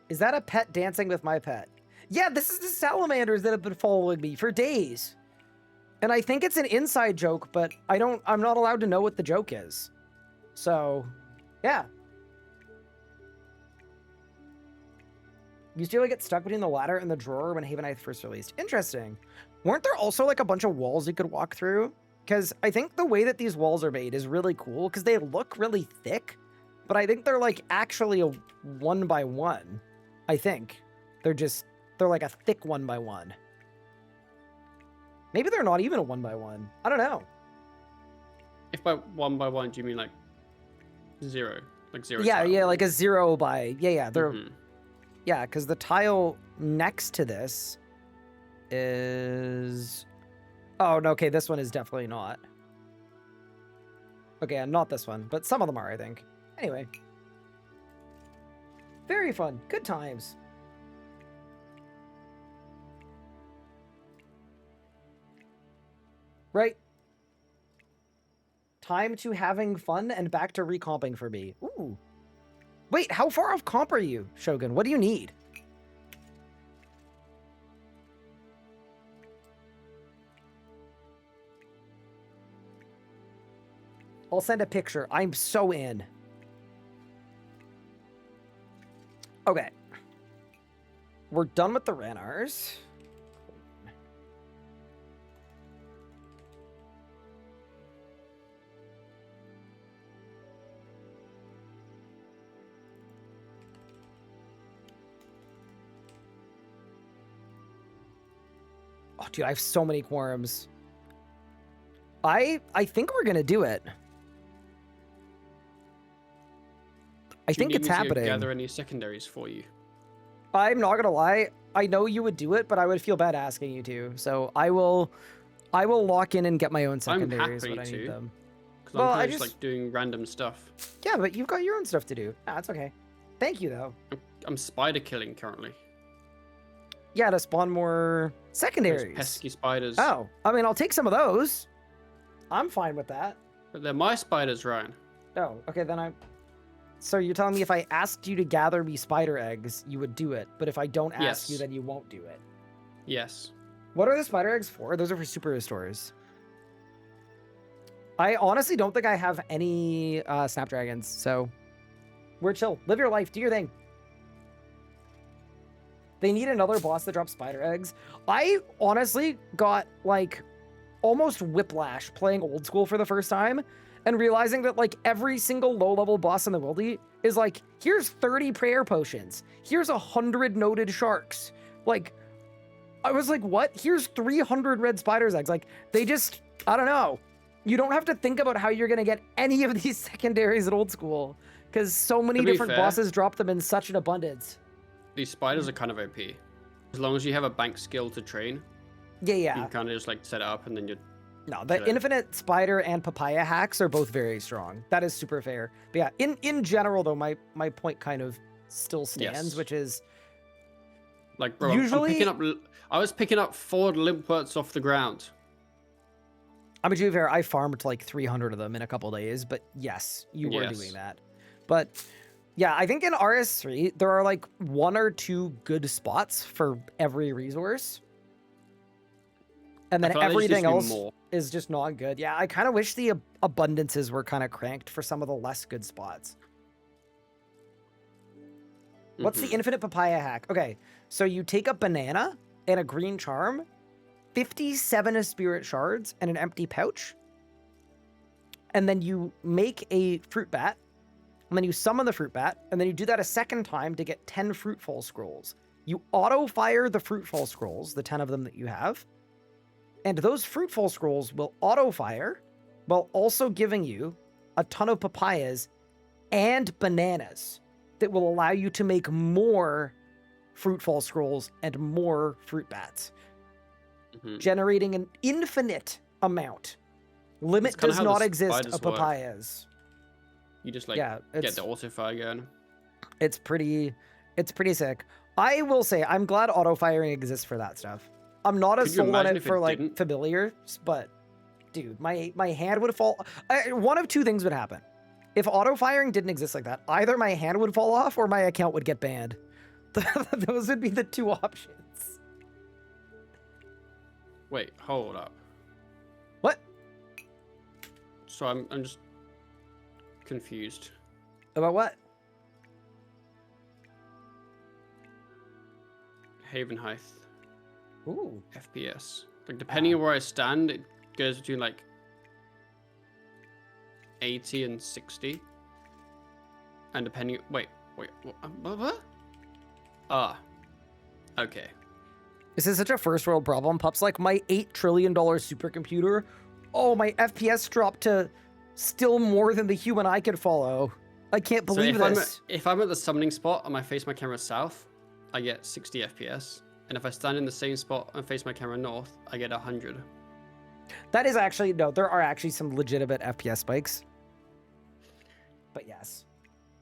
Is that a pet dancing with my pet? Yeah, this is the salamanders that have been following me for days. And I think it's an inside joke, but I'm not allowed to know what the joke is. So, yeah. Used to get stuck between the ladder and the drawer when Havenite first released. Interesting. Weren't there also like a bunch of walls you could walk through? Because I think the way that these walls are made is really cool because they look really thick, but I think they're like actually a 1x1. I think. They're like a thick 1x1. Maybe they're not even a 1x1. I don't know. If by 1x1, do you mean like 0? Like 0 Yeah, tile? yeah, like a 0 by... Yeah, they're... Yeah, because the tile next to this is... Oh, no, okay, this one is definitely not. Okay, not this one, but some of them are, I think. Anyway. Very fun. Good times. Right. Time to having fun and back to recomping for me. Ooh. Wait, how far off comp are you, Shogun? What do you need? I'll send a picture. I'm so in. Okay. We're done with the Ranars. Oh, dude, I have so many quorums. I think we're gonna do it. I think it's happening. Gather any secondaries for you? I'm not gonna lie. I know you would do it, but I would feel bad asking you to. So I will lock in and get my own secondaries when I need them. Because I'm just like doing random stuff. Yeah, but you've got your own stuff to do. Nah, it's okay. Thank you though. I'm spider killing currently. Yeah, to spawn more secondaries. Those pesky spiders. Oh, I mean, I'll take some of those. I'm fine with that. But they're my spiders, Ryan. Oh, okay, then So you're telling me if I asked you to gather me spider eggs, you would do it, but if I don't ask you, then you won't do it? Yes. What are the spider eggs for? Those are for super restores. I honestly don't think I have any snapdragons, so we're chill. Live your life. Do your thing. They need another boss that drops spider eggs. I honestly got, like, almost whiplash playing old school for the first time and realizing that, like, every single low-level boss in the wildy is like, here's 30 prayer potions. Here's 100 noted sharks. Like, I was like, what? Here's 300 red spider's eggs. Like, they just, I don't know. You don't have to think about how you're going to get any of these secondaries at old school because so many different bosses drop them in such an abundance. These spiders are kind of OP. As long as you have a bank skill to train. Yeah. You can kind of just like set it up and then you're... No, the infinite spider and papaya hacks are both very strong. That is super fair. But yeah, in general though, my point kind of still stands, which is... Like, bro, usually... I was picking up 4 limpworts off the ground. I'm to be fair, I farmed like 300 of them in a couple days, but yes, you were doing that. But yeah, I think in RS3, there are like 1 or 2 good spots for every resource. And then everything else is just not good. Yeah, I kind of wish the abundances were kind of cranked for some of the less good spots. What's the infinite papaya hack? Okay, so you take a banana and a green charm, 57 spirit shards, and an empty pouch. And then you make a fruit bat, and then you summon the fruit bat, and then you do that a second time to get 10 fruitfall scrolls. You auto-fire the fruitfall scrolls, the 10 of them that you have, and those fruitfall scrolls will auto-fire while also giving you a ton of papayas and bananas that will allow you to make more fruitfall scrolls and more fruit bats, generating an infinite amount. Limit kinda does how the not exist spiders of work. papayas. You just like Yeah, get the auto-fire going. It's pretty sick. I will say, I'm glad auto-firing exists for that stuff. I'm not as Could you sold on imagine it if for it like didn't? familiars, but dude, my hand would fall. One of two things would happen. If auto-firing didn't exist like that, either my hand would fall off or my account would get banned. Those would be the two options. Wait, hold up. What? So I'm just confused. About what? Haven height, Ooh. FPS. Like depending on where I stand, it goes between like 80 and 60. And depending, wait, what? Ah, okay. This is such a first world problem. Pup's like, my $8 trillion supercomputer. Oh, my FPS dropped to still more than the human eye could follow. I can't believe so this. if I'm at the summoning spot and I face my camera south, I get 60 FPS. And if I stand in the same spot and face my camera north, I get 100. That is actually, no, there are actually some legitimate FPS spikes. But yes.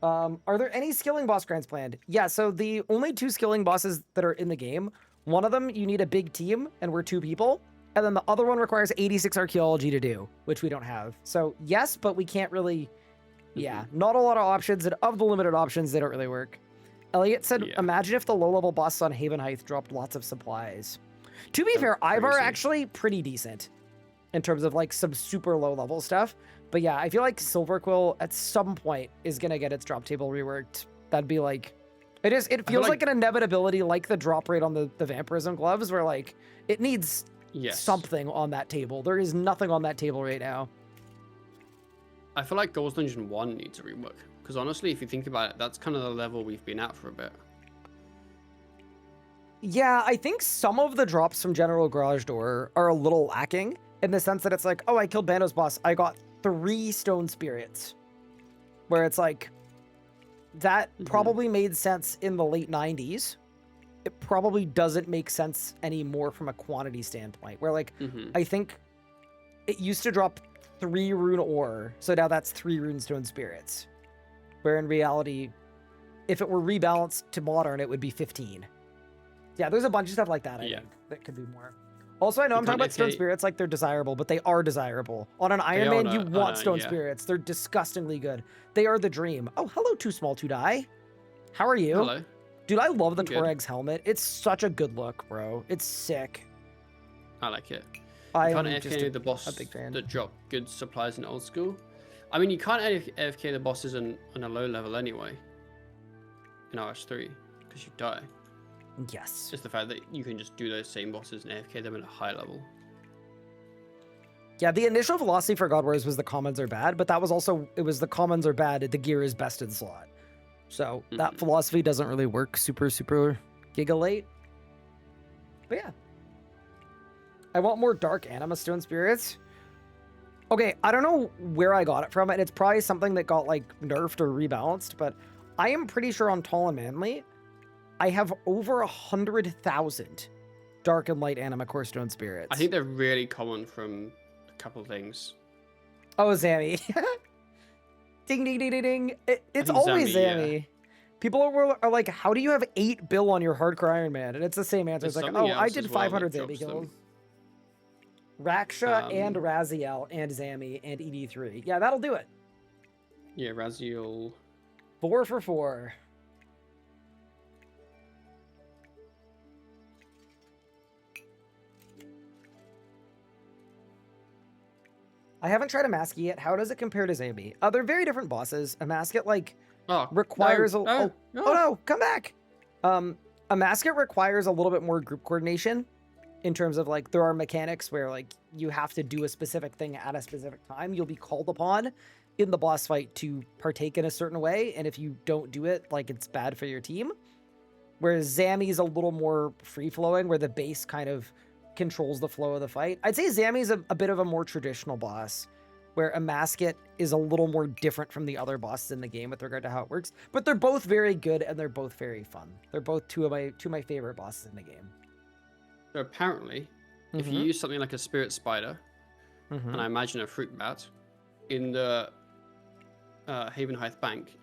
Are there any skilling boss grinds planned? Yeah, so the only 2 skilling bosses that are in the game, one of them you need a big team, and we're 2 people. And then the other one requires 86 archaeology to do, which we don't have. So yes, but we can't really, yeah, not a lot of options. And of the limited options, they don't really work. Elliot said, imagine if the low-level boss on Haven Heights dropped lots of supplies. To be fair, Ivar crazy. actually pretty decent in terms of like some super low-level stuff. But yeah, I feel like Silverquill at some point is going to get its drop table reworked. That'd be like, it feels like an inevitability, like the drop rate on the vampirism gloves, where like it needs something on that table. There is nothing on that table right now. I feel like Ghost Dungeon 1 needs a rework. Because honestly, if you think about it, that's kind of the level we've been at for a bit. Yeah, I think some of the drops from General Garage Door are a little lacking in the sense that it's like, oh, I killed Bando's boss. I got 3 stone spirits. Where it's like, that probably made sense in the late 90s. It probably doesn't make sense anymore from a quantity standpoint. Where like, I think it used to drop 3 rune ore. So now that's 3 rune stone spirits. Where in reality, if it were rebalanced to modern, it would be 15. Yeah, there's a bunch of stuff like that, I think, that could be more. Also, I know I'm talking about stone spirits like they're desirable, but they are desirable. On an Iron Man, you want stone spirits. They're disgustingly good. They are the dream. Oh, hello, Too Small to Die. How are you? Hello. Dude, I love the Torag's helmet. It's such a good look, bro. It's sick. I like it. I you can't am AFK the boss a big fan. that drop good supplies in old school. I mean, you can't AFK the bosses on a low level anyway. In RS3, because you die. Yes. Just the fact that you can just do those same bosses and AFK them at a high level. Yeah, the initial philosophy for God Wars was the commons are bad, but that was also, it was the commons are bad, the gear is best in slot. So that philosophy doesn't really work super giga late. But yeah. I want more dark anima stone spirits. Okay, I don't know where I got it from, and it's probably something that got like nerfed or rebalanced, but I am pretty sure on Tall and Manly, I have over 100,000 dark and light anima core stone spirits. I think they're really common from a couple things. Oh, Zammy. Ding, ding, ding, ding, ding. It's always Zammy. People are like, how do you have 8 bill on your hardcore Iron Man? And it's the same answer. It's like, oh, I did 500 Zammy kills. Raksha and Raziel and Zammy and ED3. Yeah, that'll do it. Yeah, Raziel. 4 for 4. I haven't tried a Masky yet. How does it compare to Zammy? They're very different bosses. A Masket, like, requires oh no, come back. A Masket requires a little bit more group coordination in terms of, like, there are mechanics where, like, you have to do a specific thing at a specific time. You'll be called upon in the boss fight to partake in a certain way, and if you don't do it, like, it's bad for your team. Whereas Zammy's a little more free-flowing, where the base kind of controls the flow of the fight. I'd say Zammy's a bit of a more traditional boss, where a Masket is a little more different from the other bosses in the game with regard to how it works. But they're both very good, and they're both very fun. They're both two of my favorite bosses in the game. So apparently, if you use something like a spirit spider, and I imagine a fruit bat, in the Havenheith Bank,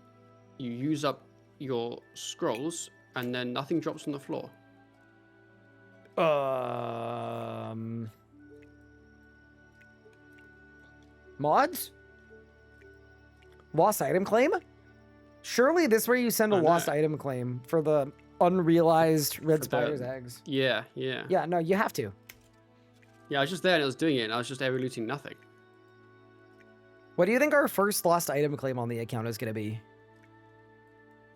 you use up your scrolls, and then nothing drops on the floor. Mods? Lost item claim? Surely this is where you send a lost item claim for the unrealized red spider's eggs. Yeah, yeah. Yeah, no, you have to. Yeah, I was just there and I was doing it, and I was just ever-looting nothing. What do you think our first lost item claim on the account is going to be?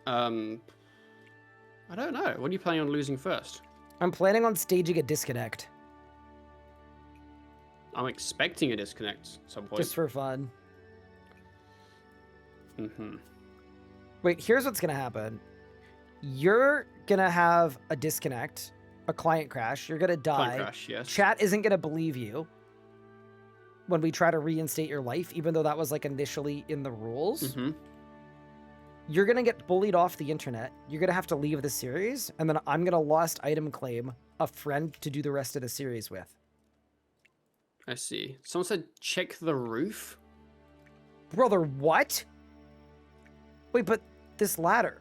I don't know. What are you planning on losing first? I'm planning on staging a disconnect. I'm expecting a disconnect at some point. Just for fun. Mm-hmm. Wait, here's what's going to happen. You're going to have a disconnect, a client crash. You're going to die. Client crash, yes. Chat isn't going to believe you when we try to reinstate your life, even though that was like initially in the rules. Mm-hmm. You're going to get bullied off the internet. You're going to have to leave the series. And then I'm going to lost item claim a friend to do the rest of the series with. I see. Someone said check the roof? Brother, what? Wait, but this ladder.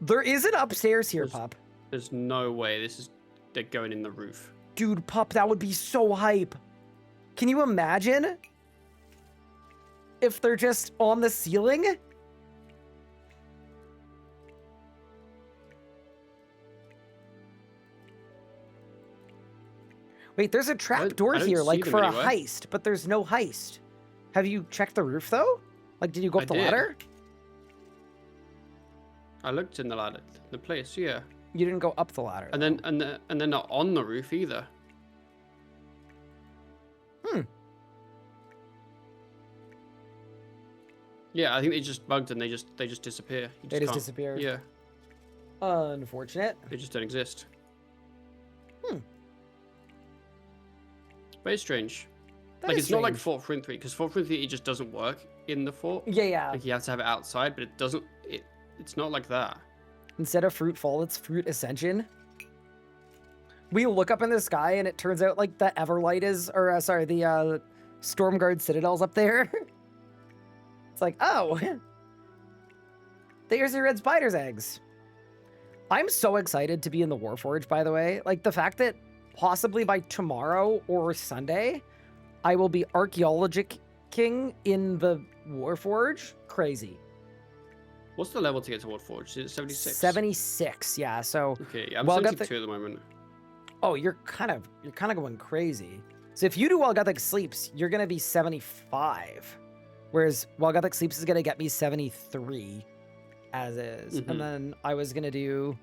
There is an upstairs here, Pup. There's no way they're going in the roof. Dude, Pup, that would be so hype. Can you imagine if they're just on the ceiling? Wait, there's a trap door here, like for a heist, but there's no heist. Have you checked the roof though? Like, did you go up the ladder? I looked in the ladder, the place, yeah. You didn't go up the ladder. And then not on the roof either. Yeah, I think they just bugged and they just disappear. They just disappeared. Yeah. Unfortunate. They just don't exist. Very strange. Like, it's not like Fort Frinth 3, because Fort Frinth 3, it just doesn't work in the fort. Yeah. Like, you have to have it outside, but it doesn't, it's not like that. Instead of Fruit Fall, it's Fruit Ascension. We look up in the sky, and it turns out, like, the Everlight is, or, sorry, the, Stormguard Citadel's up there. It's like, oh, there's your red spider's eggs. I'm so excited to be in the Warforged, by the way. Like, the fact that possibly by tomorrow or Sunday, I will be Archaeologic King in the Warforged. Crazy. What's the level to get to Warforged? Is it 76? 76, yeah. So okay, yeah, I'm 72 at the moment. Oh, you're kind of going crazy. So if you do While GUTHIX Sleeps, you're gonna be 75. Whereas While GUTHIX Sleeps is gonna get me 73 as is. And then I was gonna do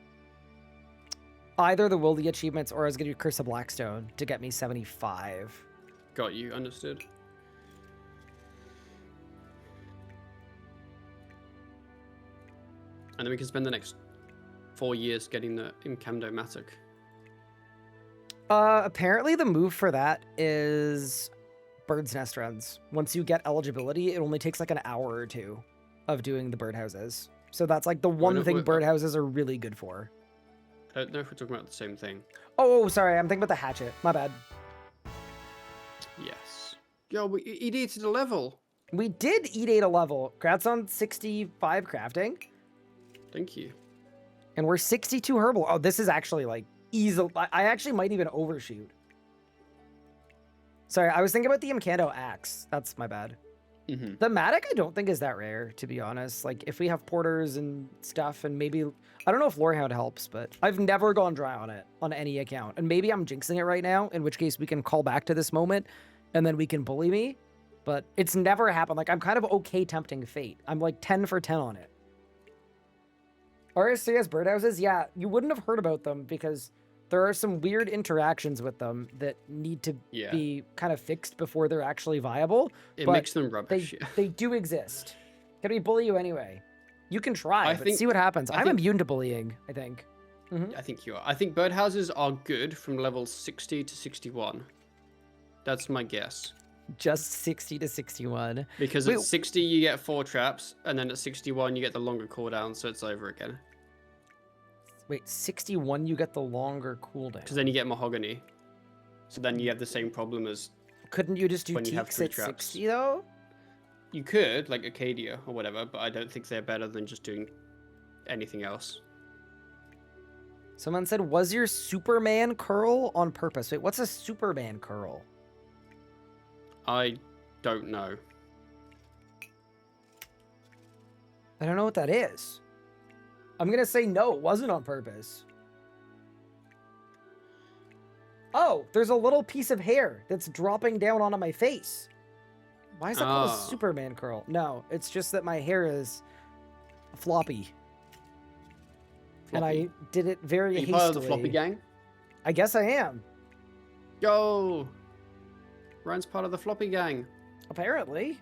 either the Wildy achievements or I was gonna do Curse of Blackstone to get me 75. Got you, understood. And then we can spend the next 4 years getting the Incamdo Matic. Apparently the move for that is Bird's Nest runs. Once you get eligibility, it only takes like an hour or two of doing the birdhouses. So that's like the one thing birdhouses are really good for. I don't know if we're talking about the same thing. Oh, sorry. I'm thinking about the hatchet. My bad. Yes. Yo, we eat a level. We did eat a level. Congrats on 65 crafting. Thank you. And we're 62 herbal. Oh, this is actually like easy. I actually might even overshoot. Sorry, I was thinking about the Incando axe. That's my bad. The Matic I don't think is that rare, to be honest. Like, if we have porters and stuff, and maybe... I don't know if Lorehound helps, but I've never gone dry on it on any account. And maybe I'm jinxing it right now, in which case we can call back to this moment, and then we can bully me. But it's never happened. Like, I'm kind of okay tempting fate. I'm like 10 for 10 on it. RSCS birdhouses, yeah, you wouldn't have heard about them because There are some weird interactions with them that need to Yeah. be kind of fixed before they're actually viable. It but makes them rubbish. they do exist. Can we bully you anyway? You can try, I but think- see what happens. I I'm think- immune to bullying, I think. I think you are. I think birdhouses are good from level 60 to 61. That's my guess. Just 60 to 61. Because Wait. at 60 you get 4 traps, and then at 61 you get the longer cooldown, so it's over again. Wait, 61 you get the longer cooldown. Because then you get mahogany. So then you have the same problem as Couldn't you just do when you have teaks 3 at traps. 60 though? You could, like Acadia or whatever, but I don't think they're better than just doing anything else. Someone said, was your Superman curl on purpose? Wait, what's a Superman curl? I don't know. I don't know what that is. I'm going to say no, it wasn't on purpose. Oh, there's a little piece of hair that's dropping down onto my face. Why is that called a Oh. Superman curl? No, it's just that my hair is floppy. And I Floppy. did it very Are you hastily. part of the floppy gang? I guess I am. Yo! Ryan's part of the floppy gang. Apparently.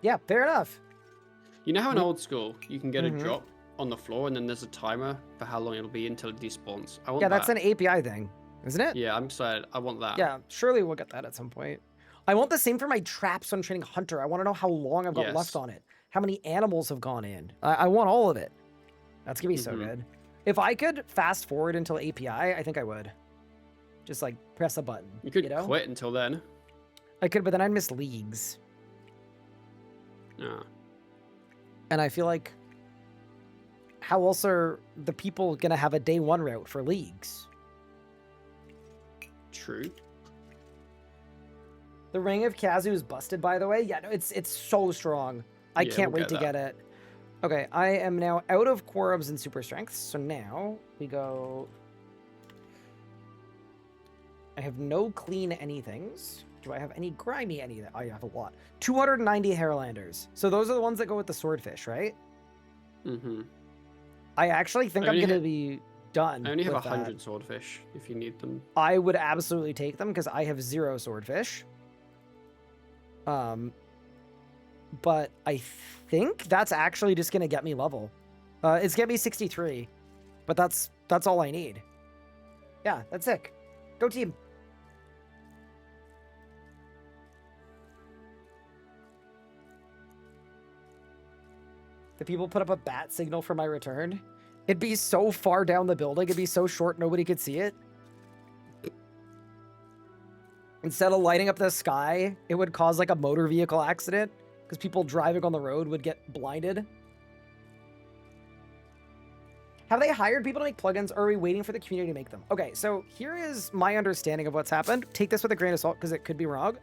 Yeah, fair enough. You know how in old school you can get Mhm. a drop on the floor and then there's a timer for how long it'll be until it despawns? I want Yeah, that. that's an API thing, isn't it? Yeah, I'm excited. I want that. Yeah, surely we'll get that at some point. I want the same for my traps when training Hunter. I want to know how long I've got Yes. left on it. How many animals have gone in. I want all of it. That's going to be so Mhm. good. If I could fast forward until API, I think I would. Just like press a button. You could know? quit until then. I could, but then I'd miss leagues. Yeah. And I feel like, how else are the people going to have a day one route for leagues? True. The Ring of Kazu is busted, by the way. Yeah, no, it's so strong. I Yeah, can't we'll wait to get get it. Okay, I am now out of Korobs and Super Strengths, so now we go... I have no clean anythings. Do I have any grimy anything? I have a lot. 290 Hairlanders. So those are the ones that go with the Swordfish, right? Mm-hmm. I actually think I I'm only going to be done I only have with 100 swordfish if you need them. I would absolutely take them because I have 0 Swordfish. But I think that's actually just gonna get me level. It's gonna be 63, but that's all I need. Yeah, that's sick. Go team. The people put up a bat signal for my return. It'd be so far down the building. It'd be so short nobody could see it. Instead of lighting up the sky, it would cause like a motor vehicle accident because people driving on the road would get blinded. Have they hired people to make plugins, or are we waiting for the community to make them? Okay, so here is my understanding of what's happened. Take this with a grain of salt because it could be wrong.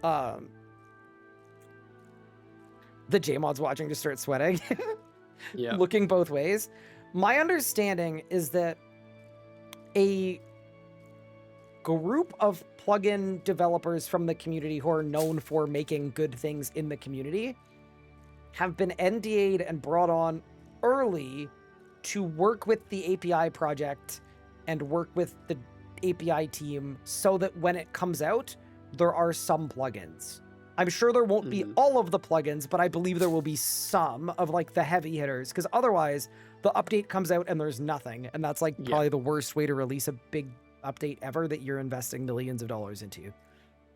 The JMods watching just start sweating. Yeah. Looking both ways. My understanding is that a group of plugin developers from the community who are known for making good things in the community have been NDA'd and brought on early to work with the API project and work with the API team so that when it comes out, there are some plugins. I'm sure there won't be all of the plugins, but I believe there will be some of like the heavy hitters, because otherwise the update comes out and there's nothing. And that's like probably the worst way to release a big update ever that you're investing millions of dollars into.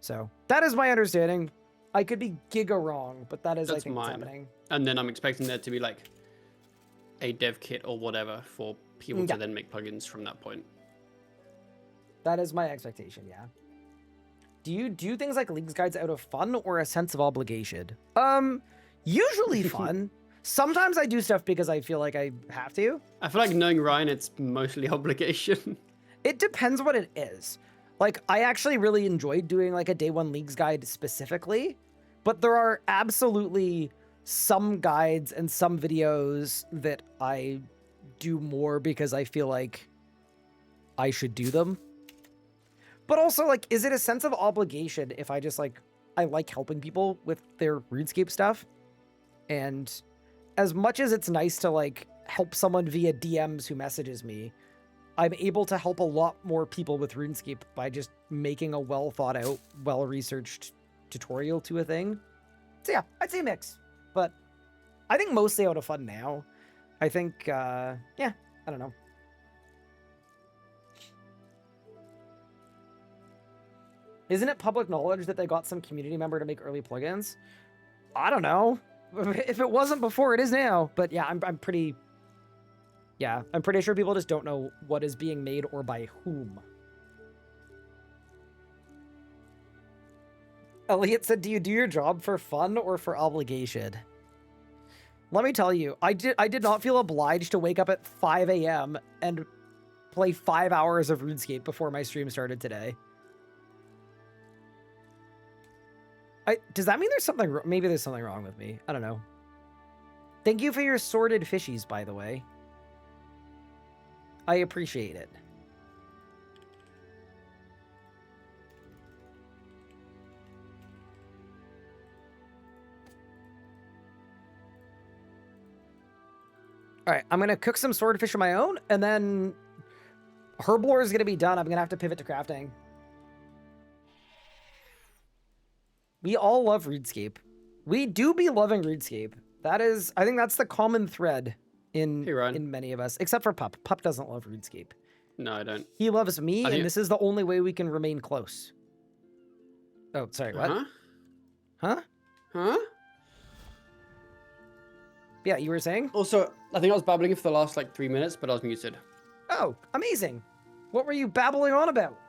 So that is my understanding. I could be giga wrong, but that is, I That's think, what's mine. happening. And then I'm expecting there to be like a dev kit or whatever for people Yeah. to then make plugins from that point. That is my expectation, yeah. Do you do things like leagues guides out of fun or a sense of obligation? Usually fun. Sometimes I do stuff because I feel like I have to. I feel like knowing Ryan, it's mostly obligation. It depends what it is. Like, I actually really enjoyed doing like a day one leagues guide specifically, but there are absolutely some guides and some videos that I do more because I feel like I should do them. But also, like, is it a sense of obligation if I just like, I like helping people with their RuneScape stuff? And as much as it's nice to like help someone via DMs who messages me, I'm able to help a lot more people with RuneScape by just making a well thought out, well researched tutorial to a thing. So yeah, I'd say mix, but I think mostly out of fun now. I think, yeah, I don't know. Isn't it public knowledge that they got some community member to make early plugins? I don't know. If it wasn't before, it is now. But yeah, I'm pretty sure people just don't know what is being made or by whom. Elliot said, do you do your job for fun or for obligation? Let me tell you, I did not feel obliged to wake up at 5 a.m. and play 5 hours of RuneScape before my stream started today. Does that mean there's something... Maybe there's something wrong with me. I don't know. Thank you for your sorted fishies, by the way. I appreciate it. All right, I'm going to cook some swordfish of my own, and then Herblore is going to be done. I'm going to have to pivot to crafting. We all love RuneScape. We do be loving RuneScape. That is, I think that's the common thread in many of us, except for Pup. Pup doesn't love RuneScape. No, I don't. He loves me, and this is the only way we can remain close. Oh, sorry, what? Huh? Huh? Huh? Yeah, you were saying? Also, I think I was babbling for the last, 3 minutes, but I was muted. Oh, amazing. What were you babbling on about?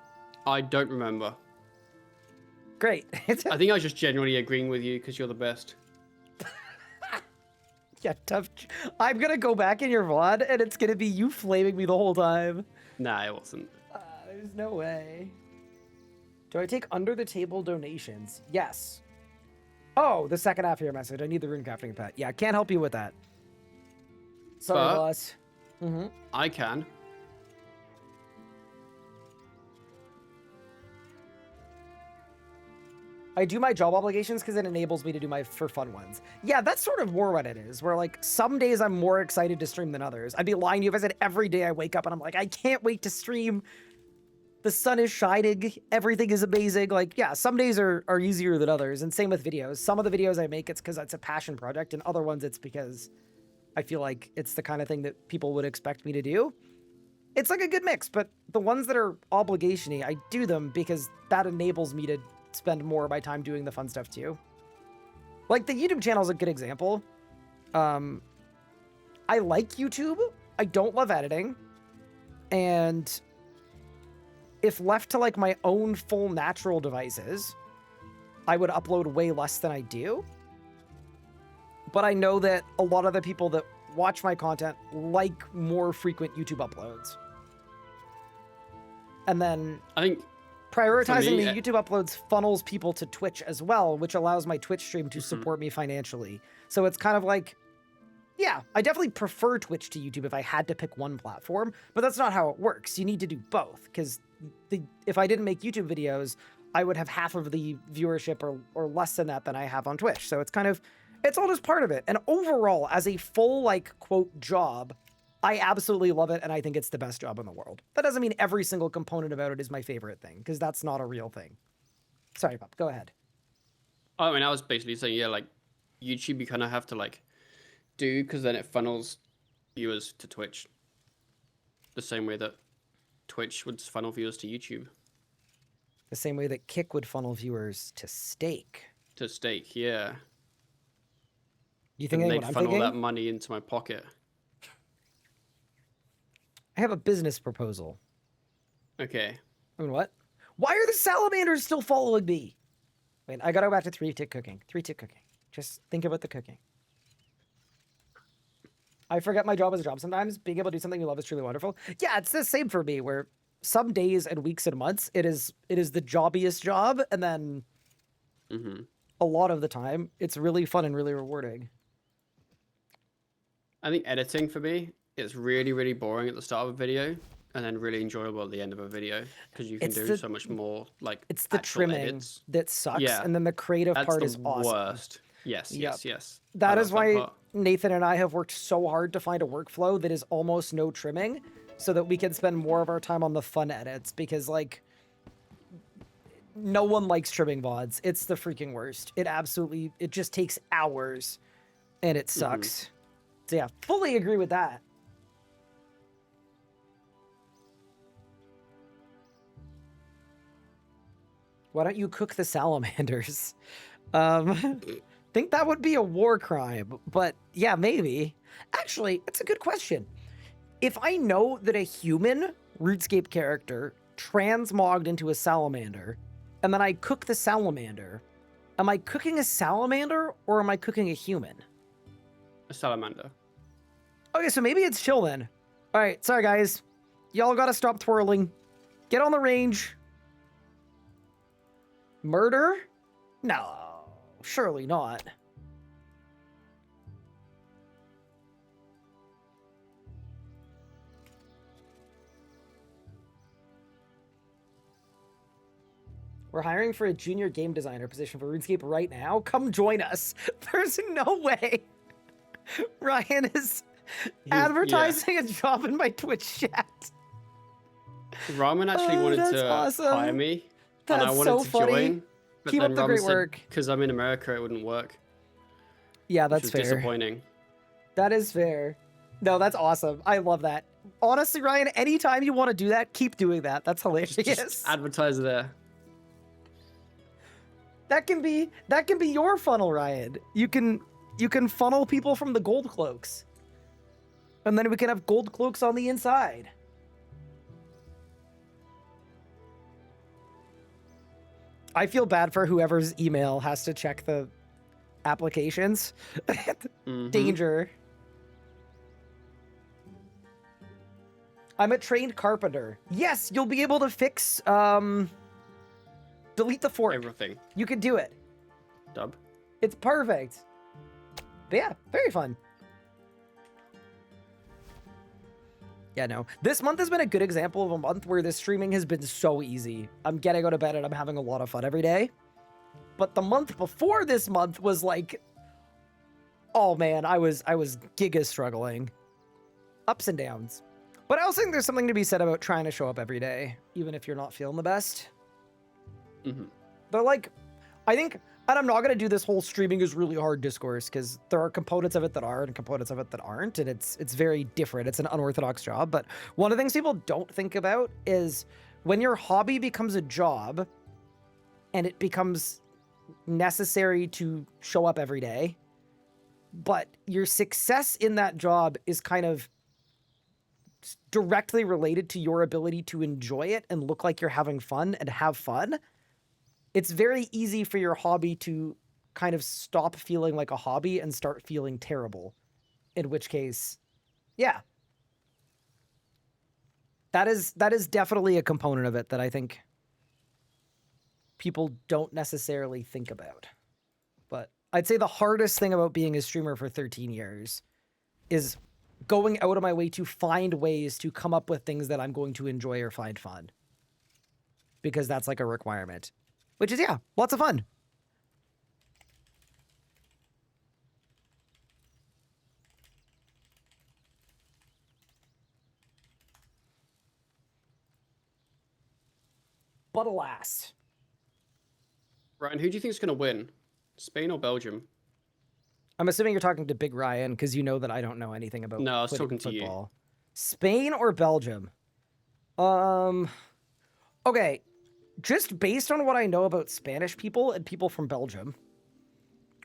I don't remember. Great. I think I was just genuinely agreeing with you because you're the best. Yeah, tough. I'm going to go back in your VOD, and it's going to be you flaming me the whole time. Nah, it wasn't. There's no way. Do I take under-the-table donations? Yes. Oh, the second half of your message. I need the rune crafting pet. Yeah, can't help you with that. Sorry, boss. I can. I do my job obligations because it enables me to do my for fun ones. Yeah, that's sort of more what it is, where some days I'm more excited to stream than others. I'd be lying to you if I said every day I wake up and I'm like, I can't wait to stream. The sun is shining. Everything is amazing. Yeah, some days are easier than others. And same with videos. Some of the videos I make, it's because it's a passion project. And other ones, it's because I feel like it's the kind of thing that people would expect me to do. It's like a good mix, but the ones that are obligation-y, I do them because that enables me to spend more of my time doing the fun stuff too. The YouTube channel is a good example. I like YouTube. I don't love editing. And if left to my own full natural devices, I would upload way less than I do. But I know that a lot of the people that watch my content like more frequent YouTube uploads. And then I think prioritizing the YouTube uploads funnels people to Twitch as well, which allows my Twitch stream to support me financially. So it's kind of yeah, I definitely prefer Twitch to YouTube if I had to pick one platform, but that's not how it works. You need to do both, because if I didn't make YouTube videos, I would have half of the viewership or less than that than I have on Twitch. So it's it's all just part of it. And overall, as a full, quote, job, I absolutely love it, and I think it's the best job in the world. That doesn't mean every single component about it is my favorite thing, because that's not a real thing. Sorry, Pop, go ahead. I mean, I was basically saying, yeah, YouTube you kind of have to, do, because then it funnels viewers to Twitch. The same way that Twitch would funnel viewers to YouTube. The same way that Kick would funnel viewers to Stake. To Stake, yeah. You think they'd what I'm funnel thinking? that money into my pocket. I have a business proposal. Okay. I mean, what? Why are the salamanders still following me? Wait, I gotta go back to 3-tick cooking. 3-tick cooking. Just think about the cooking. I forget my job is a job sometimes. Being able to do something you love is truly wonderful. Yeah, it's the same for me, where some days and weeks and months, it is the jobbiest job, and then a lot of the time, it's really fun and really rewarding. I think editing for me is really, really boring at the start of a video, and then really enjoyable at the end of a video, because you can do so much more, it's the trimming edits. that sucks, and then the creative part is awesome. Worst. Yes, yes, yes. That is why part. Nathan and I have worked so hard to find a workflow that is almost no trimming so that we can spend more of our time on the fun edits because, like, no one likes trimming VODs. It's the freaking worst. It just takes hours and it sucks. So yeah, fully agree with that. Why don't you cook the salamanders? Think that would be a war crime, but yeah, maybe. Actually, it's a good question. If I know that a human RuneScape character transmogged into a salamander, and then I cook the salamander, am I cooking a salamander or am I cooking a human? A salamander. Okay, so maybe it's chill then. All right, sorry guys. Y'all gotta stop twirling. Get on the range. Murder? No, surely not. We're hiring for a junior game designer position for RuneScape right now. Come join us. There's no way Ryan is advertising a job in my Twitch chat. Ramen actually wanted to hire me, and I wanted to join. But Keep then up the Ramen great said, work. because I'm in America, it wouldn't work. Yeah, Which that's was fair. disappointing. That is fair. No, that's awesome. I love that. Honestly, Ryan, anytime you want to do that, keep doing that. That's hilarious. Just advertise there. That can be your funnel, Ryan. You can funnel people from the gold cloaks. And then we can have gold cloaks on the inside. I feel bad for whoever's email has to check the applications. Danger. I'm a trained carpenter. Yes, you'll be able to fix delete the fork. Everything. You can do it. Dub. It's perfect. But yeah, very fun. Yeah, no. This month has been a good example of a month where the streaming has been so easy. I'm getting out of bed and I'm having a lot of fun every day. But the month before this month was like, oh man, I was giga struggling. Ups and downs. But I also think there's something to be said about trying to show up every day, even if you're not feeling the best. They're like, I think, and I'm not going to do this whole streaming is really hard discourse because there are components of it that are and components of it that aren't, and it's very different. It's an unorthodox job. But one of the things people don't think about is when your hobby becomes a job and it becomes necessary to show up every day, but your success in that job is kind of directly related to your ability to enjoy it and look like you're having fun and have fun. It's very easy for your hobby to kind of stop feeling like a hobby and start feeling terrible. In which case, yeah. That is definitely a component of it that I think people don't necessarily think about. But I'd say the hardest thing about being a streamer for 13 years is going out of my way to find ways to come up with things that I'm going to enjoy or find fun. Because that's like a requirement. Which is, yeah, lots of fun. But alas. Ryan, who do you think is going to win? Spain or Belgium? I'm assuming you're talking to Big Ryan because you know that I don't know anything about No, I was talking to football. Spain or Belgium? Okay. Just based on what I know about Spanish people and people from Belgium,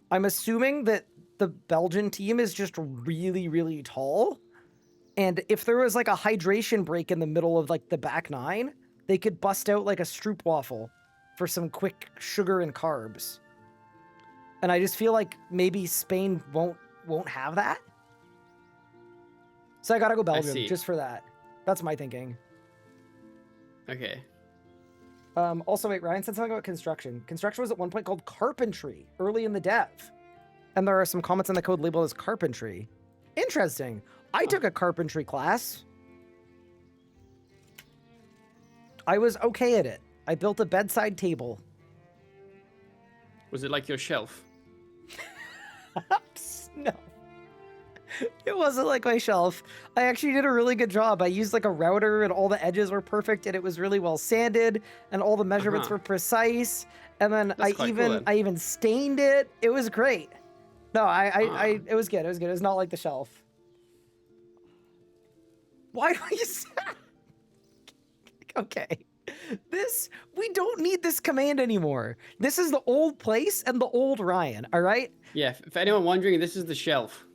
I'm assuming that the Belgian team is just really, really tall. And if there was like a hydration break in the middle of like the back nine, they could bust out like a stroopwafel for some quick sugar and carbs. And I just feel like maybe Spain won't have that. So I gotta go Belgium just for that. That's my thinking. Okay. Also, wait, Ryan said something about construction. Construction was at one point called carpentry early in the dev. And there are some comments in the code labeled as carpentry. Interesting. I took a carpentry class. I was okay at it. I built a bedside table. Was it like your shelf? No. It wasn't like my shelf. I actually did a really good job. I used like a router and all the edges were perfect and it was really well sanded and all the measurements were precise. And then That's quite cool, then. I even stained it. It was great. No, it was good. It was good. It was not like the shelf. Why do you say? Okay. We don't need this command anymore. This is the old place and the old Ryan, all right? Yeah, for anyone wondering, this is the shelf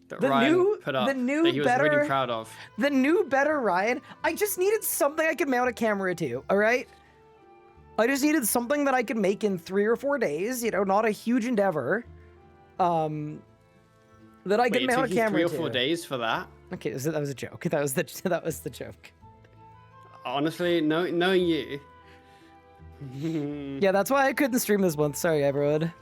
that Ryan put up that he was really proud of. The new, better Ryan. I just needed something I could mount a camera to, all right? I just needed something that I could make in 3 or 4 days, you know, not a huge endeavor. That I could mount a camera to. 3 or 4 days for that? Okay, that was a joke. That was the joke. Honestly, knowing you. Yeah, that's why I couldn't stream this month. Sorry, everyone.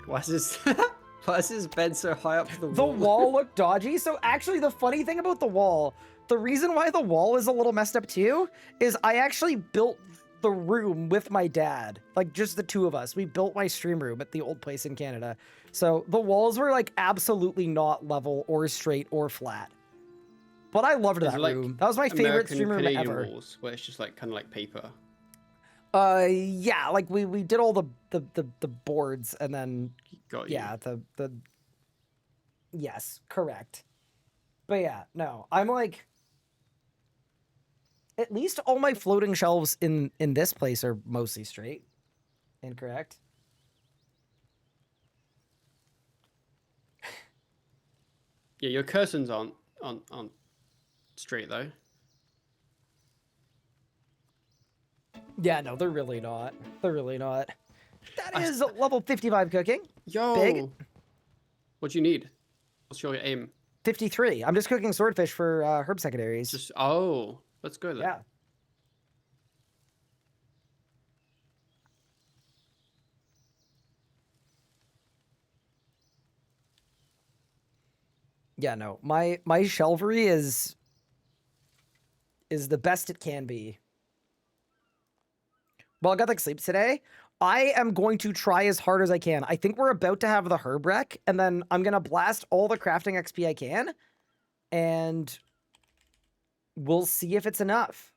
Why is this bed so high up the wall? The wall looked dodgy. So actually, the funny thing about the wall, the reason why the wall is a little messed up too, is I actually built the room with my dad. Like, just the two of us. We built my stream room at the old place in Canada. So the walls were like absolutely not level or straight or flat. But I loved that room. That was my favorite stream room ever. Walls, where it's just like kind of like paper. Yeah, like we did all the boards and then yeah, the yes, correct. But yeah, no, I'm like, at least all my floating shelves in this place are mostly straight. Incorrect. Yeah, your curtains aren't straight though. Yeah, no, they're really not. They're really not. That is level 55 cooking. Yo. Big. What do you need? What's your aim? 53. I'm just cooking swordfish for herb secondaries. Let's go then. Yeah. Yeah, no. My shelvery is the best it can be. Well, I got like sleep today. I am going to try as hard as I can. I think we're about to have the herb wreck, and then I'm gonna blast all the crafting XP I can, and we'll see if it's enough.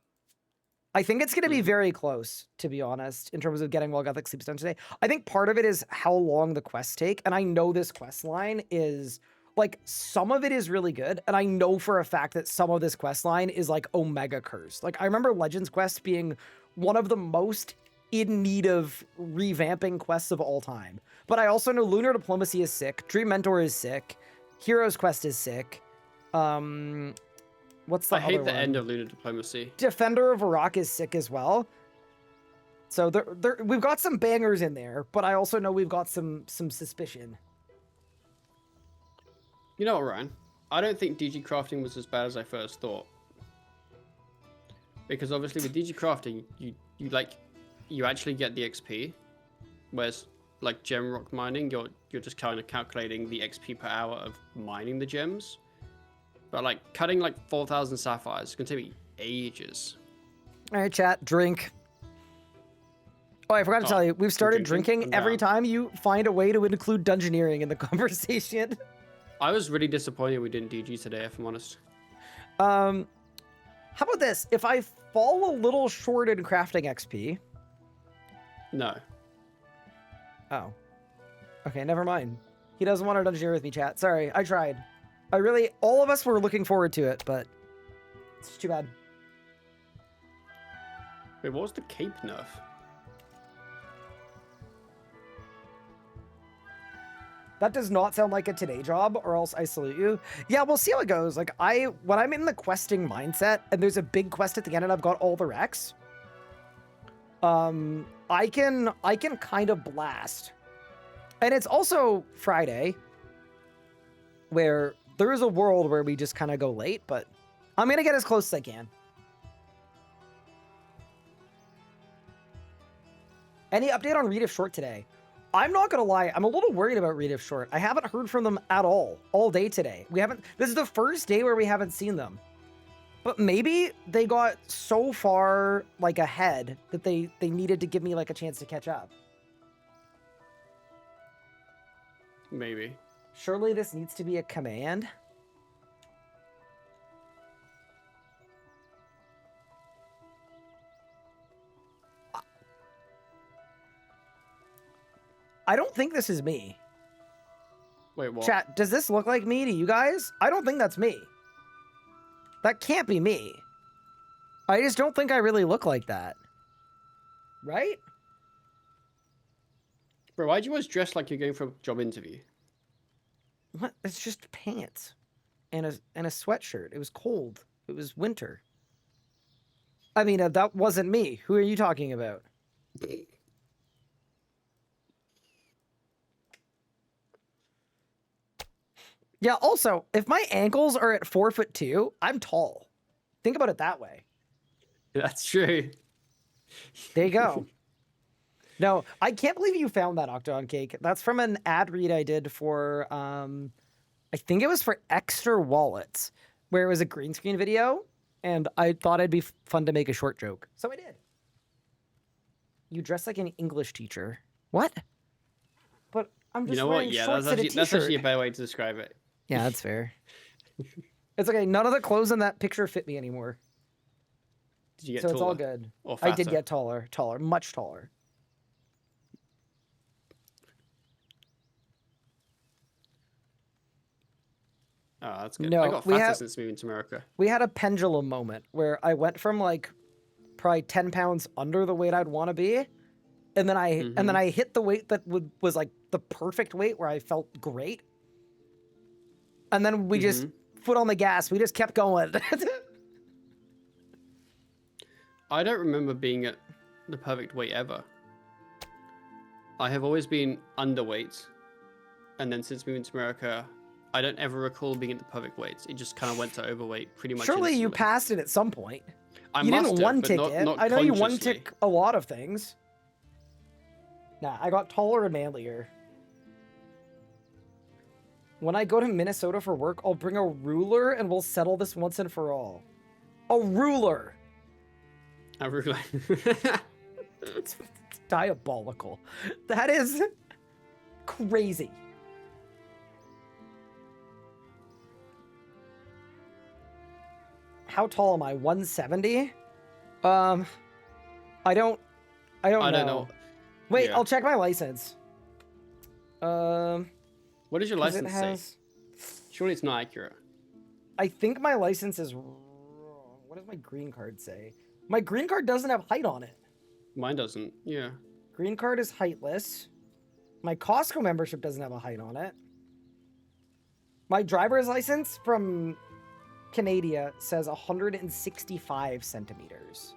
I think it's gonna be very close, to be honest, in terms of getting well GUTHIX sleeps done today. I think part of it is how long the quests take, and I know this quest line is like, some of it is really good, and I know for a fact that some of this quest line is like omega cursed. Like, I remember Legends Quest being one of the most in need of revamping quests of all time. But I also know Lunar Diplomacy is sick, Dream Mentor is sick, Heroes Quest is sick. What's the other one? I hate the end of Lunar Diplomacy. Defender of Iraq is sick as well. So we've got some bangers in there, but I also know we've got some suspicion. You know what, Ryan? I don't think DG crafting was as bad as I first thought. Because obviously with DG crafting, you actually get the XP, whereas like gem rock mining, you're just kind of calculating the XP per hour of mining the gems. But like cutting like 4,000 sapphires is gonna take me ages. All right, chat, drink. Oh, I forgot to tell you, we've started drinking every time you find a way to include dungeoneering in the conversation. I was really disappointed we didn't DG today, if I'm honest. How about this? If I fall a little short in crafting XP... No. Oh. Okay, never mind. He doesn't want to dungeoneer with me, chat. Sorry, I tried. All of us were looking forward to it, but it's too bad. Wait, what was the cape nerf? That does not sound like a today job, or else I salute you. Yeah, we'll see how it goes. Like, when I'm in the questing mindset, and there's a big quest at the end and I've got all the wrecks, I can kind of blast. And it's also Friday, where there is a world where we just kind of go late, but I'm going to get as close as I can. Any update on Reed if Short today? I'm not gonna lie, I'm a little worried about Reed if Short. I haven't heard from them at all day today. This is the first day where we haven't seen them. But maybe they got so far like ahead that they needed to give me like a chance to catch up. Maybe. Surely this needs to be a command. I don't think this is me. Wait, what? Chat, does this look like me to you guys? I don't think that's me. That can't be me. I just don't think I really look like that. Right? Bro, why'd you always dress like you're going for a job interview? What? It's just pants and a sweatshirt. It was cold. It was winter. I mean, that wasn't me. Who are you talking about? Yeah, also, if my ankles are at 4'2", I'm tall. Think about it that way. That's true. There you go. No, I can't believe you found that Octagon Cake. That's from an ad read I did for, I think it was for Extra Wallets, where it was a green screen video, and I thought it'd be fun to make a short joke. So I did. You dress like an English teacher. What? But I'm just wearing shorts and a t-shirt. That's actually a better way to describe it. Yeah, that's fair. It's okay. None of the clothes in that picture fit me anymore. Did you get so taller? It's all good. Or I did fatter? get taller, much taller. Oh, that's good. No, I got fatter since moving to America. We had a pendulum moment where I went from like probably 10 pounds under the weight I'd want to be, and then I hit the weight that was like the perfect weight where I felt great. And then we just foot on the gas. We just kept going. I don't remember being at the perfect weight ever. I have always been underweight, and then since moving to America, I don't ever recall being at the perfect weight. It just kind of went to overweight pretty much. Surely you instantly. passed it at some point. I You must didn't have, one but tick not, it. not I know you one consciously. tick a lot of things. Nah, I got taller and manlier. When I go to Minnesota for work, I'll bring a ruler and we'll settle this once and for all. A ruler. I really. It's diabolical. That is crazy. How tall am I? 170? I don't know. Wait, Yeah. I'll check my license. What does your 'cause license say? Surely it's not accurate. I think my license is wrong. What does my green card say? My green card doesn't have height on it. Mine doesn't. Yeah. Green card is heightless. My Costco membership doesn't have a height on it. My driver's license from Canada says 165 centimeters.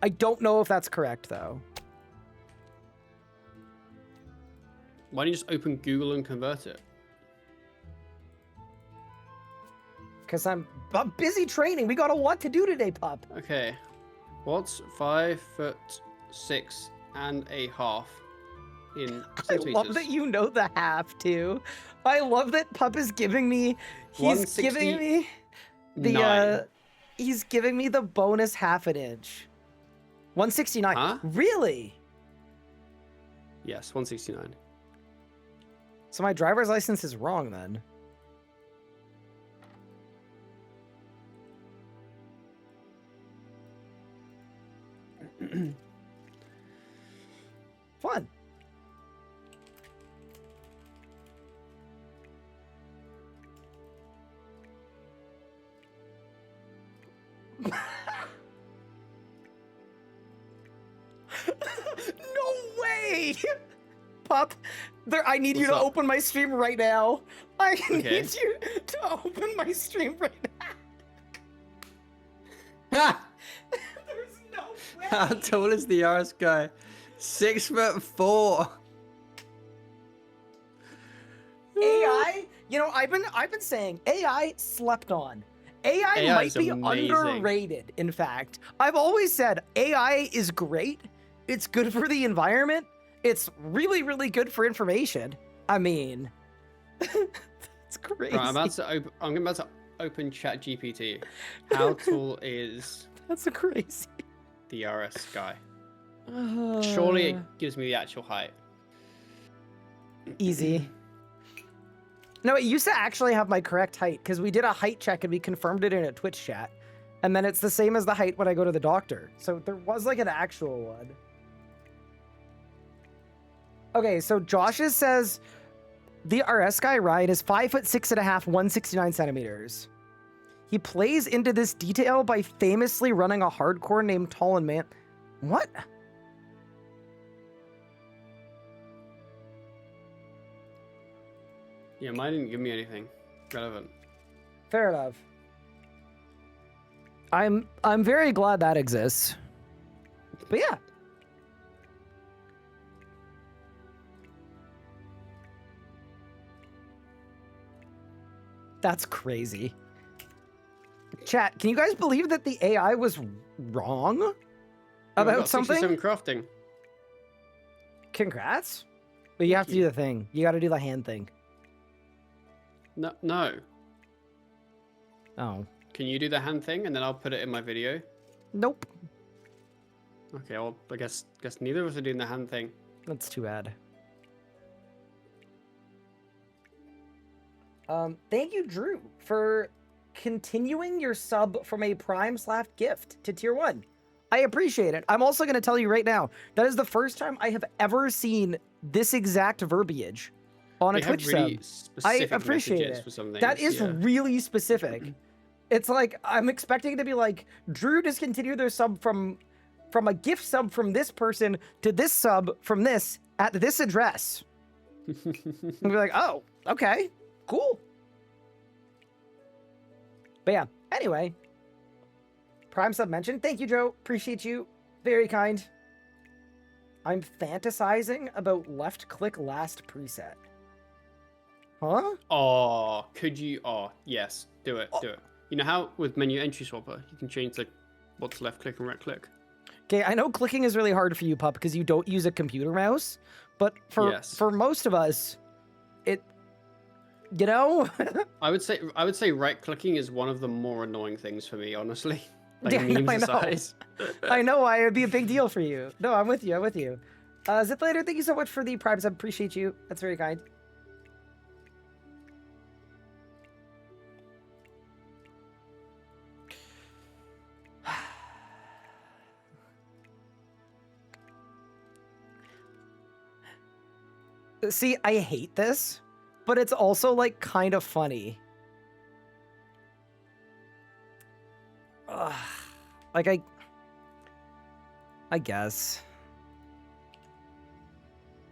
I don't know if that's correct, though. Why don't you just open Google and convert it? Because I'm busy training. We got a lot to do today, pup. Okay. What's 5'6.5" in I centimeters? love that you know the half, too. I love that pup is giving me... He's giving me the... he's giving me the bonus half an inch. 169. Huh? Really? Yes, 169. So my driver's license is wrong then. Fun. No way! Pup, I need you What's to up? open my stream right now. I Okay. need you to open my stream right now. Ha! There's no way. How tall is the RS guy? 6'4". AI, you know, I've been saying AI slept on. AI might is be amazing. underrated, in fact. I've always said AI is great. It's good for the environment. It's really, really good for information. I mean, it's crazy. Right, I'm about to open ChatGPT. How tall is That's crazy. the RS guy? Surely it gives me the actual height. Easy. No, it used to actually have my correct height because we did a height check and we confirmed it in a Twitch chat. And then it's the same as the height when I go to the doctor. So there was like an actual one. Okay, so Josh's says the RS guy Ryan is 5'6.5", 169 centimeters. He plays into this detail by famously running a hardcore named Tall and Man. What? Yeah, mine didn't give me anything relevant. Fair enough. I'm very glad that exists. But yeah. That's crazy. Chat, can you guys believe that the AI was wrong about something? 67 crafting. Congrats. But you have to do the thing. You got to do the hand thing. No, no. Oh. Can you do the hand thing and then I'll put it in my video? Nope. Okay, well, I guess neither of us are doing the hand thing. That's too bad. Thank you, Drew, for continuing your sub from a Prime/gift to tier 1. I appreciate it. I'm also going to tell you right now, that is the first time I have ever seen this exact verbiage on a Twitch really sub. I specific appreciate messages it. for some things, That is yeah. really specific. It's like, I'm expecting it to be like, Drew discontinued their sub from a gift sub from this person to this sub from this at this address. And be like, oh, okay, cool. But yeah, anyway. Prime sub mentioned. Thank you, Joe. Appreciate you. Very kind. I'm fantasizing about left click last preset. Huh? Oh, could you? Oh, yes. Do it. Do it. You know how with menu entry swapper, you can change what's left click and right click? Okay, I know clicking is really hard for you, Pup, because you don't use a computer mouse. But for most of us, it, you know? I would say right clicking is one of the more annoying things for me, honestly. Like Yeah, memes I know. aside. I know why it'd be a big deal for you. No, I'm with you. I'm with you. Ziplater, thank you so much for the Prime sub. Appreciate you. That's very kind. See, I hate this, but it's also like kind of funny. Ugh. Like I guess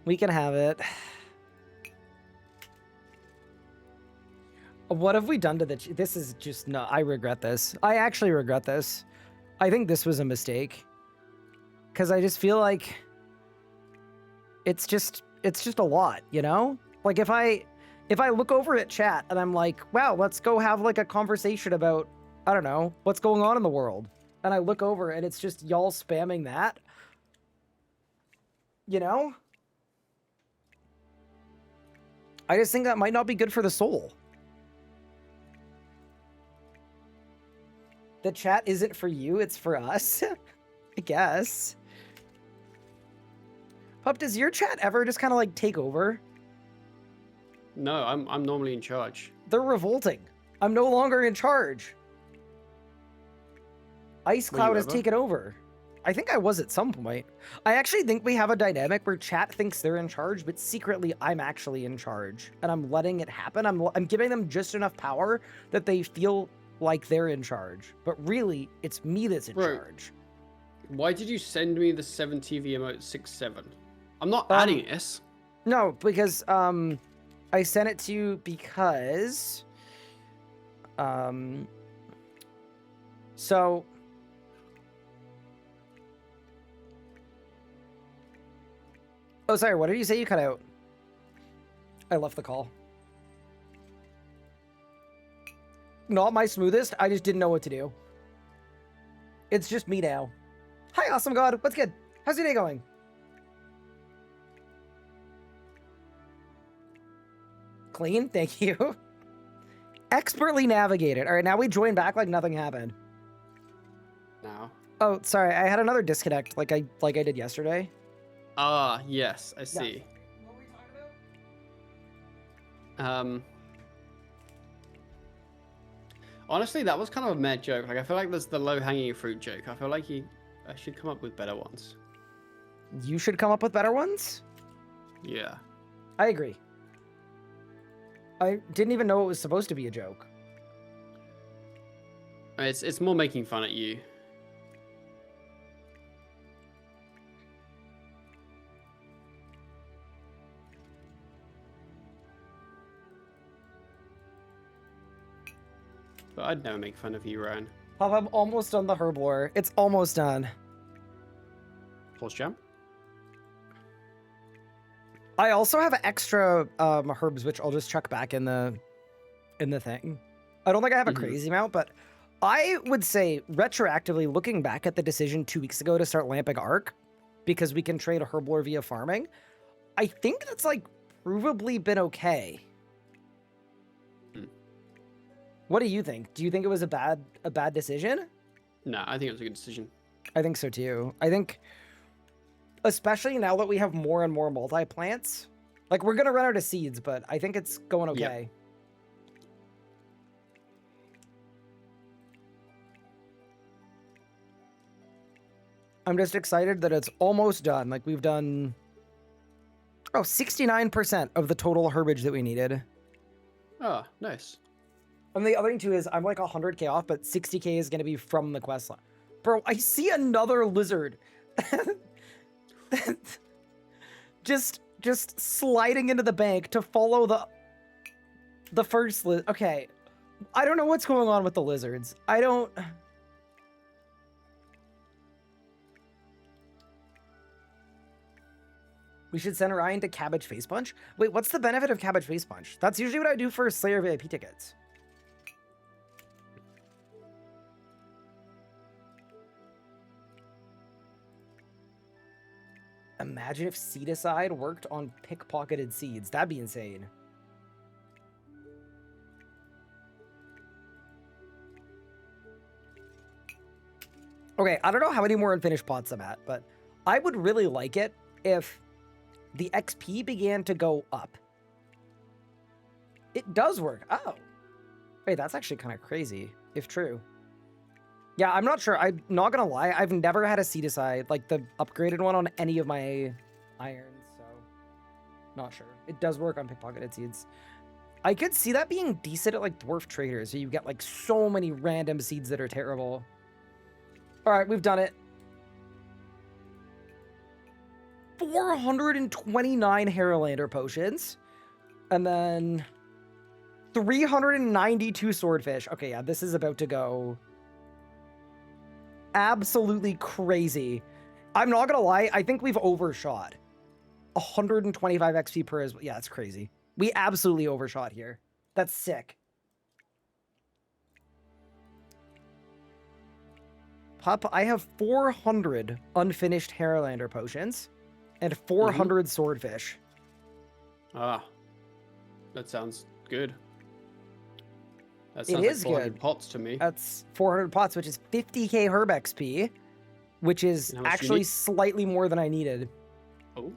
we can have it. What have we done to the? This is just no. I regret this. I actually regret this. I think this was a mistake. Because I just feel like it's just a lot, you know? Like if I look over at chat and I'm like, wow, let's go have like a conversation about, I don't know, what's going on in the world. And I look over and it's just y'all spamming that. You know? I just think that might not be good for the soul. The chat isn't for you, it's for us. I guess. Pup, does your chat ever just kind of like take over? No, I'm normally in charge. They're revolting. I'm no longer in charge. Ice Cloud has taken over. I think I was at some point. I actually think we have a dynamic where chat thinks they're in charge, but secretly I'm actually in charge. And I'm letting it happen. I'm giving them just enough power that they feel like they're in charge. But really, it's me that's in charge. Why did you send me the 7TV emote 6-7? I'm not adding this. No, because I sent it to you because so oh, sorry, what did you say? You cut out. I left the call. Not my smoothest. I just didn't know what to do. It's just me now. Hi, Awesome God. What's good? How's your day going? Clean. Thank you. Expertly navigated. All right, now we join back like nothing happened. Now. Oh, sorry. I had another disconnect like I did yesterday. Ah, yes, I see. What were we talking Honestly, that was kind of a mad joke. Like, I feel like that's the low-hanging fruit joke. I feel like I should come up with better ones. You should come up with better ones? Yeah. I agree. I didn't even know it was supposed to be a joke. It's more making fun at you. But I'd never make fun of you, Ryan. Pop, I'm almost done the herb lore. It's almost done. Horse jump? I also have extra herbs, which I'll just chuck back in the thing. I don't think I have a crazy amount, but I would say retroactively looking back at the decision 2 weeks ago to start Lamping Arc, because we can trade a herb lore via farming, I think that's like provably been okay. What do you think? Do you think it was a bad decision? No, I think it was a good decision. I think so too. I think, especially now that we have more and more multi-plants, like we're gonna run out of seeds, but I think it's going okay. Yep. I'm just excited that it's almost done. Like we've done, 69% of the total herbage that we needed. Oh, nice. And the other thing too is I'm like 100k off, but 60k is gonna be from the quest line. Bro, I see another lizard. just sliding into the bank to follow the first lizard. Okay, I don't know what's going on with the lizards. I don't. We should send Ryan to Cabbage Face Punch. Wait, what's the benefit of Cabbage Face Punch? That's usually what I do for Slayer VIP tickets. Imagine if Seedicide worked on pickpocketed seeds. That'd be insane. Okay, I don't know how many more unfinished pots I'm at, but I would really like it if the XP began to go up. It does work. Oh. Wait, that's actually kind of crazy, if true. Yeah, I'm not sure. I'm not gonna lie. I've never had a Seedicide, like the upgraded one, on any of my irons, so not sure. It does work on pickpocketed seeds. I could see that being decent at like dwarf traders, so you get like so many random seeds that are terrible. All right, we've done it. 429 Haralander potions, and then 392 swordfish. Okay, yeah, this is about to go absolutely crazy. I'm not gonna lie, I think we've overshot. 125 XP per is, yeah, that's crazy. We absolutely overshot here. That's sick. Pup, I have 400 unfinished Haralander potions and 400 swordfish. Ah, that sounds good. That It sounds is like 400 good. pots to me. That's 400 pots, which is 50k herb XP, which is How much do you actually need? slightly more than I needed. Oh,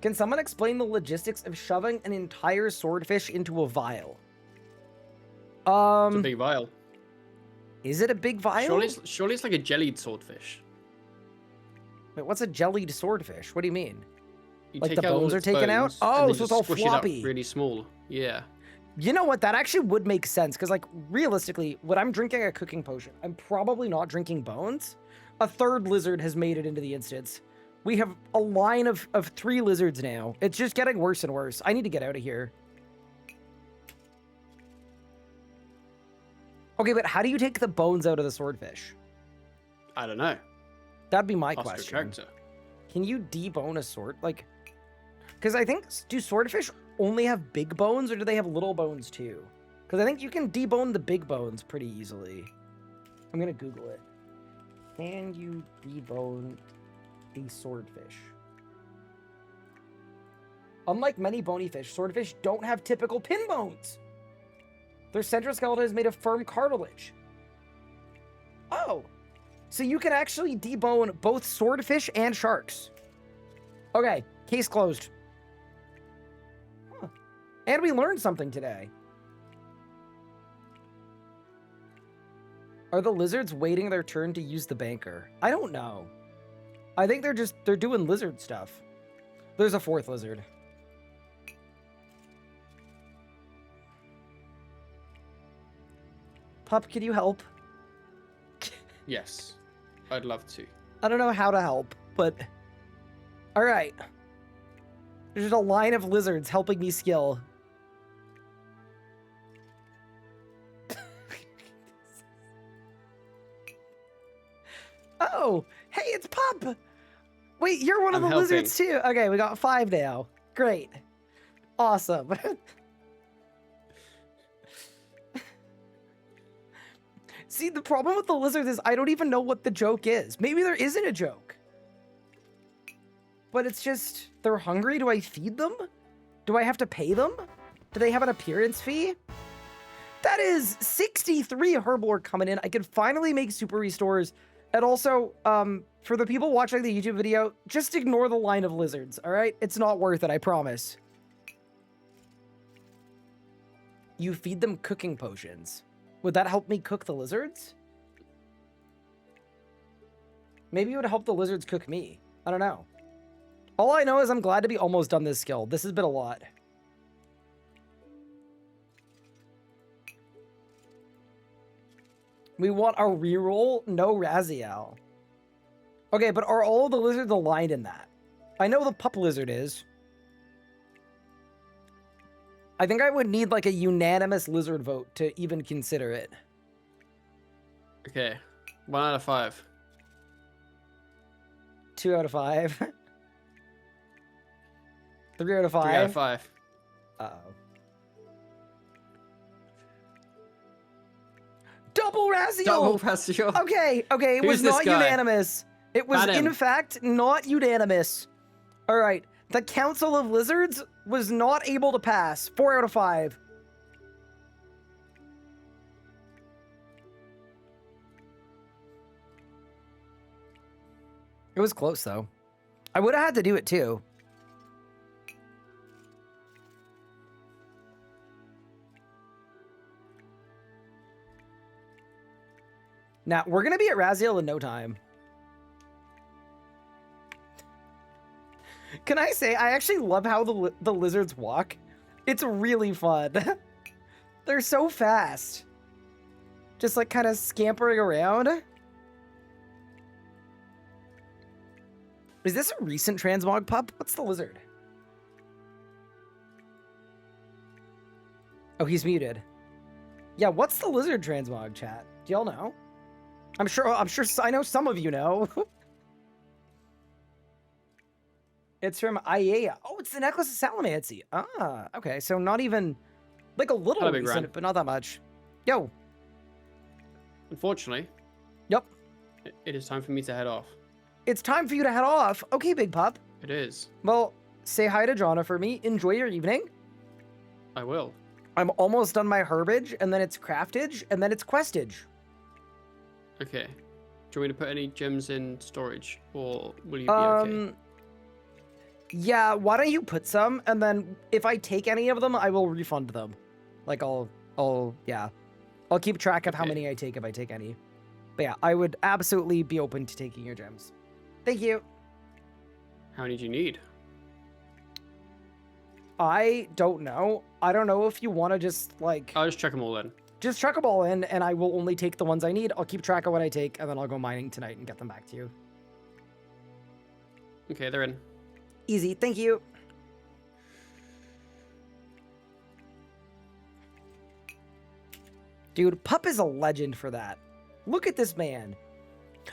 Can someone explain the logistics of shoving an entire swordfish into a vial? it's a big vial. Is it a big vial? Surely it's like a jellied swordfish. Wait, what's a jellied swordfish? What do you mean? You Like take the out all bones are its taken out? bones, Oh, and then so just it's all squish floppy. It up really small. Yeah. You know what? That actually would make sense, because, like, realistically, when I'm drinking a cooking potion, I'm probably not drinking bones. A third lizard has made it into the instance. We have a line of 3 lizards now. It's just getting worse and worse. I need to get out of here. Okay, but how do you take the bones out of the swordfish? I don't know. That'd be my Ask your question. character. Can you debone a sword? Like, because I think, do swordfish only have big bones, or do they have little bones too? Because I think you can debone the big bones pretty easily. I'm gonna Google it. Can you debone a swordfish? Unlike many bony fish, swordfish don't have typical pin bones. Their central skeleton is made of firm cartilage. Oh, so you can actually debone both swordfish and sharks. Okay, case closed. Huh. And we learned something today. Are the lizards waiting their turn to use the banker? I don't know. I think they're doing lizard stuff. There's a fourth lizard. Pup, can you help? Yes, I'd love to. I don't know how to help, but... Alright. There's a line of lizards helping me skill. Oh, hey, it's Pup! Wait, you're one of the I'm helping. lizards too. Okay, we got 5 now. Great. Awesome. See, the problem with the lizards is I don't even know what the joke is. Maybe there isn't a joke. But it's just, they're hungry? Do I feed them? Do I have to pay them? Do they have an appearance fee? That is 63 herblore coming in. I can finally make super restores. And also, for the people watching the YouTube video, just ignore the line of lizards, all right? It's not worth it, I promise. You feed them cooking potions. Would that help me cook the lizards? Maybe it would help the lizards cook me. I don't know. All I know is I'm glad to be almost done this skill. This has been a lot. We want a reroll? No Raziel. Okay, but are all the lizards aligned in that? I know the pup lizard is. I think I would need like a unanimous lizard vote to even consider it. Okay, 1 out of 5. 2 out of 5. 3 out of 5. 3 out of 5. Uh-oh. Double Raziel! Double Raziel. Okay, okay, it Who's was this not guy? unanimous. It was, Ban him. in fact, not unanimous. All right, the Council of Lizards was not able to pass. 4 out of 5. It was close, though. I would have had to do it, too. Now, we're going to be at Raziel in no time. Can I say, I actually love how the lizards walk. It's really fun. They're so fast. Just like kind of scampering around. Is this a recent transmog pup? What's the lizard? Oh, he's muted. Yeah, what's the lizard transmog, chat? Do y'all know? I'm sure I know some of you know. It's from Iea. Oh, it's the Necklace of Salamancy. Ah, okay. So not even like a little Big recent, Ran. but not that much. Yo. Unfortunately, Yep. it is time for me to head off. It's time for you to head off. Okay, Big Pup. It is. Well, say hi to Jonna for me. Enjoy your evening. I will. I'm almost done my herbage, and then it's craftage, and then it's questage. Okay. Do you want me to put any gems in storage, or will you be okay? Yeah, why don't you put some, and then if I take any of them, I will refund them. Like, I'll keep track of how Okay. many I take if I take any. But yeah, I would absolutely be open to taking your gems. Thank you. How many do you need? I don't know. I don't know if you want to just, like, I'll just check them all in. just chuck them all in, and I will only take the ones I need. I'll keep track of what I take, and then I'll go mining tonight and get them back to you. Okay, they're in. Easy, thank you. Dude, Pup is a legend for that. Look at this man.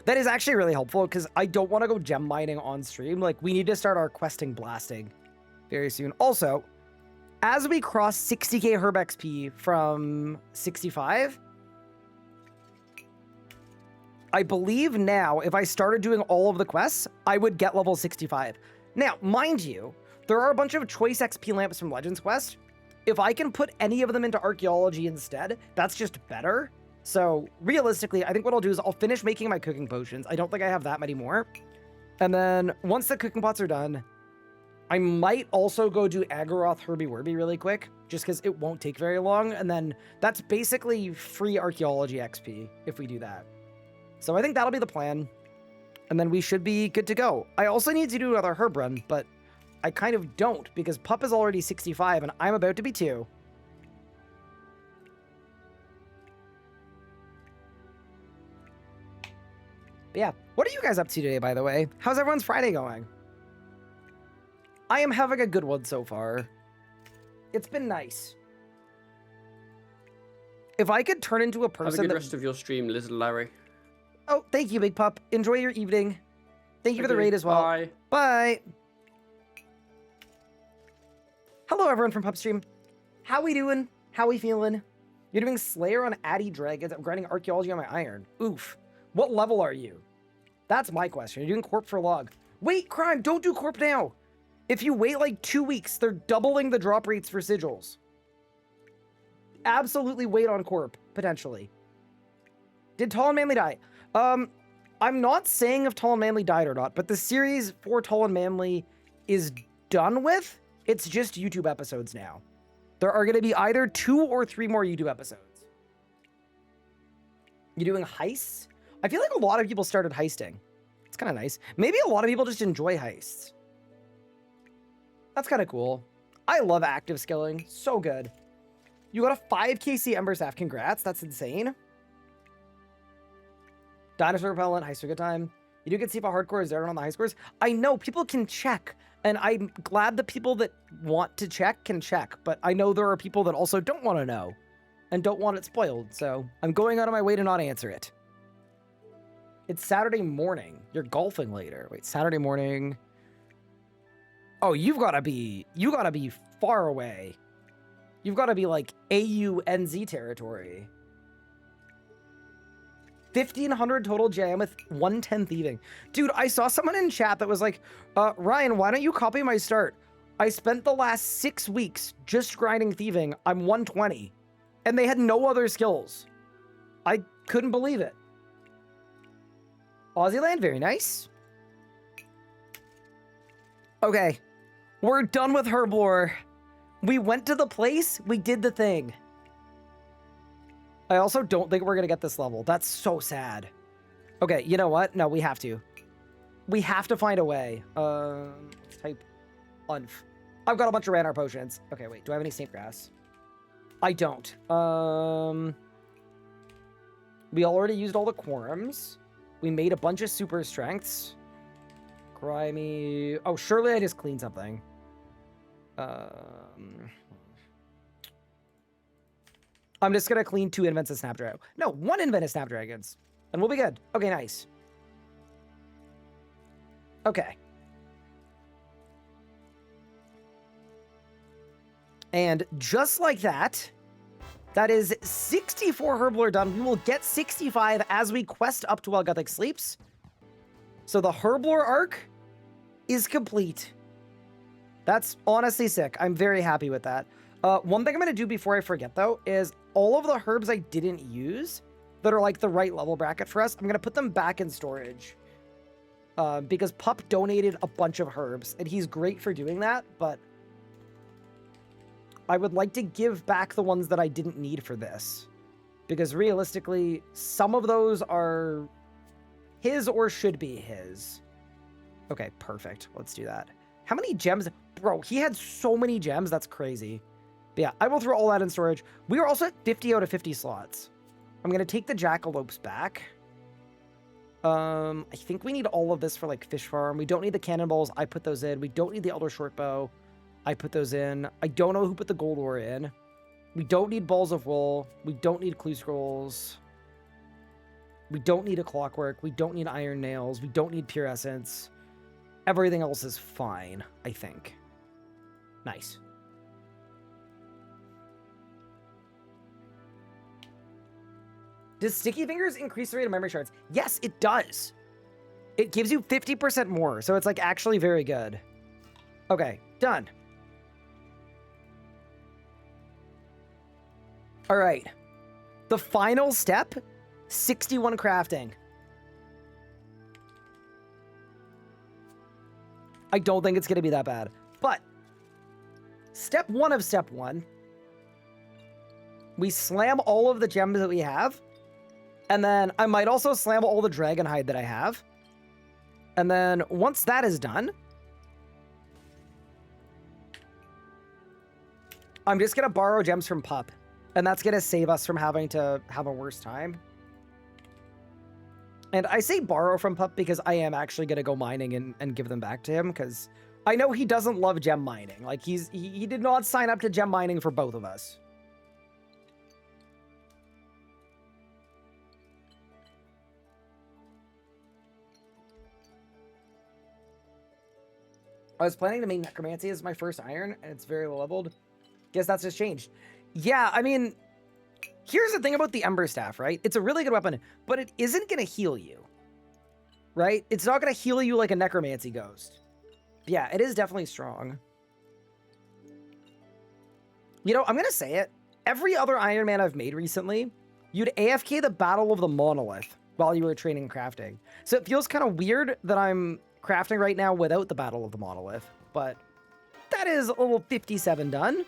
That is actually really helpful because I don't want to go gem mining on stream. Like, we need to start our questing blasting very soon. Also, as we cross 60k herb XP from 65, I believe now if I started doing all of the quests, I would get level 65. Now, mind you, there are a bunch of choice XP lamps from Legends Quest. If I can put any of them into archaeology instead, that's just better. So realistically, I think what I'll do is I'll finish making my cooking potions. I don't think I have that many more. And then once the cooking pots are done, I might also go do Agaroth Herby Werby really quick, just because it won't take very long. And then that's basically free archaeology XP if we do that. So I think that'll be the plan. And then we should be good to go. I also need to do another herb run, but I kind of don't because Pup is already 65 and I'm about to be 2. But yeah, what are you guys up to today, by the way? How's everyone's Friday going? I am having a good one so far. It's been nice. If I could turn into a person Have a good rest of your stream, Little Larry. Oh, thank you, Big Pup. Enjoy your evening. Thank you for the raid as well. Bye. Bye. Hello, everyone from PupStream. How we doing? How we feeling? You're doing Slayer on Addy Dragons. I'm grinding Archaeology on my Iron. Oof. What level are you? That's my question. You're doing Corp for Log. Wait, Crime, don't do Corp now. If you wait like 2 weeks, they're doubling the drop rates for sigils. Absolutely wait on Corp, potentially. Did Tall and Manly die? I'm not saying if Tall and Manly died or not, but the series for Tall and Manly is done with. It's just YouTube episodes now. There are going to be either 2 or 3 more YouTube episodes. You doing heists? I feel like a lot of people started heisting. It's kind of nice. Maybe a lot of people just enjoy heists. That's kind of cool. I love active skilling. So good. You got a 5kc Ember Staff. Congrats. That's insane. Dinosaur Repellent. Heist a good time. You do get see if a hardcore is there on the high scores. I know people can check. And I'm glad the people that want to check can check. But I know there are people that also don't want to know. And don't want it spoiled. So I'm going out of my way to not answer it. It's Saturday morning. You're golfing later. Wait, Saturday morning. Oh, you gotta be far away. You've got to be like AUNZ territory. 1,500 total jam with 110 thieving. Dude, I saw someone in chat that was like, Ryan, why don't you copy my start? I spent the last 6 weeks just grinding thieving. I'm 120. And they had no other skills. I couldn't believe it. Aussie land, very nice. Okay, we're done with Herblore. We went to the place, we did the thing. I also don't think we're gonna get this level. That's so sad. Okay, you know what? No, we have to. We have to find a way. Let's type unf. I've got a bunch of Ranar potions. Okay, wait, do I have any Saint Grass? I don't. We already used all the quorums. We made a bunch of super strengths. Grimy. Oh, surely I just cleaned something. I'm just gonna clean 2 invents of Snapdragon. No, 1 invent of Snapdragons. And we'll be good. Okay, nice. Okay. And just like that, that is 64 Herblore done. We will get 65 as we quest up to while GUTHIX sleeps. So the Herblore arc is complete. That's honestly sick. I'm very happy with that. One thing I'm going to do before I forget, though, is all of the herbs I didn't use that are like the right level bracket for us, I'm going to put them back in storage. Because Pup donated a bunch of herbs, and he's great for doing that, but I would like to give back the ones that I didn't need for this. Because realistically, some of those are his or should be his. Okay, perfect. Let's do that. How many gems? Bro, he had so many gems. That's crazy. But yeah, I will throw all that in storage. We are also at 50 out of 50 slots. I'm going to take the jackalopes back. I think we need all of this for like fish farm. We don't need the cannonballs. I put those in. We don't need the elder shortbow. I put those in. I don't know who put the gold ore in. We don't need balls of wool. We don't need clue scrolls. We don't need a clockwork. We don't need iron nails. We don't need pure essence. Everything else is fine, I think. Nice. Does Sticky Fingers increase the rate of memory shards? Yes, it does. It gives you 50% more, so it's like actually very good. Okay, done. All right. The final step, 61 crafting. I don't think it's going to be that bad. But step 1 of step 1 We slam all of the gems that we have. And then I might also slam all the dragon hide that I have. And then once that is done, I'm just going to borrow gems from Pup. And that's going to save us from having to have a worse time. And I say borrow from Pup because I am actually going to go mining and give them back to him, because I know he doesn't love gem mining. Like, he did not sign up to gem mining for both of us. I was planning to make necromancy as my first iron, and it's very low leveled. Guess that's just changed. Yeah, I mean, here's the thing about the Ember Staff, right? It's a really good weapon, but it isn't going to heal you, right? It's not going to heal you like a necromancy ghost. Yeah, it is definitely strong. You know, I'm going to say it. Every other Iron Man I've made recently, you'd AFK the Battle of the Monolith while you were training crafting. So it feels kind of weird that I'm crafting right now without the Battle of the Monolith, but that is a little 57 done.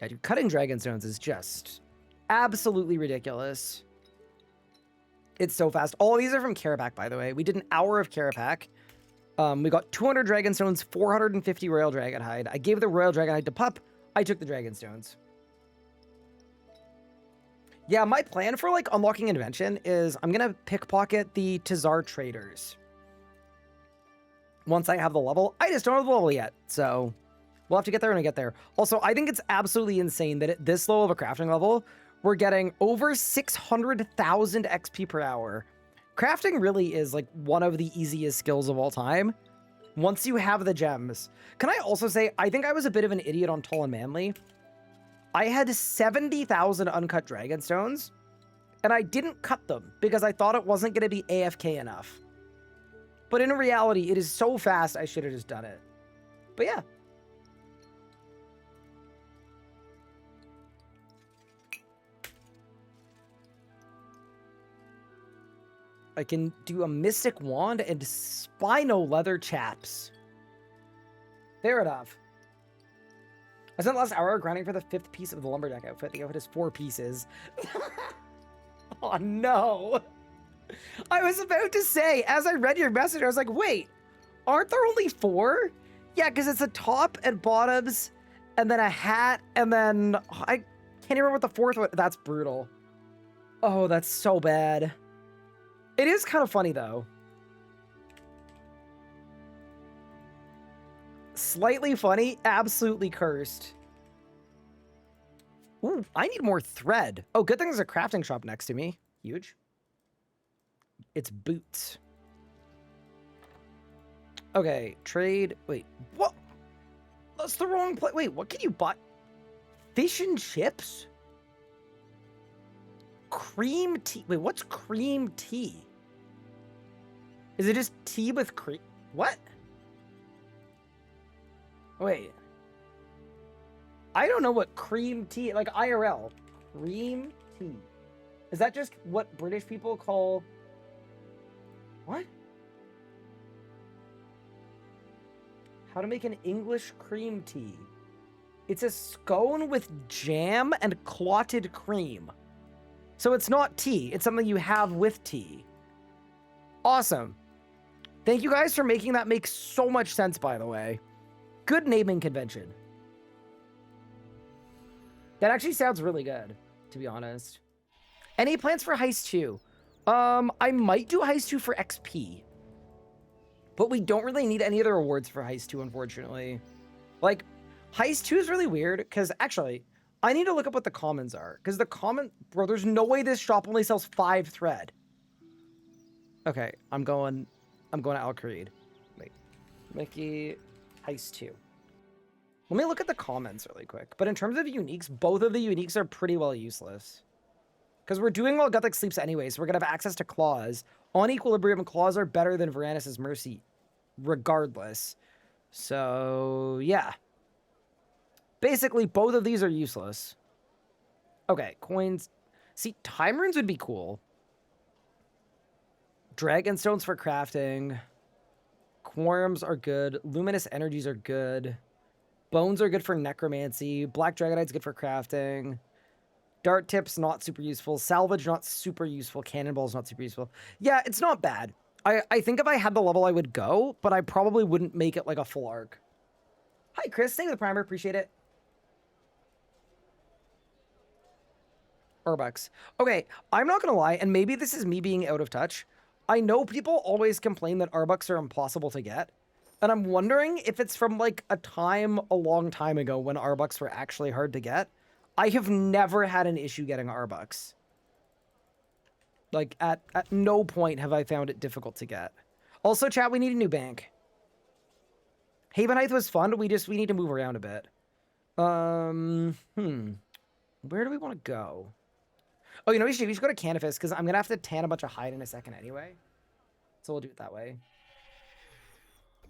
Yeah, dude, cutting Dragonstones is just absolutely ridiculous. It's so fast. All of these are from Carapac, by the way. We did an hour of Carapac. We got 200 Dragonstones, 450 Royal Dragonhide. I gave the Royal Dragonhide to Pup. I took the Dragonstones. Yeah, my plan for, like, unlocking Invention is I'm going to pickpocket the Tazar traders. Once I have the level. I just don't have the level yet, so we'll have to get there when I get there. Also, I think it's absolutely insane that at this low of a crafting level, we're getting over 600,000 XP per hour. Crafting really is, like, one of the easiest skills of all time. Once you have the gems. Can I also say, I think I was a bit of an idiot on Tall and Manly. I had 70,000 uncut Dragonstones, and I didn't cut them because I thought it wasn't going to be AFK enough. But in reality, it is so fast, I should have just done it. But yeah. I can do a Mystic Wand and Spino Leather Chaps. Fair enough. I spent the last hour grinding for the 5th piece of the Lumberjack outfit. The outfit is 4 pieces. Oh, no. I was about to say, as I read your message, I was like, wait, aren't there only 4? Yeah, because it's a top and bottoms, and then a hat, and then I can't remember what the 4th one. That's brutal. Oh, that's so bad. It is kind of funny, though. Slightly funny, absolutely cursed. Ooh, I need more thread. Oh, good thing there's a crafting shop next to me. Huge. It's boots. Okay, trade. Wait, what? That's the wrong place. Wait, what can you buy? Fish and chips? Cream tea. Wait, what's cream tea? Is it just tea with cream? What? Wait. I don't know what cream tea, like IRL. Cream tea. Is that just what British people call... What? How to make an English cream tea. It's a scone with jam and clotted cream. So it's not tea. It's something you have with tea. Awesome. Thank you guys for making that make so much sense, by the way. Good naming convention. That actually sounds really good, to be honest. Any plans for Heist 2? I might do Heist 2 for XP. But we don't really need any other rewards for Heist 2, unfortunately. Like, Heist 2 is really weird, because actually, I need to look up what the commons are. Because the common... Bro, there's no way this shop only sells 5 thread. Okay, I'm going to Al Creed. Wait. Mickey... Heist 2. Let me look at the comments really quick. But in terms of uniques, both of the uniques are pretty well useless. Because we're doing while GUTHIX sleeps anyway, so we're going to have access to claws. On equilibrium, claws are better than Varanus' Mercy, regardless. So, yeah. Basically, both of these are useless. Okay, coins. See, time runes would be cool. Dragonstones for crafting. Quorums are good. Luminous energies are good. Bones are good for necromancy. Black Dragonite's good for crafting. Dart tips, not super useful. Salvage, not super useful. Cannonballs, not super useful. Yeah, it's not bad. I think if I had the level, I would go, but I probably wouldn't make it like a full arc. Hi, Chris. Thank you for the primer. Appreciate it. Urbucks. Okay, I'm not gonna lie, and maybe this is me being out of touch. I know people always complain that Arbucks are impossible to get, and I'm wondering if it's from like a long time ago when Arbucks were actually hard to get. I have never had an issue getting Arbucks. Like, at no point have I found it difficult to get. Also, chat, we need a new bank. Haven Heights was fun, we need to move around a bit. Where do we want to go? Oh, you know, we should go to Canifis, because I'm going to have to tan a bunch of hide in a second anyway. So we'll do it that way.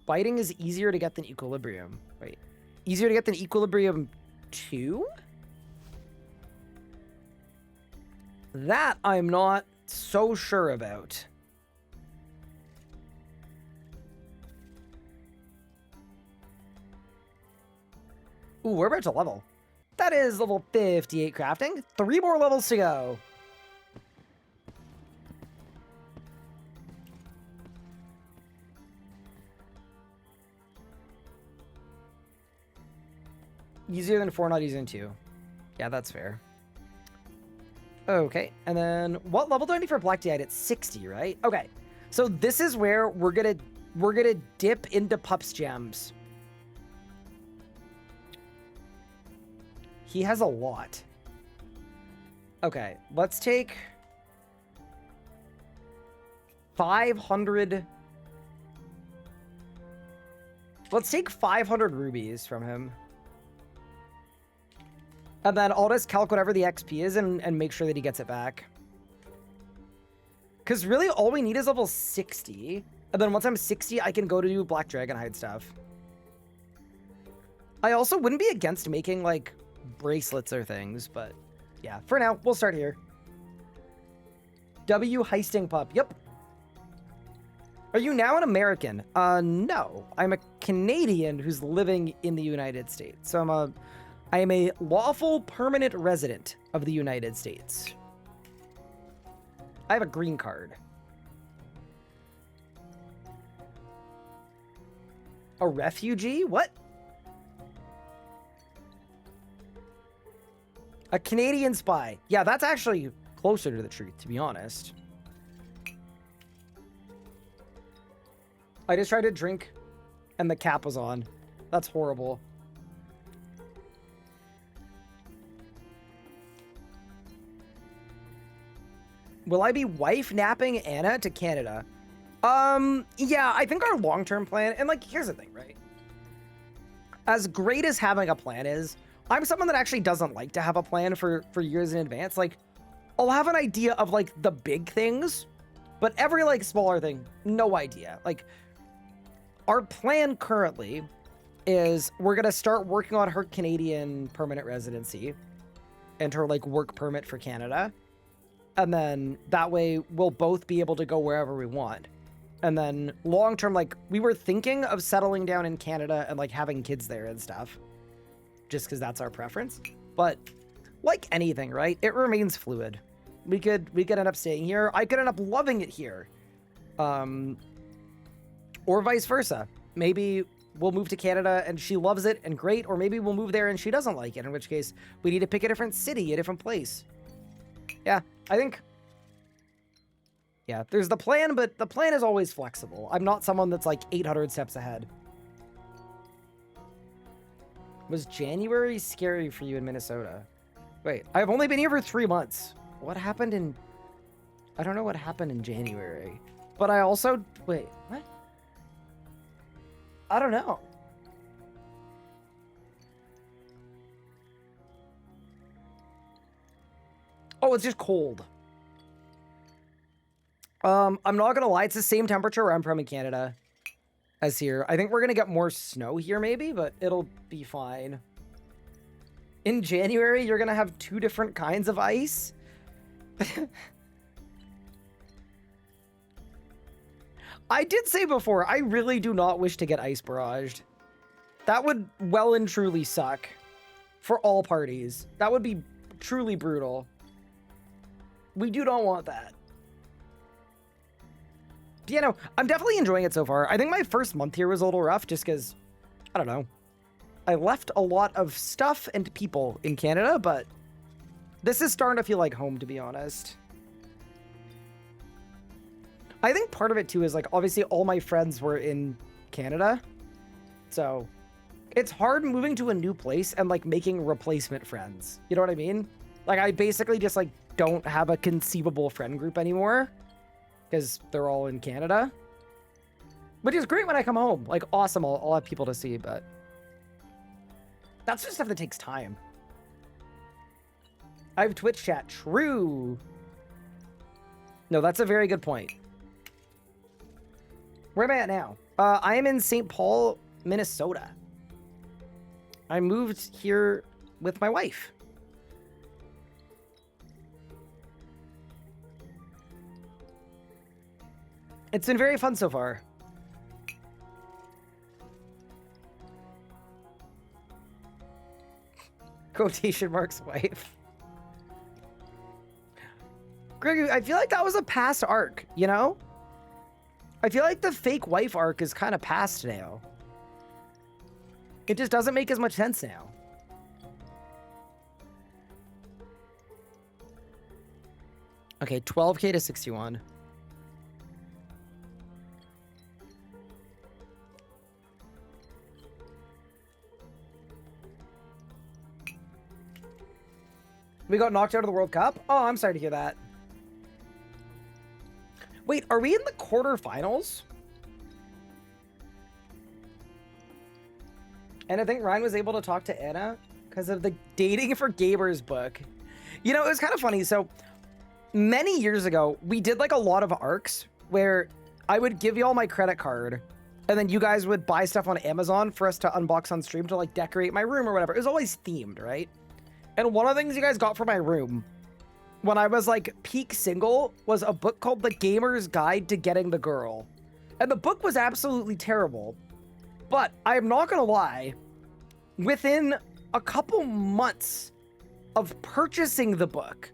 Biting is easier to get than Equilibrium. Wait. Easier to get than Equilibrium 2? That I'm not so sure about. Ooh, we're about to level. That is level 58 crafting. 3 more levels to go. Easier than 4, not easier than 2. Yeah, that's fair. Okay, and then what level do I need for Black Deite? It's 60, right? Okay, so this is where we're gonna dip into Pup's gems. He has a lot. Okay, let's take 500. Let's take 500 rubies from him. And then I'll just calc whatever the XP is and make sure that he gets it back. Because really all we need is level 60. And then once I'm 60, I can go to do Black Dragonhide stuff. I also wouldn't be against making, like, bracelets or things, but yeah, for now, we'll start here. W Heisting Pup. Yep. Are you now an American? No. I'm a Canadian who's living in the United States. So I am a lawful permanent resident of the United States. I have a green card. A refugee? What? A Canadian spy. Yeah, that's actually closer to the truth, to be honest. I just tried to drink and the cap was on. That's horrible. Will I be wife napping Anna to Canada? Yeah, I think our long-term plan, and like, here's the thing, right? As great as having a plan is, I'm someone that actually doesn't like to have a plan for years in advance. Like, I'll have an idea of like the big things, but every like smaller thing, no idea. Like, our plan currently is we're gonna start working on her Canadian permanent residency and her like work permit for Canada. And then that way we'll both be able to go wherever we want. And then long term, like, we were thinking of settling down in Canada and like having kids there and stuff, just because that's our preference. But like anything, right? It remains fluid. We could end up staying here. I could end up loving it here. Or vice versa. Maybe we'll move to Canada and she loves it and great, or maybe we'll move there and she doesn't like it, in which case we need to pick a different city, a different place. Yeah, I think, yeah, there's the plan, but the plan is always flexible. I'm not someone that's like 800 steps ahead. Was January scary for you in Minnesota? Wait, I've only been here for 3 months. What happened in... I don't know what happened in January. But I also... Wait, what? I don't know. Oh, it's just cold. I'm not gonna lie, it's the same temperature where I'm from in Canada as here. I think we're gonna get more snow here maybe, but it'll be fine. In January, you're gonna have 2 different kinds of ice? I did say before, I really do not wish to get ice barraged. That would well and truly suck for all parties. That would be truly brutal. We do not want that. But, you know, I'm definitely enjoying it so far. I think my first month here was a little rough just because, I don't know. I left a lot of stuff and people in Canada, but this is starting to feel like home, to be honest. I think part of it, too, is, like, obviously all my friends were in Canada. So it's hard moving to a new place and, like, making replacement friends. You know what I mean? Like, I basically just, like, don't have a conceivable friend group anymore because they're all in Canada. Which is great when I come home. Like, awesome. I'll have people to see, but that's just stuff that takes time. I have Twitch chat. True. No, that's a very good point. Where am I at now? I am in St. Paul, Minnesota. I moved here with my wife. It's been very fun so far. Quotation marks wife. Greg, I feel like that was a past arc, you know? I feel like the fake wife arc is kind of past now. It just doesn't make as much sense now. Okay, 12K to 61. We got knocked out of the World Cup? Oh, I'm sorry to hear that. Wait, are we in the quarterfinals? And I think Ryan was able to talk to Anna because of the Dating for Gamers book. You know, it was kind of funny. So many years ago, we did like a lot of arcs where I would give you all my credit card and then you guys would buy stuff on Amazon for us to unbox on stream to like decorate my room or whatever. It was always themed, right? And one of the things you guys got for my room when I was like peak single was a book called The Gamer's Guide to Getting the Girl. And the book was absolutely terrible. But I am not gonna lie, within a couple months of purchasing the book,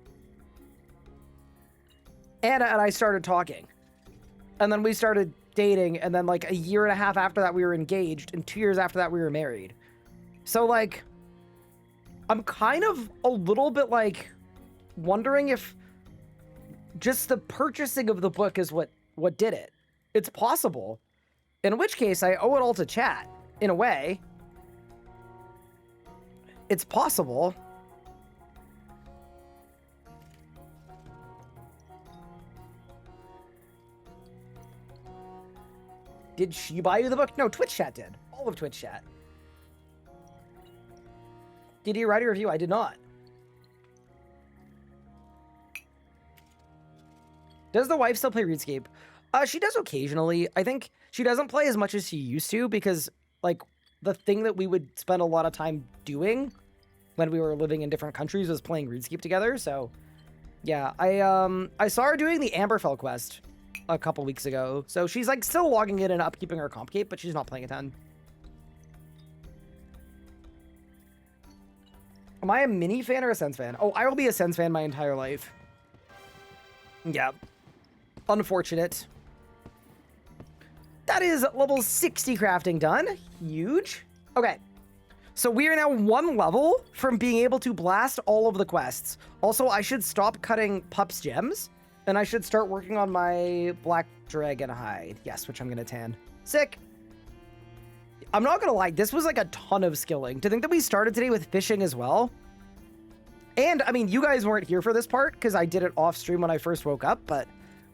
Anna and I started talking. And then we started dating, and then like a year and a half after that we were engaged, and 2 years after that we were married. So like, I'm kind of a little bit like wondering if just the purchasing of the book is what did it. It's possible. In which case, I owe it all to chat, in a way. It's possible. Did she buy you the book? No, Twitch chat did. All of Twitch chat. Did you write a review? I did not. Does the wife still play RuneScape? She does occasionally. I think she doesn't play as much as she used to because, like, the thing that we would spend a lot of time doing when we were living in different countries was playing RuneScape together. So, yeah, I saw her doing the Amberfell quest a couple weeks ago. So she's, like, still logging in and upkeeping her comp cape, but she's not playing a ton. Am I a Mini fan or a Sense fan? Oh, I will be a Sense fan my entire life. Yeah. Unfortunate. That is level 60 crafting done. Huge. Okay. So we are now 1 level from being able to blast all of the quests. Also, I should stop cutting Pup's gems. And I should start working on my Black Dragon hide. Yes, which I'm going to tan. Sick. I'm not going to lie. This was like a ton of skilling. To think that we started today with fishing as well. And, I mean, you guys weren't here for this part because I did it off stream when I first woke up. But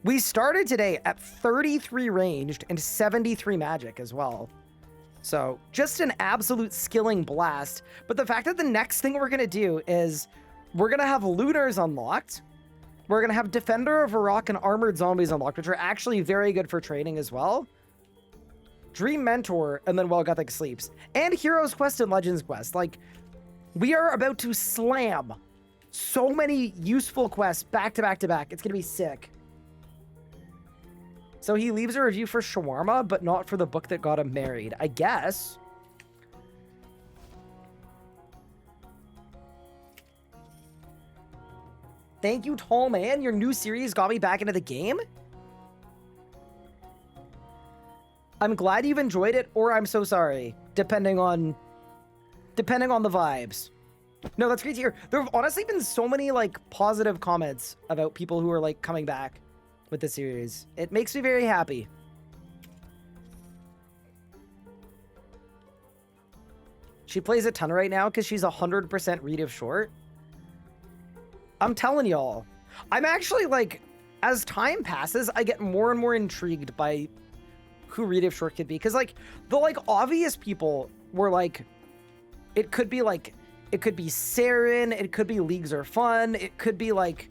we started today at 33 ranged and 73 magic as well. So just an absolute skilling blast. But the fact that the next thing we're going to do is we're going to have Lunars unlocked. We're going to have Defender of Varrock and Armored Zombies unlocked, which are actually very good for training as well. Dream Mentor, and then While GUTHIX Sleeps. And Heroes Quest and Legends Quest. Like, we are about to slam so many useful quests back to back to back. It's going to be sick. So he leaves a review for Shawarma, but not for the book that got him married. I guess. Thank you, Tall Man. Your new series got me back into the game. I'm glad you've enjoyed it, or I'm so sorry, depending on the vibes. No, that's great to hear. There have honestly been so many, like, positive comments about people who are, like, coming back with the series. It makes me very happy. She plays a ton right now because she's 100% read of short. I'm telling y'all. I'm actually, like, as time passes, I get more and more intrigued by who read of short could be. Because, like, the, like, obvious people were, like, it could be Saren, it could be Leagues Are Fun, it could be, like,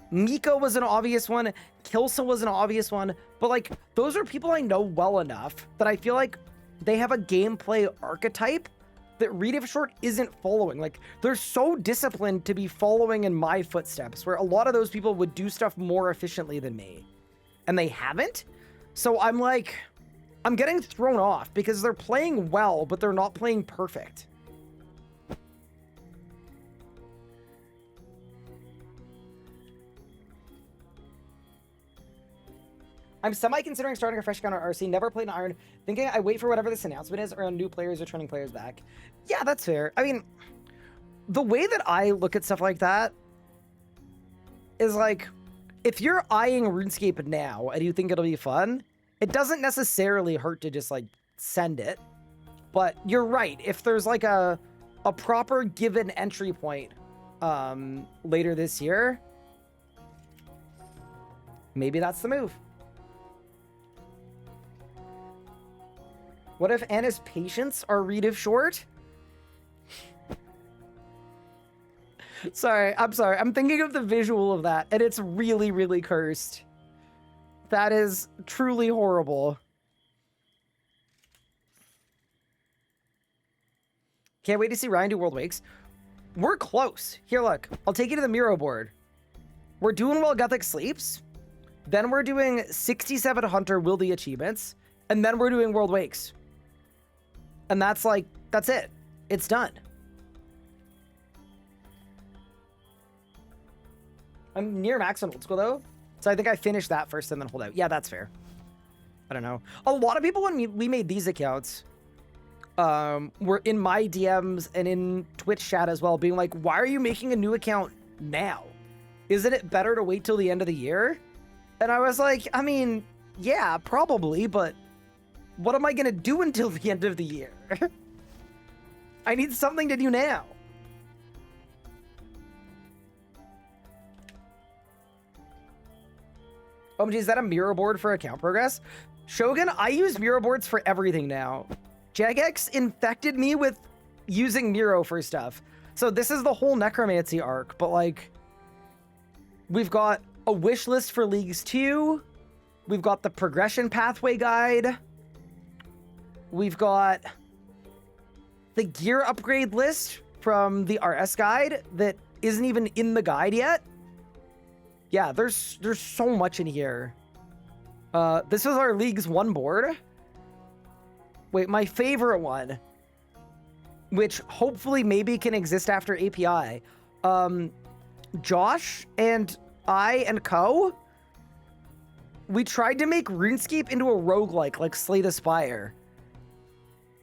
Miko was an obvious one, Kilsa was an obvious one, but, like, those are people I know well enough that I feel like they have a gameplay archetype that read of short isn't following. Like, they're so disciplined to be following in my footsteps, where a lot of those people would do stuff more efficiently than me, and they haven't. So I'm like, I'm getting thrown off because they're playing well, but they're not playing perfect. I'm semi-considering starting a fresh account on RC, never played an Iron, thinking I wait for whatever this announcement is around new players or turning players back. Yeah, that's fair. I mean, the way that I look at stuff like that is like, if you're eyeing RuneScape now and you think it'll be fun, it doesn't necessarily hurt to just, like, send it. But you're right. If there's, like, a proper given entry point later this year, maybe that's the move. What if Anna's patients are read of short? Sorry, I'm sorry. I'm thinking of the visual of that, and it's really, really cursed. That is truly horrible. Can't wait to see Ryan do World Wakes. We're close. Here, look. I'll take you to the Miro board. We're doing while GUTHIX sleeps. Then we're doing 67 Hunter will the achievements. And then we're doing World Wakes. And that's like, that's it. It's done. I'm near max on old school though. So I think I finished that first and then hold out. Yeah, that's fair. I don't know. A lot of people when we made these accounts were in my DMs and in Twitch chat as well being like, why are you making a new account now? Isn't it better to wait till the end of the year? And I was like, I mean, yeah, probably, but what am I going to do until the end of the year? I need something to do now. OMG, is that a mirror board for account progress? Shogun, I use mirror boards for everything now. Jagex infected me with using Miro for stuff. So this is the whole necromancy arc, but like, we've got a wish list for Leagues 2. We've got the progression pathway guide. We've got the gear upgrade list from the RS guide that isn't even in the guide yet. Yeah, there's so much in here. This was our Leagues 1 board. Wait, my favorite one, which hopefully maybe can exist after API. Josh and I and Co, we tried to make RuneScape into a roguelike like Slay the Spire.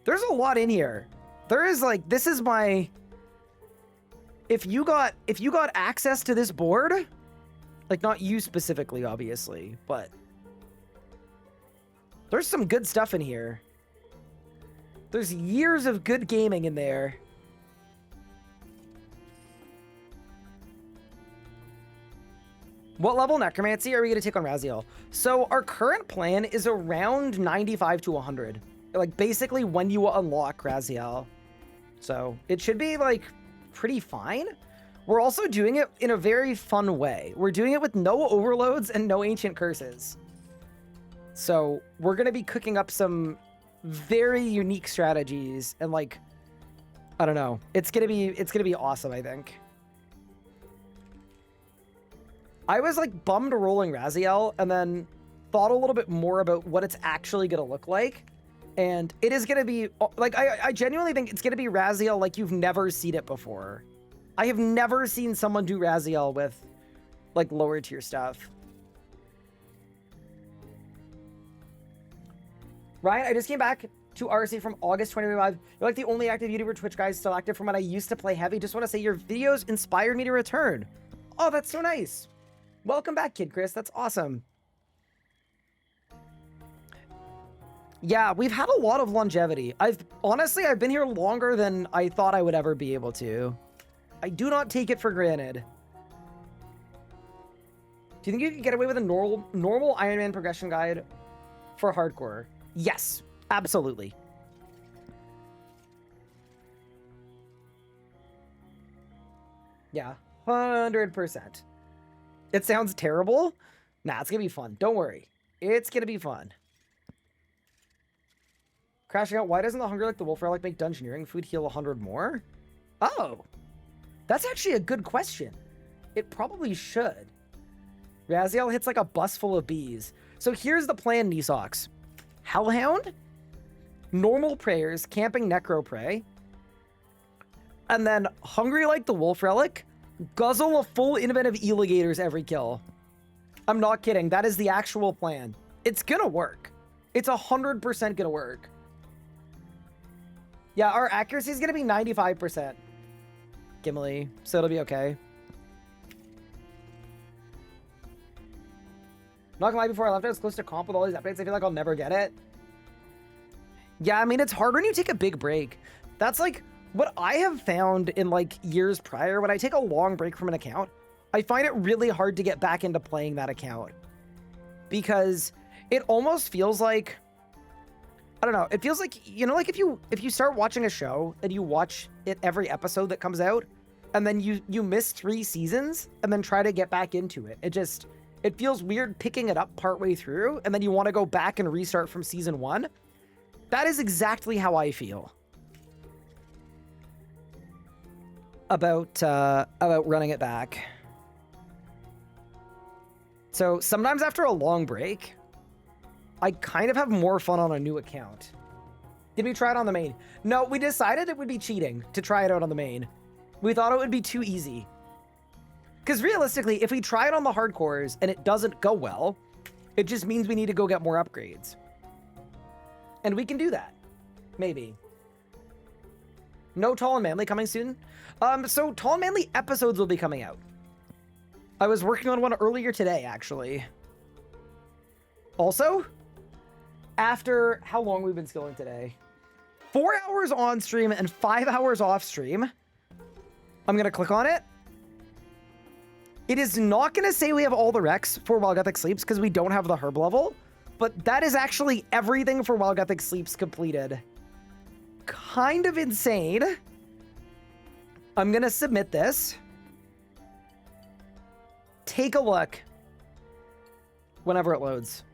There's a lot in here. There is like, this is my, if you got access to this board, like not you specifically, obviously, but there's some good stuff in here. There's years of good gaming in there. What level necromancy are we going to take on Raziel? So our current plan is around 95 to 100. Like basically when you unlock Raziel. So it should be like pretty fine. We're also doing it in a very fun way. We're doing it with no overloads and no ancient curses. So we're going to be cooking up some very unique strategies and like, I don't know. It's going to be awesome, I think. I was like bummed rolling Raziel and then thought a little bit more about what it's actually going to look like. And it is going to be like, I genuinely think it's going to be Raziel like you've never seen it before. I have never seen someone do Raziel with, like, lower tier stuff. Ryan, I just came back to RC from August 2025. You're like the only active YouTuber Twitch guy still active from when I used to play heavy. Just want to say your videos inspired me to return. Oh, that's so nice. Welcome back, Kid Chris. That's awesome. Yeah, we've had a lot of longevity. Honestly, I've been here longer than I thought I would ever be able to. I do not take it for granted. Do you think you could get away with a normal Iron Man progression guide for hardcore? Yes, absolutely. Yeah, 100%. It sounds terrible. Nah, it's gonna be fun. Don't worry. It's gonna be fun. Crashing out. Why doesn't the Hunger Like the Wolf Relic make dungeoneering food heal 100 more? Oh, that's actually a good question. It probably should. Raziel hits like a bus full of bees. So here's the plan, Nisox. Hellhound, normal prayers, camping necro prey, and then Hungry Like the Wolf Relic, guzzle a full invent of Eligators every kill. I'm not kidding. That is the actual plan. It's gonna work. It's 100% gonna work. Yeah, our accuracy is gonna be 95%. Gimli, so it'll be okay. Not gonna lie, before I left, I was close to comp with all these updates. I feel like I'll never get it. Yeah, I mean, it's hard when you take a big break. That's like what I have found in like years prior. When I take a long break from an account, I find it really hard to get back into playing that account because it almost feels like, I don't know, it feels like, you know, like if you start watching a show and you watch it every episode that comes out and then you miss 3 seasons and then try to get back into it. It feels weird picking it up partway through, and then you want to go back and restart from season 1. That is exactly how I feel about running it back. So sometimes after a long break, I kind of have more fun on a new account. Did we try it on the main? No, we decided it would be cheating to try it out on the main. We thought it would be too easy. Because realistically, if we try it on the hardcores and it doesn't go well, it just means we need to go get more upgrades. And we can do that. Maybe. No Tall and Manly coming soon? So Tall and Manly episodes will be coming out. I was working on one earlier today, actually. Also, after how long we've been skilling today? 4 hours on stream and 5 hours off stream. I'm going to click on it. It is not going to say we have all the recs for While GUTHIX Sleeps because we don't have the herb level, but that is actually everything for While GUTHIX Sleeps completed. Kind of insane. I'm going to submit this. Take a look whenever it loads.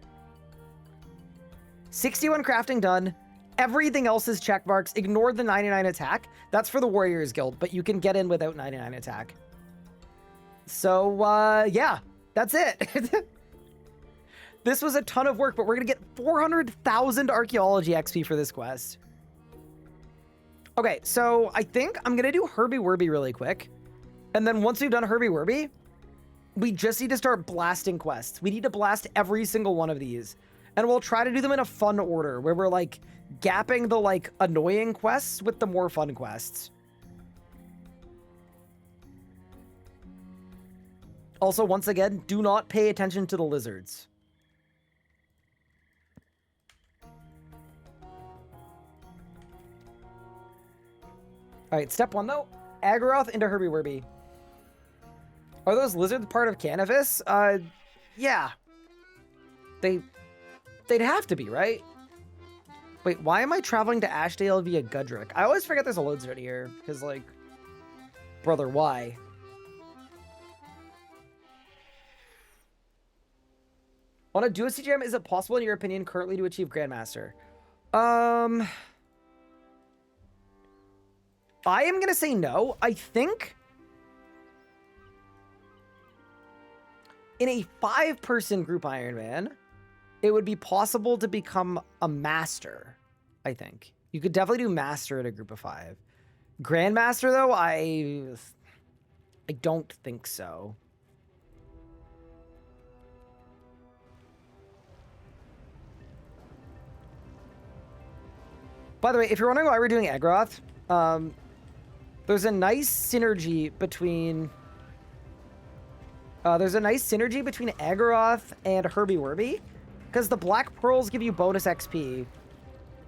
61 crafting done. Everything else is check marks. Ignore the 99 attack. That's for the Warriors Guild, but you can get in without 99 attack. So, yeah, that's it. This was a ton of work, but we're going to get 400,000 archaeology XP for this quest. Okay, so I think I'm going to do Herbie Werby really quick. And then once we've done Herbie Werby, we just need to start blasting quests. We need to blast every single one of these. And we'll try to do them in a fun order, where we're, like, gapping the, like, annoying quests with the more fun quests. Also, once again, do not pay attention to the lizards. Alright, step 1, though. Aggoroth into Herbie Werby. Are those lizards part of Canifis? Yeah. They'd have to be, right? Wait, why am I traveling to Ashdale via Gudrick? I always forget there's a load zone here, because, like, brother, why? On a duo CGM, is it possible, in your opinion, currently to achieve Grandmaster? I am going to say no. I think in a 5-person group Ironman, it would be possible to become a master, I think. You could definitely do master in a group of 5. Grandmaster, though, I don't think so. By the way, if you're wondering why we're doing Agroth, there's a nice synergy between Agroth and Herbie Werby, because the Black Pearls give you bonus XP,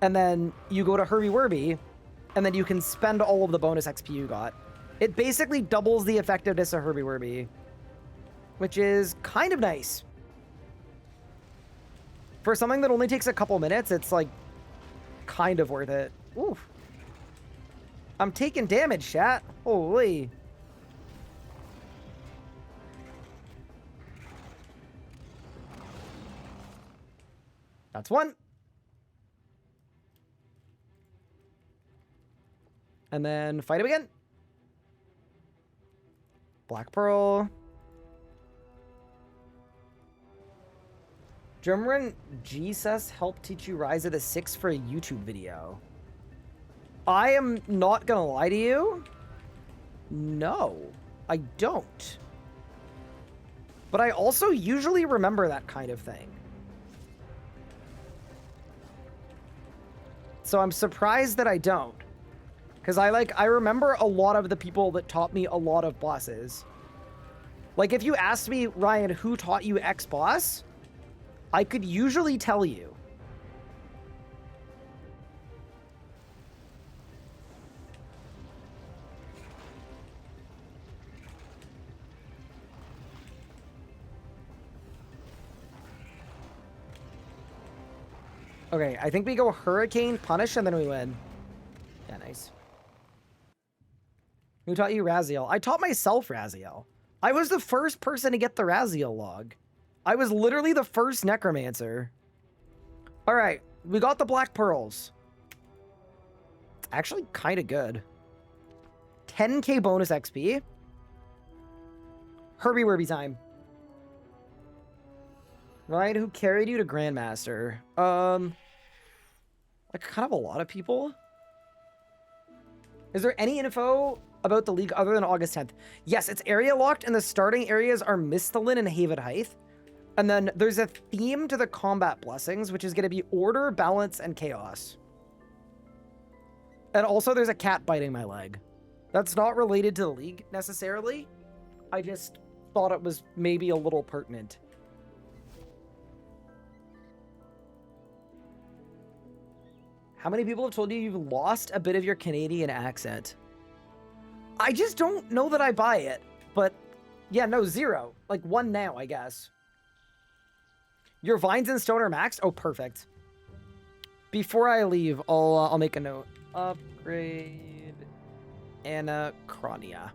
and then you go to Herbie Werby, and then you can spend all of the bonus XP you got. It basically doubles the effectiveness of Herbie Werby, which is kind of nice. For something that only takes a couple minutes, it's like kind of worth it. Oof. I'm taking damage, chat. Holy. That's one. And then fight him again. Black Pearl. Do you remember when Jesus helped teach you Rise of the Six for a YouTube video? I am not gonna lie to you. No, I don't. But I also usually remember that kind of thing. So I'm surprised that I don't. Because I remember a lot of the people that taught me a lot of bosses. Like, if you asked me, Ryan, who taught you X boss, I could usually tell you. Okay, I think we go Hurricane, Punish, and then we win. Yeah, nice. Who taught you Raziel? I taught myself Raziel. I was the first person to get the Raziel log. I was literally the first necromancer. All right, we got the Black Pearls. It's actually kind of good. 10k bonus XP. Herbie Werby time. Ryan, who carried you to Grandmaster? Like kind of a lot of people. Is there any info about the league other than August 10th? Yes, it's area locked, and the starting areas are Mistalin and Haven Height. And then there's a theme to the combat blessings, which is going to be order, balance, and chaos. And also there's a cat biting my leg. That's not related to the league necessarily. I just thought it was maybe a little pertinent. How many people have told you you've lost a bit of your Canadian accent? I just don't know that I buy it, but yeah, no, 0. Like 1 now, I guess. Your vines and stone are maxed? Oh, perfect. Before I leave, I'll make a note. Upgrade Anachronia.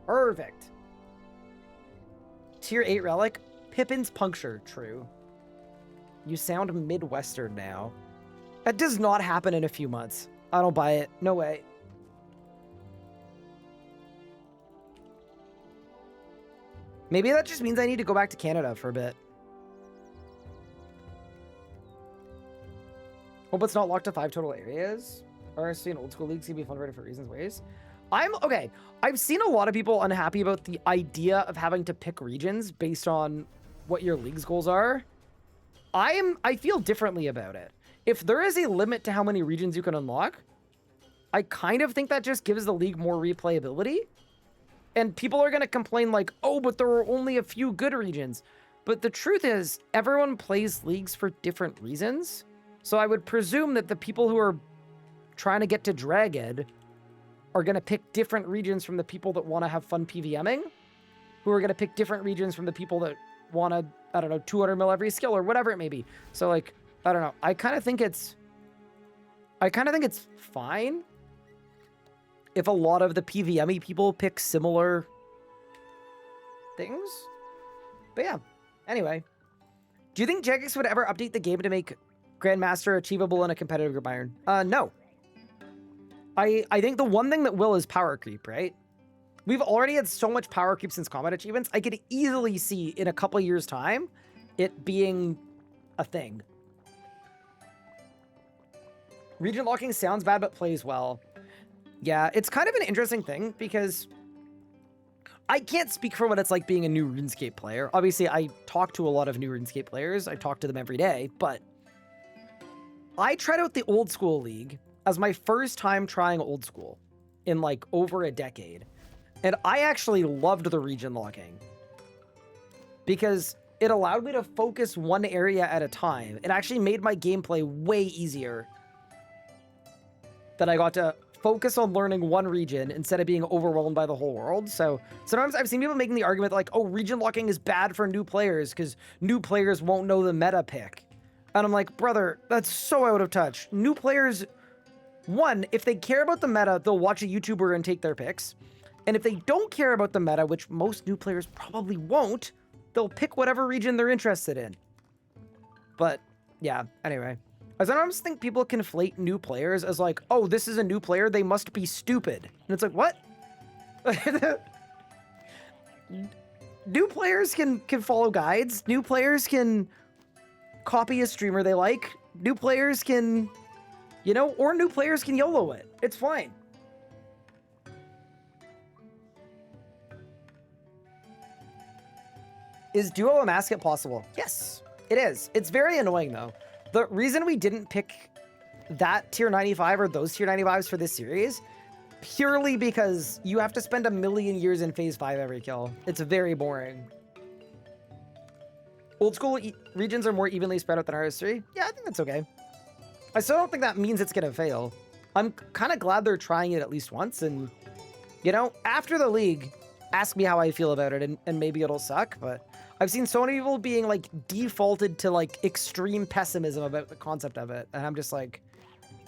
Perfect. Tier 8 relic. Pippin's puncture. True. You sound Midwestern now. That does not happen in a few months. I don't buy it. No way. Maybe that just means I need to go back to Canada for a bit. Hope it's not locked to 5 total areas. RSC and old school leagues can be fun for different reasons, ways. Okay. I've seen a lot of people unhappy about the idea of having to pick regions based on what your league's goals are. I feel differently about it. If there is a limit to how many regions you can unlock, I kind of think that just gives the league more replayability. And people are going to complain like, oh, but there are only a few good regions. But the truth is, everyone plays leagues for different reasons. So I would presume that the people who are trying to get to Dragon are going to pick different regions from the people that want to have fun PVMing, who are going to pick different regions from the people that want to, I don't know, 200 mil every skill or whatever it may be. So like, I don't know. I kind of think it's fine if a lot of the PVME people pick similar things. But yeah, anyway. Do you think Jagex would ever update the game to make Grandmaster achievable in a competitive group iron? No. I think the one thing that will is power creep, right? We've already had so much power creep since combat achievements. I could easily see in a couple years' time it being a thing. Region locking sounds bad but plays well. Yeah, it's kind of an interesting thing because I can't speak for what it's like being a new RuneScape player. Obviously, I talk to a lot of new RuneScape players. I talk to them every day, but I tried out the old school league as my first time trying old school in like over a decade. And I actually loved the region locking because it allowed me to focus one area at a time. It actually made my gameplay way easier that I got to focus on learning one region instead of being overwhelmed by the whole world. So sometimes I've seen people making the argument like, oh, region locking is bad for new players because new players won't know the meta pick. And I'm like, brother, that's so out of touch. New players, one, if they care about the meta, they'll watch a YouTuber and take their picks. And if they don't care about the meta, which most new players probably won't, they'll pick whatever region they're interested in. But yeah, anyway. I sometimes think people conflate new players as like, oh, this is a new player, they must be stupid. And it's like, what? New players can follow guides. New players can copy a streamer they like. New players can, you know, or new players can YOLO it. It's fine. Is duo a mascot possible? Yes, it is. It's very annoying though. The reason we didn't pick that tier 95 or those tier 95s for this series, purely because you have to spend 1,000,000 years in phase 5 every kill. It's very boring. Old school regions are more evenly spread out than RS3. Yeah, I think that's okay. I still don't think that means it's gonna fail. I'm kind of glad they're trying it at least once, and you know, after the league, ask me how I feel about it, and maybe it'll suck, but I've seen so many people being like defaulted to like extreme pessimism about the concept of it. And I'm just like,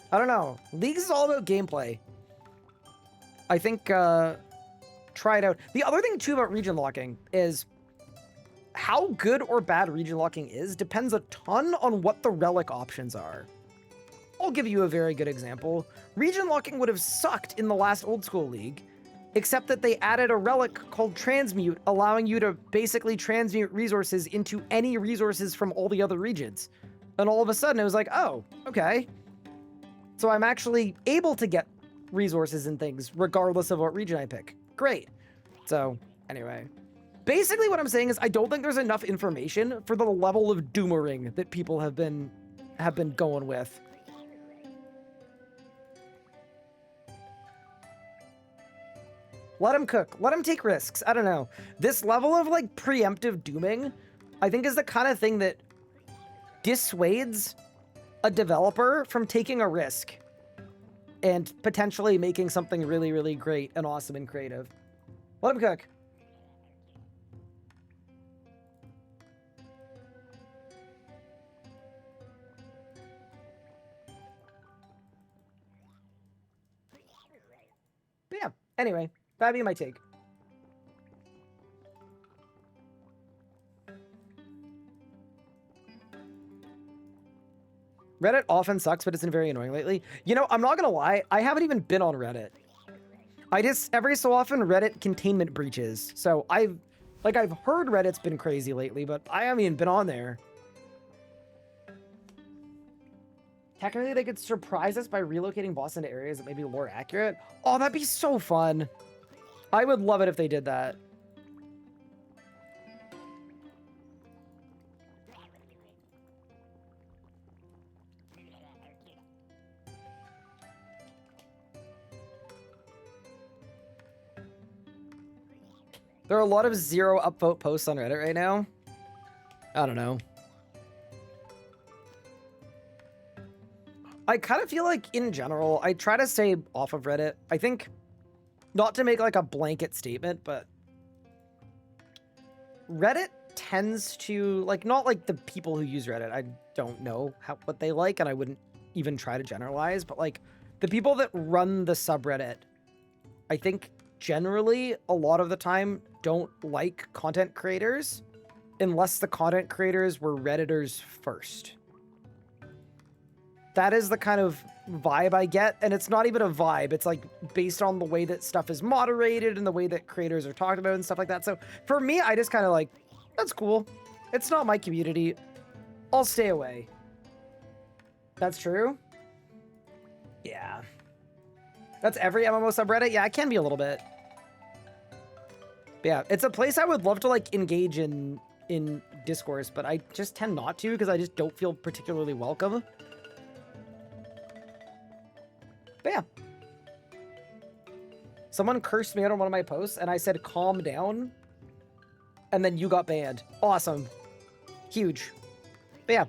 I don't know. Leagues is all about gameplay. I think, try it out. The other thing too about region locking is how good or bad region locking is depends a ton on what the relic options are. I'll give you a very good example. Region locking would have sucked in the last old school league, except that they added a relic called transmute, allowing you to basically transmute resources into any resources from all the other regions. And all of a sudden it was like, oh, okay. So I'm actually able to get resources and things regardless of what region I pick. Great. So anyway, basically what I'm saying is I don't think there's enough information for the level of doomering that people have been going with. Let him cook. Let him take risks. I don't know. This level of like preemptive dooming, I think is the kind of thing that dissuades a developer from taking a risk and potentially making something really, really great and awesome and creative. Let him cook. But yeah, anyway. That'd be my take. Reddit often sucks, but it's been very annoying lately. You know, I'm not gonna lie, I haven't even been on Reddit. I just, every so often, Reddit containment breaches. So I've heard Reddit's been crazy lately, but I haven't even been on there. Technically, they could surprise us by relocating boss into areas that may be lore accurate. Oh, that'd be so fun. I would love it if they did that. There are a lot of 0 upvote posts on Reddit right now. I don't know. I kind of feel like, in general, I try to stay off of Reddit. I think, not to make like a blanket statement, but Reddit tends to, like, not like the people who use Reddit. I don't know what they like, and I wouldn't even try to generalize, but like the people that run the subreddit, I think generally a lot of the time don't like content creators unless the content creators were Redditors first. That is the kind of vibe I get, and it's not even a vibe. It's like based on the way that stuff is moderated and the way that creators are talked about and stuff like that. So for me, I just kind of like, that's cool. It's not my community. I'll stay away. That's true? Yeah. That's every MMO subreddit? Yeah, it can be a little bit. But Yeah, it's a place I would love to like engage in discourse, but I just tend not to because I just don't feel particularly welcome. But yeah. Someone cursed me out on one of my posts and I said calm down. And then you got banned. Awesome. Huge. But yeah.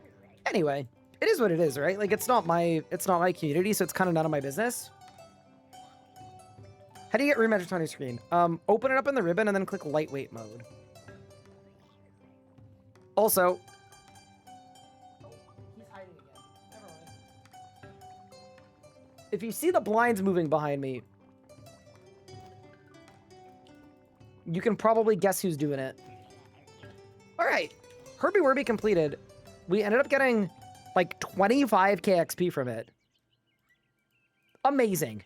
Anyway, it is what it is, right? Like it's not my community, so it's kind of none of my business. How do you get room metrics on your screen? Open it up in the ribbon and then click lightweight mode. Also, he's hiding again. Never mind. If you see the blinds moving behind me, you can probably guess who's doing it. All right, Herbie Werby completed. We ended up getting like 25k XP from it. Amazing.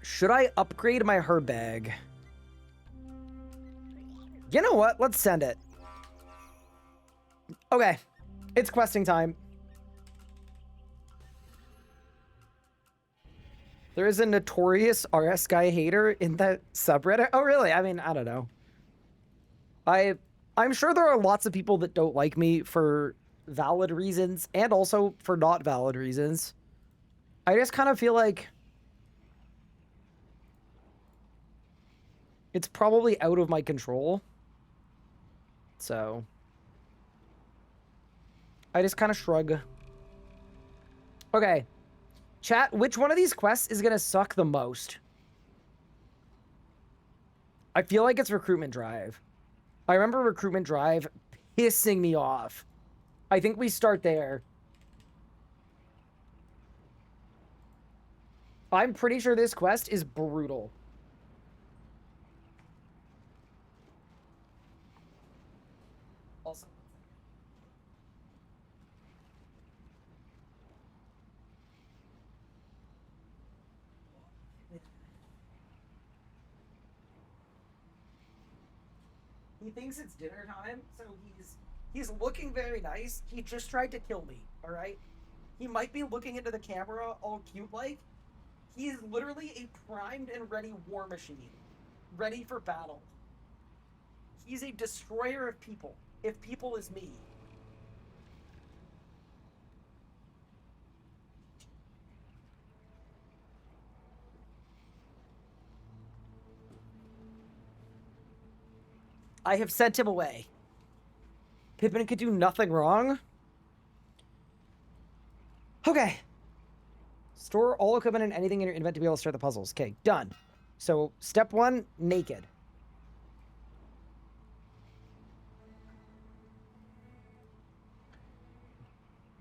Should I upgrade my herb bag? You know what? Let's send it. Okay. It's questing time. There is a notorious RS guy hater in that subreddit. Oh, really? I mean, I don't know. I'm sure there are lots of people that don't like me for valid reasons and also for not valid reasons. I just kind of feel like it's probably out of my control. So I just kind of shrug. Okay. Chat, which one of these quests is going to suck the most? I feel like it's Recruitment Drive. I remember Recruitment Drive pissing me off. I think we start there. I'm pretty sure this quest is brutal. Also, he thinks it's dinner time, so he's looking very nice. He just tried to kill me, all right? He might be looking into the camera all cute-like. He is literally a primed and ready war machine, ready for battle. He's a destroyer of people, if people is me. I have sent him away. Pippin could do nothing wrong. Okay. Store all equipment and anything in your inventory to be able to start the puzzles. Okay, done. So, step 1, naked.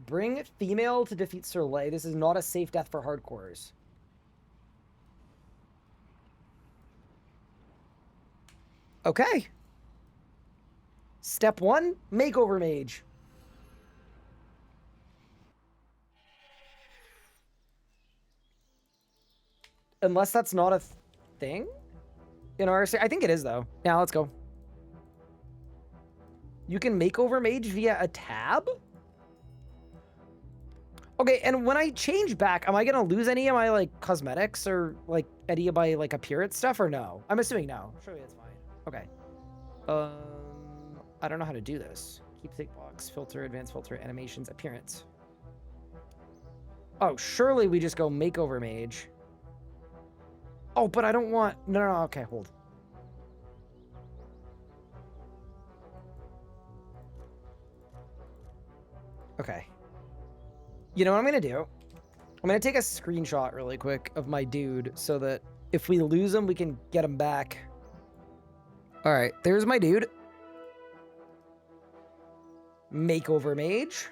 Bring female to defeat Soleil. This is not a safe death for hardcores. Okay. Step 1, makeover mage. Unless that's not a thing in RSA. I think it is, though. Now, let's go. You can makeover mage via a tab? Okay, and when I change back, am I going to lose any of my, like, cosmetics or, like, any of my, like, appearance stuff or no? I'm assuming no. Surely it's fine. Okay. I don't know how to do this. Keepsake box, filter, advanced filter, animations, appearance. Oh, surely we just go makeover mage. Oh, but I don't want... No, okay, hold. Okay. You know what I'm going to do? I'm going to take a screenshot really quick of my dude so that if we lose him, we can get him back. All right, there's my dude. Makeover mage.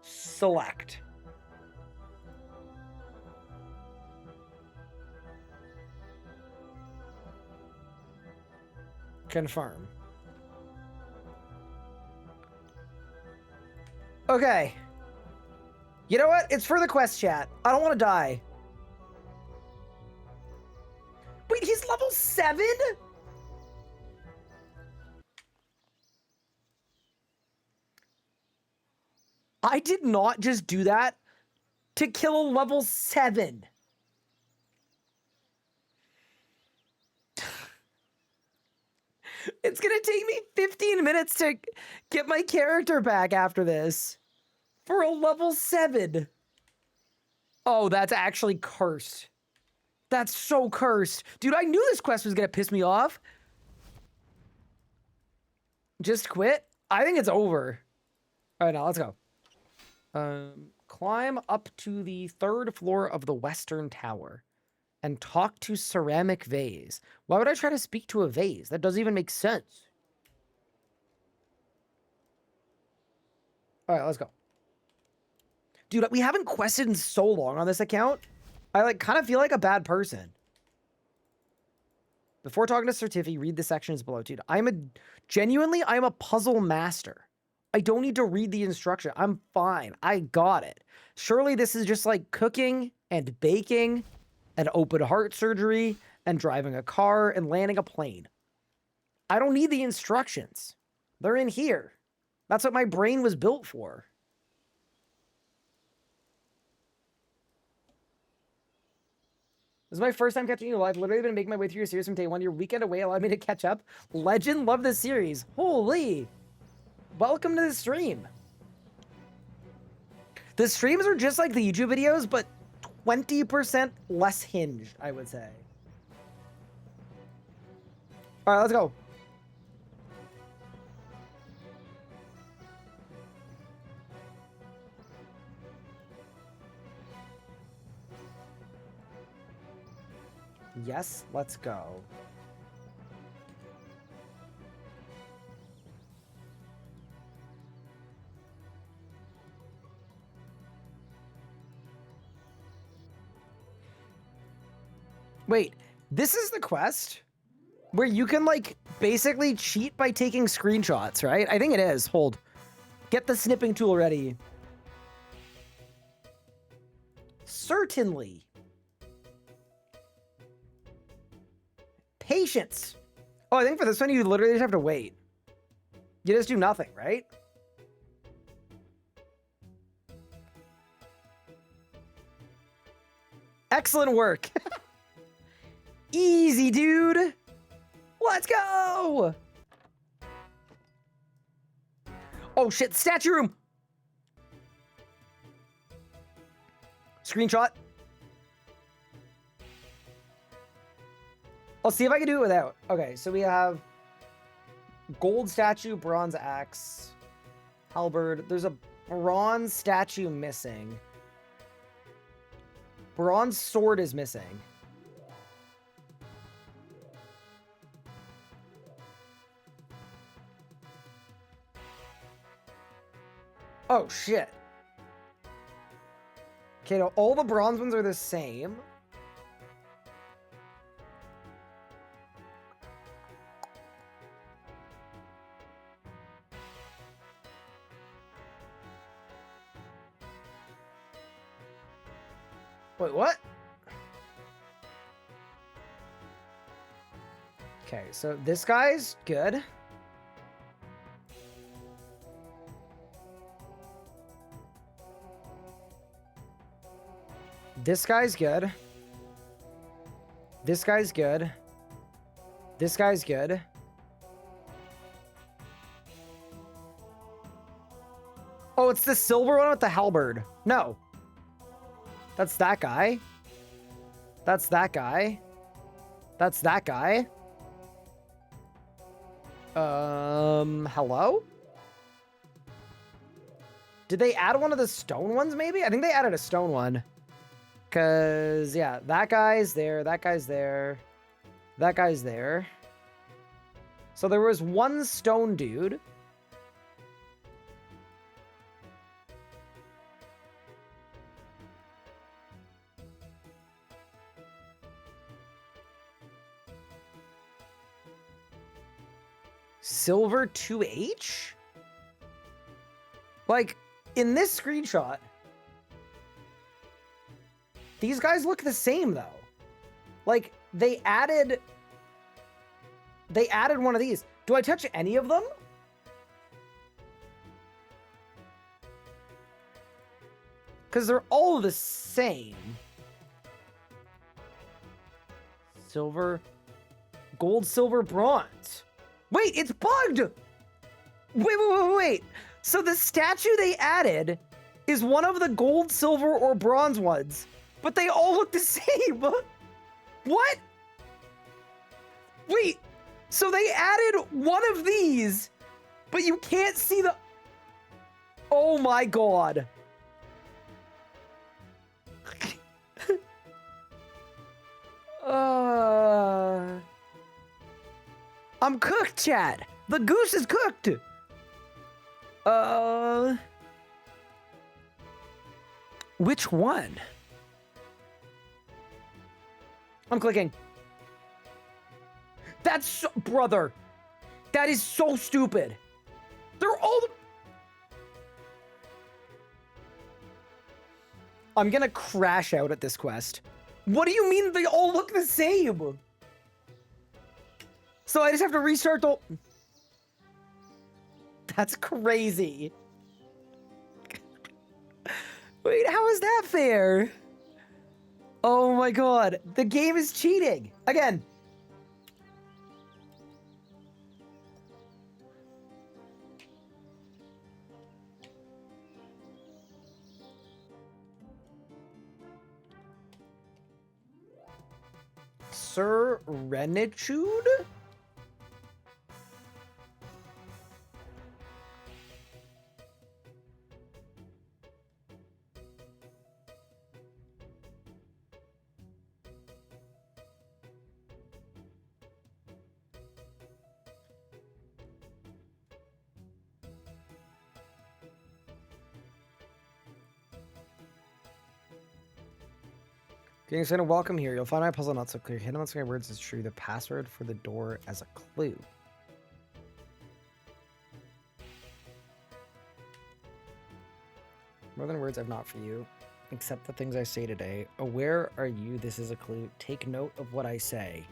Select. Confirm. Okay. You know what? It's for the quest, chat. I don't want to die. Wait, he's level 7? I did not just do that to kill a level 7. It's gonna take me 15 minutes to get my character back after this. For a level 7. Oh, that's actually cursed. That's so cursed. Dude, I knew this quest was gonna piss me off. Just quit? I think it's over. All right, now let's go. Climb up to the 3rd floor of the Western Tower and talk to Ceramic Vase. Why would I try to speak to a vase? That doesn't even make sense. All right, let's go. Dude, we haven't quested in so long on this account. I like kind of feel like a bad person. Before talking to Certifi, read the sections below, dude. I'm a puzzle master. I don't need to read the instruction. I'm fine. I got it. Surely this is just like cooking and baking and open heart surgery and driving a car and landing a plane. I don't need the instructions. They're in here. That's what my brain was built for. This is my first time catching you live. Literally been making my way through your series from day 1. Your weekend away allowed me to catch up. Legend, love this series. Holy. Welcome to the stream. The streams are just like the YouTube videos, but 20% less hinged, I would say. All right, let's go. Yes, let's go. Wait, this is the quest where you can like basically cheat by taking screenshots, right? I think it is. Hold. Get the snipping tool ready. Certainly. Patience. Oh, I think for this one, you literally just have to wait. You just do nothing, right? Excellent work. Easy, dude. Let's go. Oh, shit. Statue room. Screenshot. I'll see if I can do it without. Okay, so we have gold statue, bronze axe, halberd. There's a bronze statue missing. Bronze sword is missing. Oh, shit. Okay, no, all the bronze ones are the same. Wait, what? Okay, so this guy's good. This guy's good. This guy's good. This guy's good. Oh, it's the silver one with the halberd. No. That's that guy. That's that guy. That's that guy. Hello? Did they add one of the stone ones, maybe? I think they added a stone one. Because, yeah, that guy's there. That guy's there. That guy's there. So there was one stone dude. Silver 2H? Like, in this screenshot, these guys look the same, though. Like, they added one of these. Do I touch any of them? Because they're all the same. Silver, gold, silver, bronze. Wait, it's bugged! Wait. So the statue they added is one of the gold, silver, or bronze ones, but they all look the same. What? Wait, so they added one of these, but you can't see the... Oh my god. I'm cooked, Chad. The goose is cooked. Which one? I'm clicking. That's so, brother. That is so stupid. They're all... I'm gonna crash out at this quest. What do you mean they all look the same? So I just have to restart the... That's crazy. Wait, how is that fair? Oh my god. The game is cheating. Again. Serenitude? Getting sent a welcome here. You'll find my puzzle not so clear. Hidden amongst my words is true. The password for the door as a clue. More than words I've not for you, except the things I say today. Aware are you this is a clue. Take note of what I say.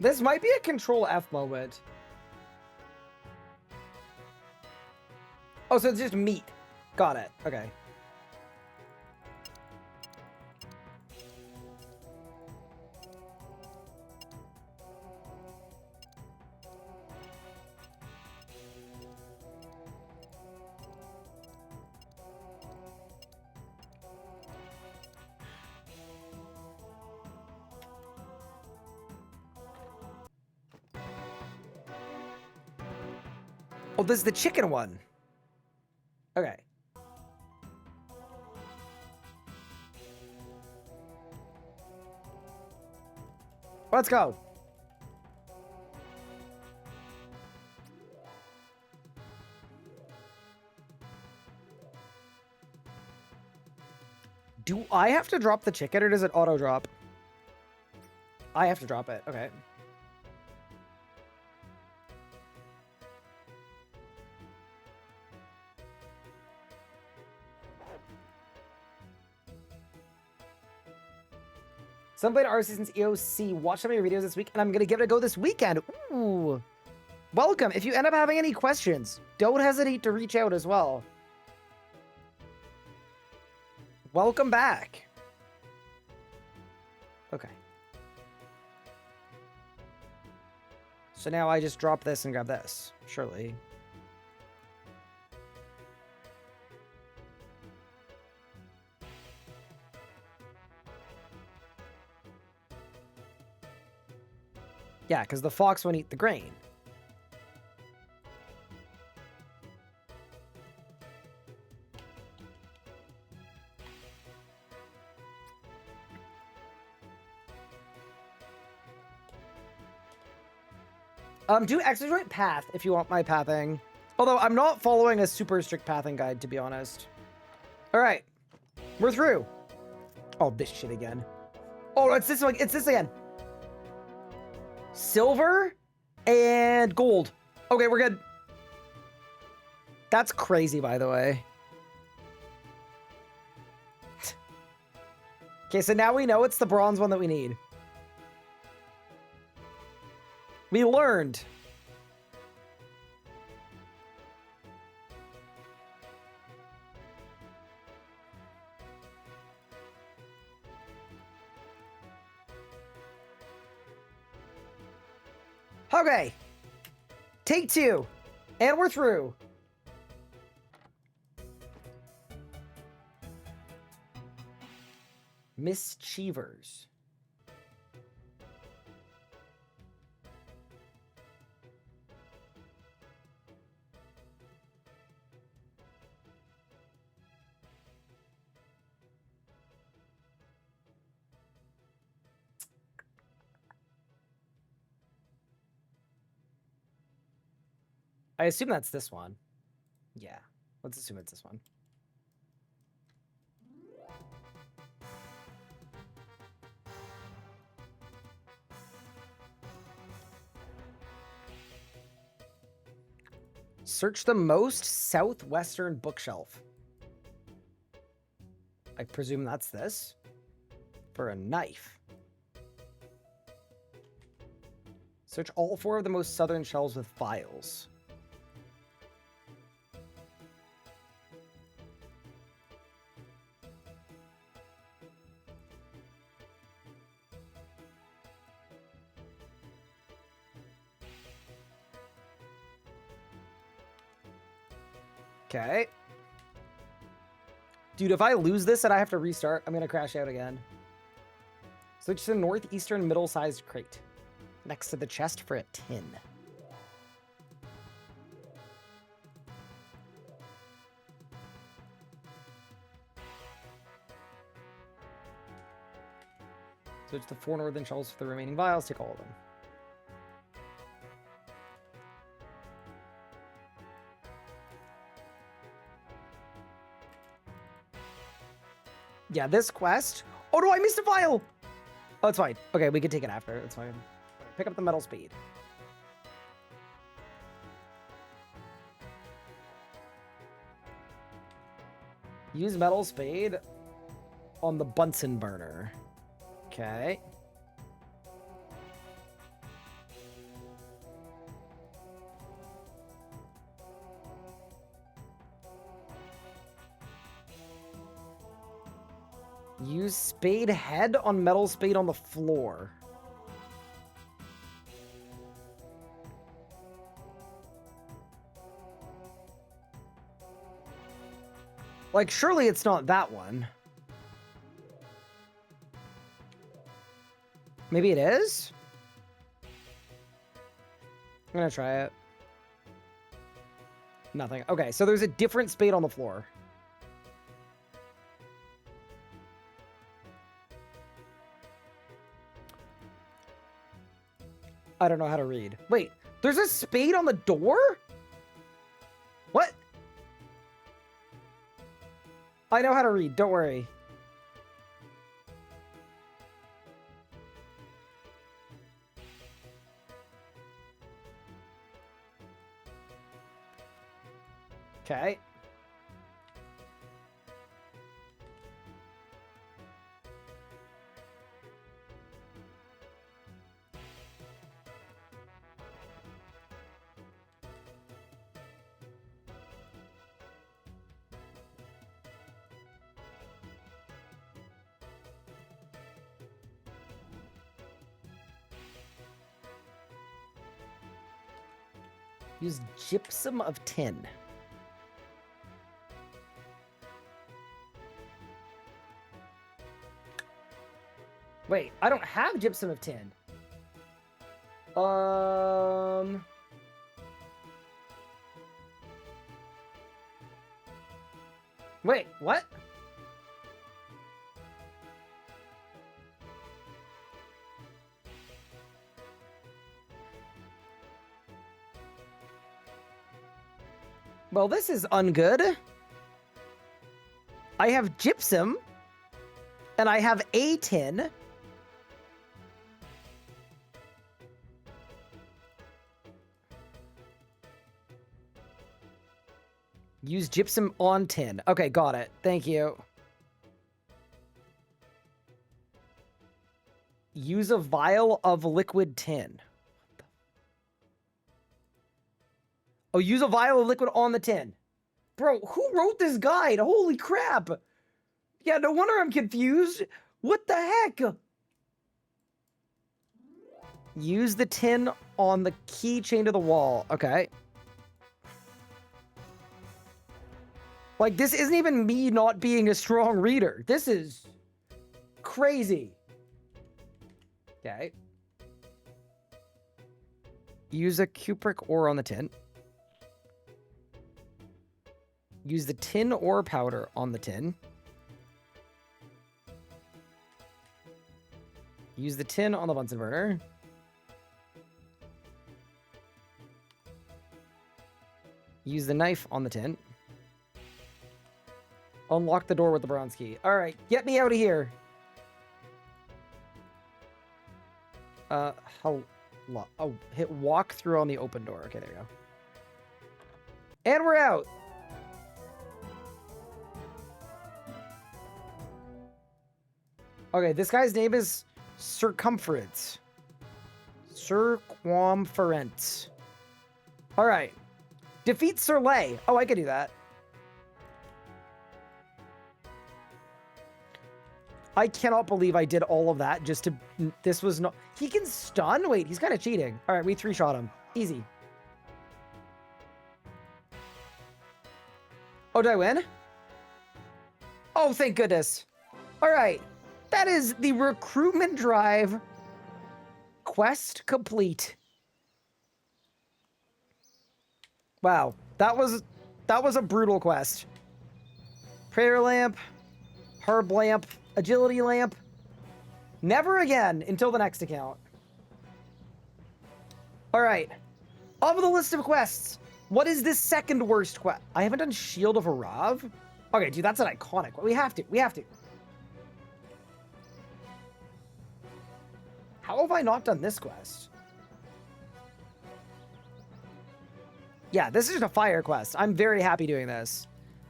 This might be a Control F moment. Oh, so it's just meat. Got it. Okay. Oh, this is the chicken one. Okay. Let's go. Do I have to drop the chicken or does it auto drop? I have to drop it. Okay. Some played RC since EOC. Watched some of your videos this week, and I'm going to give it a go this weekend. Ooh. Welcome. If you end up having any questions, don't hesitate to reach out as well. Welcome back. Okay. So now I just drop this and grab this, surely. Yeah, because the fox won't eat the grain. Do exploit path if you want my pathing. Although I'm not following a super strict pathing guide, to be honest. All right, we're through. Oh, this shit again. Oh, it's this one. It's this again. Silver And gold. Okay, we're good. That's crazy, by the way. Okay, so now we know it's the bronze one that we need. We learned. Okay. Take 2. And we're through. Mischievers. I assume that's this one. Yeah, let's assume it's this one. Search the most southwestern bookshelf. I presume that's this. For a knife. Search all 4 of the most southern shelves with files. Okay. Dude, if I lose this and I have to restart, I'm gonna crash out again. Switch to the northeastern middle-sized crate. Next to the chest for a tin. Switch the 4 northern shelves for the remaining vials. Take all of them. Yeah, this quest. Oh no, I missed a vial! Oh, it's fine. Okay, we can take it after. It's fine. Pick up the metal spade. Use metal spade on the Bunsen burner. Okay. Use spade head on metal spade on the floor. Like, surely it's not that one. Maybe it is? I'm gonna try it. Nothing. Okay, so there's a different spade on the floor. I don't know how to read. Wait, there's a spade on the door? What? I know how to read, don't worry. Okay. Use gypsum of tin. Wait, I don't have gypsum of tin. Wait, what? Well, this is ungood. I have gypsum, and I have a tin. Use gypsum on tin. Okay, got it. Thank you. Use a vial of liquid tin. Oh, use a vial of liquid on the tin. Bro, who wrote this guide? Holy crap. Yeah, no wonder I'm confused. What the heck? Use the tin on the keychain to the wall. Okay. Like, this isn't even me not being a strong reader. This is crazy. Okay. Use a cupric ore on the tin. Use the tin ore powder on the tin. Use the tin on the Bunsen burner. Use the knife on the tin. Unlock the door with the bronze key. All right, get me out of here. Oh, hit walk through on the open door. Okay, there you go. And we're out. Okay, this guy's name is Circumference. Circumference. All right. Defeat Sir Lay. Oh, I could do that. I cannot believe I did all of that just to... This was not... He can stun? Wait, he's kind of cheating. All right, we 3-shot him. Easy. Oh, did I win? Oh, thank goodness. All right. That is the recruitment drive quest complete. Wow. That was a brutal quest. Prayer lamp, herb lamp, agility lamp. Never again until the next account. All right. Of the list of quests, what is this second worst quest? I haven't done Shield of Arav. Okay, dude, that's an iconic one. We have to. We have to. How have I not done this quest? Yeah, this is just a fire quest. I'm very happy doing this.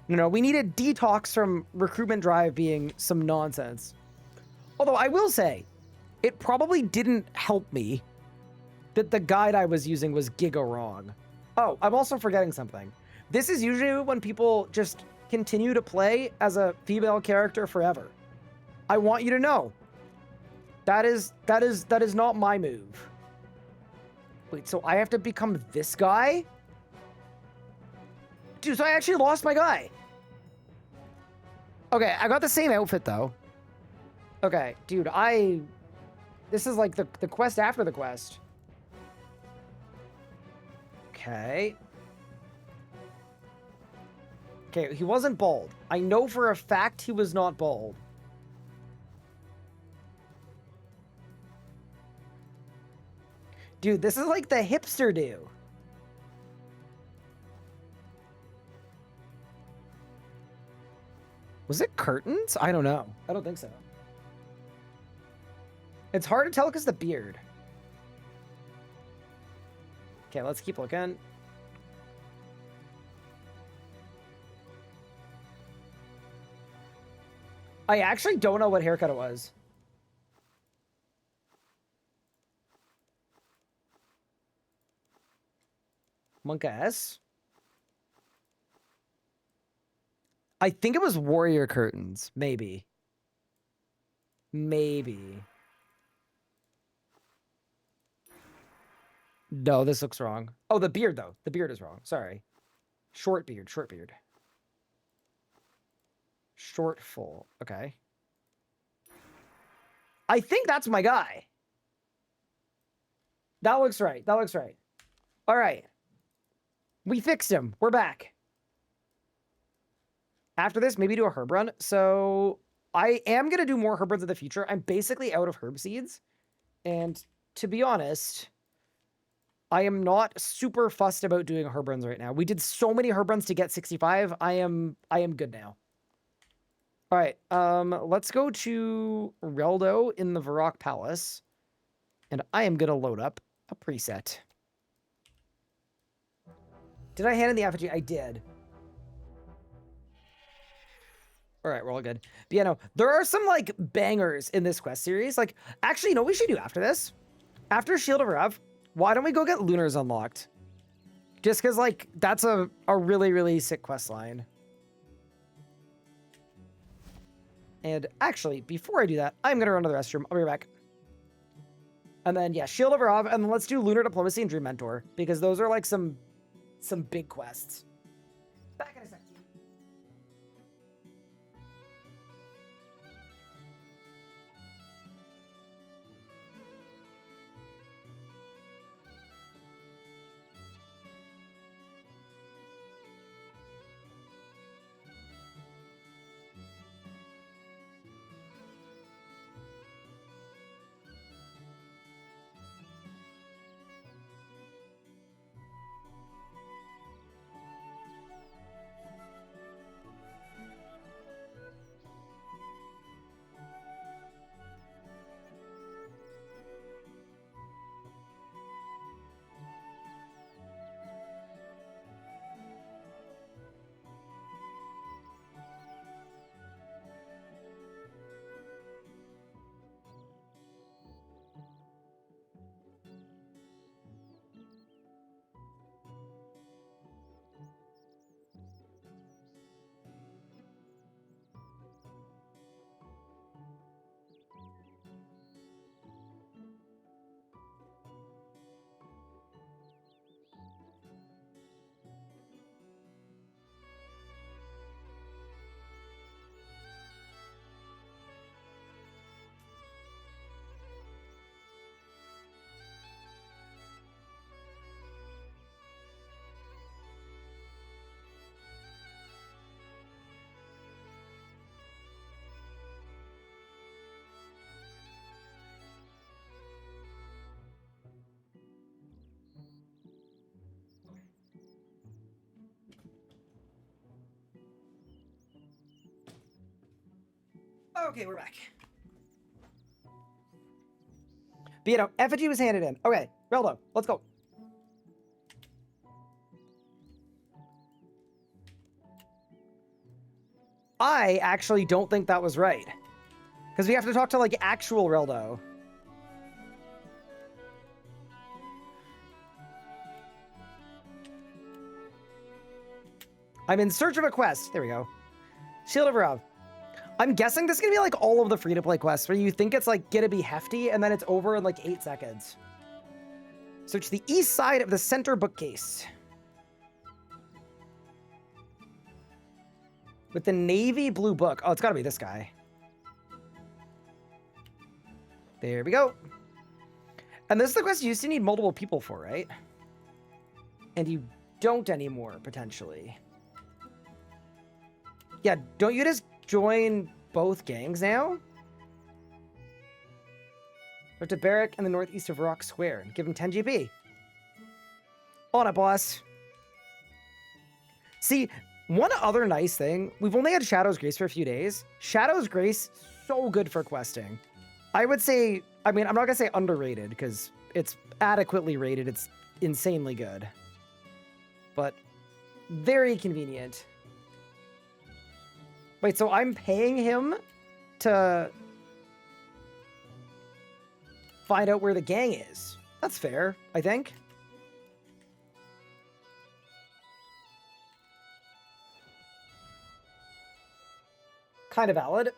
No, we need a detox from recruitment drive being some nonsense. Although I will say, it probably didn't help me that the guide I was using was giga wrong. Oh, I'm also forgetting something. This is usually when people just continue to play as a female character forever. I want you to know. That is not my move. Wait, so I have to become this guy? Dude, so I actually lost my guy. Okay, I got the same outfit, though. Okay, dude, this is like the quest after the quest. Okay. Okay, he wasn't bald. I know for a fact he was not bald. Dude, this is like the hipster do. Was it curtains? I don't know. I don't think so. It's hard to tell because the beard. Okay, let's keep looking. I actually don't know what haircut it was. Monka S? I think it was warrior curtains. Maybe. Maybe. No, this looks wrong. Oh, the beard, though. The beard is wrong. Sorry. Short beard, short beard. Short full. Okay. I think that's my guy. That looks right. That looks right. All right. We fixed him. We're back. After this, maybe do a herb run. So I am going to do more herb runs in the future. I'm basically out of herb seeds. And to be honest, I am not super fussed about doing herb runs right now. We did so many herb runs to get 65. I am good now. All right. Let's go to Reldo in the Varrock Palace. And I am going to load up a preset. Did I hand in the effigy? I did. All right, we're all good. But yeah, no, there are some like bangers in this quest series. Like, actually, you know what we should do after this? After Shield of Rev, why don't we go get Lunars unlocked? Just because, like, that's a really, really sick quest line. And actually, before I do that, I'm going to run to the restroom. I'll be right back. And then, yeah, Shield of Rav, and then let's do Lunar Diplomacy and Dream Mentor, because those are, like, some big quests. Back in a second. Okay, we're back. But, you know, effigy was handed in. Okay, Reldo, let's go. I actually don't think that was right. Because we have to talk to, like, actual Reldo. I'm in search of a quest. There we go. Shield of Rav. I'm guessing this is going to be like all of the free-to-play quests where you think it's like going to be hefty and then it's over in like 8 seconds. Search the east side of the center bookcase. With the navy blue book. Oh, it's got to be this guy. There we go. And this is the quest you used to need multiple people for, right? And you don't anymore, potentially. Yeah, don't you just join both gangs now? Go to Barrack in the northeast of Rock Square and give him 10 GP. On it, boss. See, one other nice thing, we've only had Shadow's Grace for a few days. Shadow's Grace, so good for questing. I would say, I mean, I'm not going to say underrated because it's adequately rated. It's insanely good. But very convenient. Wait, so I'm paying him to find out where the gang is. That's fair, I think. Kind of valid.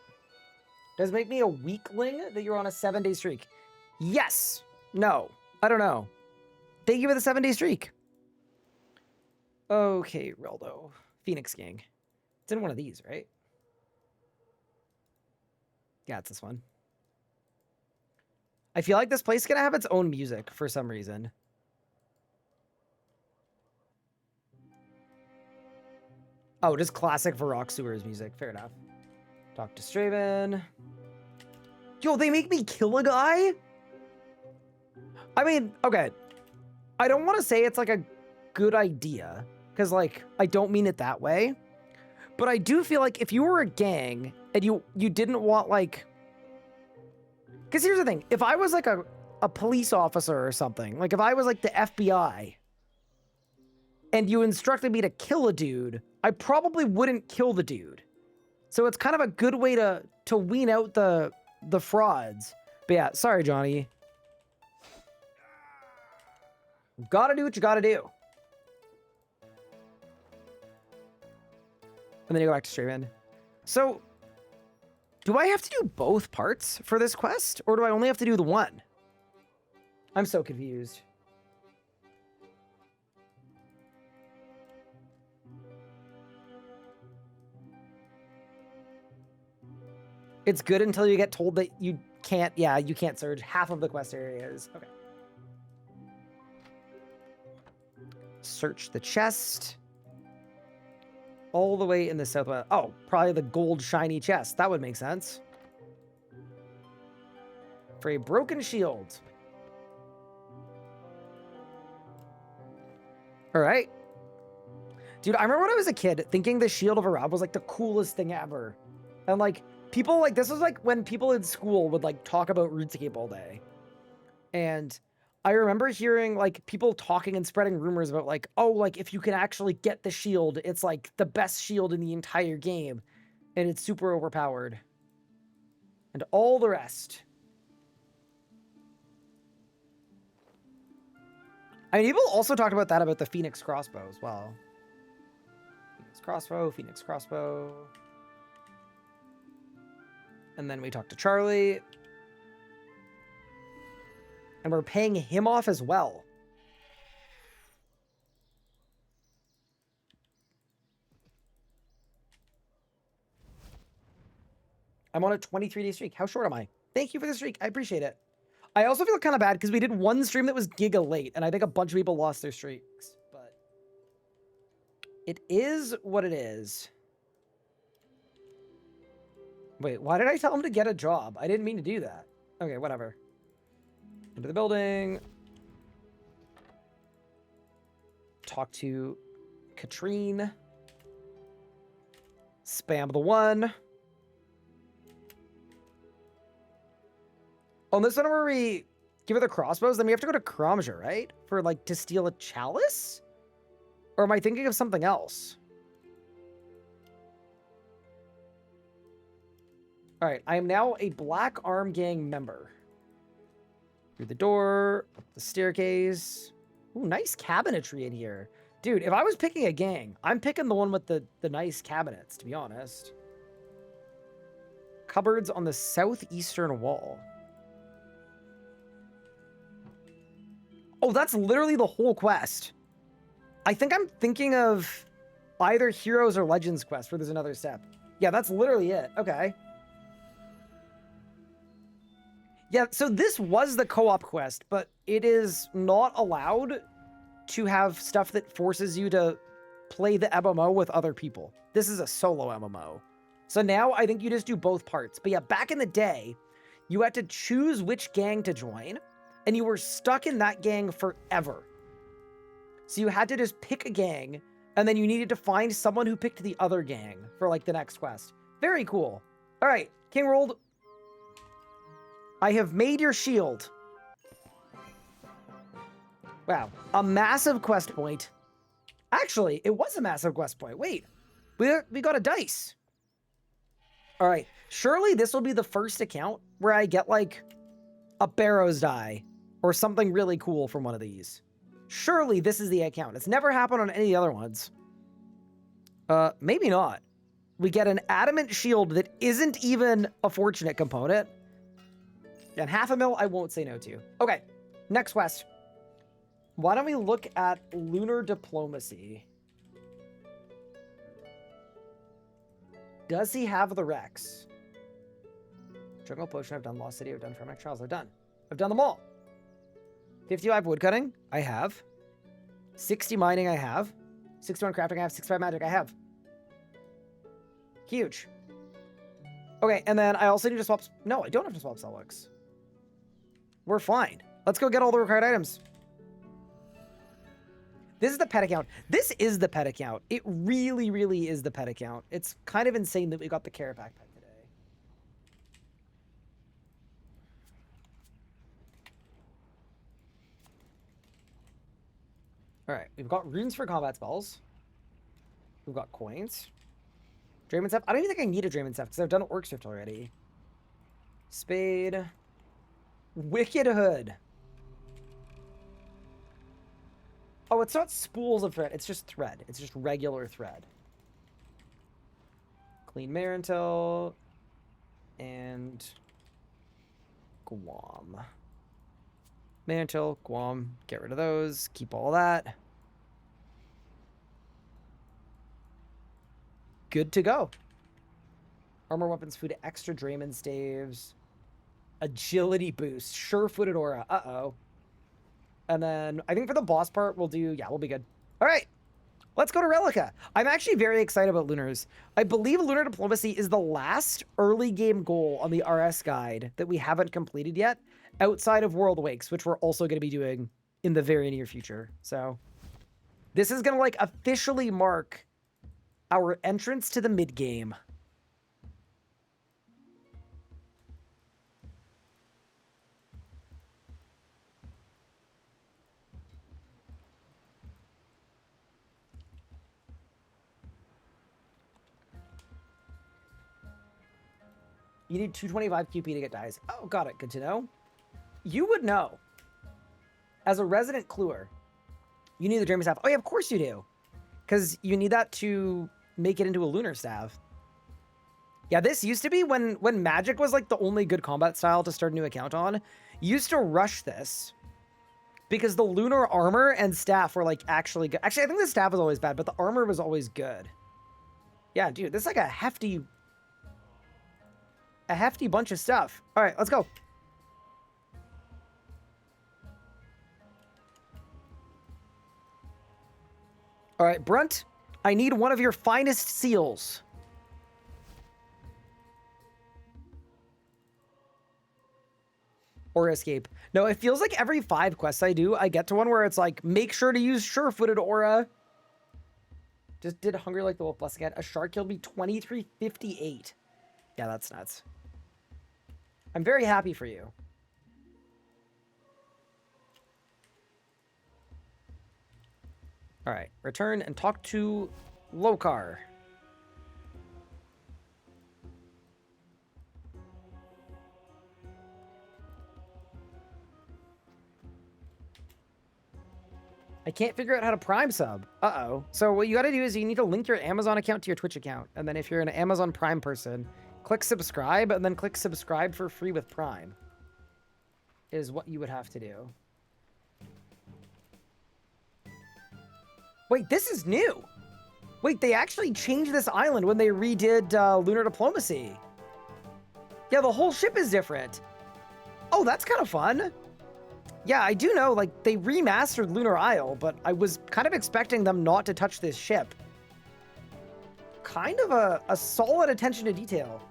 Does it make me a weakling that you're on a 7-day streak? Yes. No. I don't know. Thank you for the 7-day streak. Okay, Reldo. Phoenix Gang. It's in one of these, right? Yeah, it's this one. I feel like this place is going to have its own music for some reason. Oh, just classic Varrock Sewers music. Fair enough. Talk to Straven. Yo, they make me kill a guy? I mean, okay. I don't want to say it's like a good idea. Because, like, I don't mean it that way. But I do feel like if you were a gang and you didn't want, like... Because here's the thing. If I was, like, a police officer or something, like, if I was, like, the FBI, and you instructed me to kill a dude, I probably wouldn't kill the dude. So it's kind of a good way to wean out the frauds. But yeah, sorry, Johnny. Gotta do what you gotta do. And then you go back to streaming. So, do I have to do both parts for this quest? Or do I only have to do the one? I'm so confused. It's good until you get told that you can't, yeah, you can't surge half of the quest areas. Okay. Search the chest. All the way in the southwest. Oh, probably the gold shiny chest. That would make sense. For a broken shield. All right. Dude, I remember when I was a kid thinking the Shield of Arab was like the coolest thing ever. And like, people like, this was like when people in school would like talk about RuneScape all day. And I remember hearing like people talking and spreading rumors about like, oh, like if you can actually get the shield, it's like the best shield in the entire game. And it's super overpowered. And all the rest. I mean, people also talked about that about the Phoenix crossbow as well. Phoenix crossbow. And then we talked to Charlie. And we're paying him off as well. I'm on a 23-day streak. How short am I? Thank you for the streak. I appreciate it. I also feel kind of bad because we did one stream that was giga late, and I think a bunch of people lost their streaks. But it is what it is. Wait, why did I tell him to get a job? I didn't mean to do that. Okay, whatever. Into the building. Talk to Katrine. Spam the one. On this one where we give her the crossbows, then we have to go to Kromja, right? For like to steal a chalice? Or am I thinking of something else? All right, I am now a Black Arm Gang member. Through the door, up the staircase. Ooh, nice cabinetry in here. Dude, if I was picking a gang, I'm picking the one with the nice cabinets, to be honest. Cupboards on the southeastern wall. Oh, that's literally the whole quest. I think I'm thinking of either Heroes or Legends quest where there's another step. Yeah, that's literally it. Okay. Yeah, so this was the co-op quest, but it is not allowed to have stuff that forces you to play the MMO with other people. This is a solo MMO. So now I think you just do both parts. But yeah, back in the day, you had to choose which gang to join, and you were stuck in that gang forever. So you had to just pick a gang, and then you needed to find someone who picked the other gang for like the next quest. Very cool. All right, King Rolled. I have made your shield. Wow, a massive quest point. Actually, it was a massive quest point. Wait, we got a dice. All right, surely this will be the first account where I get like a Barrow's die or something really cool from one of these. Surely this is the account. It's never happened on any of the other ones. Maybe not. We get an adamant shield that isn't even a fortunate component. And 500,000 I won't say no to. Okay, next quest. Why don't we look at lunar diplomacy? Does he have the Rex? Jungle Potion, I've done. Lost City, I've done. Fermac Trials, I've done. I've done them all. 55 woodcutting, I have. 60 mining, I have. 61 crafting, I have. 65 magic, I have. Huge. Okay, and then I also need to swap... No, I don't have to swap Selwix. We're fine. Let's go get all the required items. This is the pet account. This is the pet account. It really, really is the pet account. It's kind of insane that we got the Carapac pet today. All right, we've got runes for combat spells. We've got coins. Drayman's Theft. I don't even think I need a Drayman's Theft because I've done Orc Swift already. Spade. Wicked Hood. Oh, it's not spools of thread. It's just thread. It's just regular thread. Clean Marintel. And Guam. Mantle, Guam, get rid of those. Keep all that. Good to go. Armor, weapons, food, extra Drayman staves. Agility boost. Sure-footed aura. Uh-oh. And then I think for the boss part, we'll do... Yeah, we'll be good. All right. Let's go to Relica. I'm actually very excited about Lunars. I believe Lunar Diplomacy is the last early game goal on the RS guide that we haven't completed yet, outside of World Wakes, which we're also going to be doing in the very near future. So this is going to like officially mark our entrance to the mid game. You need 225 QP to get dies. Oh, got it. Good to know. You would know. As a resident cluer, you need the Dreamer Staff. Oh, yeah, of course you do. Because you need that to make it into a Lunar Staff. Yeah, this used to be when Magic was like the only good combat style to start a new account on. You used to rush this. Because the Lunar Armor and Staff were like actually good. Actually, I think the Staff was always bad, but the Armor was always good. Yeah, dude, this is like a hefty bunch of stuff. All right, let's go. All right, Brunt, I need one of your finest seals. Or escape. No, it feels like every 5 quests I do, I get to one where it's like, make sure to use sure-footed aura. Just did Hungry Like the Wolf Bless again. A shark killed me 2358. Yeah, that's nuts. I'm very happy for you. All right, return and talk to Lokar. I can't figure out how to Prime sub. Uh-oh. So what you got to do is you need to link your Amazon account to your Twitch account. And then if you're an Amazon Prime person, click subscribe and then click subscribe for free with Prime. Is what you would have to do. Wait, this is new. Wait, they actually changed this island when they redid Lunar Diplomacy. Yeah, the whole ship is different. Oh, that's kind of fun. Yeah, I do know, like, they remastered Lunar Isle, but I was kind of expecting them not to touch this ship. Kind of a solid attention to detail.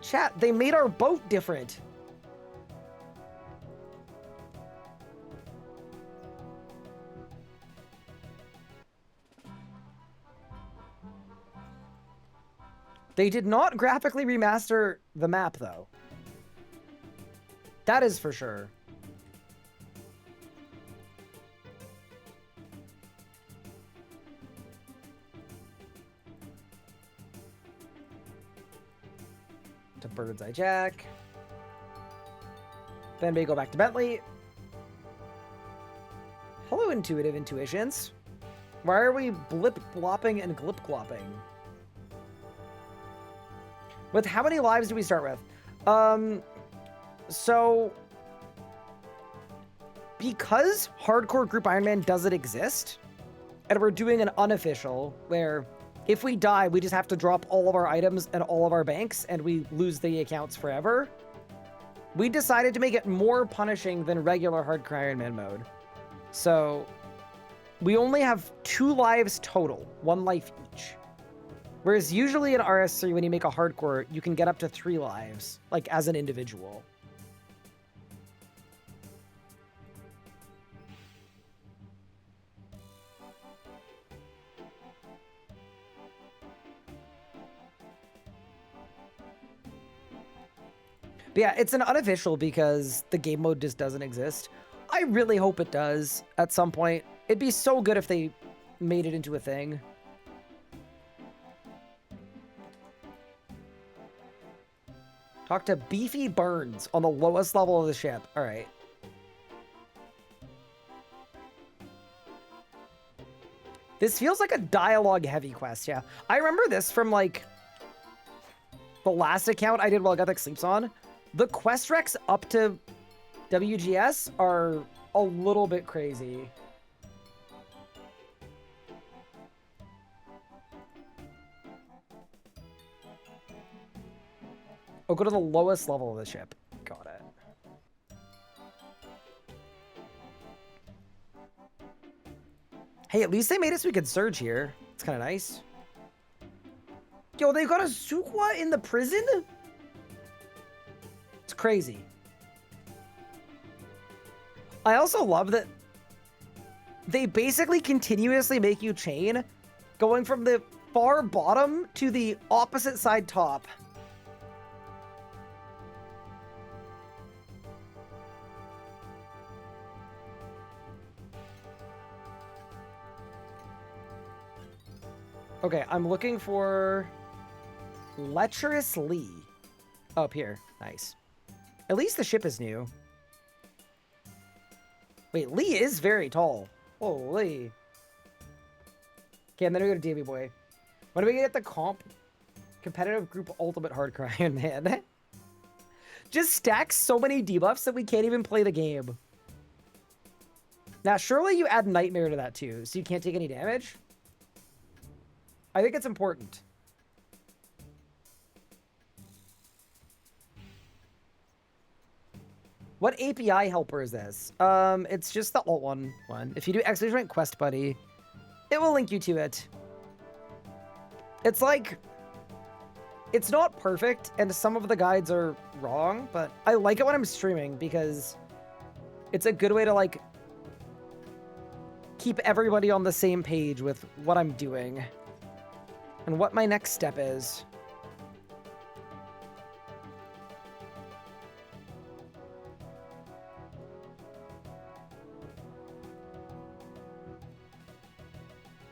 Chat, they made our boat different. They did not graphically remaster the map, though. That is for sure. To Bird's Eye Jack. Then we go back to Bentley. Hello, intuitive intuitions. Why are we blip-blopping and glip-glopping? With how many lives do we start with? So, because Hardcore Group Iron Man doesn't exist, and we're doing an unofficial, where if we die, we just have to drop all of our items and all of our banks, and we lose the accounts forever, we decided to make it more punishing than regular Hardcore Iron Man mode. So, we only have 2 lives total, 1 life each. Whereas usually in RS3, when you make a hardcore, you can get up to 3 lives, like as an individual. But yeah, it's an unofficial because the game mode just doesn't exist. I really hope it does at some point. It'd be so good if they made it into a thing. Talk to Beefy Burns on the lowest level of the ship. All right. This feels like a dialogue-heavy quest, yeah. I remember this from, like, the last account I did while GUTHIX sleeps on. The quest recs up to WGS are a little bit crazy. Oh, go to the lowest level of the ship. Got it. Hey, at least they made it so we could surge here. It's kind of nice. Yo, they got a Sukwa in the prison? It's crazy. I also love that they basically continuously make you chain, going from the far bottom to the opposite side top. Okay, I'm looking for Lecherous Lee. Oh, up here. Nice. At least the ship is new. Wait, Lee is very tall. Holy. Okay, and then we go to Davy Boy. When do we get the competitive group ultimate hardcore Iron Man? Just stacks so many debuffs that we can't even play the game. Now, surely you add Nightmare to that too, so you can't take any damage? I think it's important. What API helper is this? It's just the alt one. If you do exclamation point quest buddy, it will link you to it. It's like, it's not perfect, and some of the guides are wrong, but I like it when I'm streaming because it's a good way to like keep everybody on the same page with what I'm doing and what my next step is.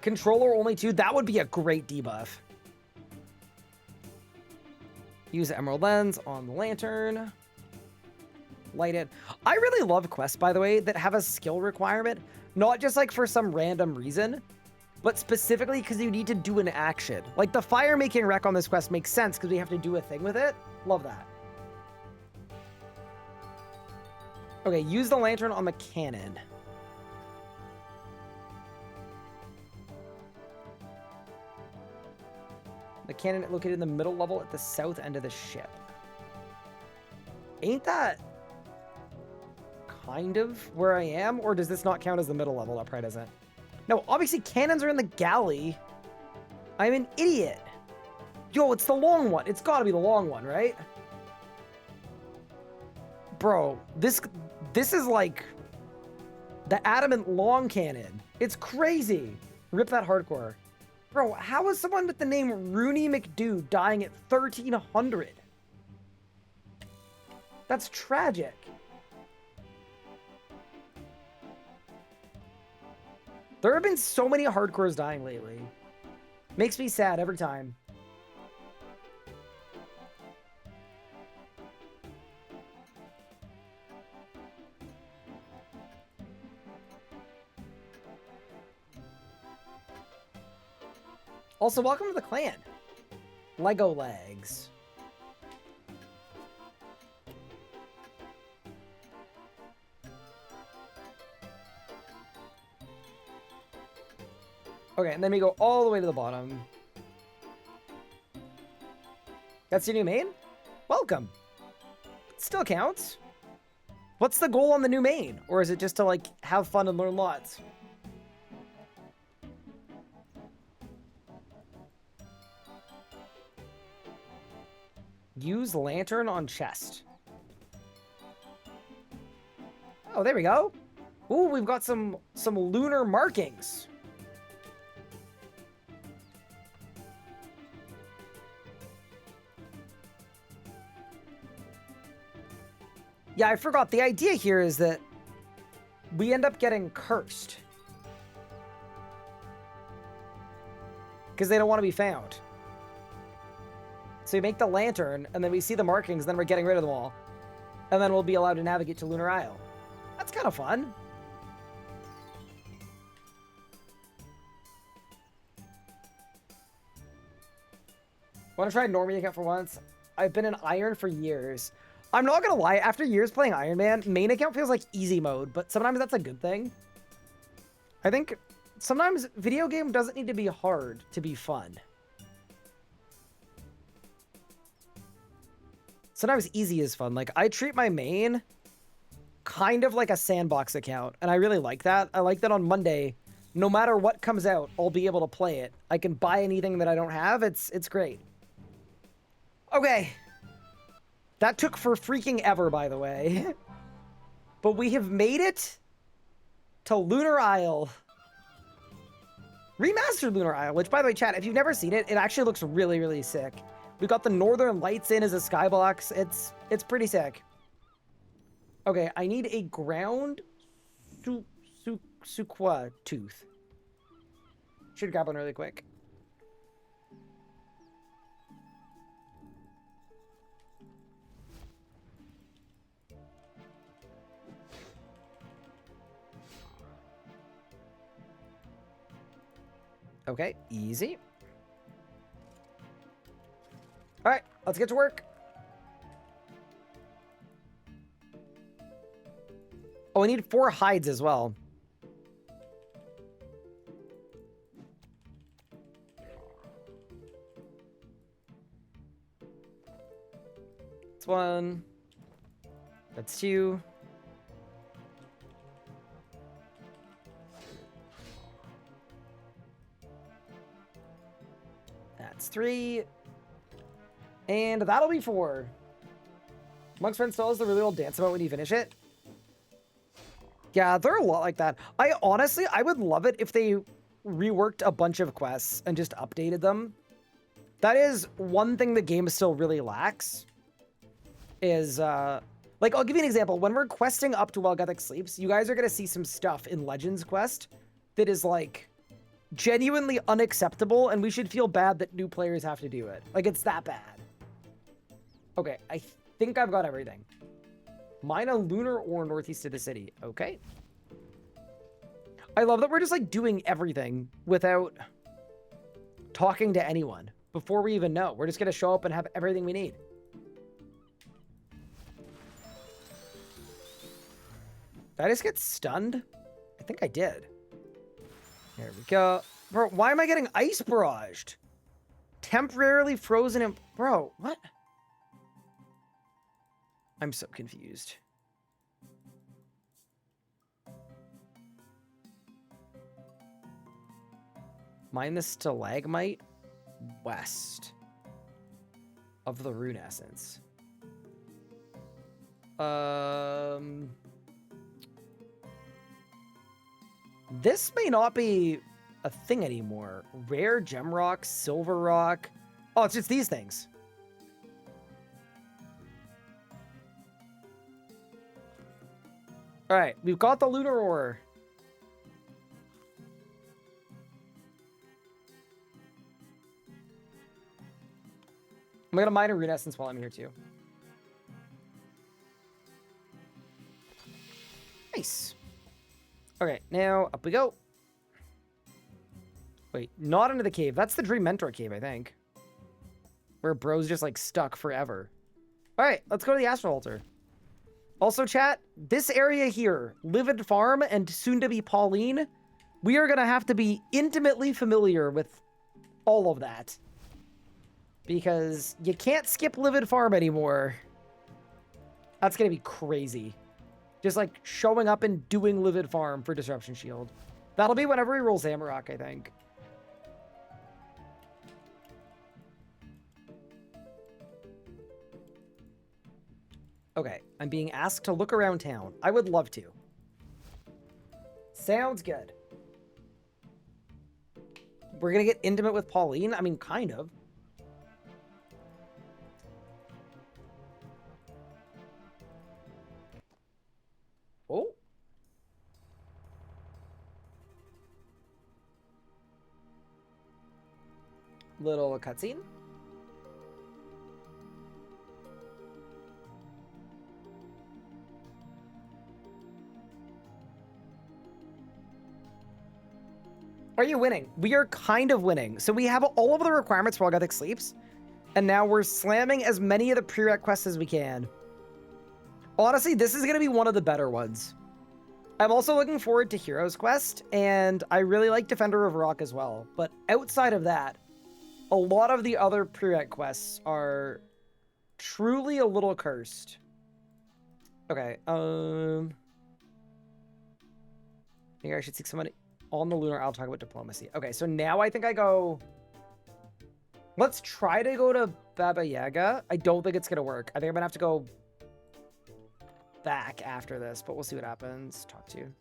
Controller only 2, that would be a great debuff. Use Emerald Lens on the lantern. Light it. I really love quests, by the way, that have a skill requirement. Not just like for some random reason, but specifically because you need to do an action. Like the fire making wreck on this quest makes sense because we have to do a thing with it. Love that. Okay, use the lantern on the cannon. The cannon located in the middle level at the south end of the ship. Ain't that kind of where I am? Or does this not count as the middle level? That probably doesn't. No, obviously cannons are in the galley. I'm an idiot. Yo, it's the long one. It's gotta be the long one, right? Bro, this is like the adamant long cannon. It's crazy. Rip that hardcore. Bro, how is someone with the name Rooney McDoo dying at 1300? That's tragic. There have been so many hardcores dying lately. Makes me sad every time. Also, welcome to the clan. Lego legs. Okay, and then we go all the way to the bottom. That's your new main? Welcome. Still counts. What's the goal on the new main? Or is it just to, like, have fun and learn lots? Use lantern on chest. Oh, there we go. Ooh, we've got some lunar markings. Yeah, I forgot. The idea here is that we end up getting cursed. Because they don't want to be found. So we make the lantern, and then we see the markings, then we're getting rid of them all. And then we'll be allowed to navigate to Lunar Isle. That's kind of fun. Want to try normie account for once? I've been in Iron for years. I'm not gonna lie, after years playing Iron Man, main account feels like easy mode, but sometimes that's a good thing. I think sometimes video game doesn't need to be hard to be fun. Sometimes easy is fun. Like, I treat my main kind of like a sandbox account, and I really like that. I like that on Monday, no matter what comes out, I'll be able to play it. I can buy anything that I don't have. It's great. Okay. That took for freaking ever, by the way. But we have made it to Lunar Isle. Remastered Lunar Isle, which, by the way, chat, if you've never seen it, it actually looks really, really sick. We got the Northern Lights in as a skybox. It's pretty sick. Okay, I need a ground suqua tooth. Should grab one really quick. Okay, easy. All right, let's get to work. Oh, I need 4 hides as well. That's 1. That's 2. That's 3. And that'll be 4. Monk's Friend still has the really old dance about when you finish it. Yeah, they're a lot like that. I would love it if they reworked a bunch of quests and just updated them. That is one thing the game still really lacks. Is, like, I'll give you an example. When we're questing up to While GUTHIX Sleeps, you guys are going to see some stuff in Legends Quest that is, like, genuinely unacceptable, and we should feel bad that new players have to do it. Like, it's that bad. Okay, I think I've got everything. Mine a lunar ore northeast of the city. Okay. I love that we're just, like, doing everything without talking to anyone before we even know. We're just going to show up and have everything we need. Did I just get stunned? I think I did. There we go. Bro, why am I getting ice barraged? Temporarily frozen in... Bro, what? I'm so confused. Mine the stalagmite west of the rune essence. This may not be a thing anymore. Rare gem rock, silver rock. Oh, it's just these things. All right, we've got the lunar ore. I'm gonna mine a rune essence while I'm here too. Nice. Okay, now up we go. Wait, not into the cave. That's the Dream Mentor cave, I think. Where bro's just like stuck forever. All right, let's go to the Astral Altar. Also, chat, this area here, Livid Farm and soon to be Pauline, we are going to have to be intimately familiar with all of that. Because you can't skip Livid Farm anymore. That's going to be crazy. Just like showing up and doing Livid Farm for Disruption Shield. That'll be whenever he rolls Zamorak, I think. Okay, I'm being asked to look around town. I would love to. Sounds good. We're gonna get intimate with Pauline? I mean, kind of. Oh. Little cutscene. Are you winning? We are kind of winning. So we have all of the requirements for all GUTHIX sleeps. And now we're slamming as many of the prereq quests as we can. Honestly, this is going to be one of the better ones. I'm also looking forward to Heroes Quest, and I really like Defender of Rock as well. But outside of that, a lot of the other prereq quests are truly a little cursed. Okay, I think I should seek somebody on the lunar. I'll talk about diplomacy. Okay, so now I think I go... Let's try to go to Baba Yaga. I don't think it's going to work. I think I'm going to have to go back after this, but we'll see what happens. Talk to you.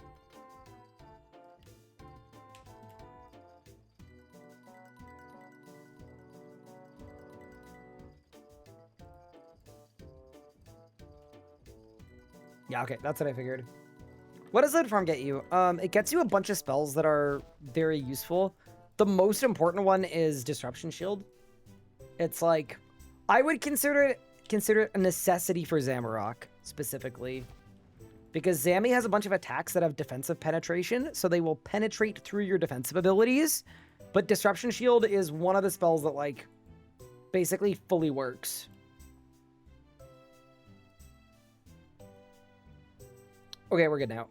Yeah, okay, that's what I figured. What does that farm get you? It gets you a bunch of spells that are very useful. The most important one is Disruption Shield. It's like, I would consider it a necessity for Zamorak, specifically. Because Zammy has a bunch of attacks that have defensive penetration, so they will penetrate through your defensive abilities. But Disruption Shield is one of the spells that, like, basically fully works. Okay, we're good now.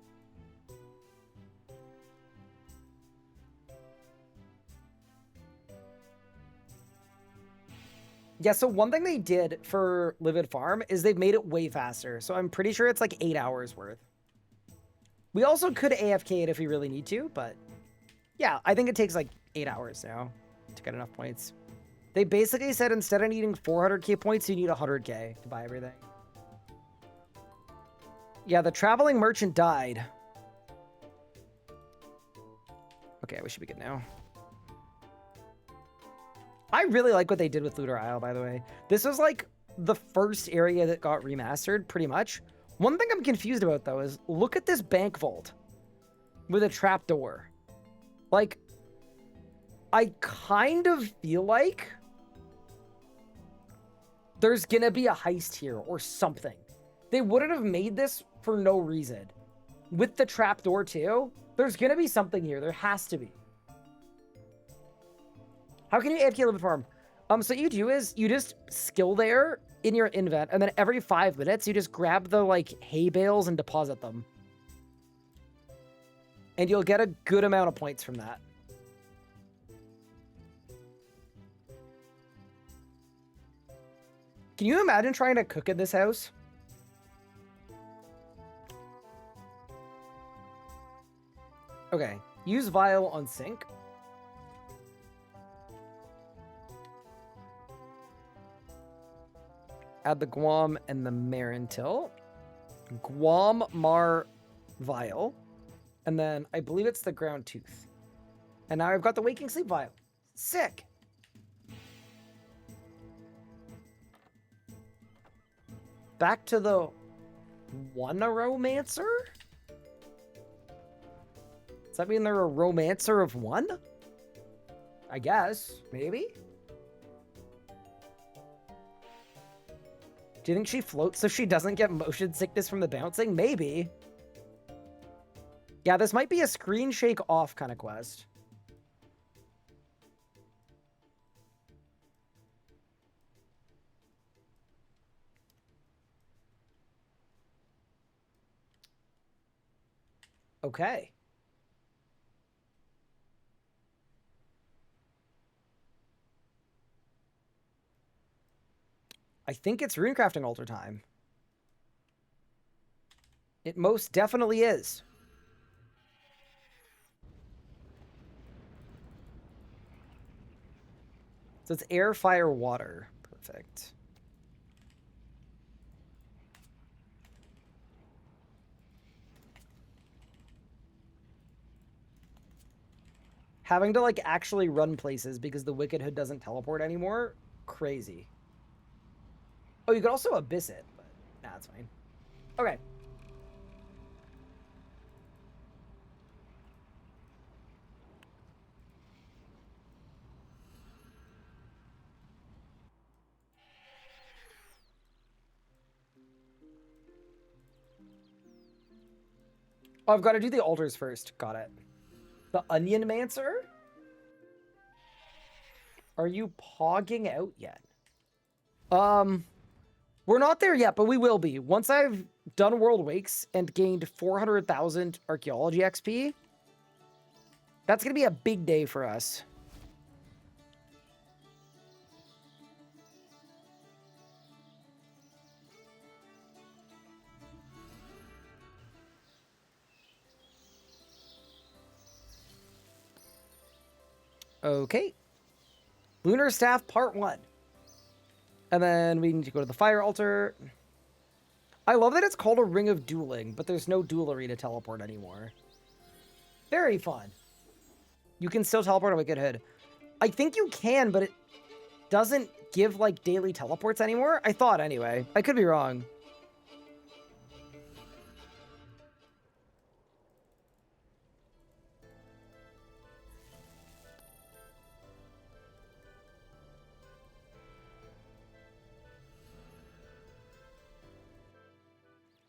Yeah, so one thing they did for Livid Farm is they've made it way faster. So I'm pretty sure it's like 8 hours worth. We also could AFK it if we really need to, but yeah, I think it takes like 8 hours now to get enough points. They basically said instead of needing 400k points, you need 100k to buy everything. Yeah, the traveling merchant died. Okay, we should be good now. I really like what they did with Looter Isle, by the way. This was like the first area that got remastered, pretty much. One thing I'm confused about, though, is look at this bank vault with a trapdoor. Like, I kind of feel like there's gonna be a heist here or something. They wouldn't have made this for no reason. With the trapdoor, too, there's gonna be something here. There has to be. How can you AFK Livid Farm? So what you do is you just skill there in your invent, and then every 5 minutes, you just grab the, like, hay bales and deposit them. And you'll get a good amount of points from that. Can you imagine trying to cook in this house? Okay, use vial on sink. Add the Guam and the Marintil. Guam, Mar, Vial. And then I believe it's the Ground Tooth. And now I've got the Waking Sleep Vial. Sick. Back to the One-a-Romancer? Does that mean they're a romancer of one? I guess. Maybe? Do you think she floats so she doesn't get motion sickness from the bouncing? Maybe. Yeah, this might be a screen shake off kind of quest. Okay. I think it's runecrafting altar time. It most definitely is. So it's air, fire, water. Perfect. Having to, like, actually run places because the Wicked Hood doesn't teleport anymore? Crazy. Oh, you could also abyss it, but nah, that's fine. Okay. Oh, I've got to do the altars first. Got it. The Onion Mancer? Are you pogging out yet? We're not there yet, but we will be. Once I've done World Wakes and gained 400,000 archaeology XP, that's going to be a big day for us. Okay. Lunar Staff Part 1. And then we need to go to the fire altar. I love that it's called a Ring of Dueling, but there's no duel arena teleport anymore. Very fun. You can still teleport a Wicked Hood. I think you can, but it doesn't give, like, daily teleports anymore. I thought, anyway. I could be wrong.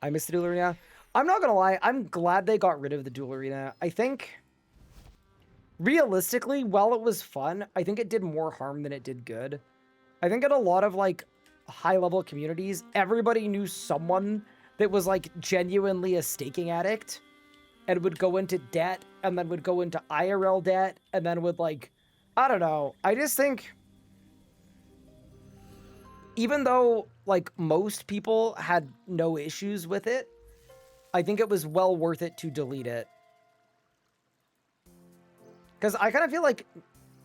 I missed the duel arena. I'm not gonna lie, I'm glad they got rid of the duel arena. I think, realistically, while it was fun, I think it did more harm than it did good. I think in a lot of, like, high-level communities, everybody knew someone that was, like, genuinely a staking addict and would go into debt and then would go into IRL debt and then would, like, I don't know. I just think, even though, like, most people had no issues with it, I think it was well worth it to delete it. Because I kind of feel like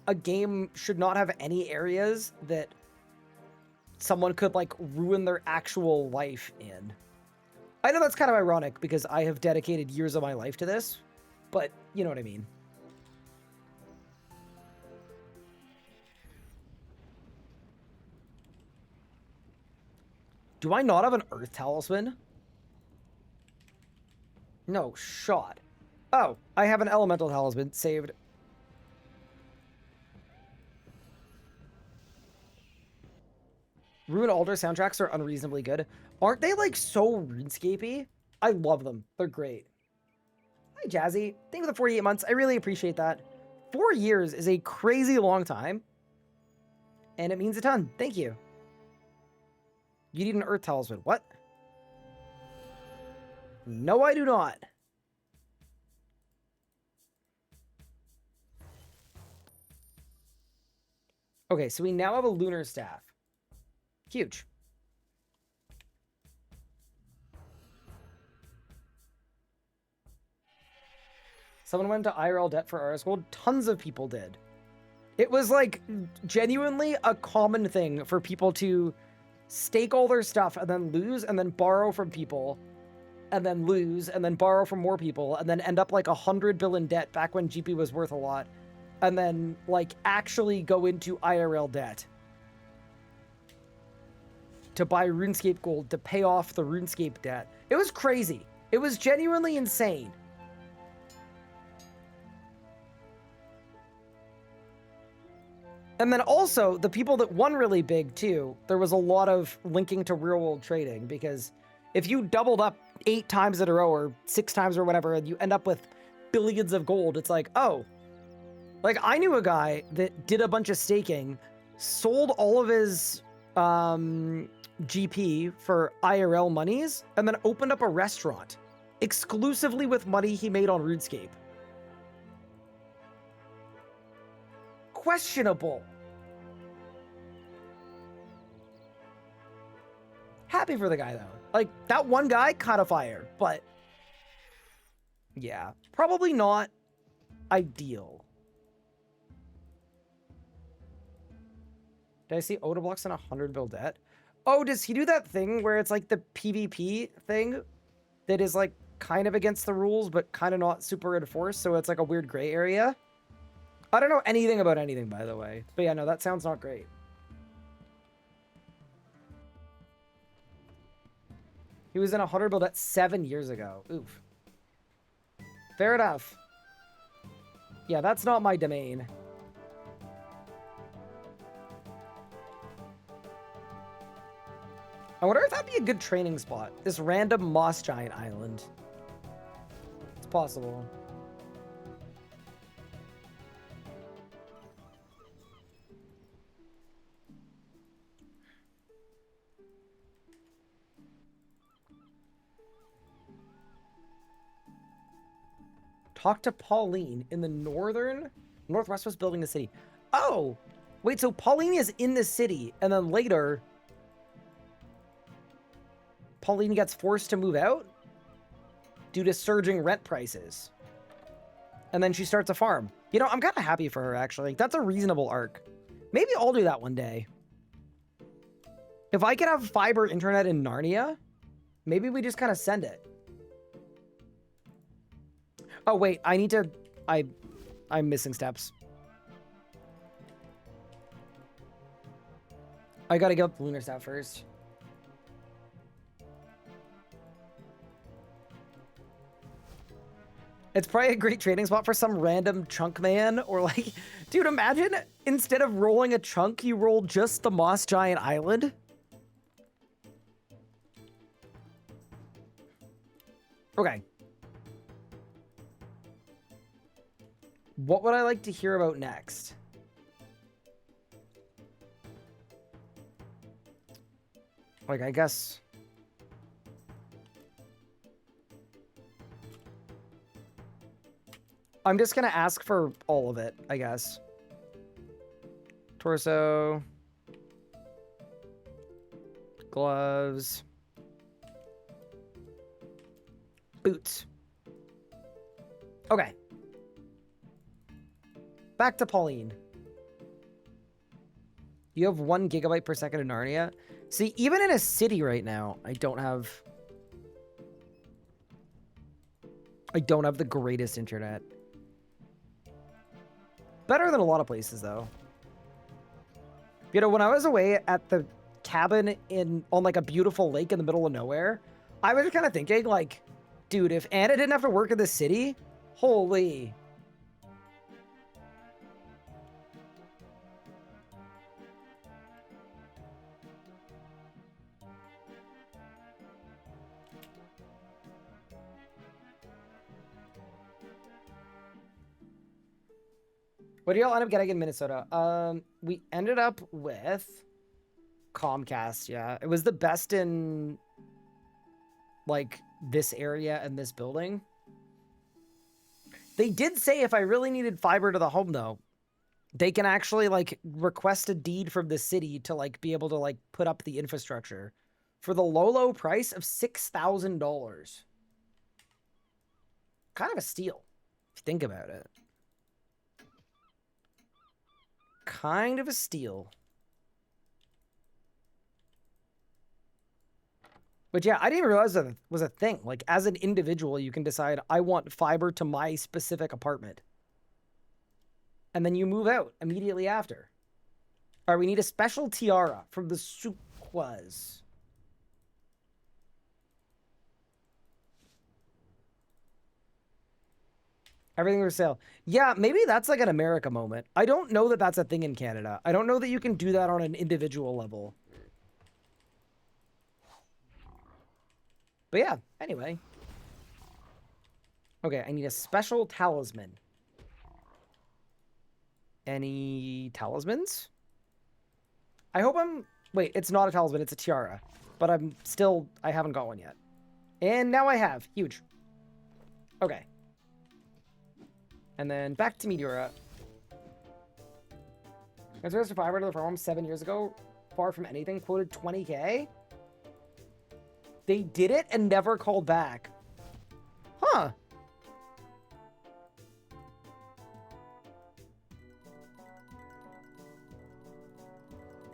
a game should not have any areas that someone could, like, ruin their actual life in. I know that's kind of ironic because I have dedicated years of my life to this, but you know what I mean. Do I not have an Earth Talisman? No, shot. Oh, I have an Elemental Talisman saved. Rune Alder soundtracks are unreasonably good. Aren't they, like, so RuneScape-y? I love them. They're great. Hi, Jazzy. Thank you for the 48 months. I really appreciate that. 4 years is a crazy long time. And it means a ton. Thank you. You need an Earth Talisman. What? No, I do not. Okay, so we now have a Lunar Staff. Huge. Someone went to IRL debt for RS Gold. Tons of people did. It was, like, genuinely a common thing for people to stake all their stuff and then lose and then borrow from people and then lose and then borrow from more people and then end up like 100 bill in debt back when GP was worth a lot and then, like, actually go into IRL debt to buy RuneScape gold to pay off the RuneScape debt. It was crazy. It was genuinely insane. And then also, the people that won really big, too, there was a lot of linking to real-world trading, because if you doubled up 8 times in a row or 6 times or whatever, and you end up with billions of gold, it's like, oh. Like, I knew a guy that did a bunch of staking, sold all of his GP for IRL monies, and then opened up a restaurant exclusively with money he made on RuneScape. Questionable. Happy for the guy, though. Like, that one guy, kind of fire, but yeah, probably not ideal. Did I see Odablock's in 100 bill debt? Oh, does he do that thing where it's like the PvP thing that is, like, kind of against the rules, but kind of not super enforced, so it's like a weird gray area? I don't know anything about anything, by the way. But yeah, no, that sounds not great. He was in 100 bill debt 7 years ago. Oof. Fair enough. Yeah, that's not my domain. I wonder if that'd be a good training spot. This random moss giant island. It's possible. Talk to Pauline in the northwest building the city. Oh, wait, so Pauline is in the city, and then later, Pauline gets forced to move out due to surging rent prices. And then she starts a farm. You know, I'm kind of happy for her, actually. That's a reasonable arc. Maybe I'll do that one day. If I could have fiber internet in Narnia, maybe we just kind of send it. Oh, wait, I need to... I'm missing steps. I gotta give up the lunar staff first. It's probably a great trading spot for some random chunk man, or like, dude, imagine instead of rolling a chunk, you roll just the Moss Giant Island. Okay. What would I like to hear about next? Like, I guess... I'm just gonna ask for all of it, I guess. Torso. Gloves. Boots. Okay. Back to Pauline. You have 1 gigabyte per second in Narnia. See, even in a city right now, I don't have the greatest internet. Better than a lot of places, though. You know, when I was away at the cabin on like a beautiful lake in the middle of nowhere, I was kind of thinking, like, dude, if Anna didn't have to work in the city, holy. What do y'all end up getting in Minnesota? We ended up with Comcast, yeah. It was the best in, like, this area and this building. They did say if I really needed fiber to the home, though, they can actually, like, request a deed from the city to, like, be able to, like, put up the infrastructure for the low price of $6,000. Kind of a steal, if you think about it. Kind of a steal. But yeah, I didn't even realize that was a thing. Like, as an individual, you can decide, I want fiber to my specific apartment. And then you move out immediately after. All right, we need a special tiara from the Suquas. Everything for sale. Yeah, maybe that's like an America moment. I don't know that that's a thing in Canada. I don't know that you can do that on an individual level. But yeah, anyway. Okay, I need a special talisman. Any talismans? I hope I'm... Wait, it's not a talisman, it's a tiara. But I haven't got one yet. And now I have. Huge. Okay. And then back to Meteora. Consider Survivor to the farm 7 years ago. Far from anything. Quoted 20K. They did it and never called back. Huh.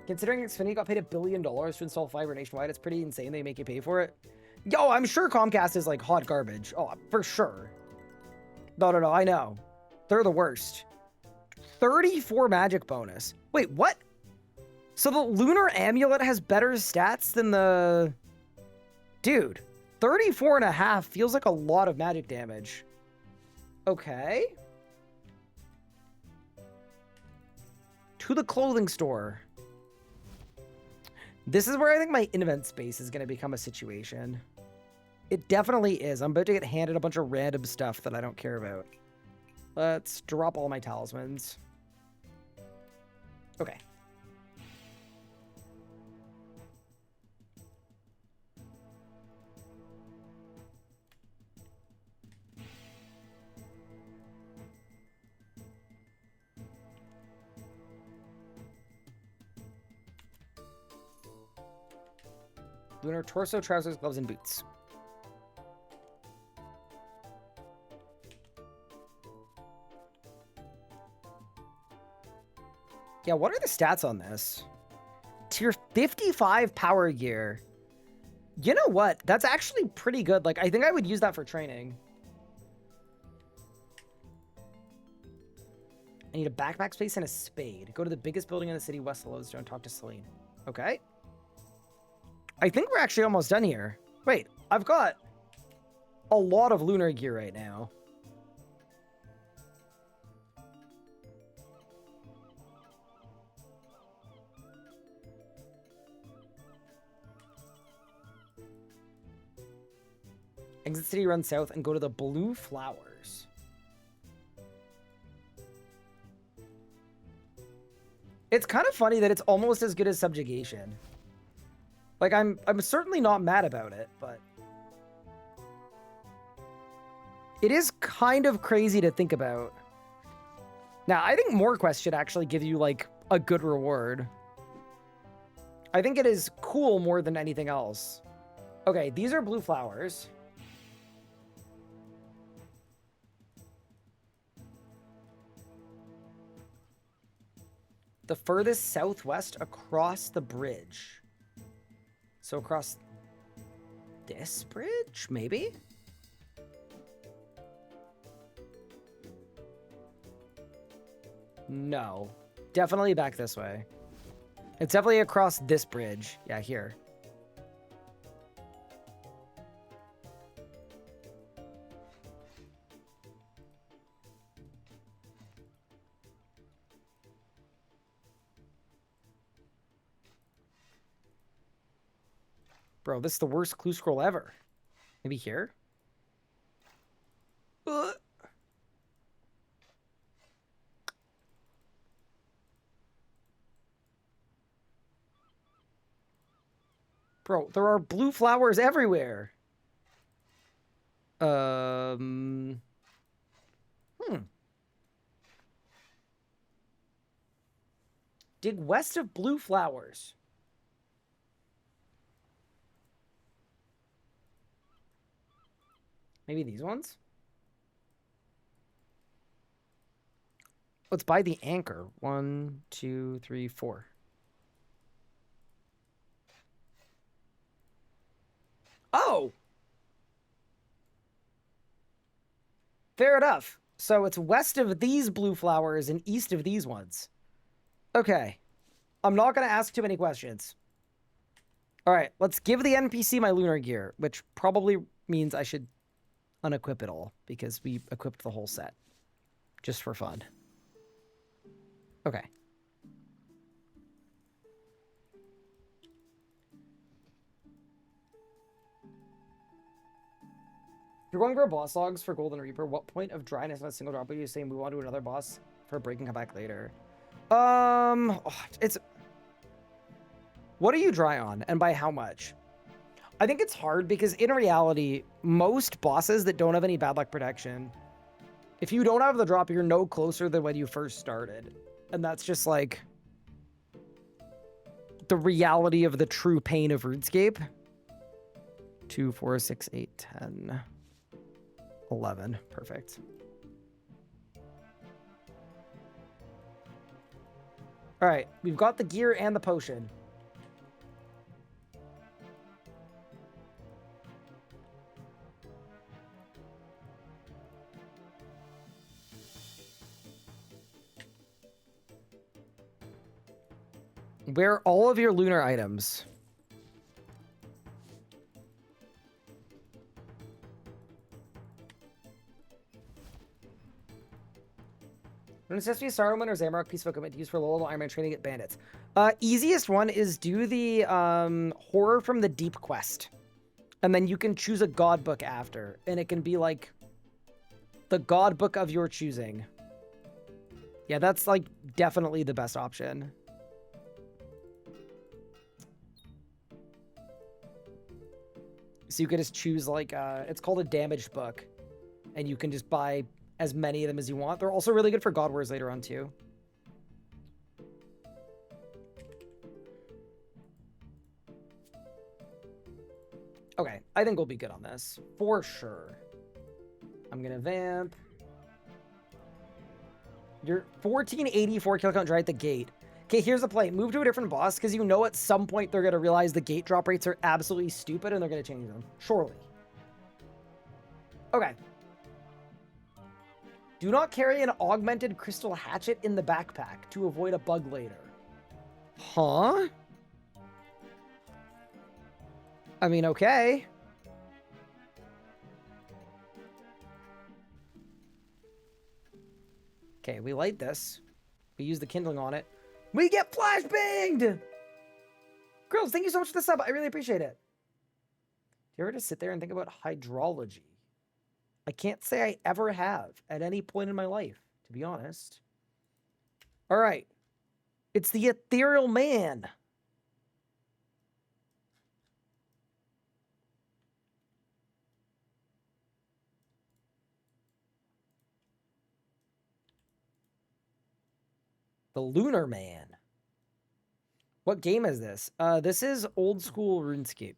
Considering Xfinity got paid $1 billion to install fiber nationwide, it's pretty insane they make you pay for it. Yo, I'm sure Comcast is like hot garbage. Oh, for sure. No, I know. They're the worst. 34 magic bonus. Wait, what? So the lunar amulet has better stats than the... Dude, 34 and a half feels like a lot of magic damage. Okay. To the clothing store. This is where I think my invent space is going to become a situation. It definitely is. I'm about to get handed a bunch of random stuff that I don't care about. Let's drop all my talismans. Okay. Lunar torso, trousers, gloves, and boots. Yeah, what are the stats on this? Tier 55 power gear. You know what? That's actually pretty good. Like, I think I would use that for training. I need a backpack space and a spade. Go to the biggest building in the city, west of Lodestone, talk to Celine. Okay. I think we're actually almost done here. Wait, I've got a lot of lunar gear right now. Exit city, run south, and go to the blue flowers. It's kind of funny that it's almost as good as subjugation. Like, I'm certainly not mad about it, but it is kind of crazy to think about. Now, I think More Quest should actually give you, like, a good reward. I think it is cool more than anything else. Okay, these are blue flowers. The furthest southwest across the bridge. So across this bridge, maybe? No. Definitely back this way. It's definitely across this bridge. Yeah, here. Bro, this is the worst clue scroll ever. Maybe here? Bro, there are blue flowers everywhere. Dig west of blue flowers. Maybe these ones? Let's buy the anchor. 1, 2, 3, 4. Oh! Fair enough. So it's west of these blue flowers and east of these ones. Okay. I'm not going to ask too many questions. All right, let's give the NPC my lunar gear, which probably means I should unequip it all because we equipped the whole set just for fun. Okay. If you're going for boss logs for Golden Reaper, what point of dryness on a single drop are you saying we want to do another boss for a break and come back later? It's... What are you dry on and by how much? I think it's hard because in reality, most bosses that don't have any bad luck protection, if you don't have the drop, you're no closer than when you first started. And that's just like the reality of the true pain of RuneScape. 2, 4, 6, 8, 10, 11. Perfect. All right, we've got the gear and the potion. Where are all of your lunar items? Necessity Saruman or Zamorak piece of equipment to use for low-level Iron Man training at bandits. Easiest one is do the Horror from the Deep quest. And then you can choose a god book after. And it can be like the god book of your choosing. Yeah, that's like definitely the best option. So you can just choose like, it's called a damaged book. And you can just buy as many of them as you want. They're also really good for God Wars later on too. Okay, I think we'll be good on this. For sure. I'm gonna vamp. You're 1484 kill count right at the gate. Okay, here's the play. Move to a different boss, because you know at some point they're gonna realize the gate drop rates are absolutely stupid and they're gonna change them. Surely. Okay. Do not carry an augmented crystal hatchet in the backpack to avoid a bug later. Huh? I mean, okay. Okay, we light this. We use the kindling on it. We get flashbanged! Girls, thank you so much for the sub. I really appreciate it. Do you ever just sit there and think about hydrology? I can't say I ever have at any point in my life, to be honest. All right. It's the ethereal man. The lunar man. What game is this? This is old school RuneScape.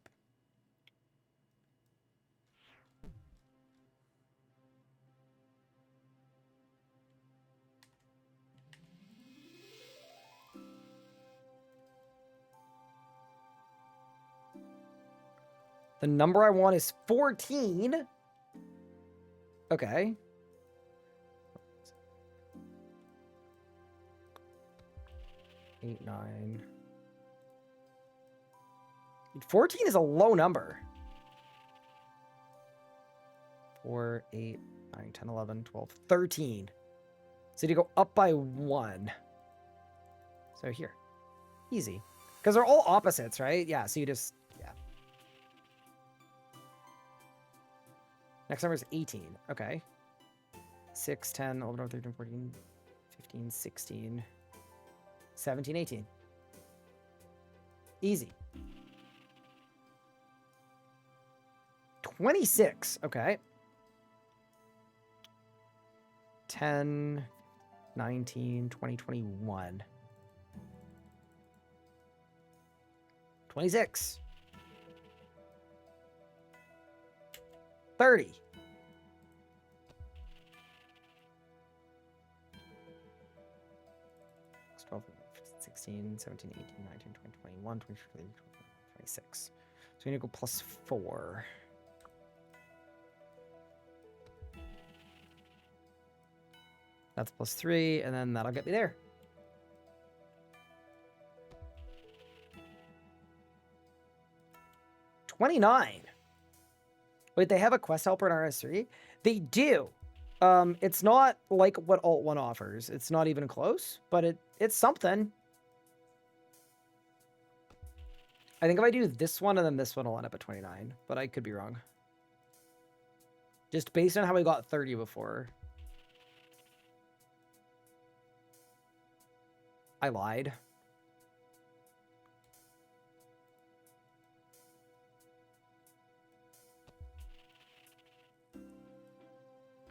The number I want is 14. Okay. Eight, 9. 14 is a low number. 4, 8, 9, 10, 11, 12, 13. So you go up by 1. So here. Easy. Because they're all opposites, right? Yeah, so you just... Yeah. Next number is 18. Okay. 6, 10, 11, 13, 14, 15, 16, 17, 18. Easy. 26. Okay. 10, 19, 20, 21. 26. 30. 12, 16, 17, 18, 19, 20, 21, 22, 26. So you're going to go plus 4. That's plus 3, and then that'll get me there. $29. Wait, they have a quest helper in RS3? They do. It's not like what Alt 1 offers. It's not even close, but it's something. I think if I do this one and then this one, I'll end up at 29, but I could be wrong. Just based on how we got 30 before. I lied.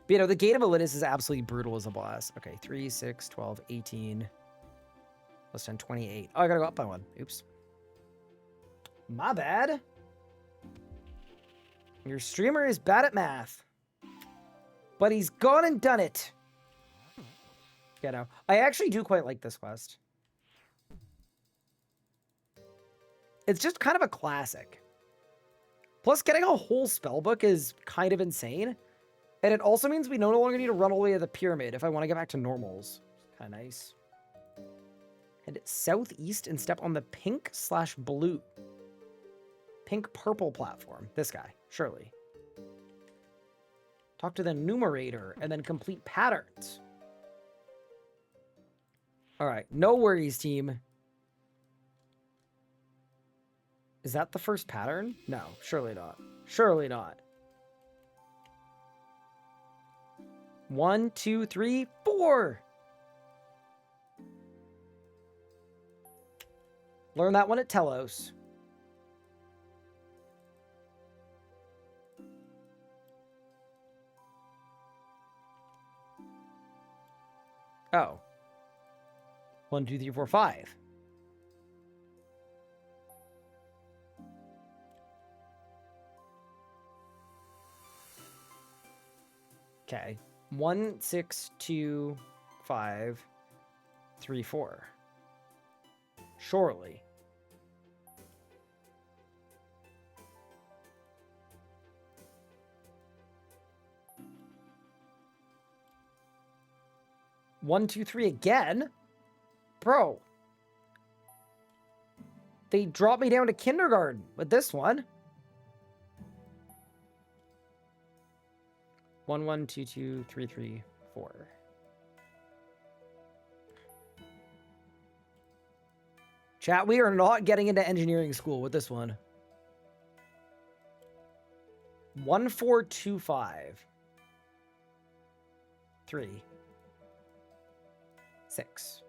But, you know, the Gate of Olympus is absolutely brutal as a boss. Okay, 3, 6, 12, 18. Plus 10, 28. Oh, I gotta go up by 1. Oops. My bad. Your streamer is bad at math. But he's gone and done it. Yeah, no. I actually do quite like this quest. It's just kind of a classic. Plus, getting a whole spellbook is kind of insane. And it also means we no longer need to run all the way to the pyramid if I want to get back to normals. Kind of nice. Head southeast and step on the pink/blue. Pink-purple platform. This guy, surely. Talk to the numerator and then complete patterns. All right, no worries, team. Is that the first pattern? No, surely not. Surely not. 1, 2, 3, 4. Learn that one at Telos. Oh. 1, 2, 3, 4, 5. Okay. 1, 6, 2, 5, 3, 4. Surely. One, two, three again? Bro. They dropped me down to kindergarten with this one. 1, 1, 2, 2, 3, 3, 4. Chat, we are not getting into engineering school with this one. 1, 4, 2, 5. 3. 6.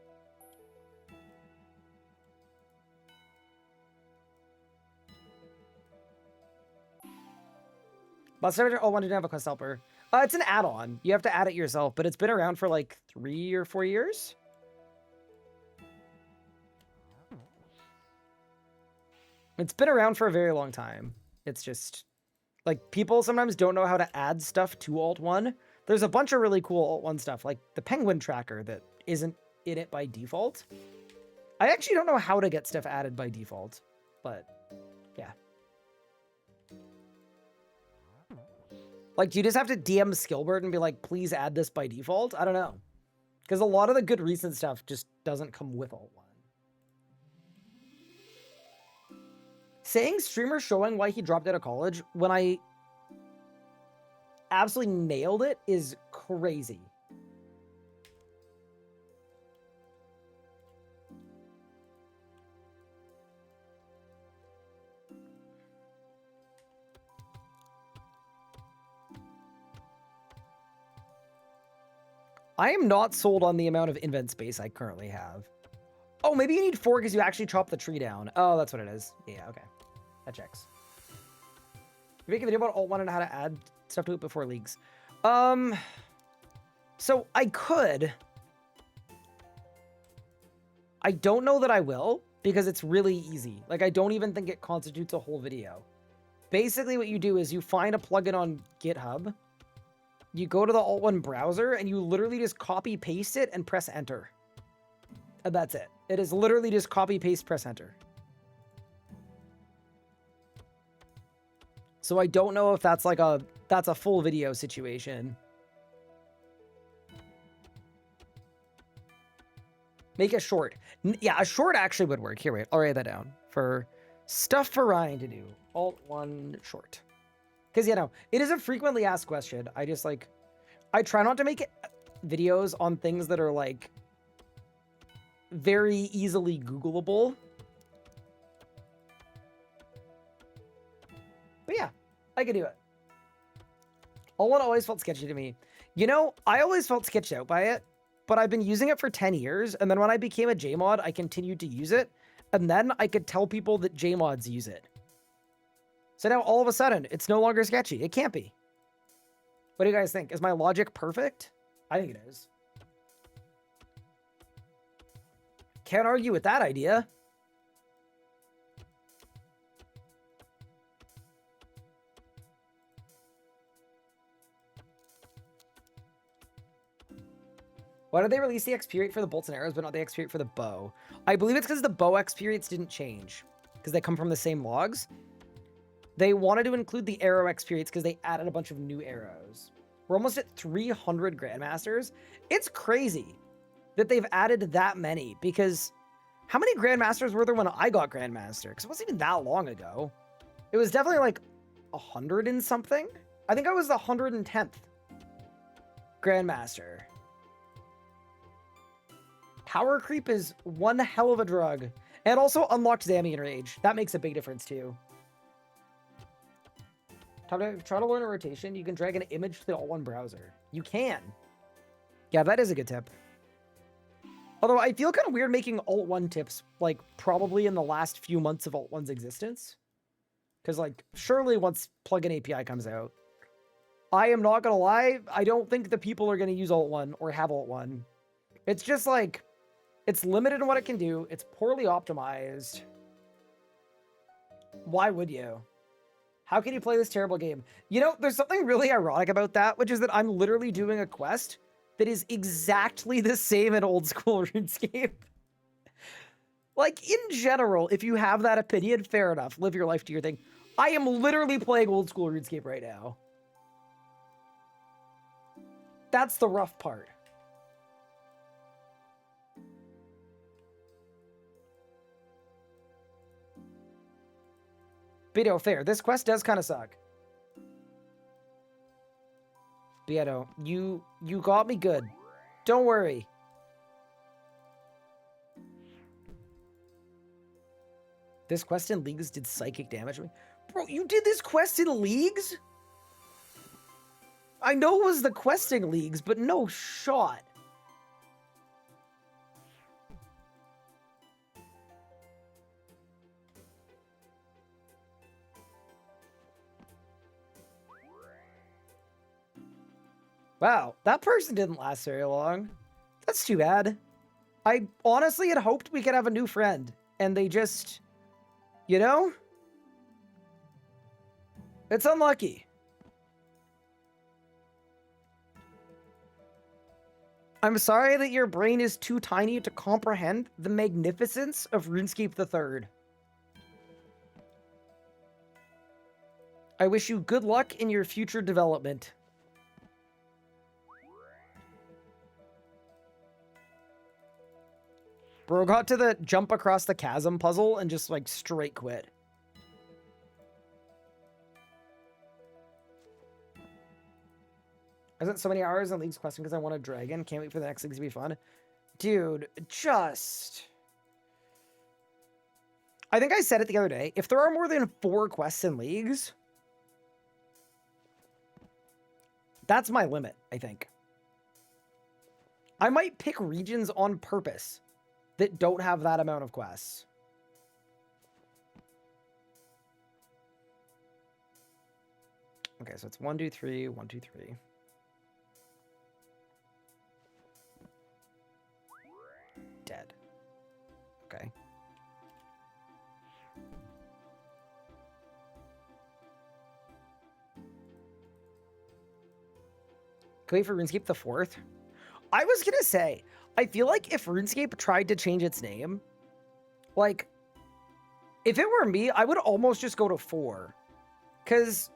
But Sergeant Oh, didn't have a quest helper. It's an add-on. You have to add it yourself, but it's been around for like 3 or 4 years. It's been around for a very long time. It's just like people sometimes don't know how to add stuff to Alt 1. There's a bunch of really cool Alt 1 stuff, like the penguin tracker that isn't in it by default. I actually don't know how to get stuff added by default, but yeah. Like, do you just have to DM Skillbird and be like, please add this by default? I don't know. Because a lot of the good recent stuff just doesn't come with Alt 1. Saying streamer showing why he dropped out of college when I absolutely nailed it is crazy. I am not sold on the amount of invent space I currently have. Oh, maybe you need 4 because you actually chop the tree down. Oh, that's what it is. Yeah, okay. That checks. You make a video about Alt 1 and how to add stuff to it before leagues. So I could. I don't know that I will because it's really easy. Like, I don't even think it constitutes a whole video. Basically, what you do is you find a plugin on GitHub. You go to the Alt 1 browser and you literally just copy paste it and press enter. And that's it. It is literally just copy paste, press enter. So I don't know if that's like that's a full video situation. Make a short. Yeah, a short actually would work. Here, wait, I'll write that down. For stuff for Ryan to do. Alt 1 short. Because, you know, it is a frequently asked question. I just, like, I try not to make videos on things that are, like, very easily Googleable. But yeah, I could do it. Alt 1 always felt sketchy to me. You know, I always felt sketched out by it, but I've been using it for 10 years, and then when I became a JMod, I continued to use it, and then I could tell people that JMods use it. So now, all of a sudden, it's no longer sketchy. It can't be. What do you guys think? Is my logic perfect? I think it is. Can't argue with that idea. Why did they release the XP rate for the bolts and arrows, but not the XP rate for the bow? I believe it's because the bow XP rates didn't change, because they come from the same logs. They wanted to include the arrow XP rates because they added a bunch of new arrows. We're almost at 300 Grandmasters. It's crazy that they've added that many, because how many Grandmasters were there when I got Grandmaster? Because it wasn't even that long ago. It was definitely like 100 and something. I think I was the 110th Grandmaster. Power creep is one hell of a drug. And also unlocked Zamian Rage. That makes a big difference too. Try to learn a rotation. You can drag an image to the Alt 1 browser. You can. Yeah, that is a good tip. Although I feel kind of weird making Alt 1 tips, like, probably in the last few months of Alt 1's existence. Because, like, surely once plugin API comes out, I am not going to lie, I don't think the people are going to use Alt 1 or have Alt 1. It's just, like, it's limited in what it can do. It's poorly optimized. Why would you? How can you play this terrible game? You know, there's something really ironic about that, which is that I'm literally doing a quest that is exactly the same in old school RuneScape. Like, in general, if you have that opinion, fair enough. Live your life, do your thing. I am literally playing old school RuneScape right now. That's the rough part. But no, fair. This quest does kind of suck. But yeah, no, you got me good. Don't worry. This quest in Leagues did psychic damage to me. Bro, you did this quest in Leagues? I know it was the questing Leagues, but no shot. Wow, that person didn't last very long. That's too bad. I honestly had hoped we could have a new friend, and they just, you know? It's unlucky. I'm sorry that your brain is too tiny to comprehend the magnificence of RuneScape III. I wish you good luck in your future development. Bro got to the jump across the chasm puzzle and just, like, straight quit. I spent so many hours on League's questing because I want a dragon. Can't wait for the next Leagues to be fun. Dude, just... I think I said it the other day. If there are more than 4 quests in Leagues, that's my limit, I think. I might pick regions on purpose that don't have that amount of quests. Okay, so it's 1, 2, 3, 1, 2, 3. Dead. Okay. Can we wait for RuneScape the 4th? I was gonna say, I feel like if RuneScape tried to change its name, like, if it were me, I would almost just go to 4. Because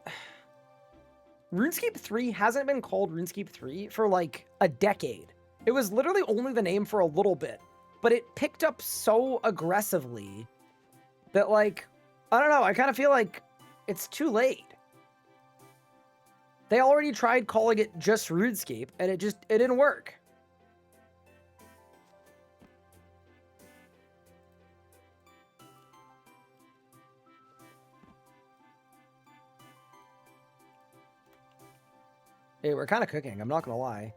RuneScape 3 hasn't been called RuneScape 3 for, like, a decade. It was literally only the name for a little bit. But it picked up so aggressively that, like, I don't know, I kind of feel like it's too late. They already tried calling it just RuneScape, and it didn't work. Hey, we're kind of cooking, I'm not gonna lie.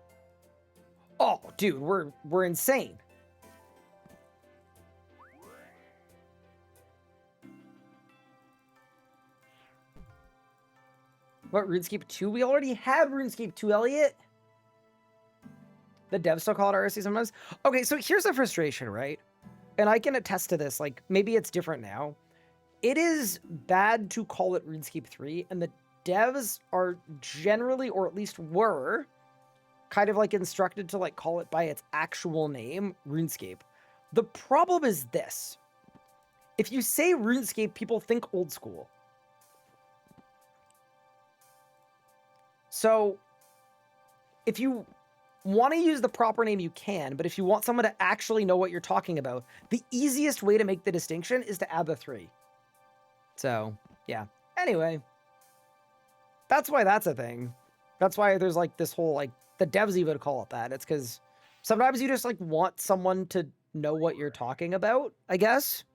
Oh, dude, we're insane. What, RuneScape 2? We already had RuneScape 2, Elliot. The devs still call it RSC sometimes. Okay, so here's the frustration, right? And I can attest to this, like, maybe it's different now. It is bad to call it RuneScape 3, and the devs are generally, or at least were, kind of like instructed to like call it by its actual name, RuneScape. The problem is this. If you say RuneScape, people think old school. So if you want to use the proper name, you can, but if you want someone to actually know what you're talking about, the easiest way to make the distinction is to add the 3. So, yeah. Anyway, that's why that's a thing. That's why there's like this whole, like, the devs even call it that. It's because sometimes you just like want someone to know what you're talking about, I guess.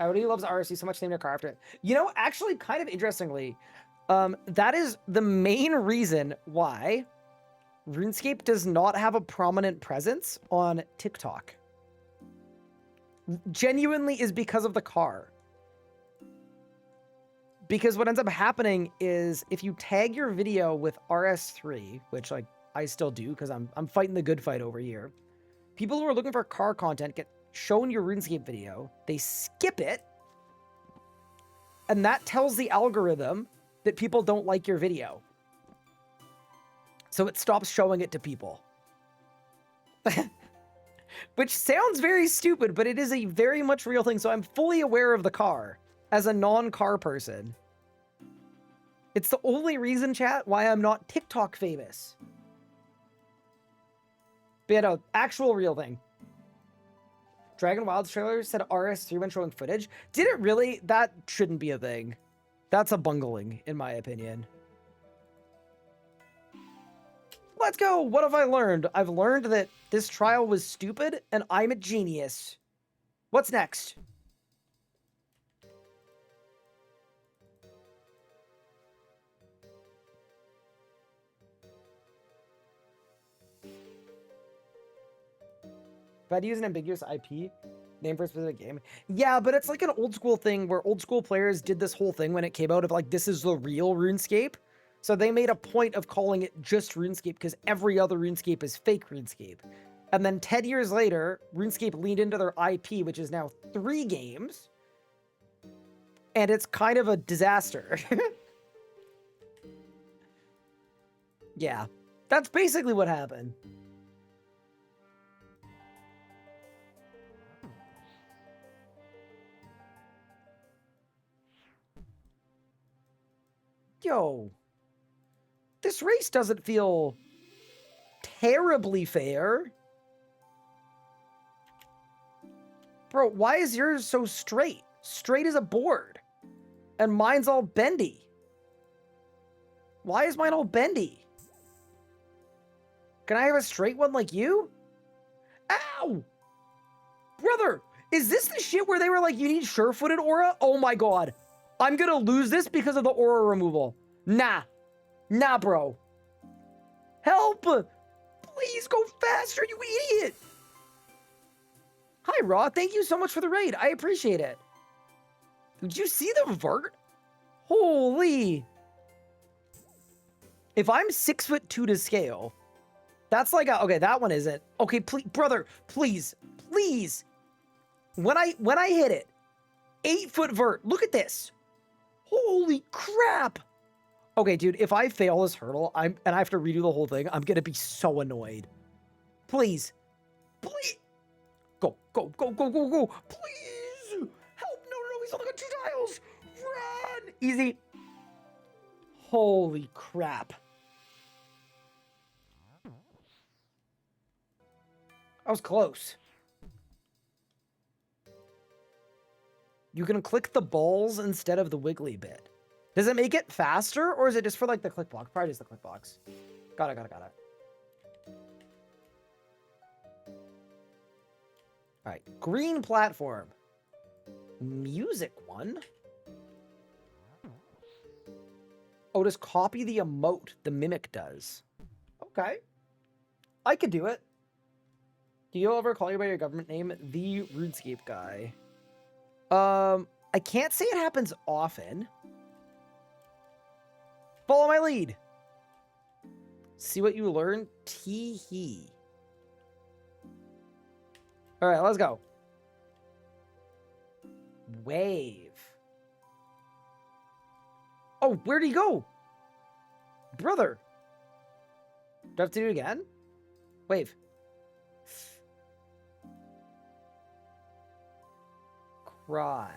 Audi loves RSC so much, named a car after it. You know, actually, kind of interestingly, that is the main reason why RuneScape does not have a prominent presence on TikTok. Genuinely is because of the car. Because what ends up happening is if you tag your video with RS3, which like I still do because I'm fighting the good fight over here, people who are looking for car content get shown your RuneScape video, they skip it, and that tells the algorithm that people don't like your video. So it stops showing it to people. Which sounds very stupid, but it is a very much real thing. So I'm fully aware of the car as a non-car person. It's the only reason, chat, why I'm not TikTok famous. But yeah, no, actual real thing. Dragon Wilds trailer said RS3 when showing footage. Did it really? That shouldn't be a thing. That's a bungling, in my opinion. Let's go! What have I learned? I've learned that this trial was stupid, and I'm a genius. What's next? If I'd use an ambiguous IP name for a specific game. Yeah, but it's like an old school thing where old school players did this whole thing when it came out of like, this is the real RuneScape. So they made a point of calling it just RuneScape because every other RuneScape is fake RuneScape. And then 10 years later, RuneScape leaned into their IP, which is now 3 games. And it's kind of a disaster. Yeah, that's basically what happened. Yo, this race doesn't feel terribly fair. Bro, why is yours so straight? Straight as a board. And mine's all bendy. Why is mine all bendy? Can I have a straight one like you? Ow! Brother, is this the shit where they were like, you need sure-footed aura? Oh my god. I'm gonna lose this because of the aura removal. Nah. Nah, bro. Help! Please go faster, you idiot! Hi, Raw. Thank you so much for the raid. I appreciate it. Did you see the vert? Holy. If I'm 6'2" to scale, that's like a, okay, that one isn't. Okay, please, brother, please, please. When I hit it, 8-foot vert, look at this. Holy crap. Okay, dude, if I fail this hurdle, and I have to redo the whole thing, I'm gonna be so annoyed. Please. Please. Go, go, go, go, go, go. Please. Help. No, no, no, he's only got 2 tiles. Run. Easy. Holy crap. I was close. You can click the balls instead of the wiggly bit. Does it make it faster, or is it just for, like, the click block? Probably just the click box. Got it, got it, got it. All right, green platform. Music one. Oh, just copy the emote the mimic does. Okay. I could do it. Do you ever call you by your government name? The RuneScape guy. I can't say it happens often. Follow my lead. See what you learn? Tee-hee. All right, let's go. Wave. Oh, where'd he go? Brother. Do I have to do it again? Wave. Cry.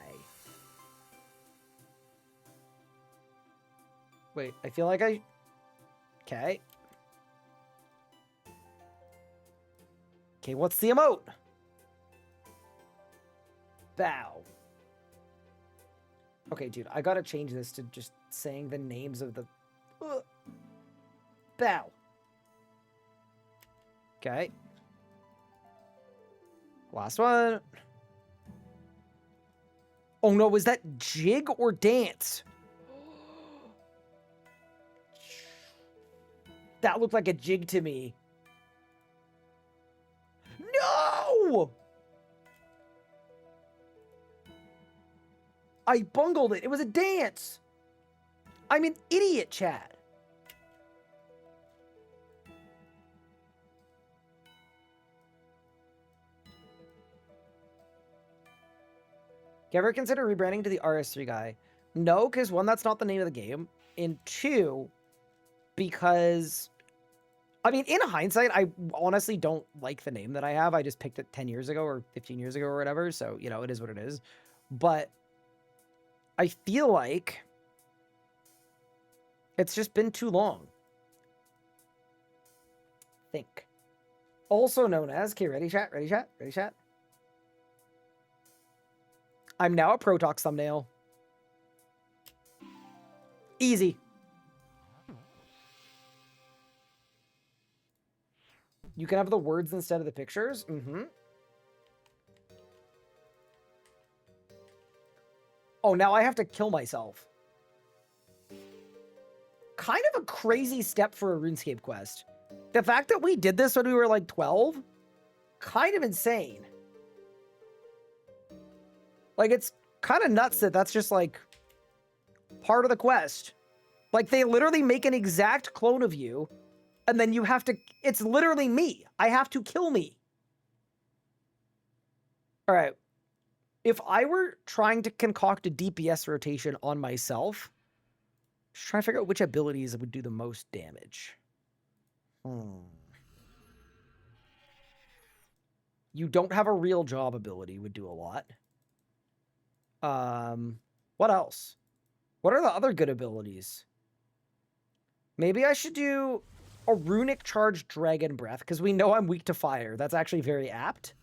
Wait, I feel like I... Okay. Okay, what's the emote? Bow. Okay, dude, I gotta change this to just saying the names of the... Bow. Okay. Last one. Oh no, was that jig or dance? That looked like a jig to me. No! I bungled it. It was a dance. I'm an idiot, Chad. You ever consider rebranding to the RS3 guy? No, because one, that's not the name of the game. And two, because, I mean, in hindsight, I honestly don't like the name that I have. I just picked it 10 years ago or 15 years ago or whatever. So, you know, it is what it is. But I feel like it's just been too long. Think. Also known as, okay, ready chat, ready chat, ready chat. I'm now a Protox thumbnail. Easy. You can have the words instead of the pictures. Mm-hmm. Oh, now I have to kill myself. Kind of a crazy step for a RuneScape quest. The fact that we did this when we were like 12, kind of insane. Like, it's kind of nuts that that's just like part of the quest. Like, they literally make an exact clone of you, and then you have to, it's literally me. I have to kill me. All right. If I were trying to concoct a DPS rotation on myself, just trying to figure out which abilities would do the most damage. You don't have a real job ability would do a lot. What else? What are the other good abilities? Maybe I should do a runic charge dragon breath, because we know I'm weak to fire. That's actually very apt.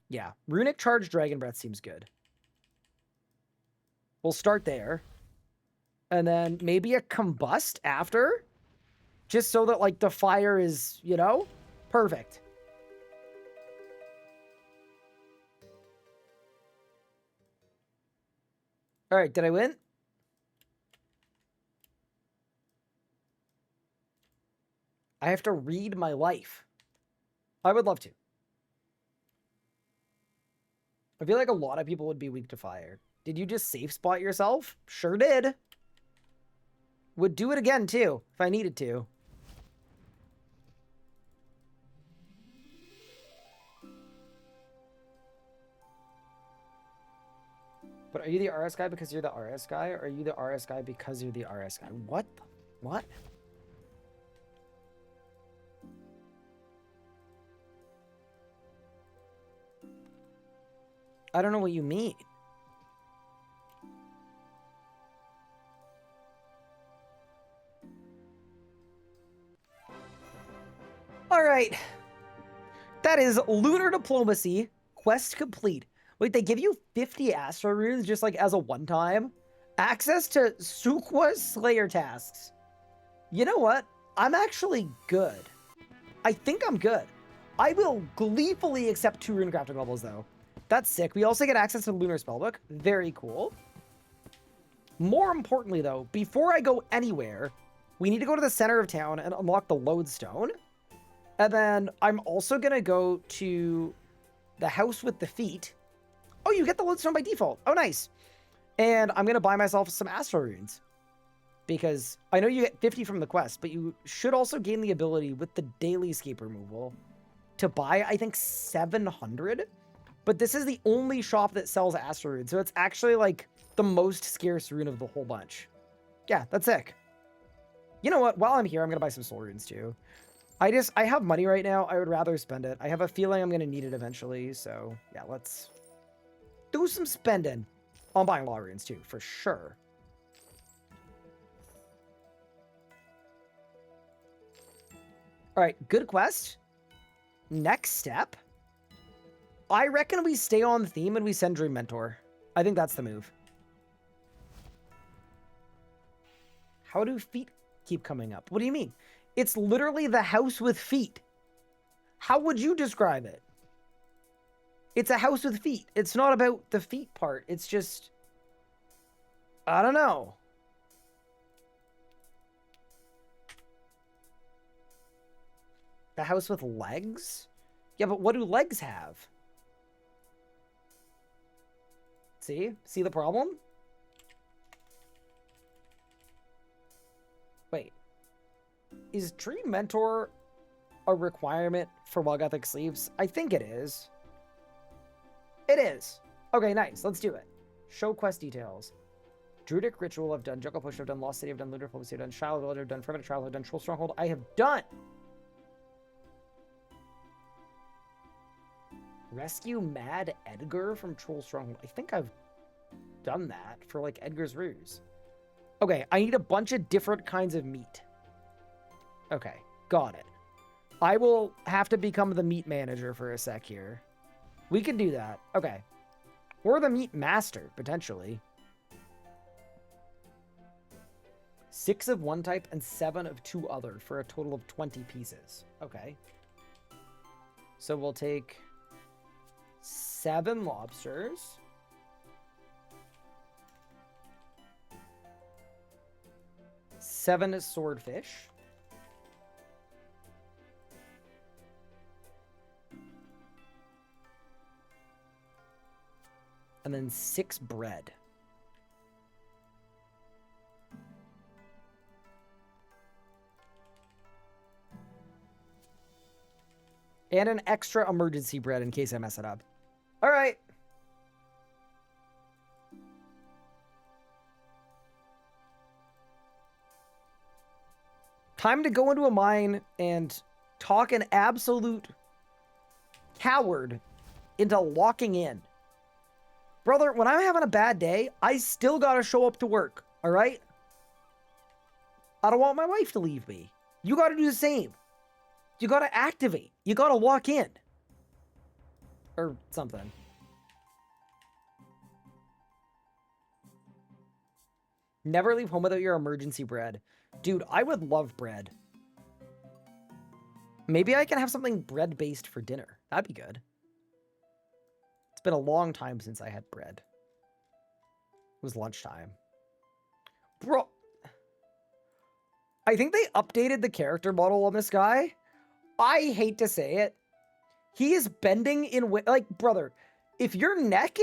Yeah, runic charge dragon breath seems good. We'll start there. And then maybe a combust after, just so that like the fire is, you know, perfect. All right, did I win? I have to read my life. I would love to. I feel like a lot of people would be weak to fire. Did you just safe spot yourself? Sure did. Would do it again, too, if I needed to. But are you the RS guy because you're the RS guy? Or are you the RS guy because you're the RS guy? What? What? I don't know what you mean. All right. That is Lunar Diplomacy. Quest complete. Wait, they give you 50 Astro Runes just like as a one-time? Access to Sukwa Slayer tasks. You know what? I'm actually good. I think I'm good. I will gleefully accept 2 rune crafting levels, though. That's sick. We also get access to the Lunar Spellbook. Very cool. More importantly, though, before I go anywhere, we need to go to the center of town and unlock the Lodestone. And then I'm also going to go to the house with the feet. Oh, you get the Lodestone by default. Oh, nice. And I'm going to buy myself some Astro Runes. Because I know you get 50 from the quest, but you should also gain the ability with the daily escape removal to buy, I think, 700. But this is the only shop that sells Astro Runes, so it's actually like the most scarce rune of the whole bunch. Yeah, that's sick. You know what? While I'm here, I'm gonna buy some soul runes too. I have money right now. I would rather spend it. I have a feeling I'm gonna need it eventually, so yeah, let's do some spending. I'm buying law runes too, for sure. All right, good quest. Next step. I reckon we stay on theme and we send Dream Mentor. I think that's the move. How do feet keep coming up? What do you mean? It's literally the house with feet. How would you describe it? It's a house with feet. It's not about the feet part. It's just, I don't know. The house with legs? Yeah, but what do legs have? See? See the problem? Wait. Is Dream Mentor a requirement for while GUTHIX sleeps? I think it is. It is. Okay, nice. Let's do it. Show quest details. Druidic Ritual I've done. Jungle Push I've done. Lost City I've done. Lunar Diplomacy I've done. Child Village I've done. Primitive Trial I've done. Troll Stronghold I have done. Rescue Mad Edgar from Troll Stronghold. I think I've done that for like Edgar's Ruse. Okay, I need a bunch of different kinds of meat. Okay, got it. I will have to become the meat manager for a sec here. We can do that. Okay. Or the meat master, potentially. 6 of one type and 7 of 2 other for a total of 20 pieces. Okay. So we'll take 7 lobsters. Seven swordfish. And then 6 bread. And an extra emergency bread in case I mess it up. All right. Time to go into a mine and talk an absolute coward into locking in. Brother, when I'm having a bad day, I still gotta show up to work, all right? I don't want my wife to leave me. You gotta do the same. You gotta activate. You gotta lock in. Or something. Never leave home without your emergency bread. Dude, I would love bread. Maybe I can have something bread-based for dinner. That'd be good. It's been a long time since I had bread. It was lunchtime. Bro. I think they updated the character model on this guy. I hate to say it. He is bending in like, brother, if your neck...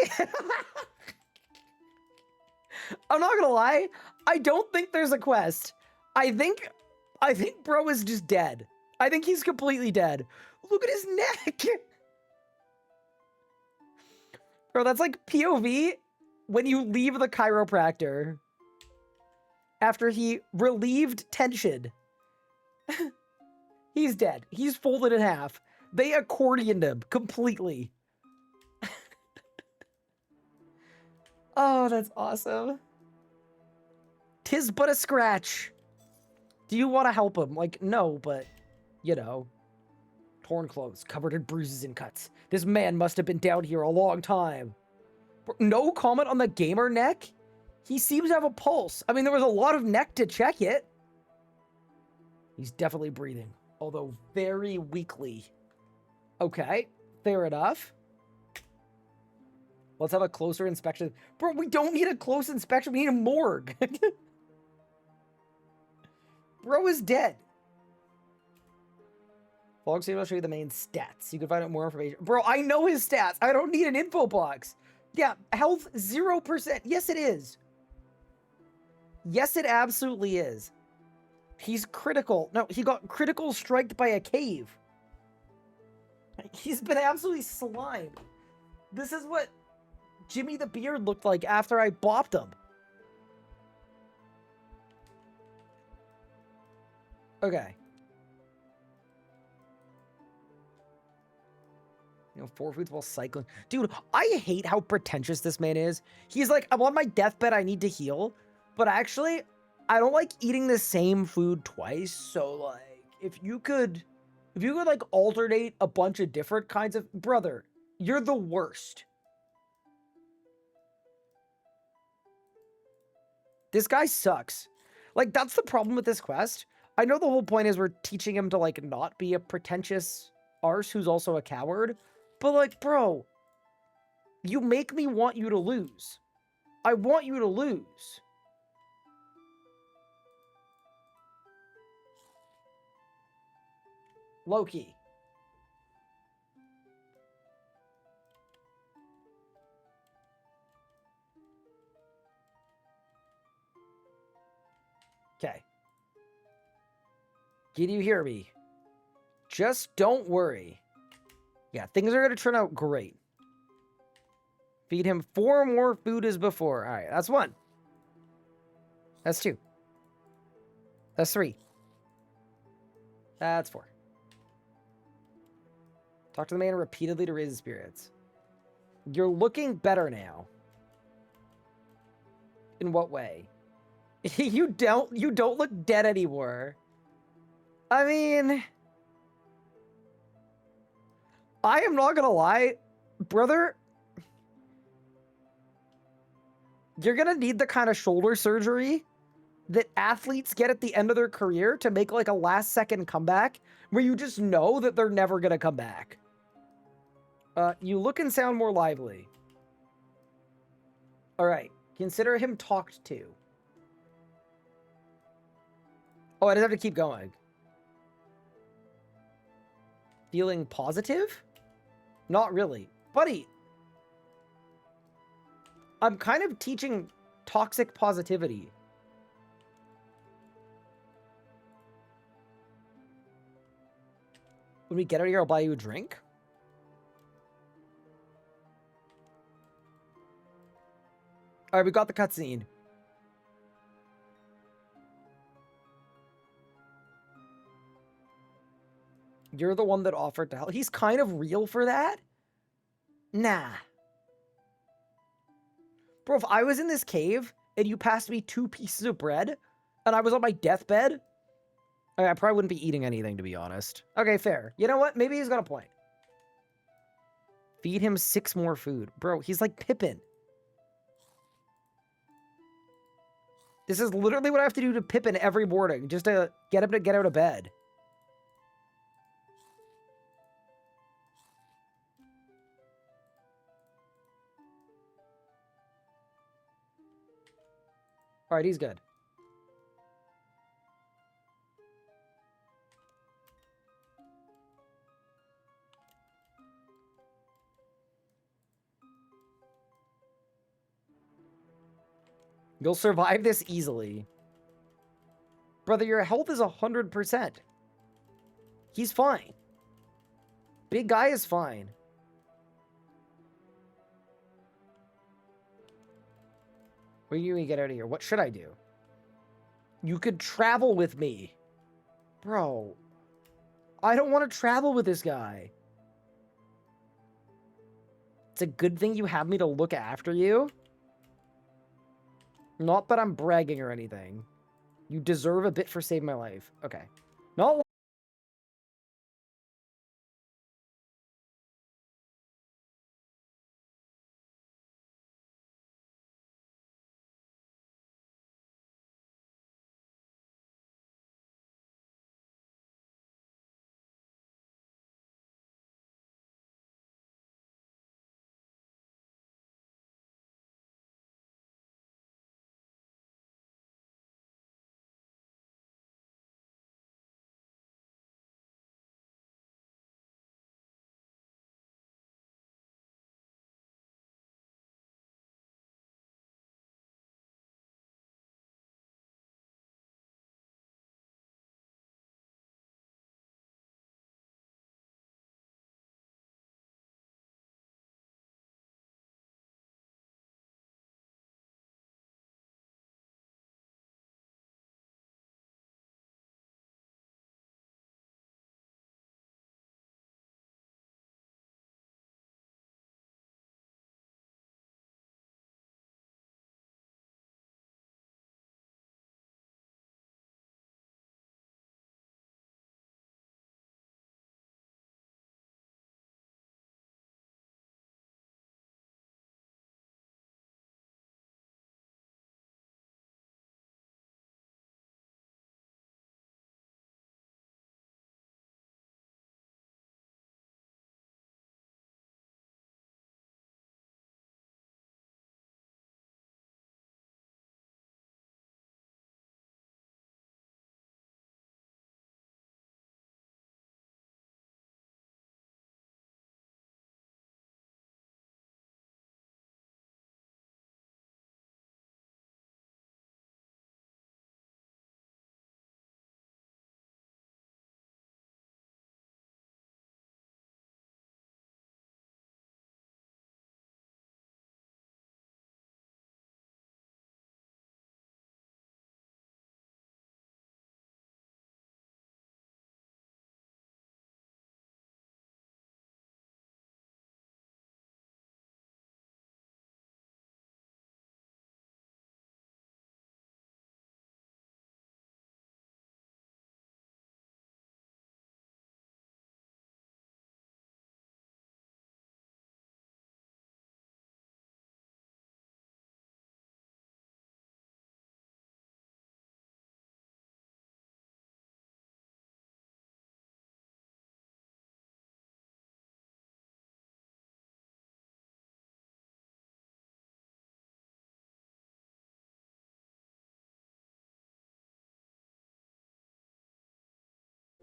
I'm not gonna lie. I don't think there's a quest. I think bro is just dead. I think he's completely dead. Look at his neck. Bro, that's like POV when you leave the chiropractor after he relieved tension. He's dead. He's folded in half. They accordioned him completely. Oh, that's awesome. 'Tis but a scratch. Do you want to help him? Like, no, but, you know. Torn clothes, covered in bruises and cuts. This man must have been down here a long time. No comment on the gamer neck? He seems to have a pulse. I mean, there was a lot of neck to check it. He's definitely breathing, although very weakly. Okay, fair enough. Let's have a closer inspection. Bro, we don't need a close inspection. We need a morgue. Bro is dead. Log save will show you the main stats. You can find out more information. Bro, I know his stats. I don't need an info box. Yeah, health 0%. Yes, it is. Yes, it absolutely is. He's critical. No, he got critical striked by a cave. He's been absolutely slimed. This is what Jimmy the Beard looked like after I bopped him. Okay. You know, 4 foods while cycling. Dude, I hate how pretentious this man is. He's like, I'm on my deathbed, I need to heal. But actually, I don't like eating the same food twice. So, like, if you could like alternate a bunch of different kinds of... Brother, you're the worst. This guy sucks. Like, that's the problem with this quest. I know the whole point is we're teaching him to, like, not be a pretentious arse who's also a coward. But, like, bro, you make me want you to lose. I want you to lose. Loki. Okay. Can you hear me? Just don't worry. Yeah, things are going to turn out great. Feed him 4 more food as before. All right, that's 1. That's 2. That's 3. That's 4. Talk to the man repeatedly to raise his spirits. You're looking better now. In what way? you don't look dead anymore. I mean, I am not gonna lie, brother. You're gonna need the kind of shoulder surgery that athletes get at the end of their career to make like a last second comeback where you just know that they're never gonna come back. You look and sound more lively. All right, consider him talked to. Oh, I just have to keep going. Feeling positive? Not really. Buddy, I'm kind of teaching toxic positivity. When we get out of here, I'll buy you a drink. All right, we got the cutscene. You're the one that offered to help. He's kind of real for that? Nah. Bro, if I was in this cave and you passed me 2 pieces of bread and I was on my deathbed, I probably wouldn't be eating anything, to be honest. Okay, fair. You know what? Maybe he's got a point. Feed him 6 more food. Bro, he's like Pippin. This is literally what I have to do to Pippin every morning, just to get him to get out of bed. All right, he's good. You'll survive this easily. Brother, your health is 100%. He's fine. Big guy is fine. When you get out of here, what should I do? You could travel with me. Bro, I don't want to travel with this guy. It's a good thing you have me to look after you. Not that I'm bragging or anything. You deserve a bit for saving my life. Okay. Not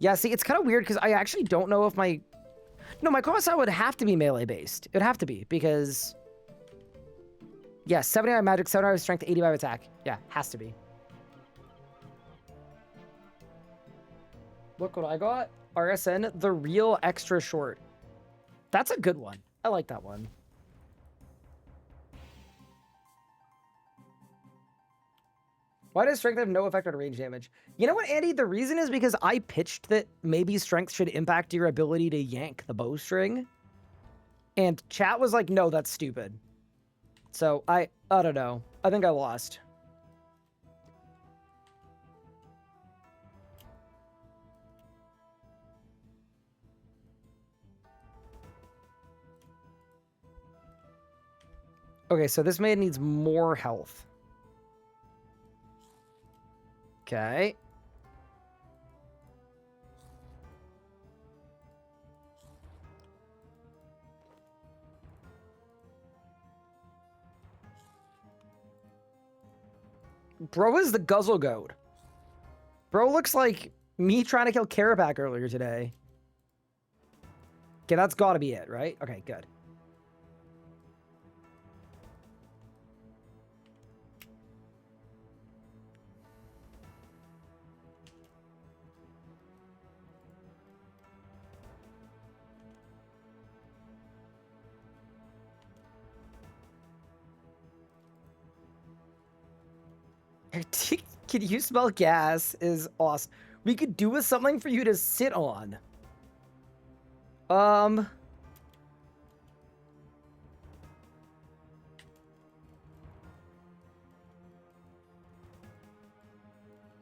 Yeah, see, it's kind of weird because I actually don't know if my... No, my combat style would have to be melee based. It would have to be because... Yeah, 79 magic, 75 strength, 85 attack. Yeah, has to be. Look what I got. RSN, the real extra short. That's a good one. I like that one. Why does strength have no effect on range damage? You know what, Andy? The reason is because I pitched that maybe strength should impact your ability to yank the bowstring. And chat was like, no, that's stupid. So I don't know. I think I lost. Okay, so this man needs more health. Okay. Bro is the guzzle goat. Bro looks like me trying to kill Karabac earlier today. Okay, that's gotta be it, right? Okay, good. Can you smell gas is awesome. We could do with something for you to sit on. But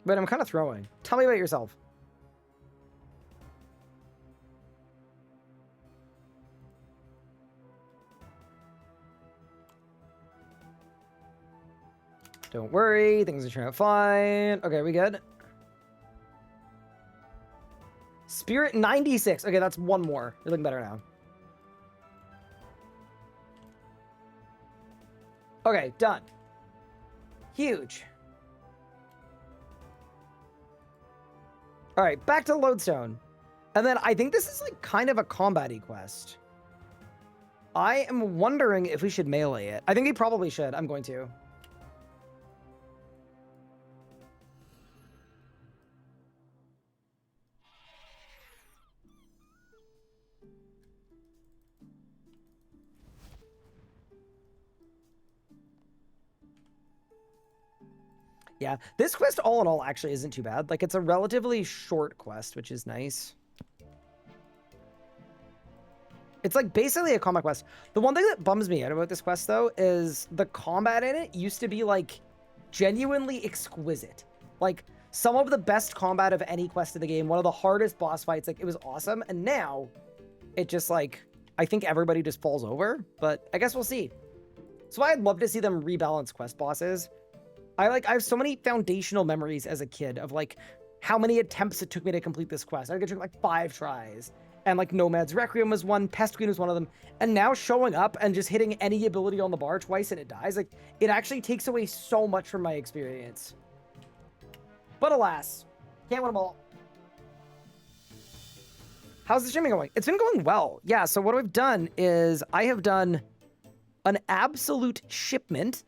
I'm kind of throwing. Tell me about yourself. Don't worry, things are turning out fine. Okay, we good? Spirit 96. Okay, that's one more. You're looking better now. Okay, done. Huge. All right, back to the lodestone. And then I think this is like kind of a combat-y quest. I am wondering if we should melee it. I think we probably should. I'm going to. Yeah, this quest all in all actually isn't too bad. Like, it's a relatively short quest, which is nice. It's like basically a combat quest. The one thing that bums me out about this quest, though, is the combat in it used to be, like, genuinely exquisite. Like, some of the best combat of any quest in the game, one of the hardest boss fights, like, it was awesome. And now, it just, like, I think everybody just falls over. But I guess we'll see. So I'd love to see them rebalance quest bosses. I have so many foundational memories as a kid of like how many attempts it took me to complete this quest. I think it took like 5 tries. And like Nomad's Requiem was one, Pest Queen was one of them. And now showing up and just hitting any ability on the bar twice and it dies, like it actually takes away so much from my experience. But alas, can't win them all. How's the streaming going? It's been going well. Yeah, so what I've done is I have done an absolute shipment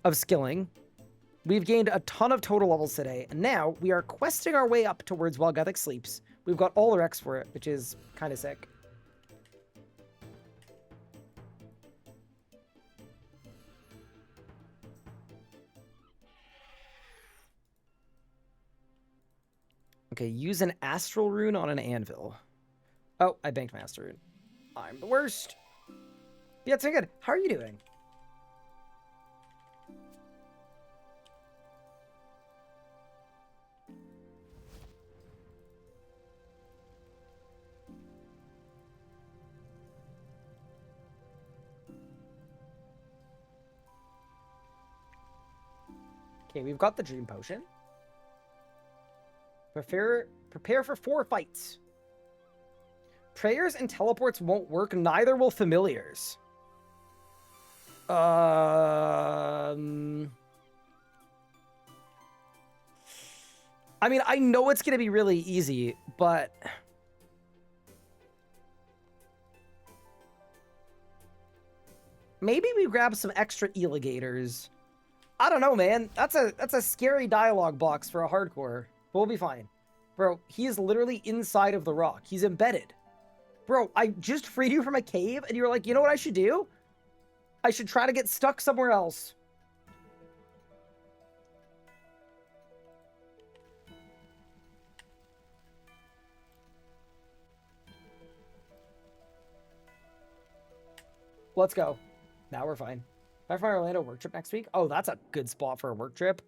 of skilling. We've gained a ton of total levels today, and now we are questing our way up towards while GUTHIX sleeps. We've got all the Rex for it, which is kind of sick. Okay, use an Astral Rune on an anvil. Oh, I banked my Astral Rune. I'm the worst. Yeah, it's good. How are you doing? Okay, we've got the Dream Potion. Prepare for 4 fights. Prayers and teleports won't work, neither will familiars. I mean, I know it's going to be really easy, but... maybe we grab some extra alligators. I don't know, man. That's a scary dialogue box for a hardcore. But we'll be fine. Bro, he is literally inside of the rock. He's embedded. Bro, I just freed you from a cave, and you're like, you know what I should do? I should try to get stuck somewhere else. Let's go. Now we're fine. If I find Orlando work trip next week? Oh, that's a good spot for a work trip.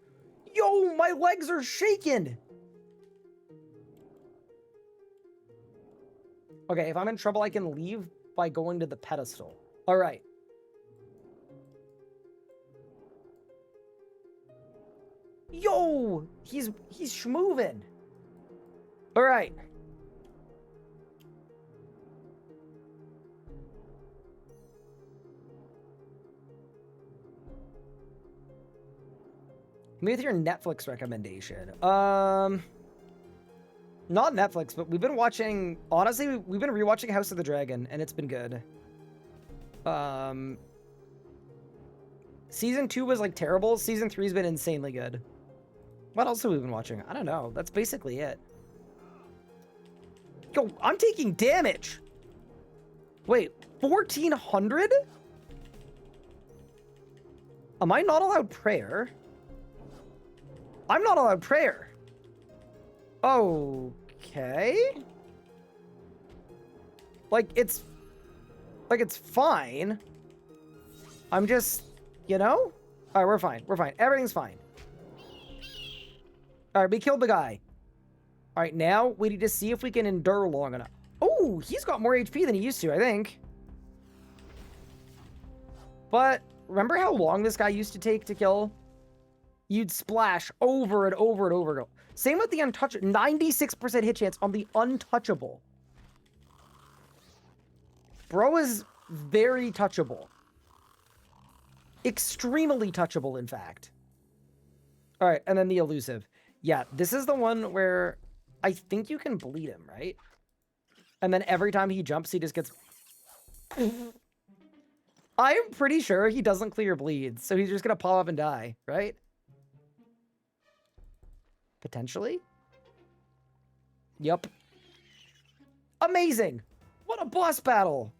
Yo, my legs are shaking. Okay, if I'm in trouble, I can leave by going to the pedestal. All right. Yo, he's schmoving. All right. Me with your Netflix recommendation. Not Netflix, but we've been watching, honestly, we've been rewatching House of the Dragon, and it's been good. Season 2 was, like, terrible. Season 3's been insanely good. What else have we been watching? I don't know. That's basically it. Yo, I'm taking damage! Wait, 1,400? Am I not allowed prayer? I'm not allowed prayer. Okay. Like, it's fine. I'm just, you know? All right, we're fine. We're fine. Everything's fine. All right, we killed the guy. All right, now we need to see if we can endure long enough. Oh, he's got more HP than he used to, I think. But remember how long this guy used to take to kill? You'd splash over and over and over again. Same with the untouchable. 96% hit chance on the untouchable. Bro is very touchable. Extremely touchable, in fact. All right, and then the elusive. Yeah, this is the one where I think you can bleed him, right? And then every time he jumps, he just gets... I'm pretty sure he doesn't clear bleeds, so he's just going to pop up and die, right? Potentially? Yup. Amazing! What a boss battle!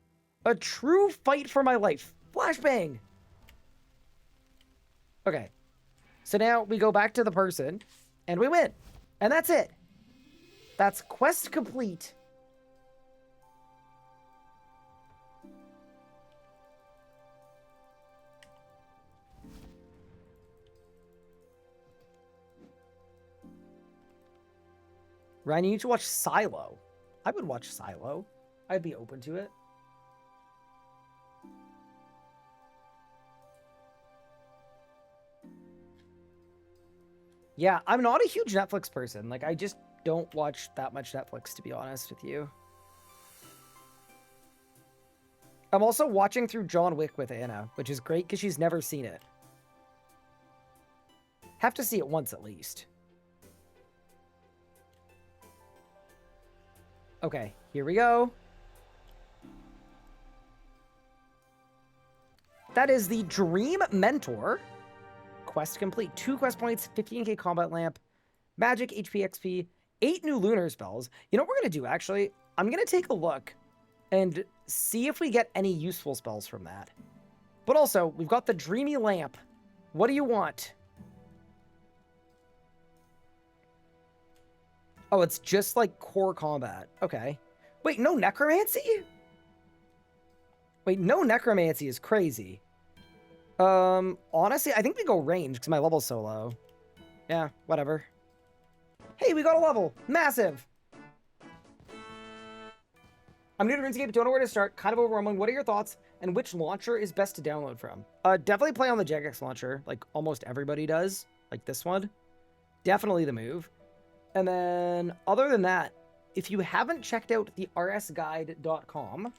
A true fight for my life. Flashbang! Okay. So now we go back to the person, and we win. And that's it. That's quest complete. Ryan, you need to watch Silo. I would watch Silo. I'd be open to it. Yeah, I'm not a huge Netflix person. Like, I just don't watch that much Netflix, to be honest with you. I'm also watching through John Wick with Anna, which is great because she's never seen it. Have to see it once at least. Okay, here we go. That is the Dream Mentor. Quest complete. 2 quest points, 15k combat lamp, magic, HP, XP, 8 new lunar spells. You know what we're going to do, actually? I'm going to take a look and see if we get any useful spells from that. But also, we've got the Dreamy Lamp. What do you want? Oh, it's just like core combat. Okay. Wait, no necromancy? Wait, no necromancy is crazy. Honestly, I think we go range because my level's so low. Yeah, whatever. Hey, we got a level. Massive. I'm new to RuneScape, don't know where to start. Kind of overwhelming. What are your thoughts? And which launcher is best to download from? Definitely play on the Jagex launcher, like almost everybody does. Like this one. Definitely the move. And then, other than that, if you haven't checked out the rsguide.com,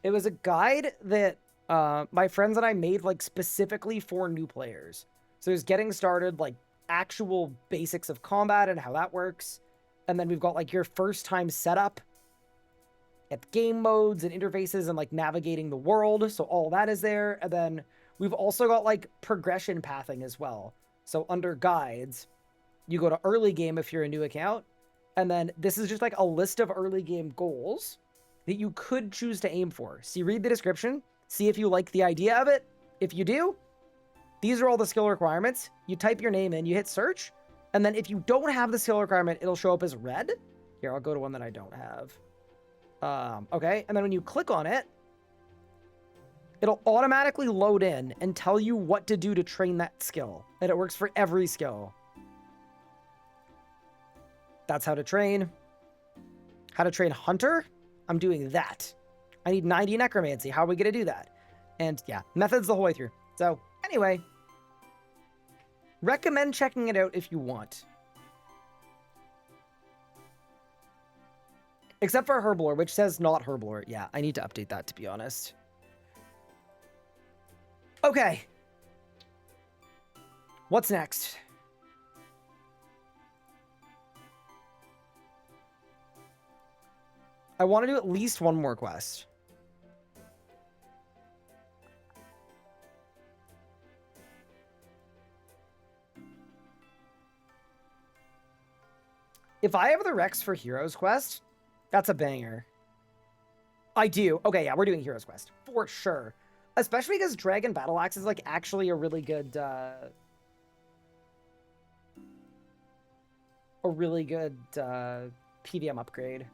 it was a guide that my friends and I made like specifically for new players. So it was getting started, like actual basics of combat and how that works. And then we've got like your first time setup at game modes and interfaces and like navigating the world. So all that is there. And then we've also got like progression pathing as well. So under guides, you go to early game if you're a new account. And then this is just like a list of early game goals that you could choose to aim for. So you read the description, see if you like the idea of it. If you do, these are all the skill requirements. You type your name in, you hit search. And then if you don't have the skill requirement, it'll show up as red. Here, I'll go to one that I don't have. Okay, and then when you click on it, it'll automatically load in and tell you what to do to train that skill. And it works for every skill. That's how to train. How to train Hunter? I'm doing that. I need 90 Necromancy. How are we going to do that? And yeah, methods the whole way through. So anyway, recommend checking it out if you want. Except for Herblore, which says not Herblore. Yeah, I need to update that, to be honest. Okay. What's next? I want to do at least one more quest. If I have the Rex for Heroes Quest, that's a banger. I do. Okay, yeah, we're doing Heroes Quest. For sure. Especially because Dragon Battle Axe is, like, actually a really good, PVM upgrade.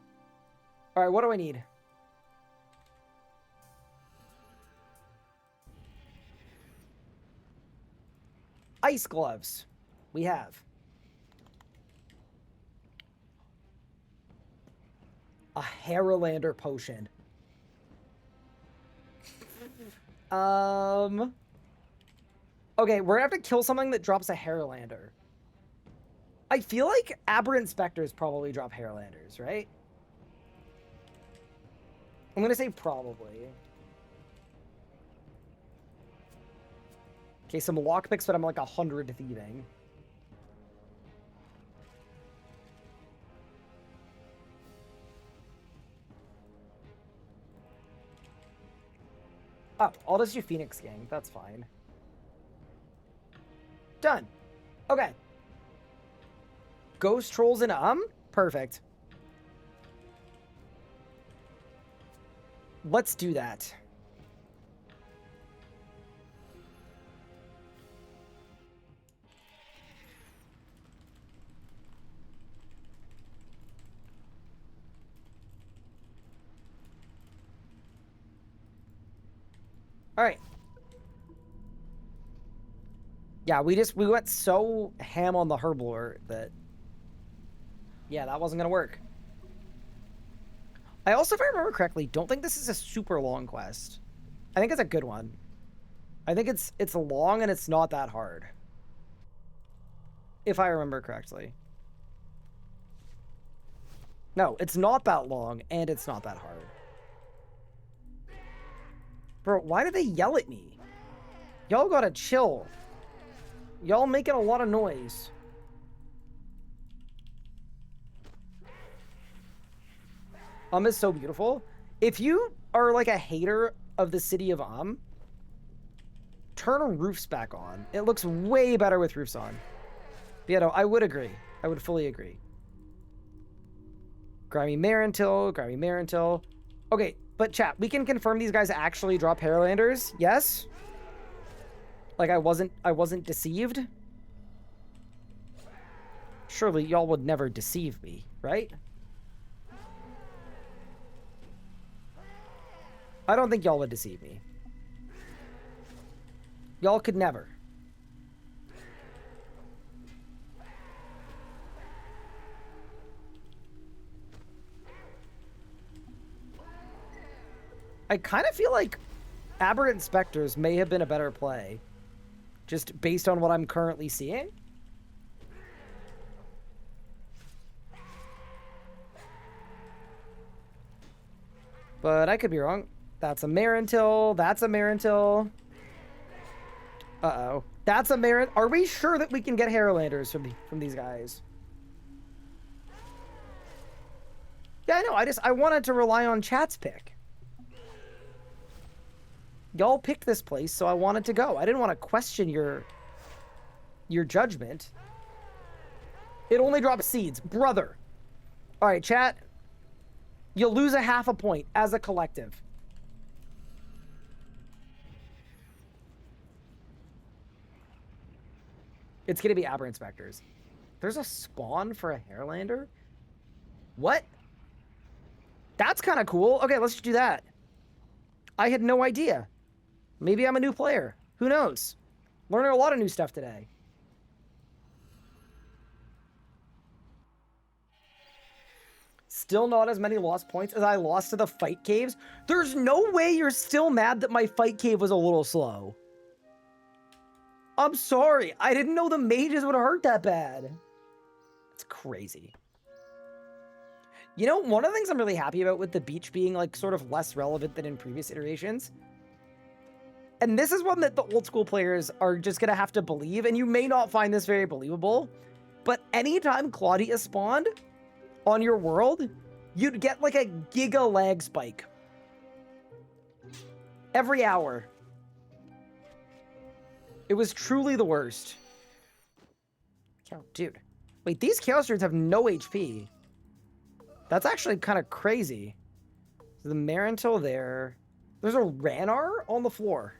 Alright, what do I need? Ice gloves. We have. A Haralander potion. Okay, we're gonna have to kill something that drops a Haralander. I feel like Aberrant Spectres probably drop Haralanders, right? I'm gonna say probably. Okay, some lockpicks, but I'm like 100 thieving. Oh, I'll just do Phoenix Gang. That's fine. Done. Okay. Ghost Trolls and Perfect. Let's do that. All right. Yeah, we went so ham on the Herblore that, yeah, that wasn't gonna work. I also, if I remember correctly, don't think this is a super long quest. I think it's a good one. I think it's long and it's not that hard. If I remember correctly. No, it's not that long and it's not that hard. Bro, why do they yell at me? Y'all gotta chill. Y'all making a lot of noise. Is so beautiful. If you are like a hater of the city of turn roofs back on. It looks way better with roofs on. But yeah, no, I would agree. I would fully agree. Grimy Marentil. Okay, but chat, we can confirm these guys actually drop Haralanders. Yes? Like I wasn't deceived. Surely y'all would never deceive me, right? I don't think y'all would deceive me. Y'all could never. I kind of feel like Aberrant Spectres may have been a better play, just based on what I'm currently seeing. But I could be wrong. That's a Marentil. That's a Marentil. Uh-oh. That's a merit. Are we sure that we can get Hairlanders from these guys? Yeah, I know. I wanted to rely on chat's pick. Y'all picked this place, so I wanted to go. I didn't want to question your judgment. It only drops seeds, brother. All right, chat. You'll lose a half a point as a collective. It's gonna be Aber Inspectors. There's a spawn for a Hairlander? What? That's kind of cool. Okay, let's do that. I had no idea. Maybe I'm a new player. Who knows? Learning a lot of new stuff today. Still not as many lost points as I lost to the fight caves. There's no way you're still mad that my fight cave was a little slow. I'm sorry. I didn't know the mages would hurt that bad. It's crazy. You know, one of the things I'm really happy about with the beach being like sort of less relevant than in previous iterations, and this is one that the old school players are just going to have to believe, and you may not find this very believable, but anytime Claudia spawned on your world, you'd get like a giga lag spike. Every hour. It was truly the worst. Dude. Wait, these Chaos Druids have no HP. That's actually kind of crazy. So the Marintil there. There's a Ranar on the floor.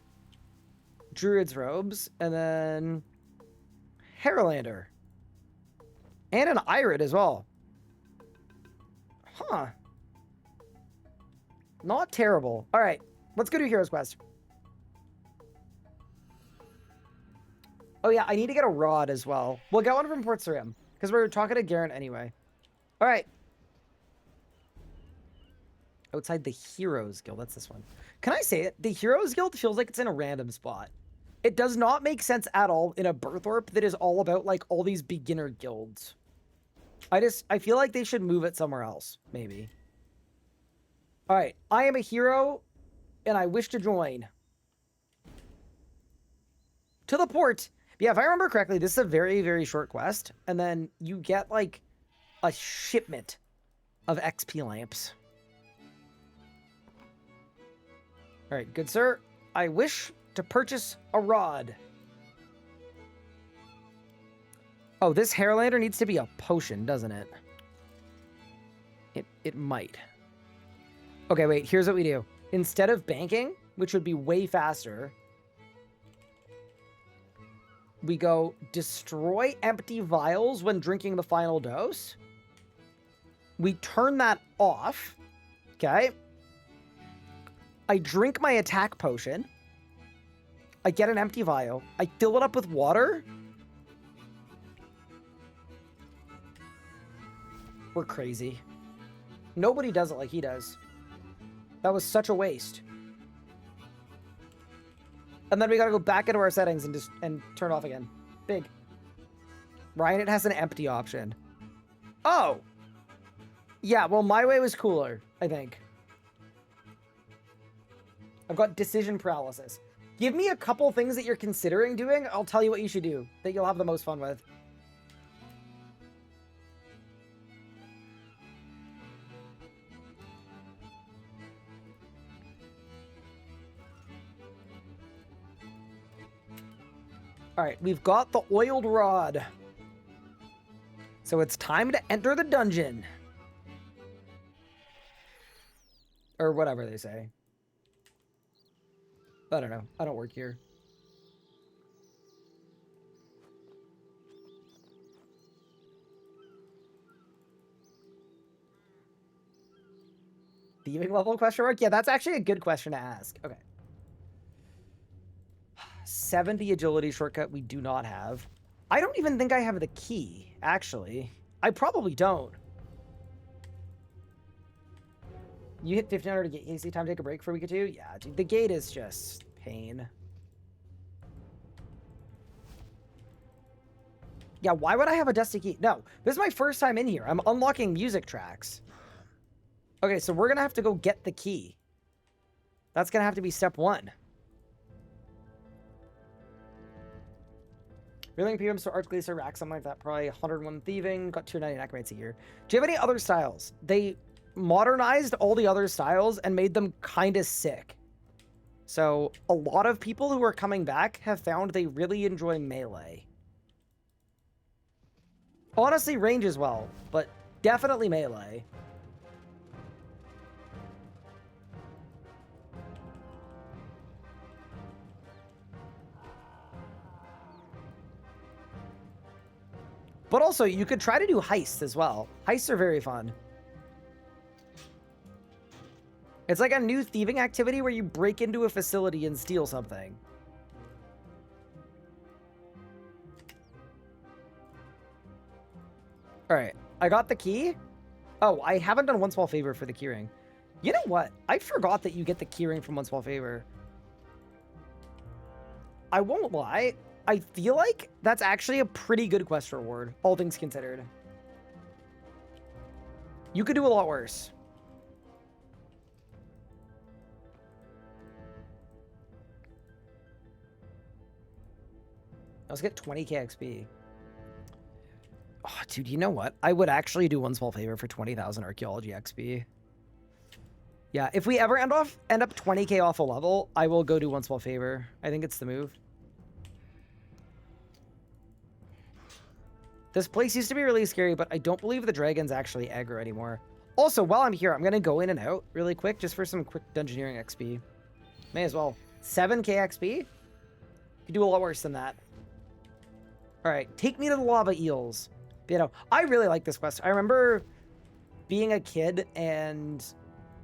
Druid's Robes. And then Hairlander. And an Irid as well. Huh. Not terrible. All right. Let's go do Hero's Quest. Oh, yeah. I need to get a rod as well. We'll get one from Port Sarim. Because we're talking to Garen anyway. All right. Outside the Heroes Guild. That's this one. Can I say it? The Heroes Guild feels like it's in a random spot. It does not make sense at all in a Birthorp that is all about, like, all these beginner guilds. I feel like they should move it somewhere else, maybe. All right. I am a hero, and I wish to join. To the port. Yeah, if I remember correctly, this is a very, very short quest. And then you get, like, a shipment of XP lamps. All right, good sir. I wish to purchase a rod. Oh, this Hairlander needs to be a potion, doesn't it? It might. Okay, wait, here's what we do. Instead of banking, which would be way faster, we go destroy empty vials when drinking the final dose. We turn that off. Okay. I drink my attack potion. I get an empty vial. I fill it up with water. We're crazy. Nobody does it like he does. That was such a waste. And then we gotta go back into our settings and turn off again. Big. Ryan, it has an empty option. Oh! Yeah, well, my way was cooler, I think. I've got decision paralysis. Give me a couple things that you're considering doing. I'll tell you what you should do that you'll have the most fun with. All right, we've got the oiled rod. So it's time to enter the dungeon. Or whatever they say. I don't know. I don't work here. Thieving level question mark? Yeah, that's actually a good question to ask. Okay. 70 agility shortcut we do not have. I don't even think I have the key, actually. I probably don't. You hit 1500 to get AC time to take a break before we get to? Yeah, dude, the gate is just pain. Yeah, why would I have a dusty key? No, this is my first time in here. I'm unlocking music tracks. Okay, so we're gonna have to go get the key. That's gonna have to be step one. Reeling PM, so Arch Glacier, rack, something like that. Probably 101 thieving, got 290 necromancy a year. Do you have any other styles? They modernized all the other styles and made them kind of sick. So a lot of people who are coming back have found they really enjoy melee. Honestly, range as well, but definitely melee. But also, you could try to do heists as well. Heists are very fun. It's like a new thieving activity where you break into a facility and steal something. All right, I got the key. Oh, I haven't done One Small Favor for the keyring. You know what? I forgot that you get the keyring from One Small Favor. I won't lie. I feel like that's actually a pretty good quest reward, all things considered. You could do a lot worse. Let's get 20k XP. Oh, dude, you know what? I would actually do One Small Favor for 20,000 archaeology XP. Yeah, if we ever end up 20k off a level, I will go do One Small Favor. I think it's the move. This place used to be really scary, but I don't believe the dragons actually aggro anymore. Also, while I'm here, I'm going to go in and out really quick just for some quick dungeoneering XP. May as well. 7k XP? You can do a lot worse than that. All right, take me to the lava eels. You know, I really like this quest. I remember being a kid, and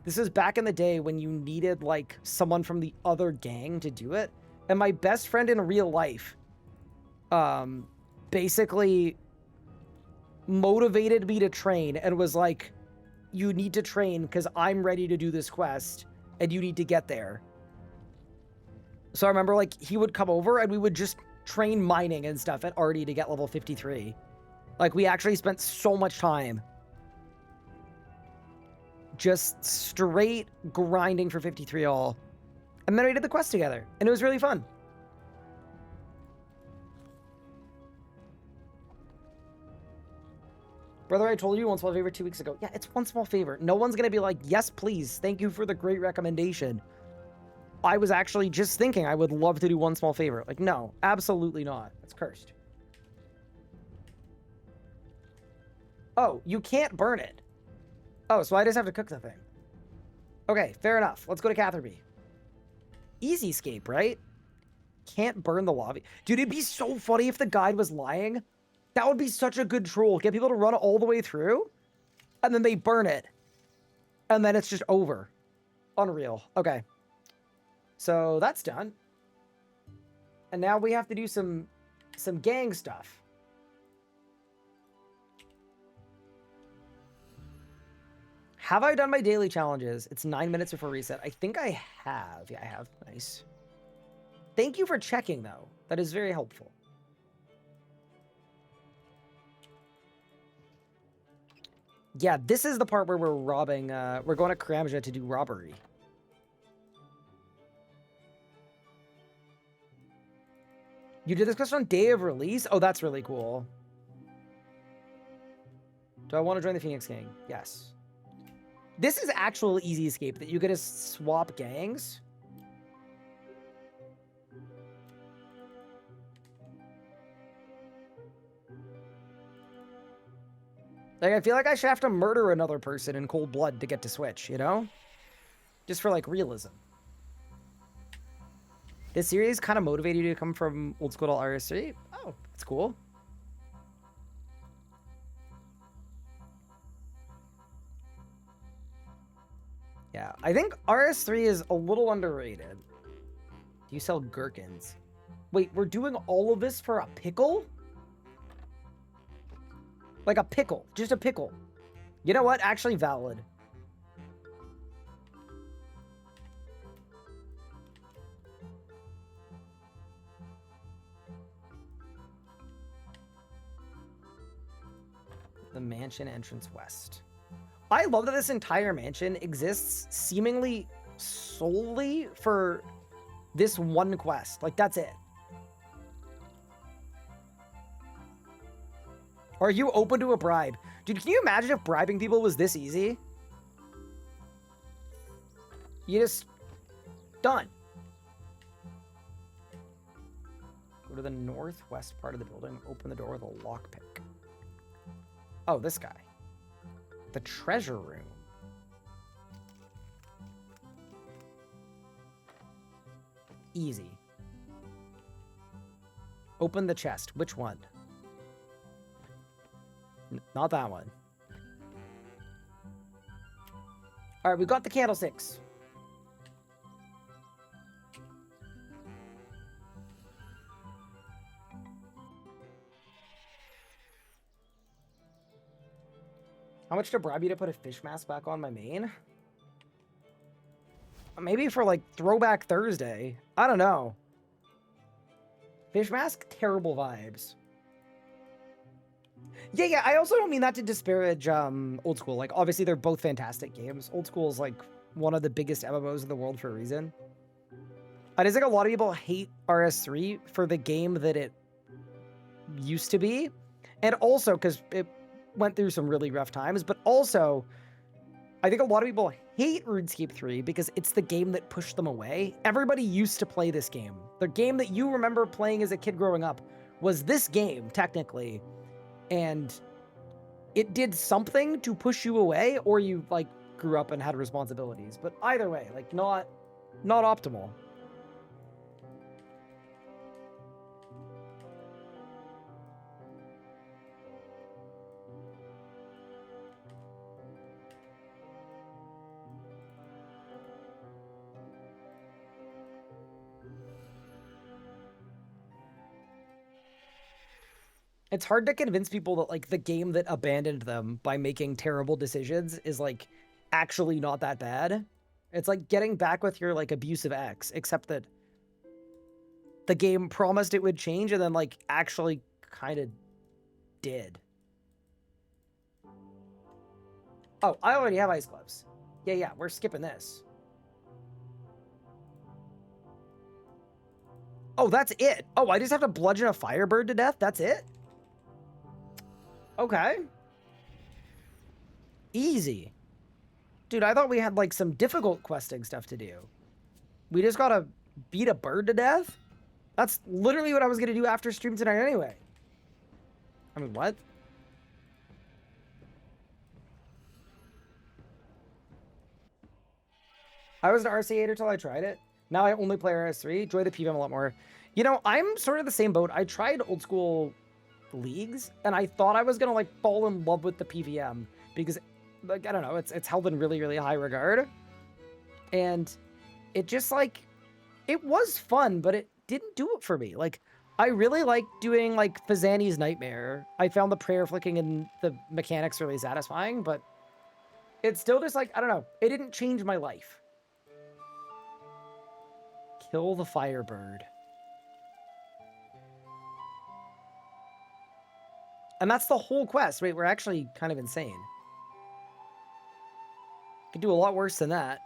this was back in the day when you needed, like, someone from the other gang to do it. And my best friend in real life basically motivated me to train and was like, you need to train because I'm ready to do this quest and you need to get there. So I remember, like, he would come over and we would just train mining and stuff at Artie to get level 53. Like, we actually spent so much time just straight grinding for 53 all. And then we did the quest together and it was really fun. Brother, I told you One Small Favor 2 weeks ago. Yeah, it's One Small Favor. No one's going to be like, yes, please. Thank you for the great recommendation. I was actually just thinking I would love to do One Small Favor. Like, no, absolutely not. It's cursed. Oh, you can't burn it. Oh, so I just have to cook the thing. Okay, fair enough. Let's go to Catherby. Easy escape, right? Can't burn the lava. Dude, it'd be so funny if the guide was lying. That would be such a good troll. Get people to run it all the way through, and then they burn it. And then it's just over. Unreal. Okay. So that's done. And now we have to do some gang stuff. Have I done my daily challenges? It's 9 minutes before reset. I think I have. Yeah, I have. Nice. Thank you for checking, though. That is very helpful. Yeah, this is the part where we're robbing, we're going to Karamja to do robbery. You did this quest on day of release? Oh, that's really cool. Do I want to join the Phoenix Gang? Yes. This is actual easy escape that you get to swap gangs. Like, I feel like I should have to murder another person in cold blood to get to switch, you know? Just for, like, realism. This series kind of motivated you to come from old school to RS3? Oh, that's cool. Yeah, I think RS3 is a little underrated. Do you sell gherkins? Wait, we're doing all of this for a pickle? Like a pickle. Just a pickle. You know what? Actually valid. The mansion entrance west. I love that this entire mansion exists seemingly solely for this one quest. Like, that's it. Are you open to a bribe? Dude, can you imagine if bribing people was this easy? You just... Done. Go to the northwest part of the building. Open the door with a lockpick. Oh, this guy. The treasure room. Easy. Open the chest. Which one? Not that one. All right, we got the candlesticks. How much to bribe you to put a fish mask back on my main? Maybe for like Throwback Thursday. I don't know. Fish mask, terrible vibes. Yeah, I also don't mean that to disparage Old School. Like, obviously, they're both fantastic games. Old School is, like, one of the biggest MMOs in the world for a reason. I just think a lot of people hate RS3 for the game that it used to be. And also, because it went through some really rough times. But also, I think a lot of people hate RuneScape 3 because it's the game that pushed them away. Everybody used to play this game. The game that you remember playing as a kid growing up was this game, technically. And it did something to push you away, or you, like, grew up and had responsibilities. But either way, like, not optimal. It's hard to convince people that, like, the game that abandoned them by making terrible decisions is, like, actually not that bad. It's like getting back with your, like, abusive ex, except that the game promised it would change and then, like, actually kind of did. Oh, I already have ice gloves. Yeah, we're skipping this. Oh, that's it. Oh, I just have to bludgeon a firebird to death? That's it? Okay. Easy. Dude, I thought we had, like, some difficult questing stuff to do. We just gotta beat a bird to death? That's literally what I was gonna do after stream tonight anyway. I mean, what? I was an RC8er till I tried it. Now I only play RS3. Enjoy the PVM a lot more. You know, I'm sort of the same boat. I tried old school leagues, and I thought I was gonna, like, fall in love with the PVM because, like, I don't know, it's held in really, really high regard. And it just, like, it was fun, but it didn't do it for me. Like, I really like doing, like, Fazani's Nightmare. I found the prayer flicking and the mechanics really satisfying, but it's still just, like, I don't know. It didn't change my life. Kill the Firebird. And that's the whole quest. Wait, we're actually kind of insane. Could do a lot worse than that.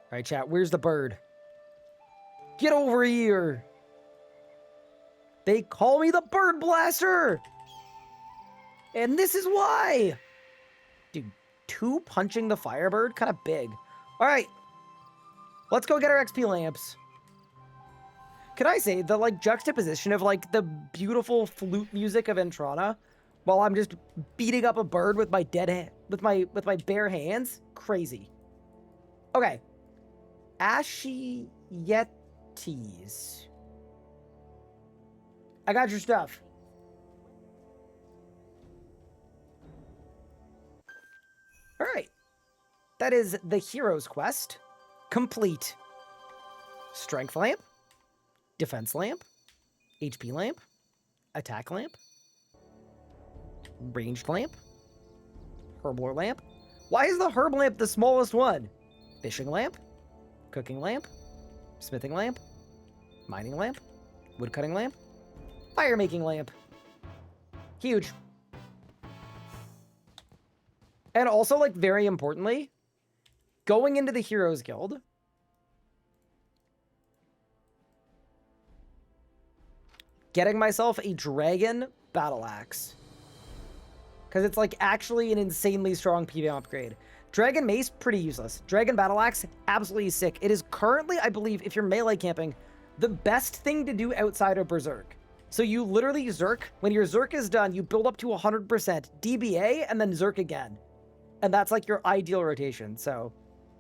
All right, chat. Where's the bird? Get over here. They call me the Bird Blaster. And this is why. Dude, 2 punching the Firebird? Kind of big. All right. Let's go get our XP lamps. Can I say the, like, juxtaposition of, like, the beautiful flute music of Entrana while I'm just beating up a bird with my with my bare hands? Crazy. Okay. Ashy Yetis. I got your stuff. All right. That is the hero's quest complete. Strength lamp. Defense lamp, HP lamp, attack lamp, ranged lamp, herblore lamp. Why is the herb lamp the smallest one? Fishing lamp, cooking lamp, smithing lamp, mining lamp, woodcutting lamp, fire making lamp. Huge. And also, like, very importantly, going into the Heroes Guild, getting myself a dragon battle axe. Because it's like actually an insanely strong PvM upgrade. Dragon mace, pretty useless. Dragon battle axe, absolutely sick. It is currently, I believe, if you're melee camping, the best thing to do outside of Berserk. So you literally Zerk. When your Zerk is done, you build up to 100% DBA and then Zerk again. And that's like your ideal rotation. So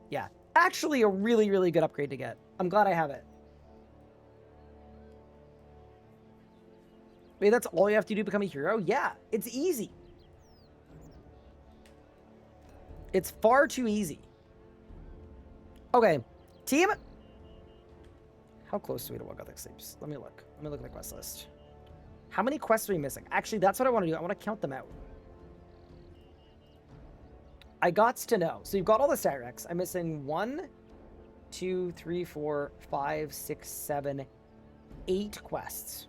yeah, actually a really, really good upgrade to get. I'm glad I have it. Wait, that's all you have to do to become a hero? Yeah, it's easy. It's far too easy. Okay, team. How close are we to what GUTHIX sleeps? Let me look. Let me look at the quest list. How many quests are we missing? Actually, that's what I want to do. I want to count them out. I got to know. So you've got all the stat recs. I'm missing 1, 2, 3, 4, 5, 6, 7, 8 quests.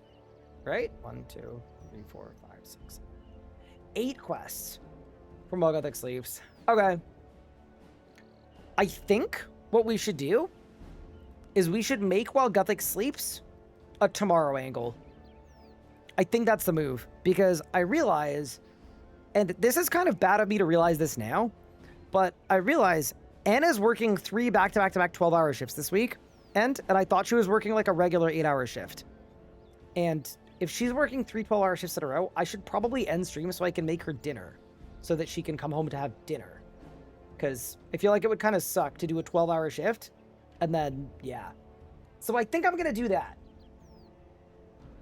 Right? 1, 2, 3, 4, 5, 6, 8 quests from while GUTHIX sleeps. Okay. I think what we should do is we should make while GUTHIX sleeps a tomorrow angle. I think that's the move, because I realize, and this is kind of bad of me to realize this now, but I realize Anna's working 3 back-to-back-to-back 12-hour shifts this week, and I thought she was working like a regular 8-hour shift. And if she's working 3 12-hour shifts in a row, I should probably end stream so I can make her dinner, so that she can come home to have dinner. Because I feel like it would kind of suck to do a 12-hour shift, and then, yeah. So I think I'm going to do that.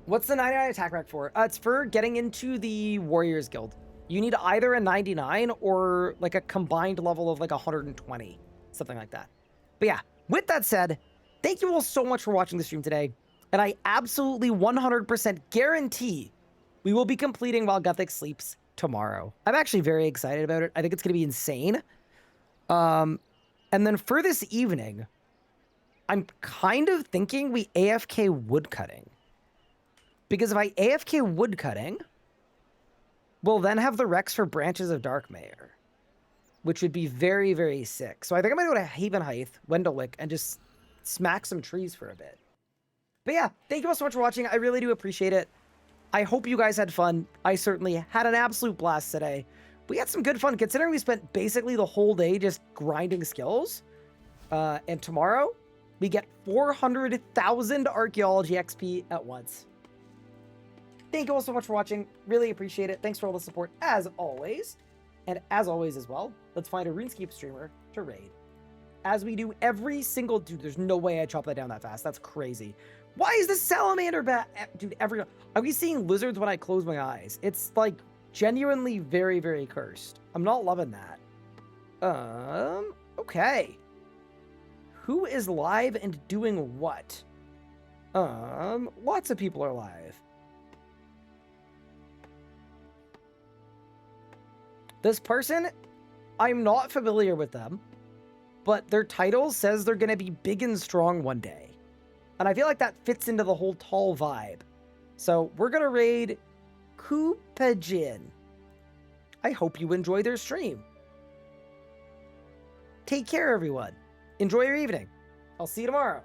What's the 99 attack rack for? It's for getting into the Warriors Guild. You need either a 99 or like a combined level of like 120. Something like that. But yeah, with that said, thank you all so much for watching the stream today. And I absolutely 100% guarantee we will be completing while GUTHIX sleeps tomorrow. I'm actually very excited about it. I think it's going to be insane. And then for this evening, I'm kind of thinking we AFK woodcutting. Because if I AFK woodcutting, we'll then have the Rex for Branches of Darkmare, which would be very, very sick. So I think I'm going to go to Haven Height, Wendelwick, and just smack some trees for a bit. But yeah, thank you all so much for watching. I really do appreciate it. I hope you guys had fun. I certainly had an absolute blast today. We had some good fun, considering we spent basically the whole day just grinding skills. And tomorrow, we get 400,000 archaeology XP at once. Thank you all so much for watching. Really appreciate it. Thanks for all the support, as always. And as always as well, let's find a RuneScape streamer to raid. As we do every single... Dude, there's no way I chop that down that fast. That's crazy. Why is the salamander bad? Dude, are we seeing lizards when I close my eyes? It's, like, genuinely very, very cursed. I'm not loving that. Okay. Who is live and doing what? Lots of people are live. This person, I'm not familiar with them, but their title says they're going to be big and strong one day. And I feel like that fits into the whole tall vibe. So we're going to raid Kupajin. I hope you enjoy their stream. Take care, everyone. Enjoy your evening. I'll see you tomorrow.